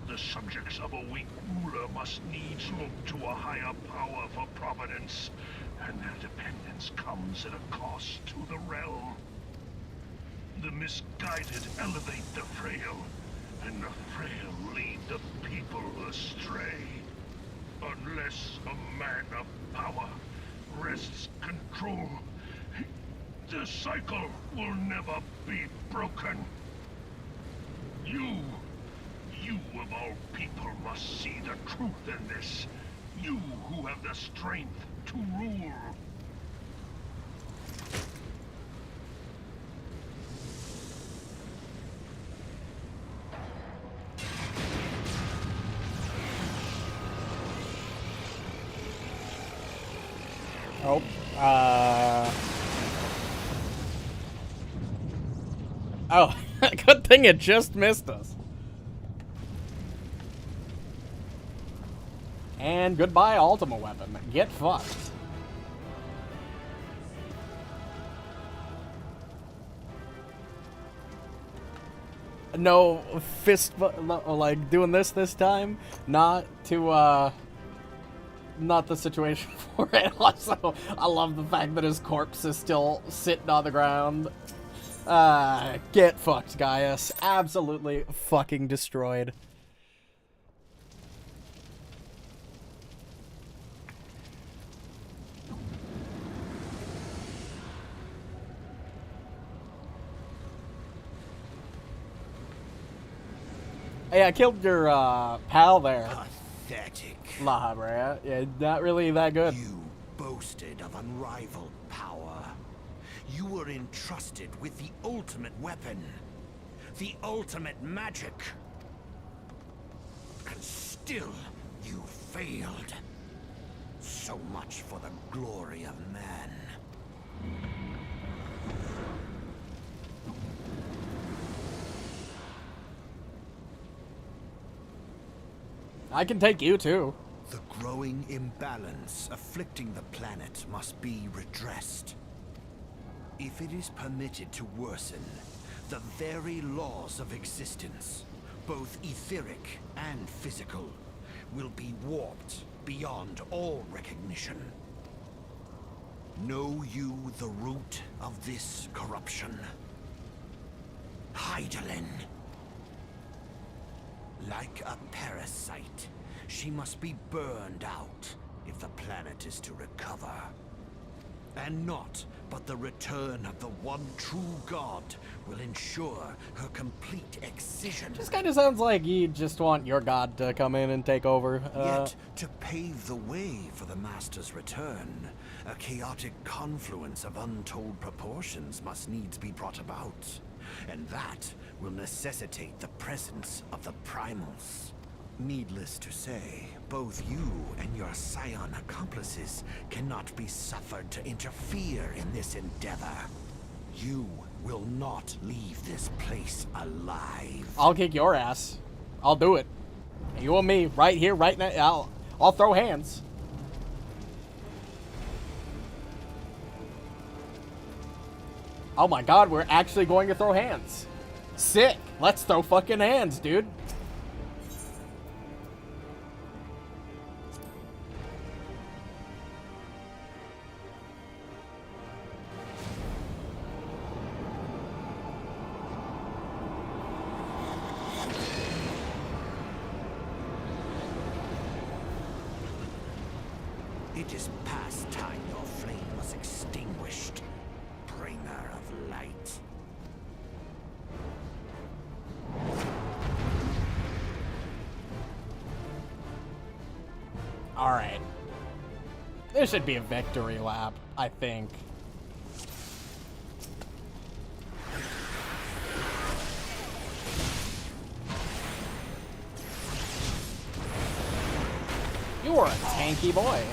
The subjects of a weak ruler must needs look to a higher power for providence, and their dependence comes at a cost to the realm. The misguided elevate the frail, and the frail lead the people astray. Unless a man of power wrests control, the cycle will never be broken. You of all people must see the truth in this. You who have the strength to rule. Oh, oh, good thing it just missed us. And goodbye, Ultima Weapon. Get fucked. No fist, like doing this time. Not to, not the situation for it. Also, I love the fact that his corpse is still sitting on the ground. Get fucked, Gaius. Absolutely fucking destroyed. Hey, I killed your pal there. Pathetic. La Habrea. Yeah, not really that good. You boasted of unrivaled power. You were entrusted with the ultimate weapon. The ultimate magic. And still, you failed. So much for the glory of man. I can take you, too. The growing imbalance afflicting the planet must be redressed. If it is permitted to worsen, the very laws of existence, both etheric and physical, will be warped beyond all recognition. Know you the root of this corruption? Hydaelyn. Like a parasite, she must be burned out if the planet is to recover. And not but the return of the one true god will ensure her complete excision. This kind of sounds like you just want your god to come in and take over. Yet, to pave the way for the Master's return, A chaotic confluence of untold proportions must needs be brought about, and that will necessitate the presence of the primals. Needless to say, both you and your scion accomplices cannot be suffered to interfere in this endeavor. You will not leave this place alive. I'll kick your ass. I'll do it. You and me, right here, right now. I'll throw hands. Oh my god, we're actually going to throw hands. Sick. Let's throw fucking hands, dude. It is past time your flame was extinguished, bringer of light. Alright. There should be a victory lap, I think. You are a tanky boy.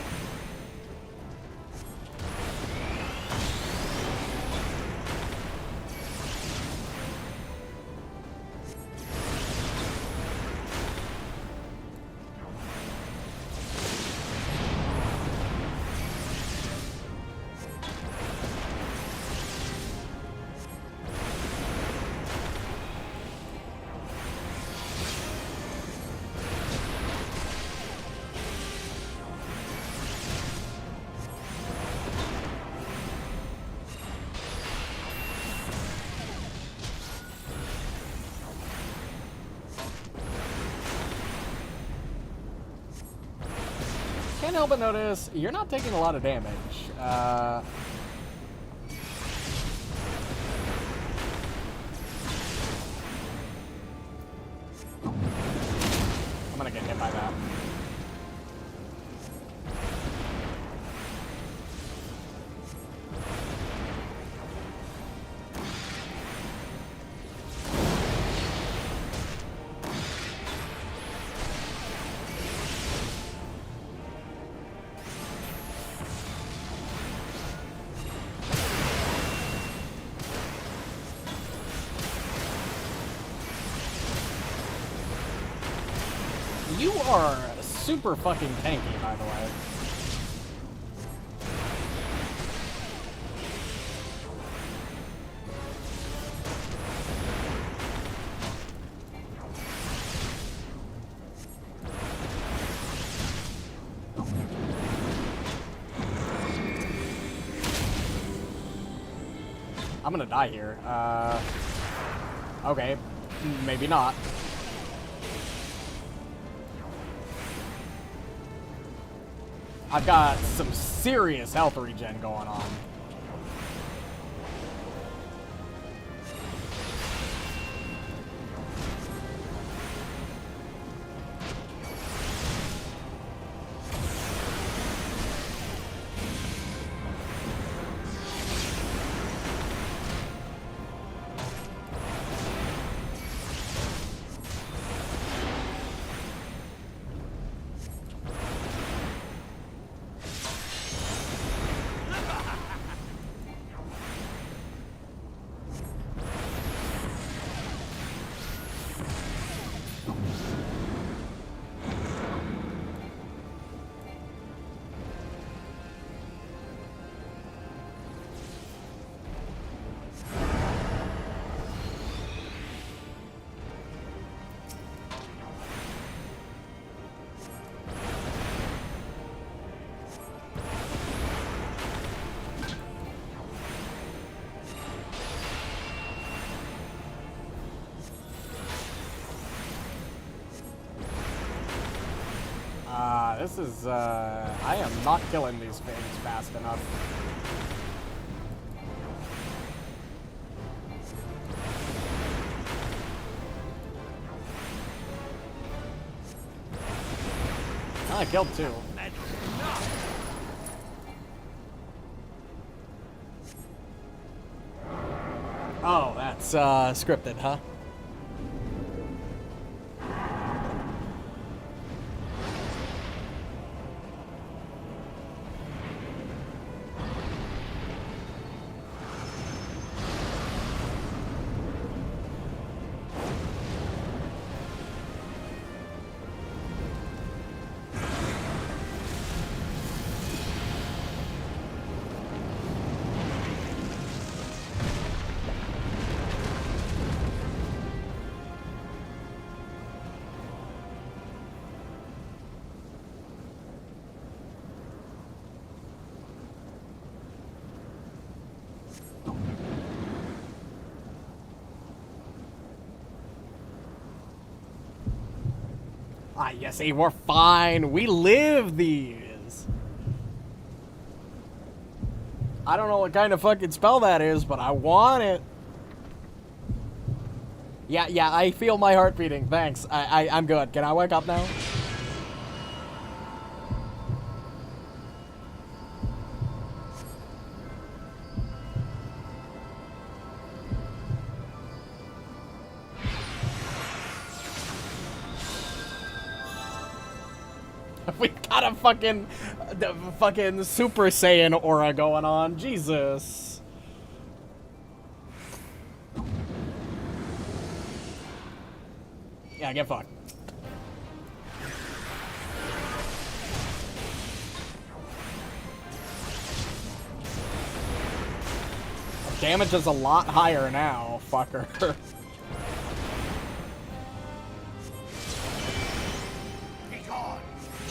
Can't help but notice you're not taking a lot of damage. I'm gonna get hit by that. You are super fucking tanky, by the way. I'm gonna die here. Okay, maybe not. I've got some serious health regen going on. This is, I am not killing these things fast enough. I killed two. It's scripted, huh? Ah, yes, hey, we're fine. We live these. I don't know what kind of fucking spell that is, but I want it. Yeah, I feel my heart beating. Thanks. I'm good. Can I wake up now? We got a fucking Super Saiyan aura going on. Jesus. Yeah, get fucked. Damage is a lot higher now, fucker.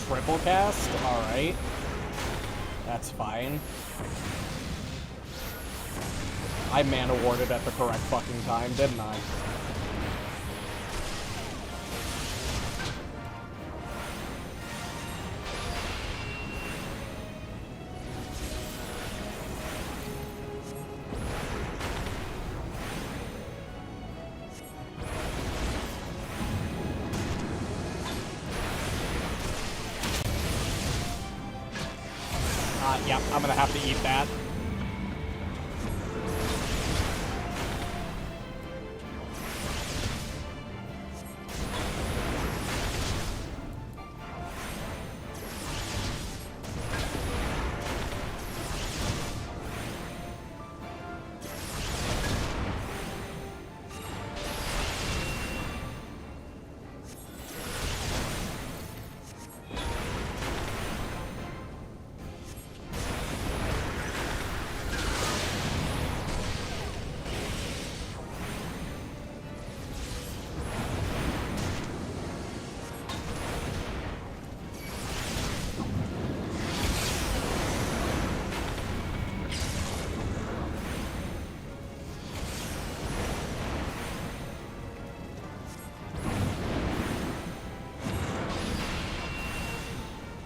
Triple cast? Alright. That's fine. I mana warded at the correct fucking time, didn't I? Yeah, I'm gonna have to eat that.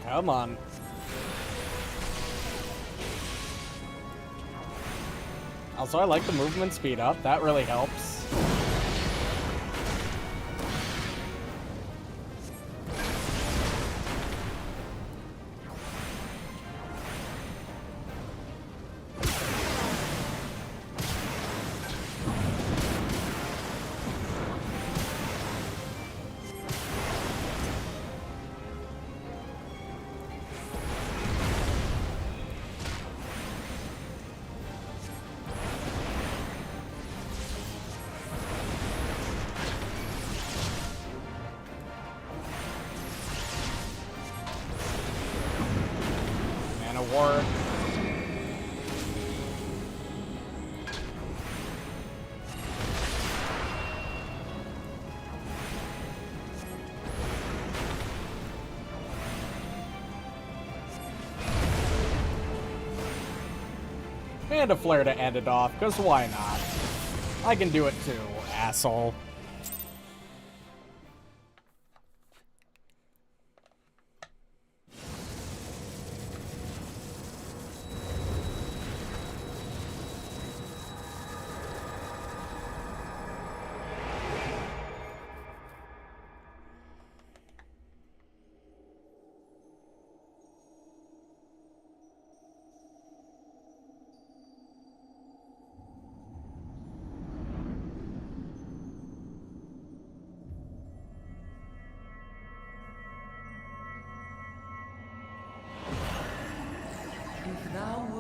Come on. Also, I like the movement speed up. That really helps. War. And a flare to end it off, because why not? I can do it too, asshole.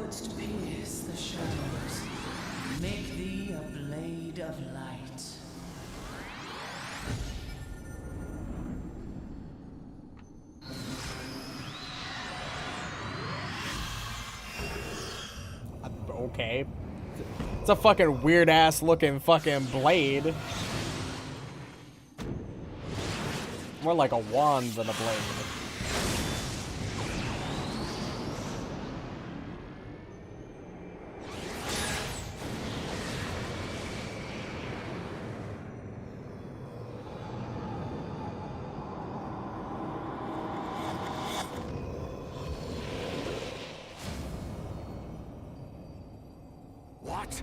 wouldst pierce the shadows, make thee a blade of light. Okay. It's a fucking weird ass looking fucking blade. More like a wand than a blade. What?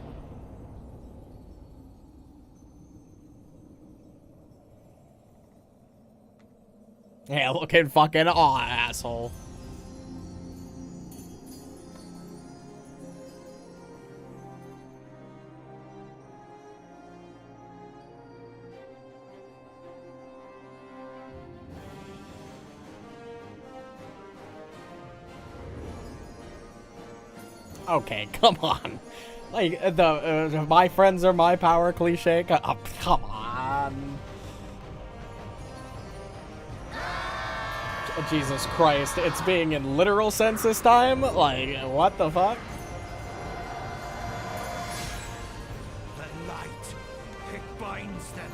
Yeah, looking fucking aw, asshole. Okay, come on. Like, the my friends are my power cliche? Oh, come on. Jesus Christ, it's being in literal sense this time? Like, what the fuck? The light, it binds them.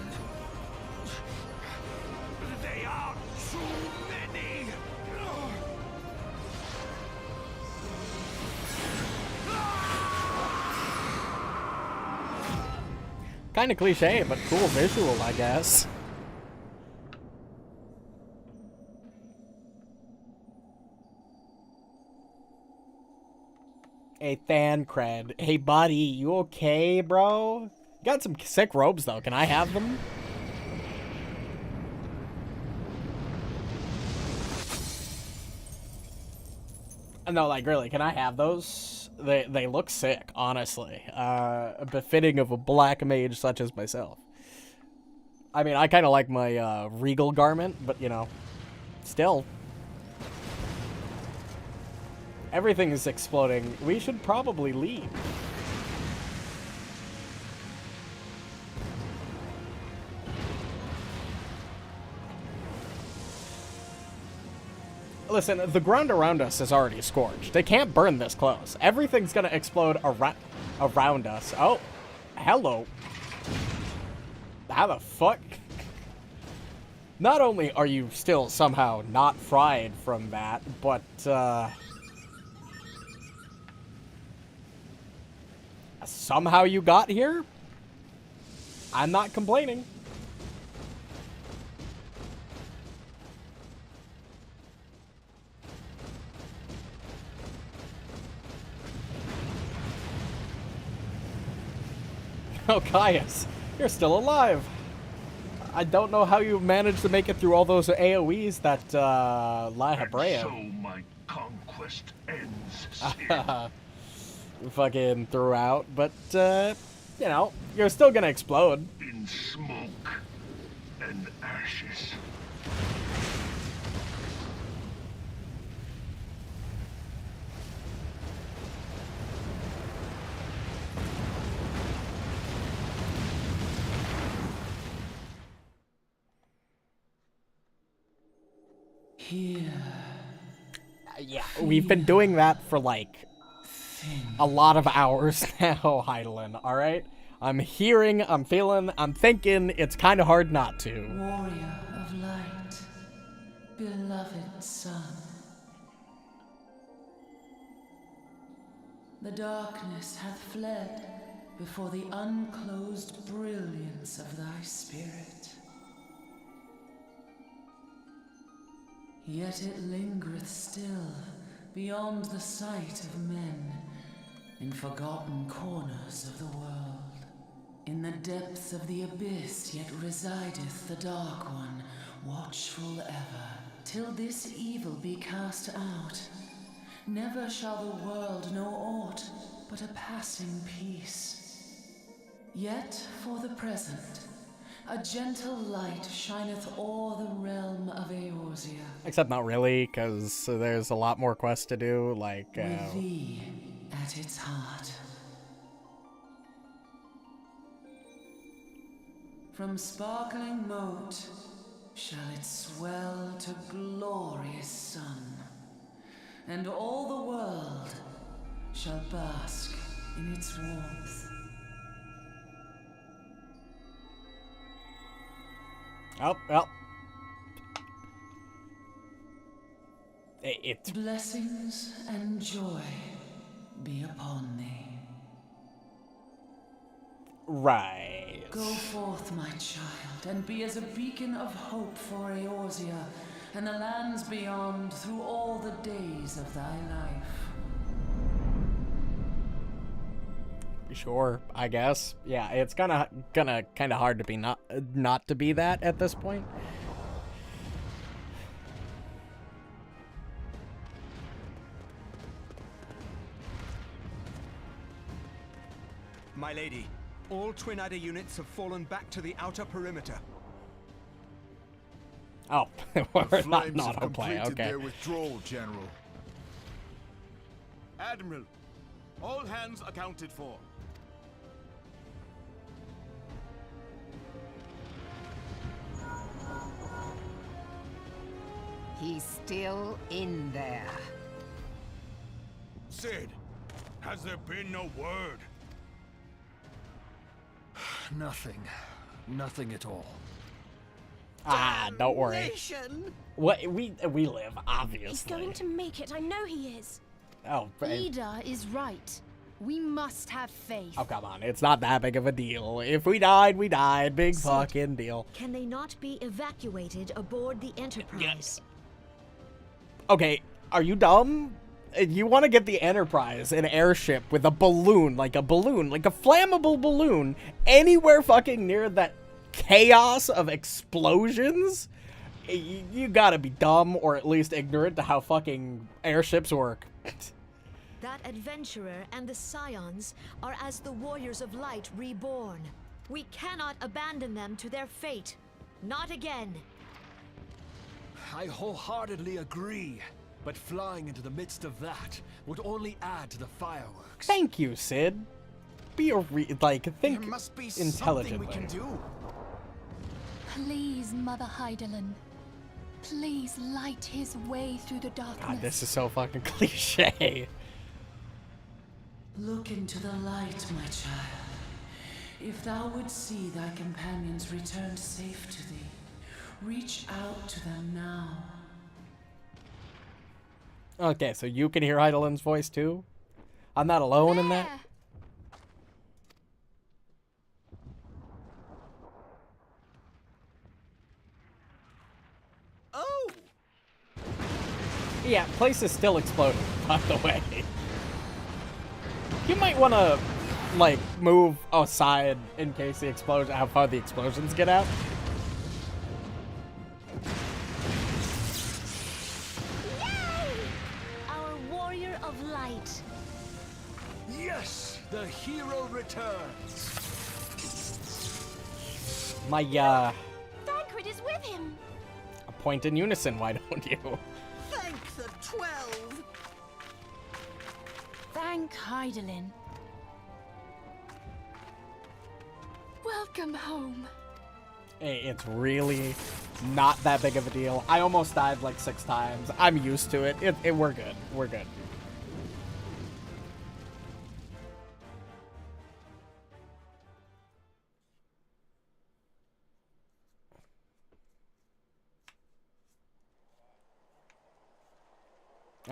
They are too many. Kinda cliche, but cool visual, I guess. Hey, Thancred. Hey, buddy, you okay, bro? Got some sick robes, though. Can I have them? No, like, really, can I have those? They look sick, honestly. Befitting of a black mage such as myself. I mean, I kind of like my, regal garment, but, you know, still. Everything is exploding. We should probably leave. Listen, the ground around us is already scorched. They can't burn this close. Everything's gonna explode around us. Oh, hello. How the fuck? Not only are you still somehow not fried from that, but, somehow you got here? I'm not complaining. Oh, Caius, you're still alive. I don't know how you managed to make it through all those AoEs that, La Hebrea. So my conquest ends. Fucking threw out, but, you know, you're still gonna explode. In smoke and ashes. Here. Yeah, we've been doing that for, like, a lot of hours now, Heidelin, alright? I'm hearing, I'm feeling, I'm thinking, it's kind of hard not to. Warrior of light, beloved son. The darkness hath fled before the unclosed brilliance of thy spirit. Yet it lingereth still beyond the sight of men, in forgotten corners of the world. In the depths of the abyss yet resideth the Dark One, watchful ever, till this evil be cast out. Never shall the world know aught but a passing peace. Yet for the present, a gentle light shineth o'er the realm of Eorzea. Except not really, because there's a lot more quests to do, like, With thee at at its heart. From sparkling moat shall it swell to glorious sun, and all the world shall bask in its warmth. Oh, well. It's... Blessings and joy be upon thee. Right. Go forth, my child, and be as a beacon of hope for Eorzea and the lands beyond through all the days of thy life. Sure, I guess. Yeah, it's gonna kind of hard to be not to be that at this point. My lady, all Twin Adder units have fallen back to the outer perimeter. Oh, we're not autoplay, completed okay. their withdrawal, General. Admiral, all hands accounted for. He's still in there. Sid, has there been no word? Nothing. Nothing at all. Ah, don't worry. What we live, obviously. He's going to make it. I know he is. Oh, Ida is right. We must have faith. Oh, come on. It's not that big of a deal. If we died, we died. Big fucking deal. Can they not be evacuated aboard the Enterprise? Okay, are you dumb? You want to get the Enterprise, an airship with a balloon, like a flammable balloon, anywhere fucking near that chaos of explosions? You gotta be dumb, or at least ignorant to how fucking airships work. That adventurer and the Scions are as the Warriors of Light reborn. We cannot abandon them to their fate. Not again. I wholeheartedly agree, but flying into the midst of that would only add to the fireworks. Thank you, Sid. Think There must be something intelligently. we can do. Please, Mother Hydaelyn. Please light his way through the darkness. God, this is so fucking cliche. Look into the light, my child. If thou would see thy companions returned safe to thee, reach out to them now. Okay, so you can hear Hydaelyn's voice too? I'm not alone in that? Oh! Yeah, place is still exploding, by the way. You might want to, like, move aside in case the explosion, how far the explosions get out. Our warrior of light. Yes, the hero returns. My, Thancred is with him. point in unison, why don't you? Thank the 12. Thank Hydaelyn. Welcome home. Hey, it's really not that big of a deal. I almost died like 6 times. I'm used to it. We're good. We're good.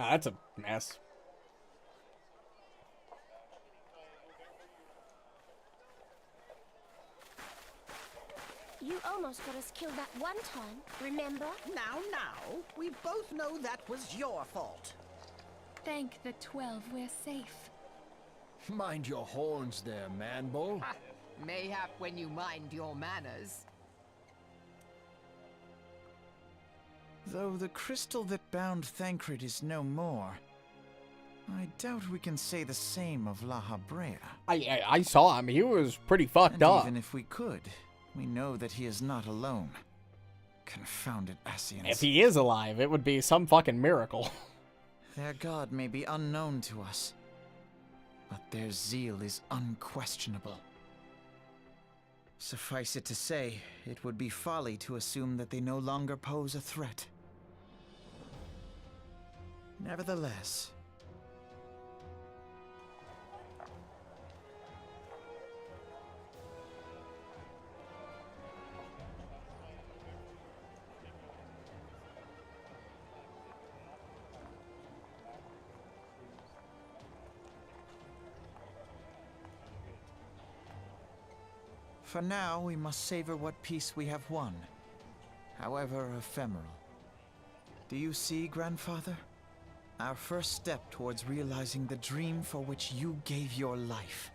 Ah, that's a mess. You almost got us killed that one time, remember? Now, we both know that was your fault. Thank the 12 we're safe. Mind your horns there, man-bull. Mayhap when you mind your manners. Though the crystal that bound Thancred is no more, I doubt we can say the same of La Habrea. I saw him. He was pretty fucked up. Even if we could, we know that he is not alone. Confounded Ascians. If he is alive, it would be some fucking miracle. Their god may be unknown to us. but their zeal is unquestionable. Suffice it to say, it would be folly to assume that they no longer pose a threat. Nevertheless, for now, we must savor what peace we have won, however ephemeral. Do you see, Grandfather? Our first step towards realizing the dream for which you gave your life.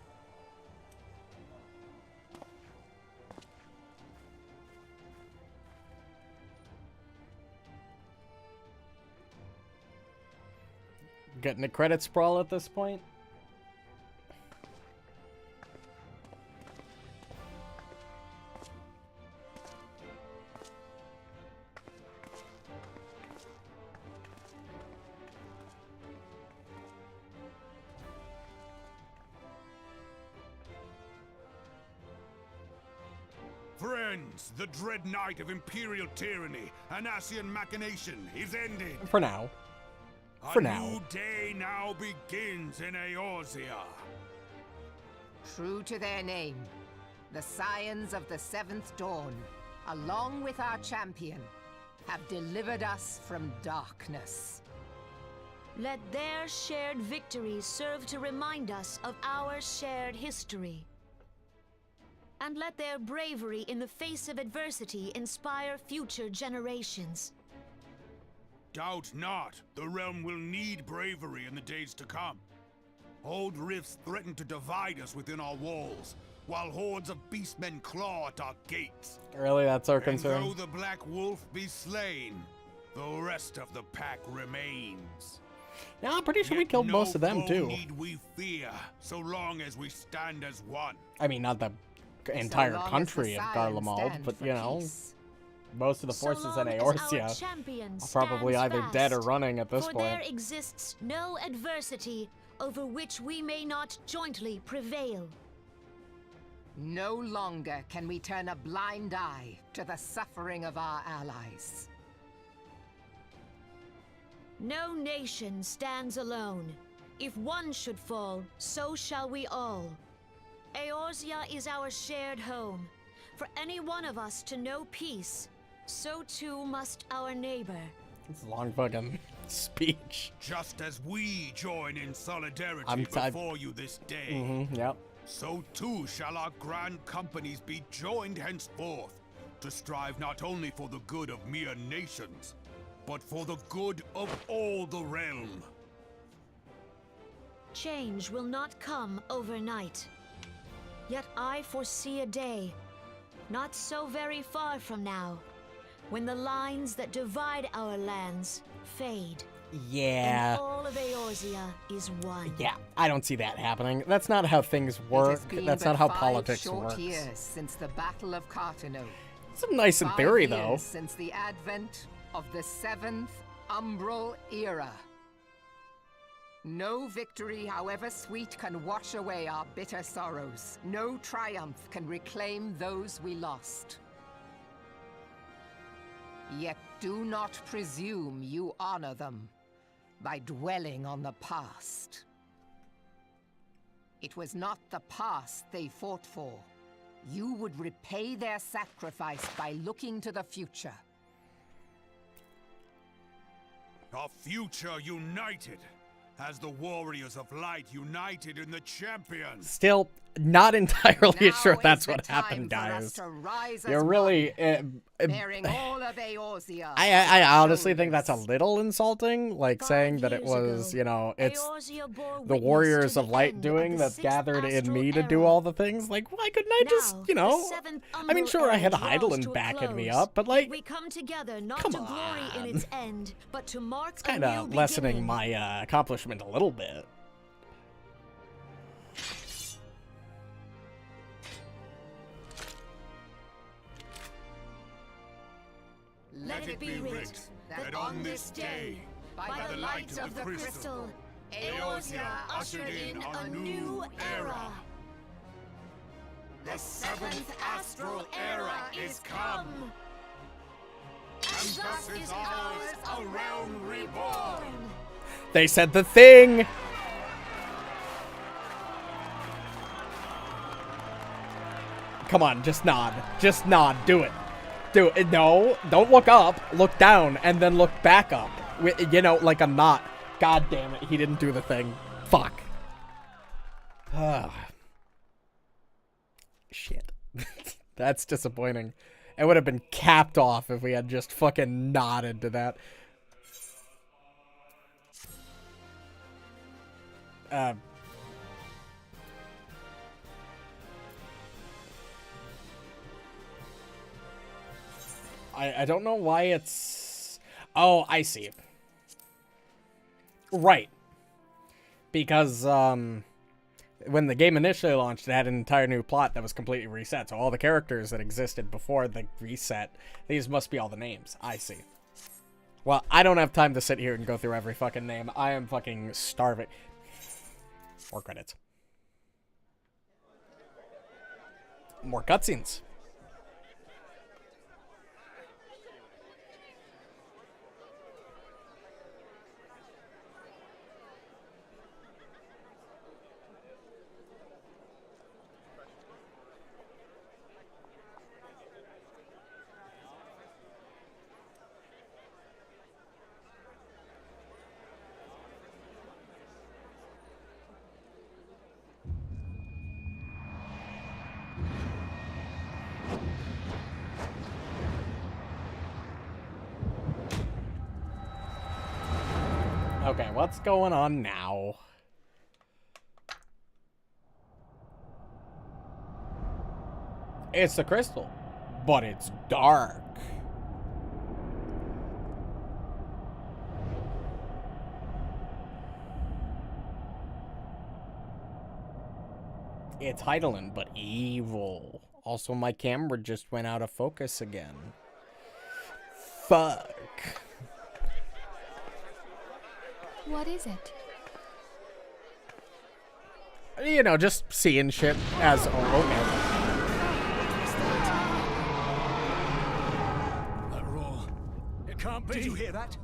Getting a credit sprawl at this point? Friends, the dread night of Imperial tyranny and Asian machination is ended. For now. For now. A new day now begins in Eorzea. True to their name, the Scions of the Seventh Dawn, along with our champion, have delivered us from darkness. Let their shared victories serve to remind us of our shared history. And let their bravery in the face of adversity inspire future generations. Doubt not, the realm will need bravery in the days to come. Old rifts threaten to divide us within our walls, while hordes of beastmen claw at our gates. Really, that's our And concern. though the Black Wolf be slain, the rest of the pack remains. Yeah, I'm pretty sure we killed most of them, too. Need we fear, so long as we stand as one. I mean, not the entire country of Garlemald, but, you know, most of the forces in Eorzea are probably either dead or running at this For point. there exists no adversity over which we may not jointly prevail. No longer can we turn a blind eye to the suffering of our allies. No nation stands alone. If one should fall, so shall we all. Eorzea is our shared home. For any one of us to know peace, so too must our neighbor. It's a long fucking speech. Just as we join in solidarity before you this day, yep. So too shall our grand companies be joined henceforth, to strive not only for the good of mere nations, but for the good of all the realm. Change will not come overnight. Yet I foresee a day, not so very far from now, when the lines that divide our lands fade. Yeah. And all of Eorzea is one. Yeah, I don't see that happening. That's not how things work. That's not how politics works. 5 short years since the Battle of Cartano. It's nice in theory, 5 though. years since the advent of the 7th Umbral Era. No victory, however sweet, can wash away our bitter sorrows. No triumph can reclaim those we lost. Yet do not presume you honor them by dwelling on the past. It was not the past they fought for. You would repay their sacrifice by looking to the future. A future united, as the warriors of light united in the champion. Still not entirely sure that's what happened, guys. You're really... bearing all of Eorzea. I honestly think that's a little insulting, like saying that it was, you know, it's the warriors of light doing that's gathered in me to do all the things. Like, why couldn't I just, you know, I mean, sure, I had Heidelin backing me up, but like, we come together not come to glory in its end, but to mark it's kind of lessening my accomplishment a little bit. Let it be writ that on this day, by the light of the crystal, Eorzea ushered in a new era. The seventh astral era is come. And thus is ours a realm reborn. They said the thing. Come on, just nod. Just nod. Do it. Do it. No, don't look up. Look down and then look back up. You know, like a knot. God damn it, he didn't do the thing. Fuck. Shit. That's disappointing. It would have been capped off if we had just fucking nodded to that. I don't know why it's... Oh, I see. Right. Because, when the game initially launched, it had an entire new plot that was completely reset. So all the characters that existed before the reset, these must be all the names. I see. Well, I don't have time to sit here and go through every fucking name. I am fucking starving. More credits. More cutscenes. Okay, what's going on now? It's the crystal, but it's dark. It's Heidelin, but evil. Also, my camera just went out of focus again. Fuck. What is it? You know, just seeing shit as... Oh, okay. That roar. It can't be. Did you hear that?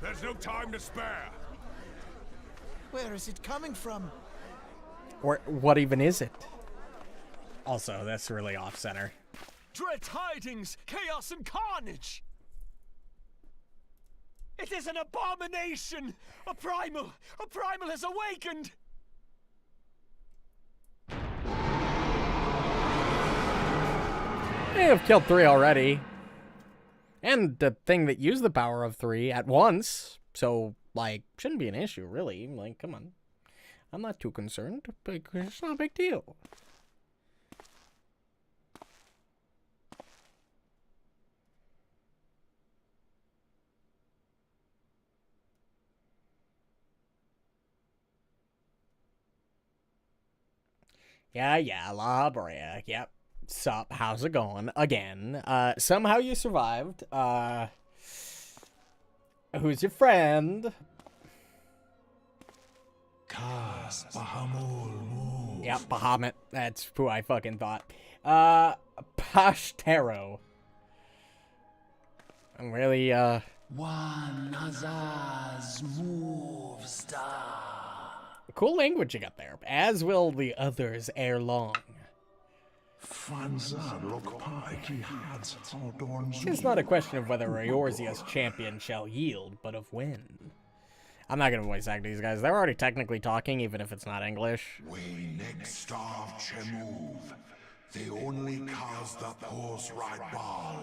There's no time to spare. Where is it coming from? Or what even is it? Also, that's really off-center. Dread tidings, chaos and carnage! It is an abomination! A primal has awakened! They have killed 3 already. And the thing that used the power of 3 at once. So, like, shouldn't be an issue, really. Like, come on. I'm not too concerned. It's not a big deal. Yeah, La Brea. Yep. Sup, how's it going? Again. Somehow you survived. Who's your friend? Yep, Bahamut. That's who I fucking thought. Pashtero. I'm really, One Hazaz moves down. Cool language you got there, as will the others ere long. It's not a question of whether Eorzea's champion shall yield, but of when. I'm not gonna voice act these guys. They're already technically talking, even if it's not English. We next starve Chemuv. They only cause the pause right ball.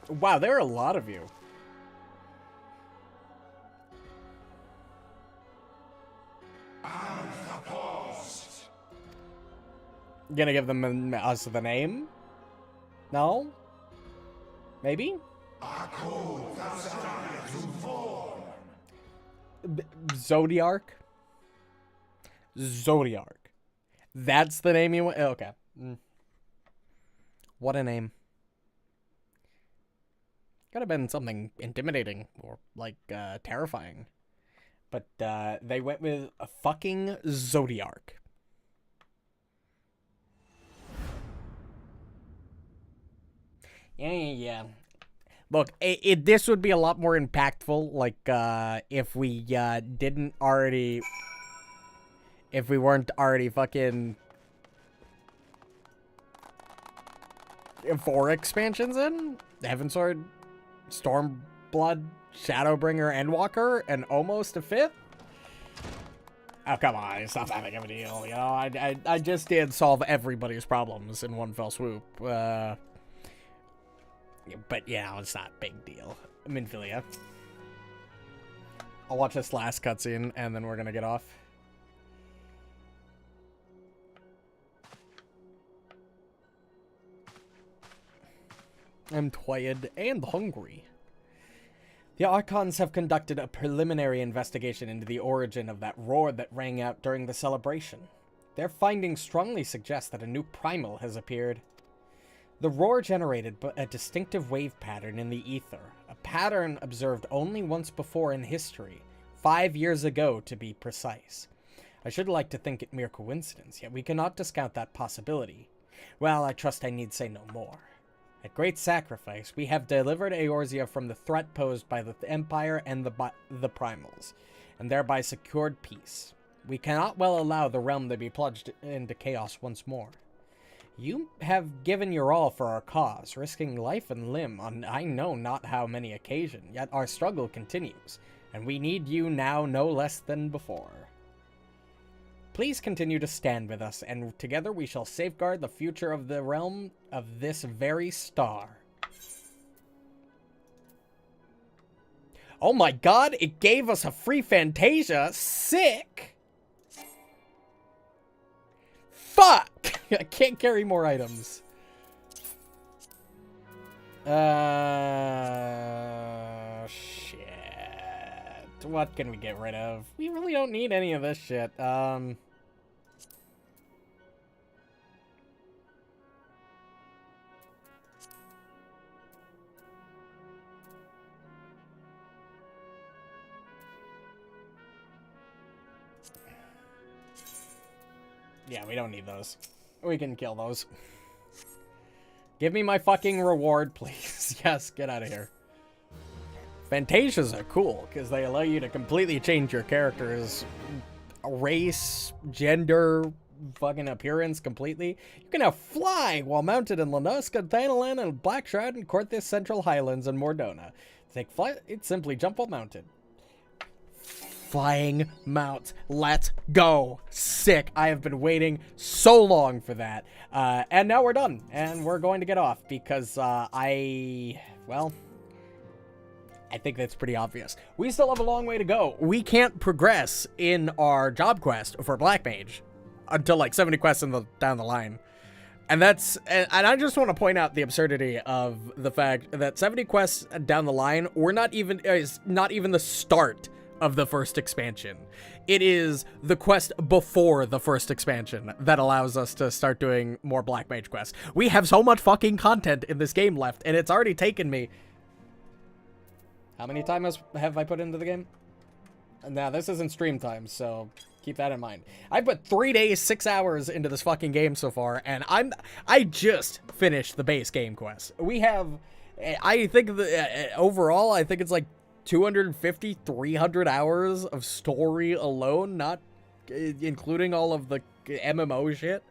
Wow, there are a lot of you. You gonna give them us the name? No? Maybe? Zodiac? Zodiac. That's the name you want? Okay. What a name. Could have been something intimidating or, like, terrifying. But, they went with a fucking Zodiark. Yeah. Look, this would be a lot more impactful, like, if we, didn't already... If we weren't already fucking... 4 expansions in? Heavensward, Stormblood, Shadowbringer, Endwalker, and almost a 5th? Oh, come on, it's not that big of a deal, you know? I just did solve everybody's problems in one fell swoop. But yeah, it's not a big deal. Minfilia. I'll watch this last cutscene, and then we're gonna get off. I'm tired and hungry. The Archons have conducted a preliminary investigation into the origin of that roar that rang out during the celebration. Their findings strongly suggest that a new primal has appeared. The roar generated a distinctive wave pattern in the ether, a pattern observed only once before in history, 5 years ago to be precise. I should like to think it mere coincidence, yet we cannot discount that possibility. Well, I trust I need say no more. At great sacrifice, we have delivered Eorzea from the threat posed by the Empire and the Primals, and thereby secured peace. We cannot well allow the realm to be plunged into chaos once more. You have given your all for our cause, risking life and limb on I know not how many occasions, yet our struggle continues, and we need you now no less than before. Please continue to stand with us, and together we shall safeguard the future of the realm of this very star. Oh my god, it gave us a free Fantasia! Sick! Fuck! I can't carry more items. Shit. What can we get rid of? We really don't need any of this shit. Yeah, we don't need those. We can kill those. Give me my fucking reward, please. Yes, get out of here. Fantasias are cool, because they allow you to completely change your character's race, gender, fucking appearance completely. You can now fly while mounted in Lanuska, Thanalan, and Blackshroud, and Korthys Central Highlands, and Mordona. To take flight, it's simply jump while mounted. Flying mount. Let's go. Sick. I have been waiting so long for that. And now we're done. And we're going to get off because well, I think that's pretty obvious. We still have a long way to go. We can't progress in our job quest for Black Mage until like 70 quests down the line. And I just want to point out the absurdity of the fact that 70 quests down the line, is not even the start of the first expansion. It is the quest before the first expansion that allows us to start doing more Black Mage quests. We have so much fucking content in this game left, and it's already taken me... How many times have I put into the game? Now, this isn't stream time, so keep that in mind. I put 3 days, 6 hours into this fucking game so far, and I just finished the base game quest. We have, I think, overall, I think it's like 250, 300 hours of story alone, not including all of the MMO shit.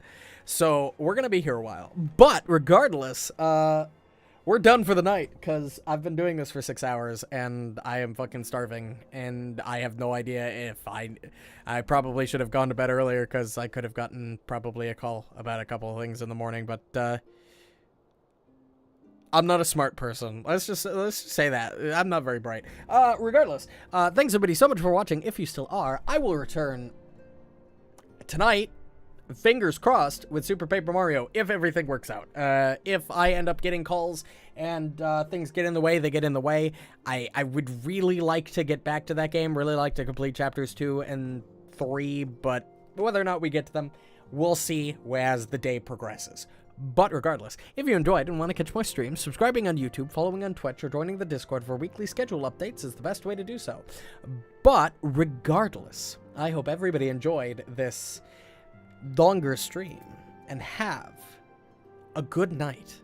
So we're going to be here a while. But regardless, we're done for the night because I've been doing this for 6 hours and I am fucking starving and I have no idea if I probably should have gone to bed earlier because I could have gotten probably a call about a couple of things in the morning, but I'm not a smart person. Let's just say that. I'm not very bright. Regardless, thanks everybody so much for watching. If you still are, I will return tonight, fingers crossed, with Super Paper Mario, if everything works out. If I end up getting calls and things get in the way, they get in the way. I would really like to get back to that game, really like to complete chapters 2 and 3, but whether or not we get to them, We'll see as the day progresses. But regardless, if you enjoyed and want to catch more streams, subscribing on YouTube, following on Twitch, or joining the Discord for weekly schedule updates is the best way to do so. But regardless, I hope everybody enjoyed this longer stream, and have a good night.